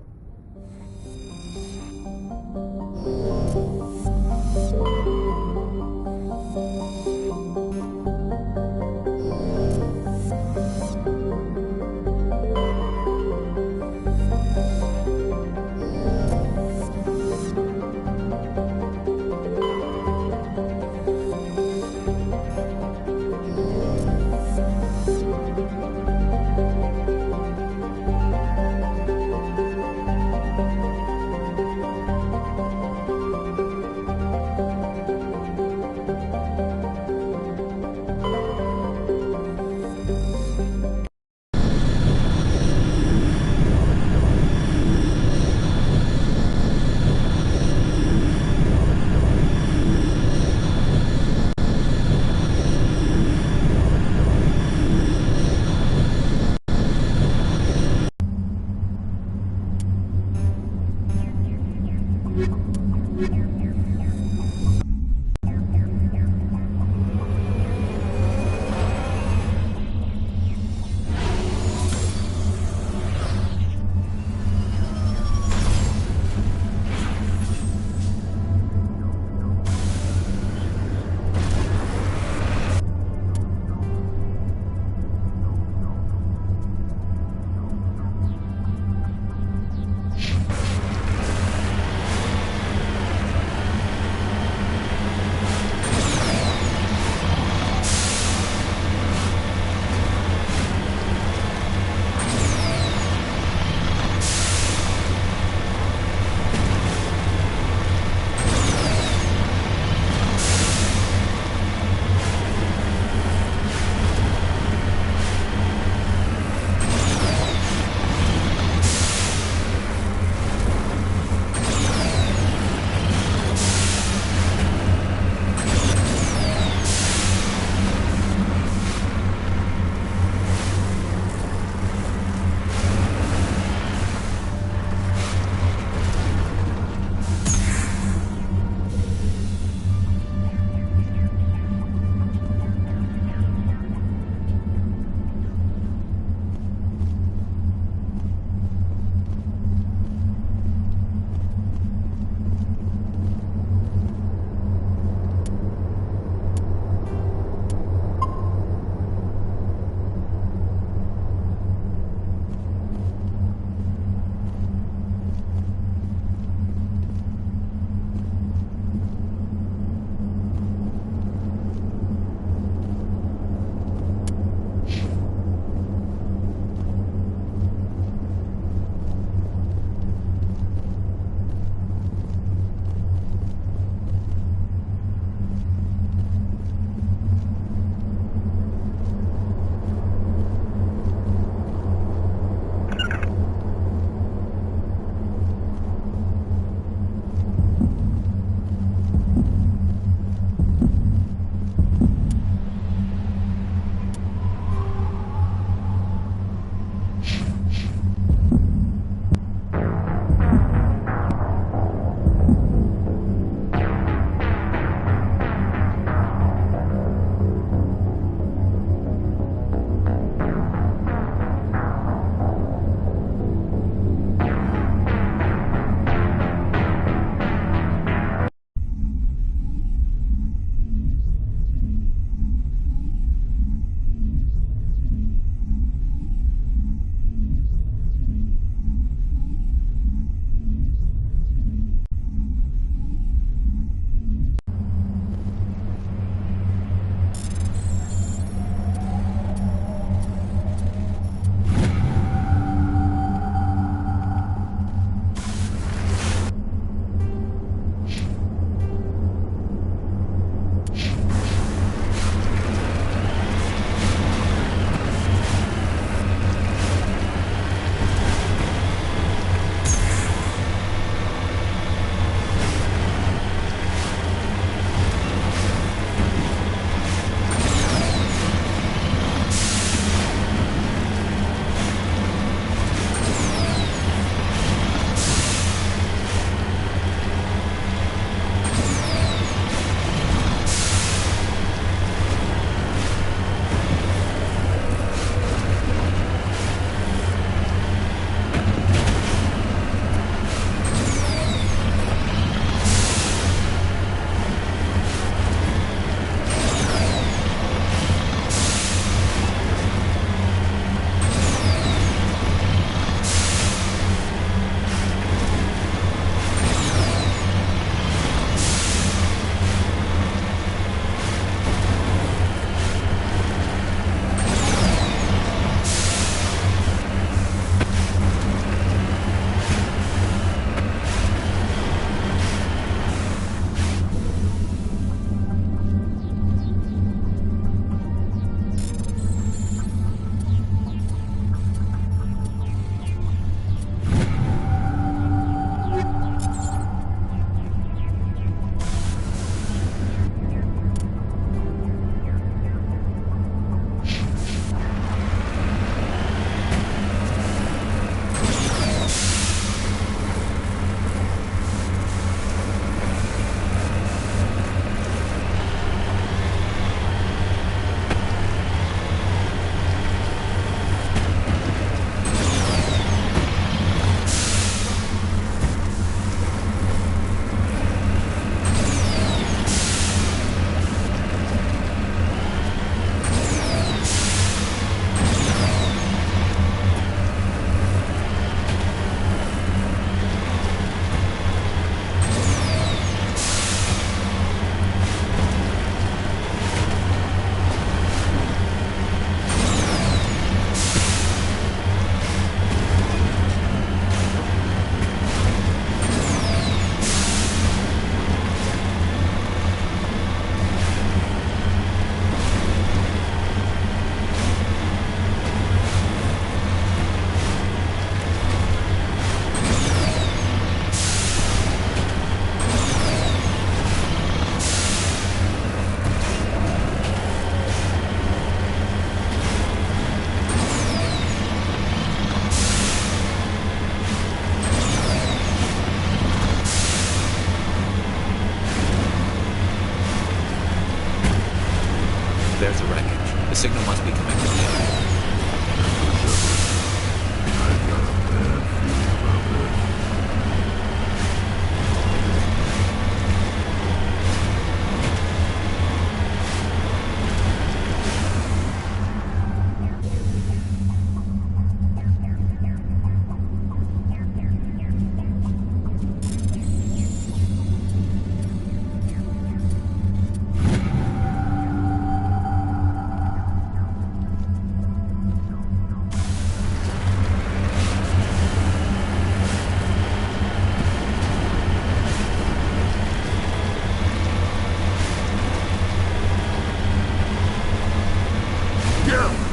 signal must be coming from the other.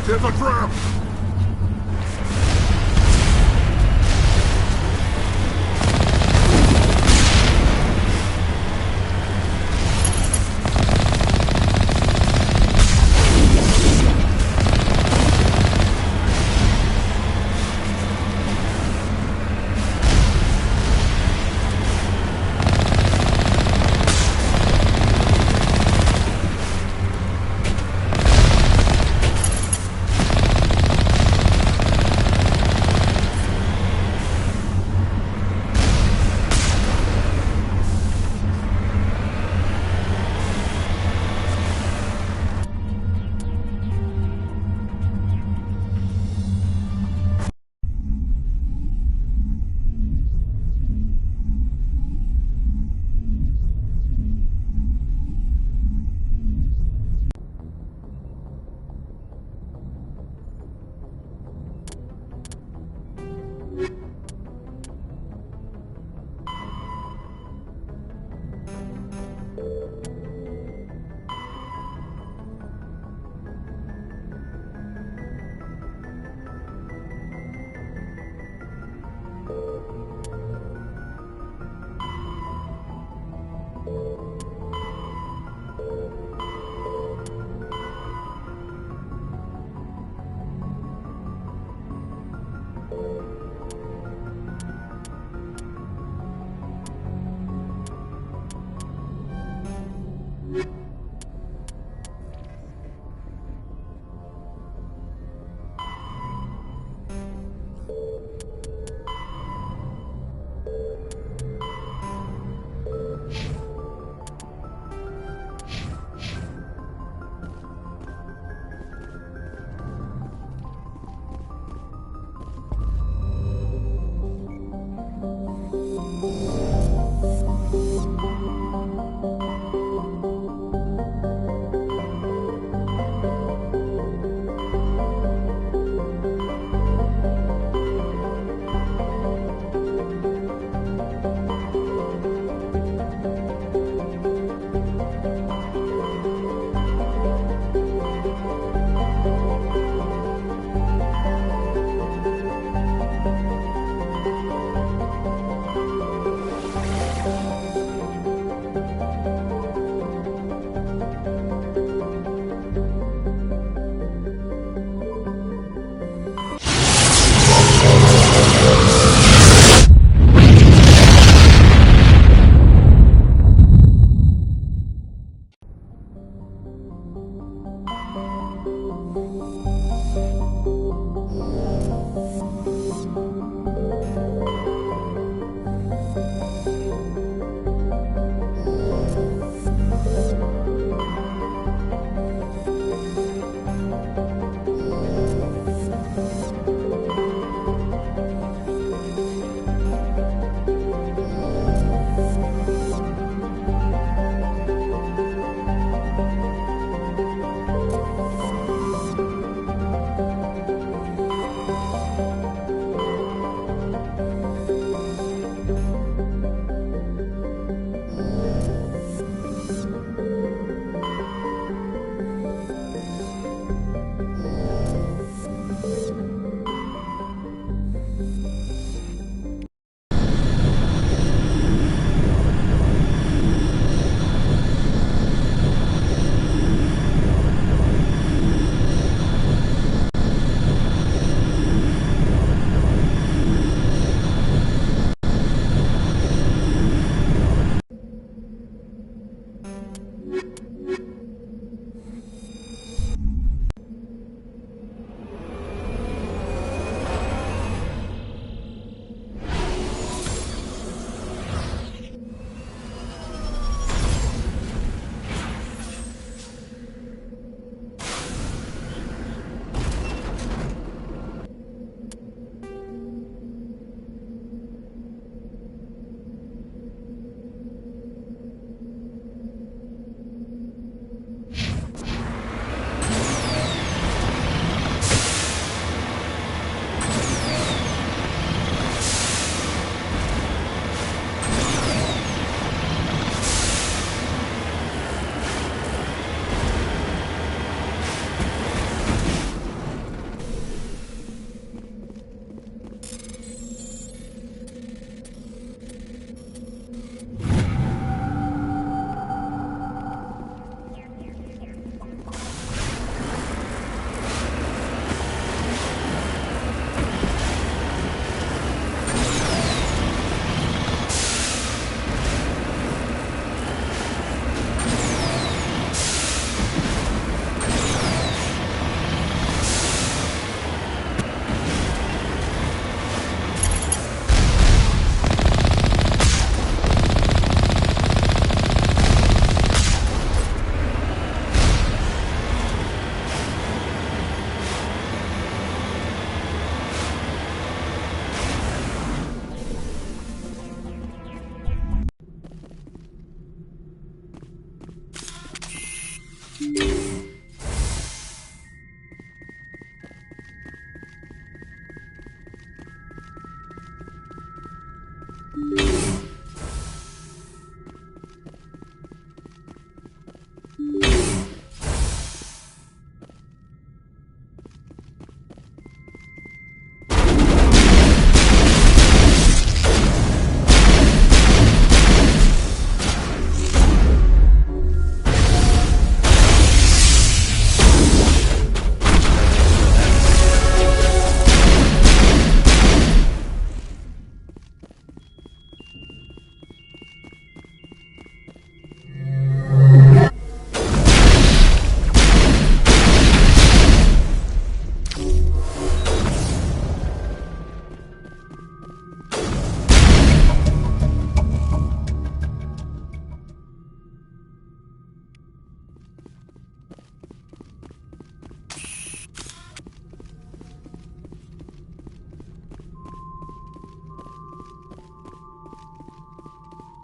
There's a trap!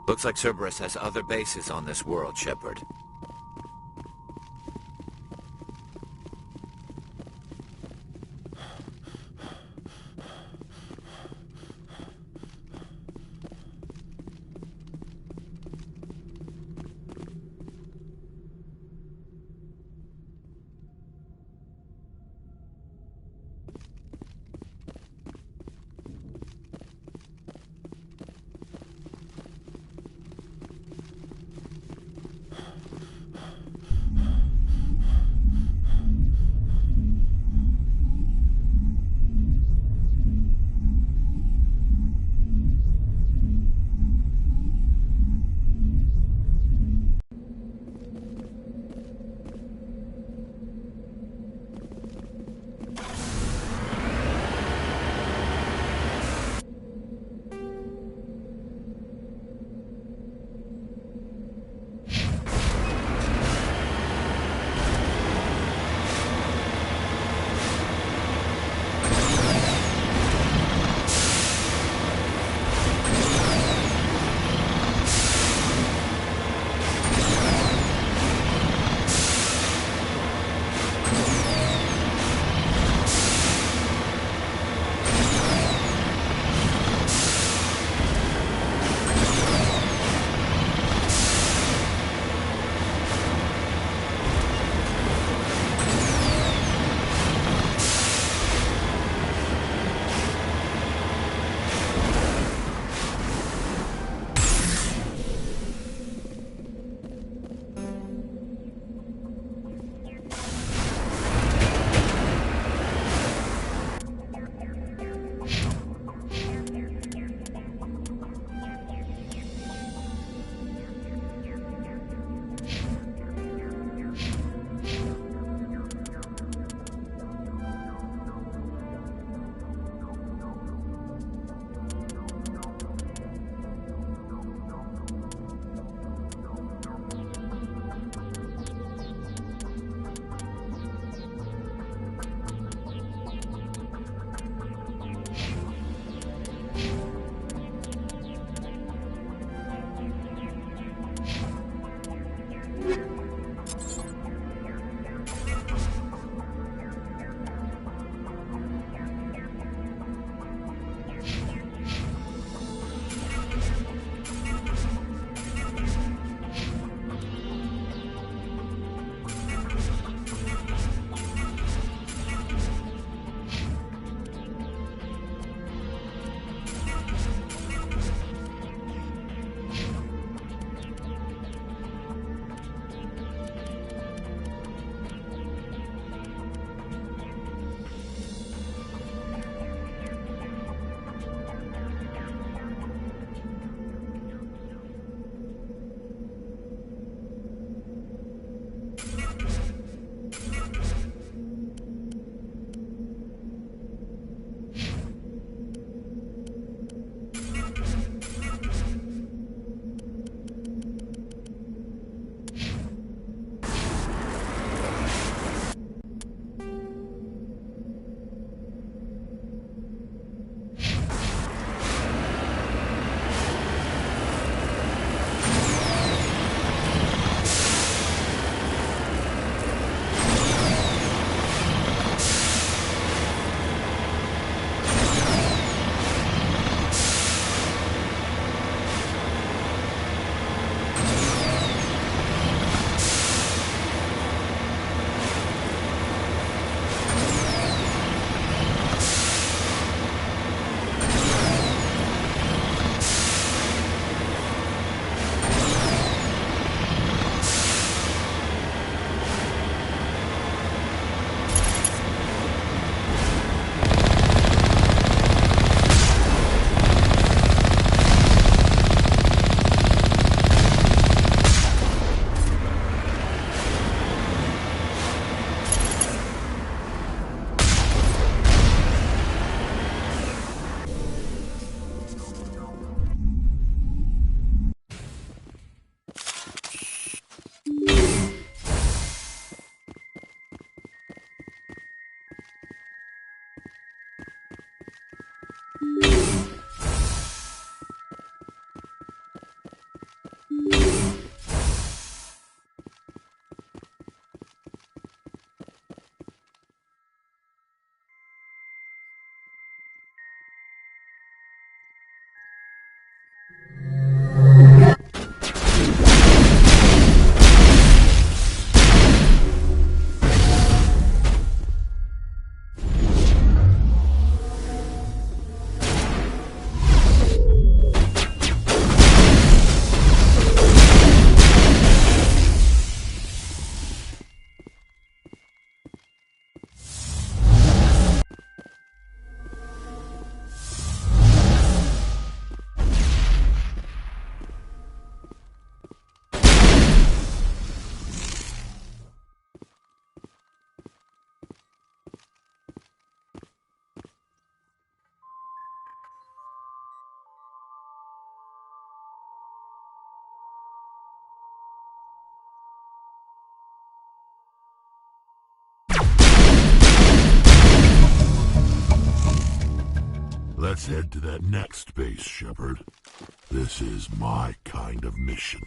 Looks like Cerberus has other bases on this world, Shepard. head to that next base, Shepard. This is my kind of mission.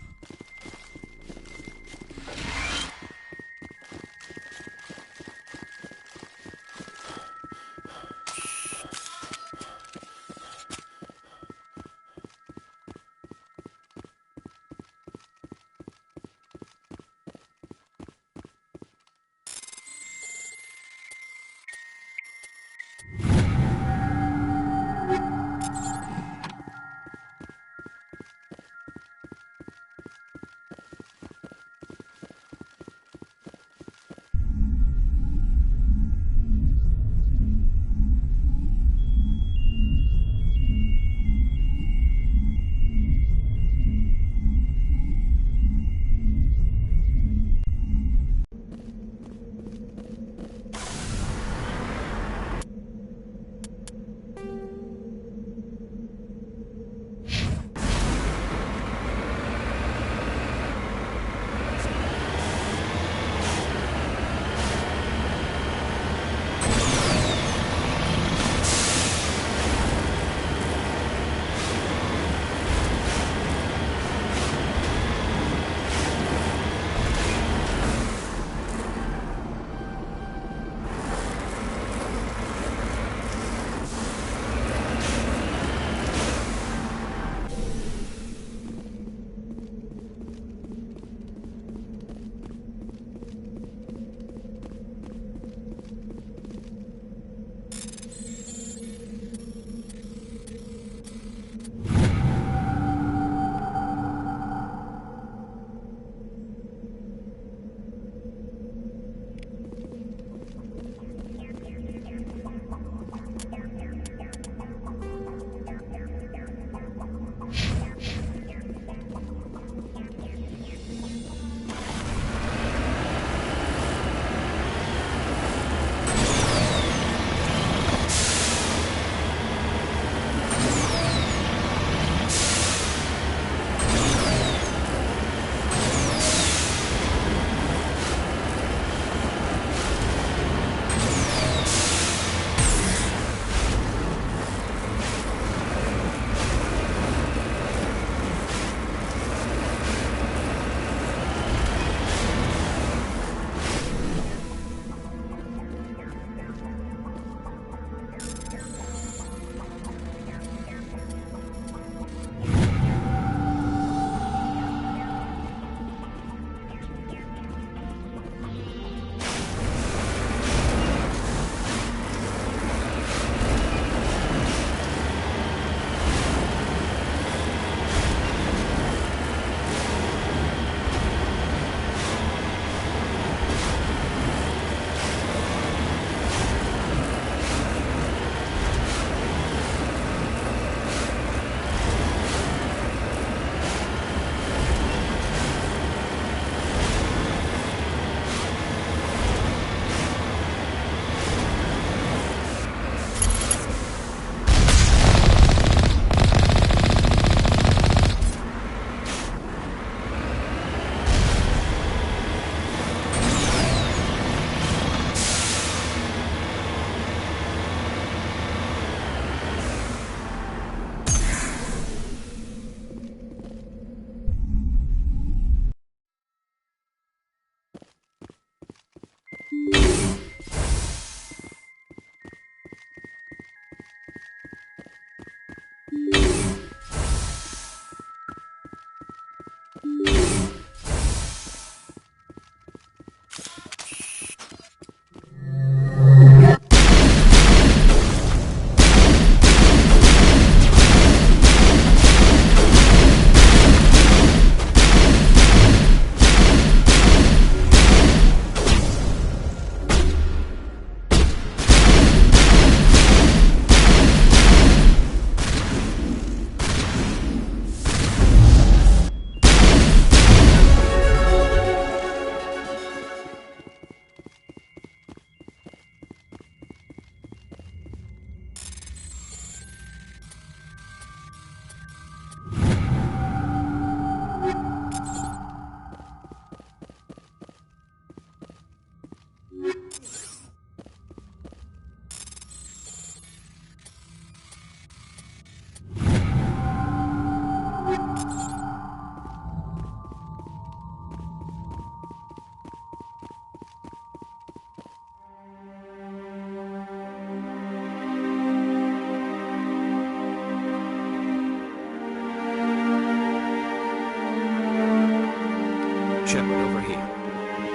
Shepard, over here.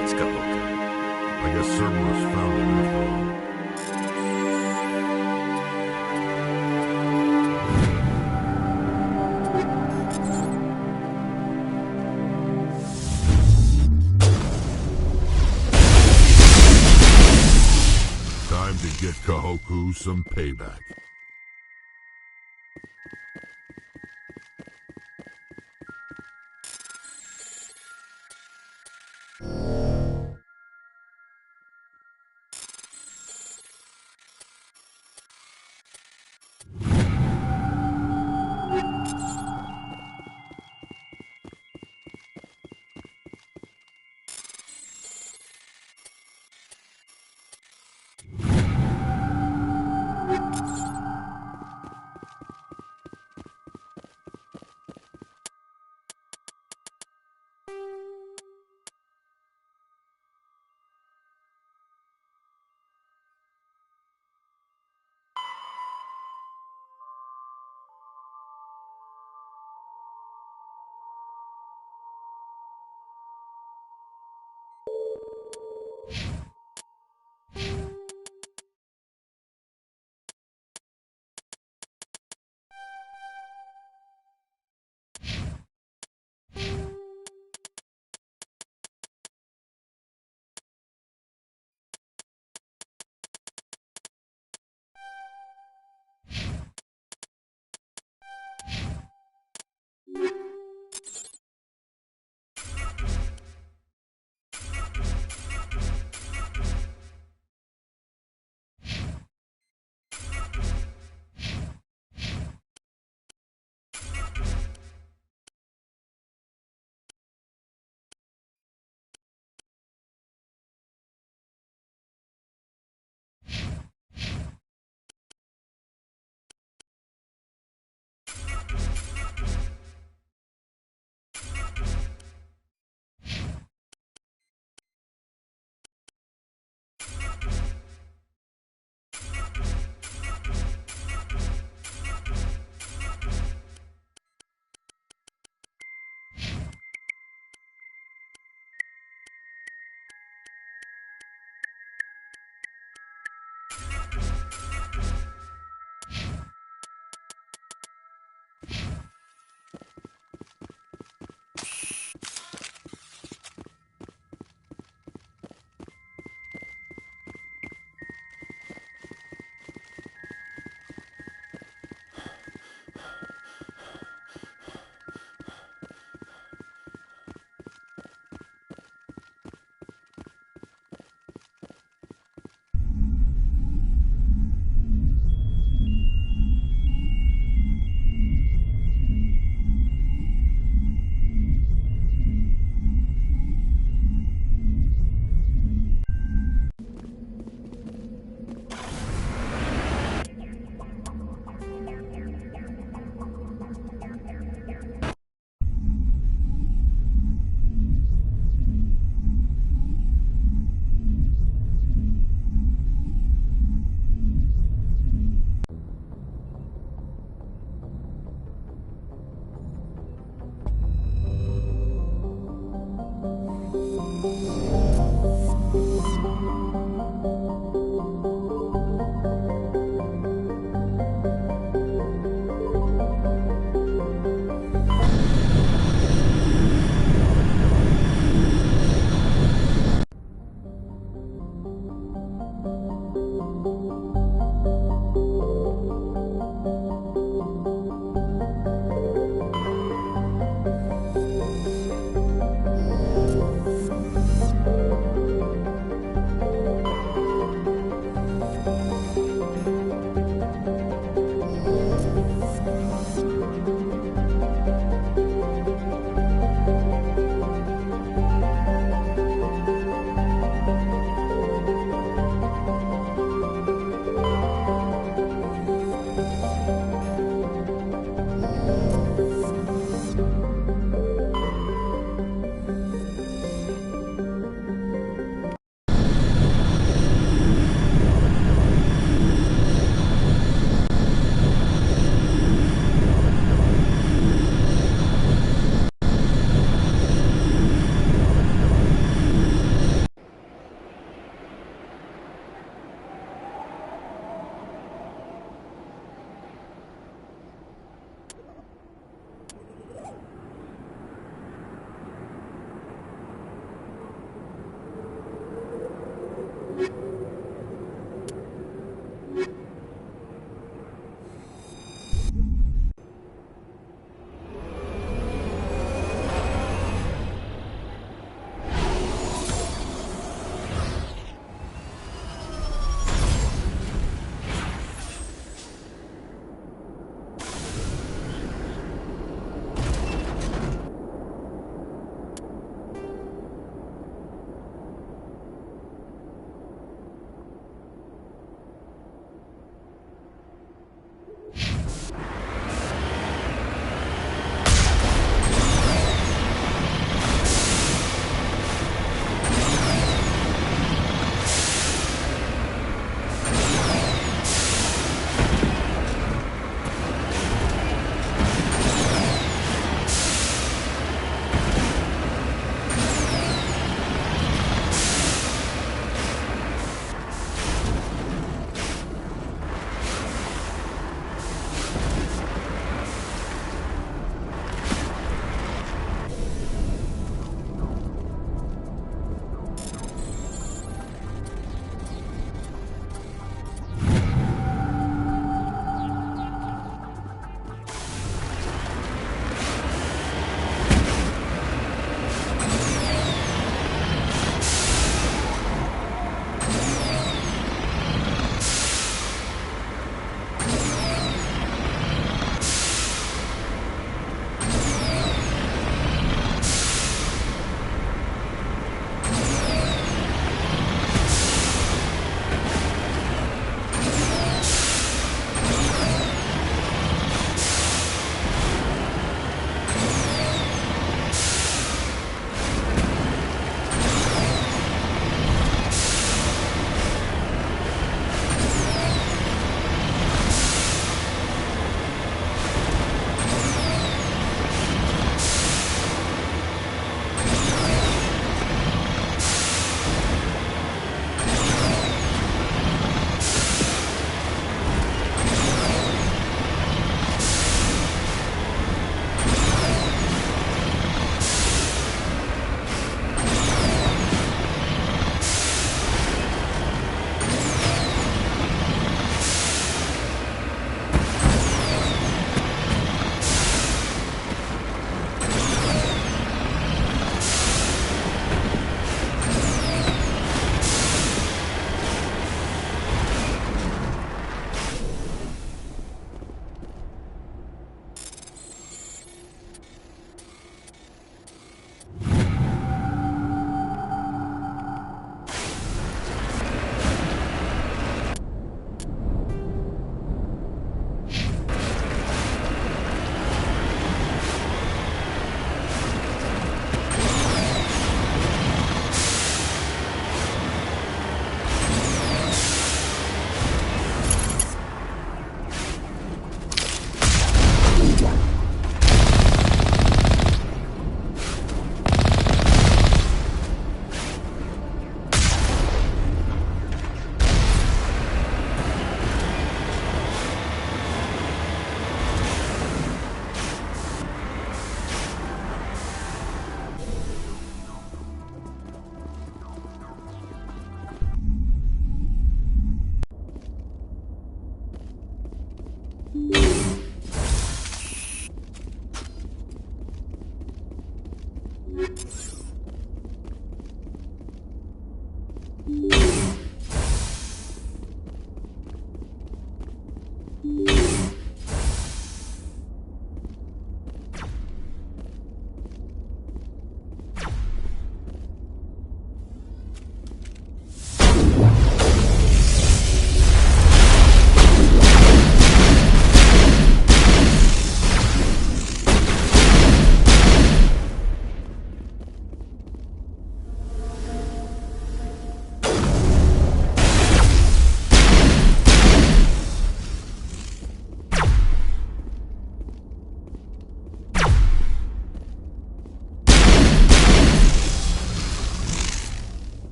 It's Cahokia. I guess Cerberus found him after all. Time to get Kahoku some payback.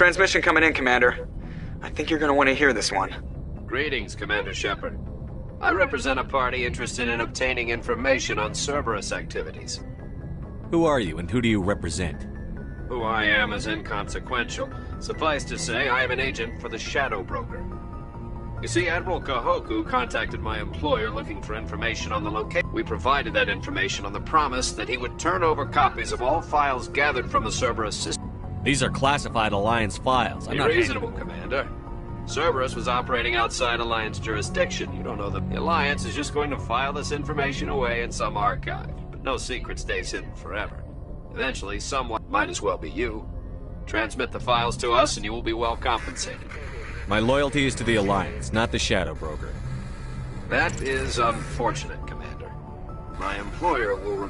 Transmission coming in, Commander. I think you're gonna want to hear this one. Greetings, Commander Shepard. I represent a party interested in obtaining information on Cerberus activities. Who are you, and who do you represent? Who I am is inconsequential. Suffice to say, I am an agent for the Shadow Broker. You see, Admiral Kahoku contacted my employer looking for information on the location. We provided that information on the promise that he would turn over copies of all files gathered from the Cerberus system. These are classified Alliance files. I'm Be not reasonable, Commander. Cerberus was operating outside Alliance jurisdiction. You don't know that the Alliance is just going to file this information away in some archive. But no secret stays hidden forever. Eventually, someone, might as well be you, transmit the files to us and you will be well compensated. My loyalty is to the Alliance, not the Shadow Broker. That is unfortunate, Commander. My employer will...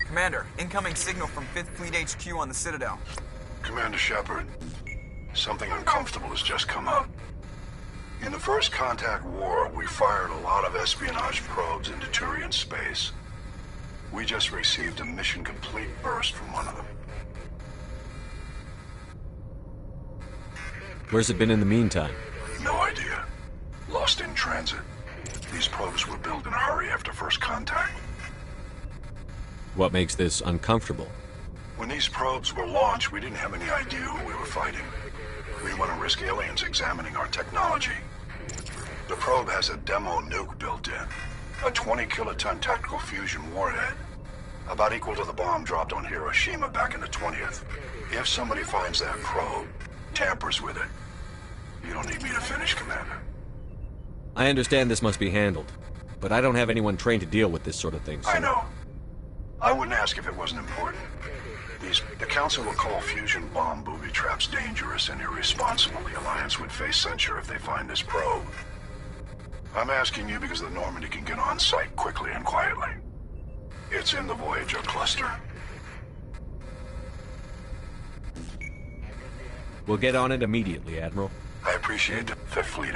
Commander, incoming signal from 5th Fleet HQ on the Citadel. Commander Shepard, something uncomfortable has just come up. In the First Contact War, we fired a lot of espionage probes into Turian space. We just received a mission complete burst from one of them. Where's it been in the meantime? No idea. Lost in transit. These probes were built in a hurry after First Contact. What makes this uncomfortable? When these probes were launched, we didn't have any idea who we were fighting. We didn't want to risk aliens examining our technology. The probe has a demo nuke built in. A 20-kiloton tactical fusion warhead. About equal to the bomb dropped on Hiroshima back in the 20th. If somebody finds that probe, tampers with it, you don't need me to finish, Commander. I understand this must be handled, but I don't have anyone trained to deal with this sort of thing, so... I know. I wouldn't ask if it wasn't important. The Council will call fusion bomb booby traps dangerous and irresponsible. The Alliance would face censure if they find this probe. I'm asking you because the Normandy can get on site quickly and quietly. It's in the Voyager cluster. We'll get on it immediately, Admiral. I appreciate the Fifth Fleet.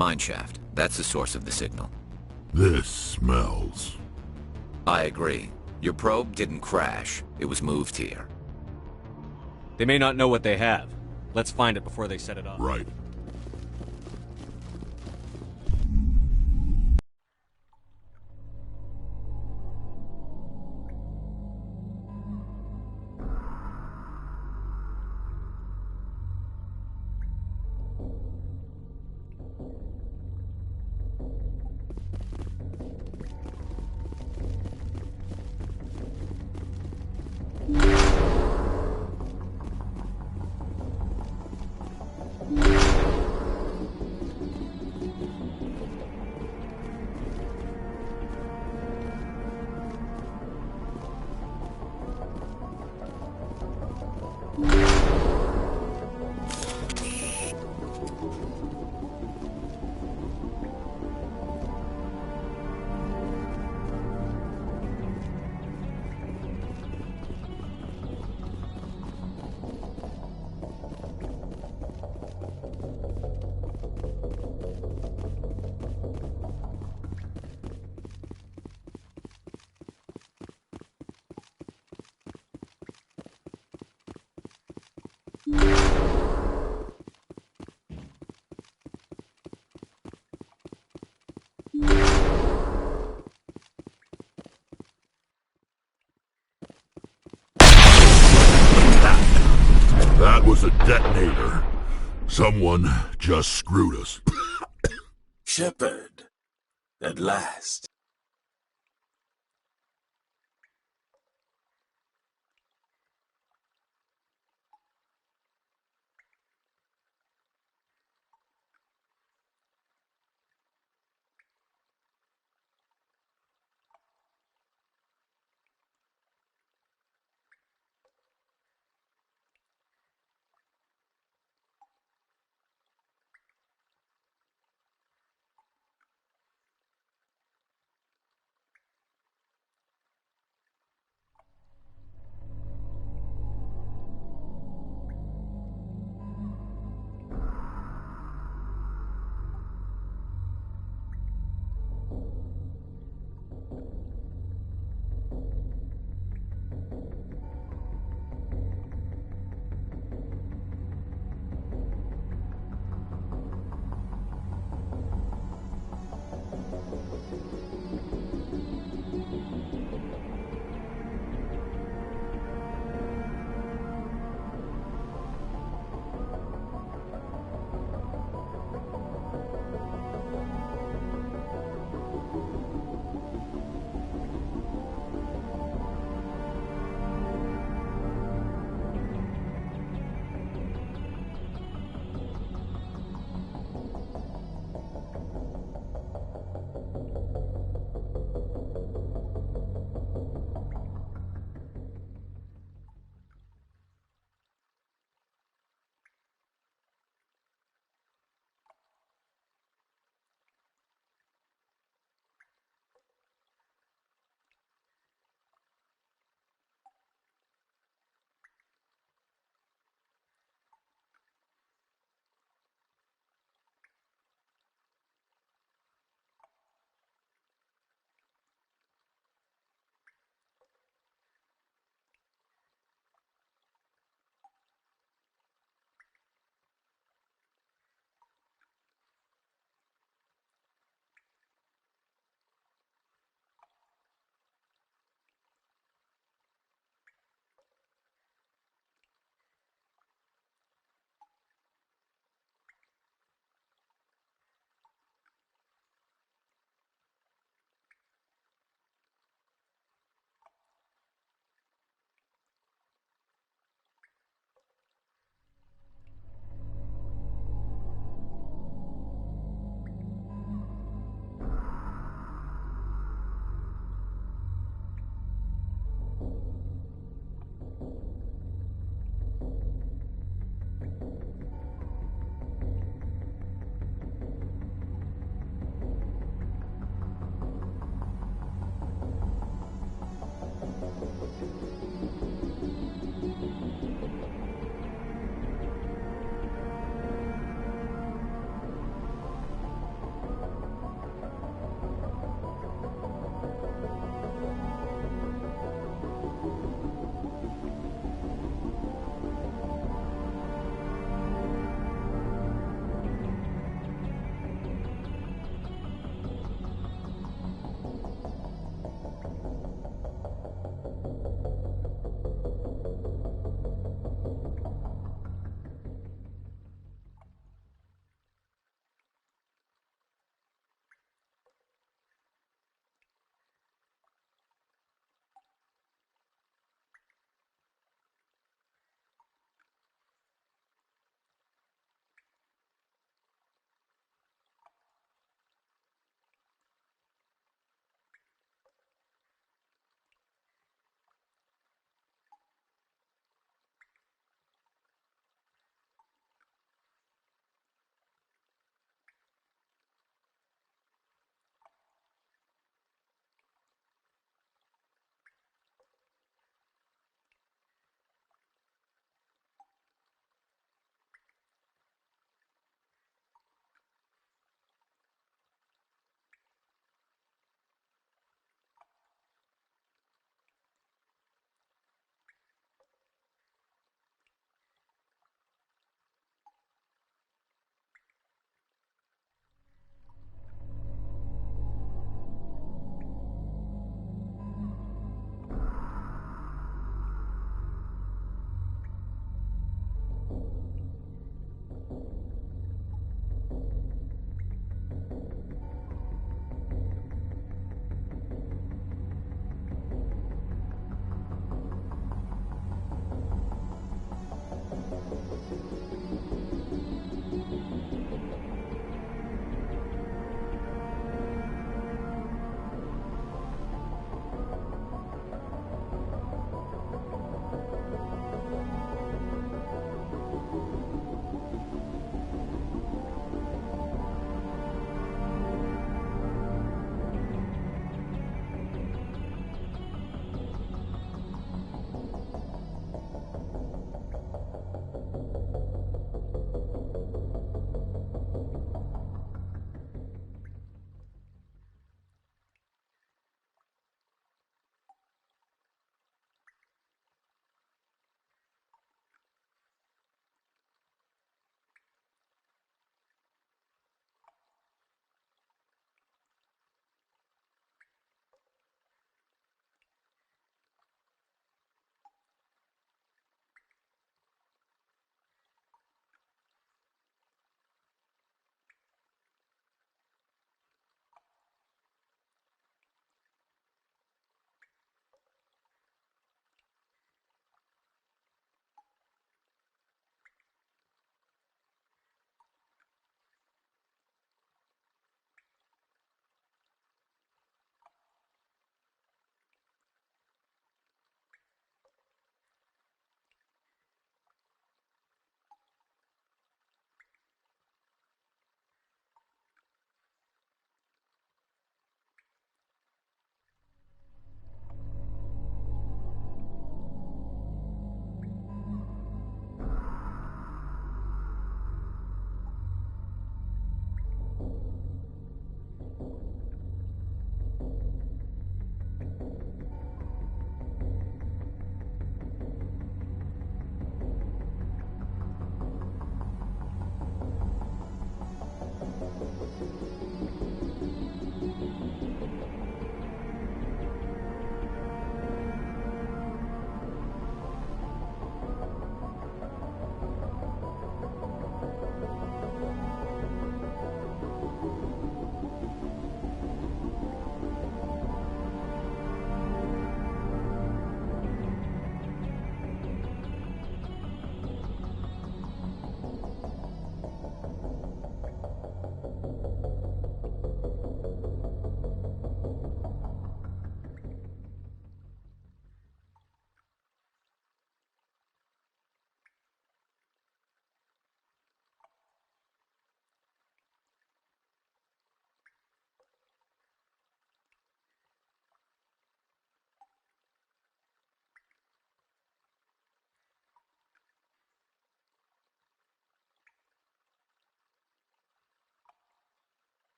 Mineshaft. That's the source of the signal. This smells. I agree. Your probe didn't crash. It was moved here. They may not know what they have. Let's find it before they set it off. Right. That was a detonator. Someone just screwed us. Shepard, at last.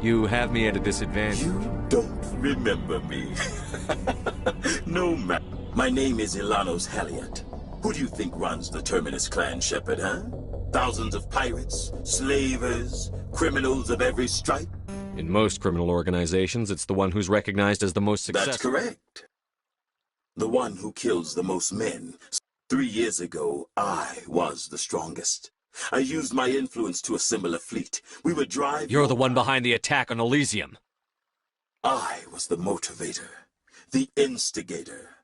You have me at a disadvantage. You don't remember me. No, man. My name is Ilanos Haliot. Who do you think runs the Terminus clan, Shepard, huh? Thousands of pirates, slavers, criminals of every stripe? In most criminal organizations, it's the one who's recognized as the most successful. That's correct. The one who kills the most men. 3 years ago, I was the strongest. I used my influence to assemble a fleet. We would drive... You're the one behind the attack on Elysium. I was the motivator, the instigator,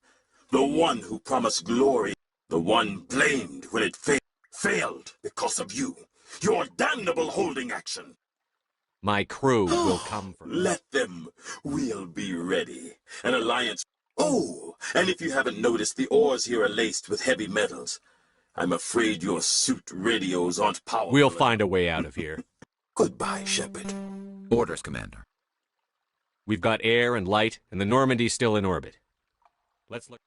the one who promised glory, the one blamed when it failed because of you. Your damnable holding action. My crew will come for me. Let them. We'll be ready. An alliance... Oh, and if you haven't noticed, the ores here are laced with heavy metals. I'm afraid your suit radios aren't powerful. We'll find a way out of here. Goodbye, Shepard. Orders, Commander. We've got air and light, and the Normandy's still in orbit. Let's look...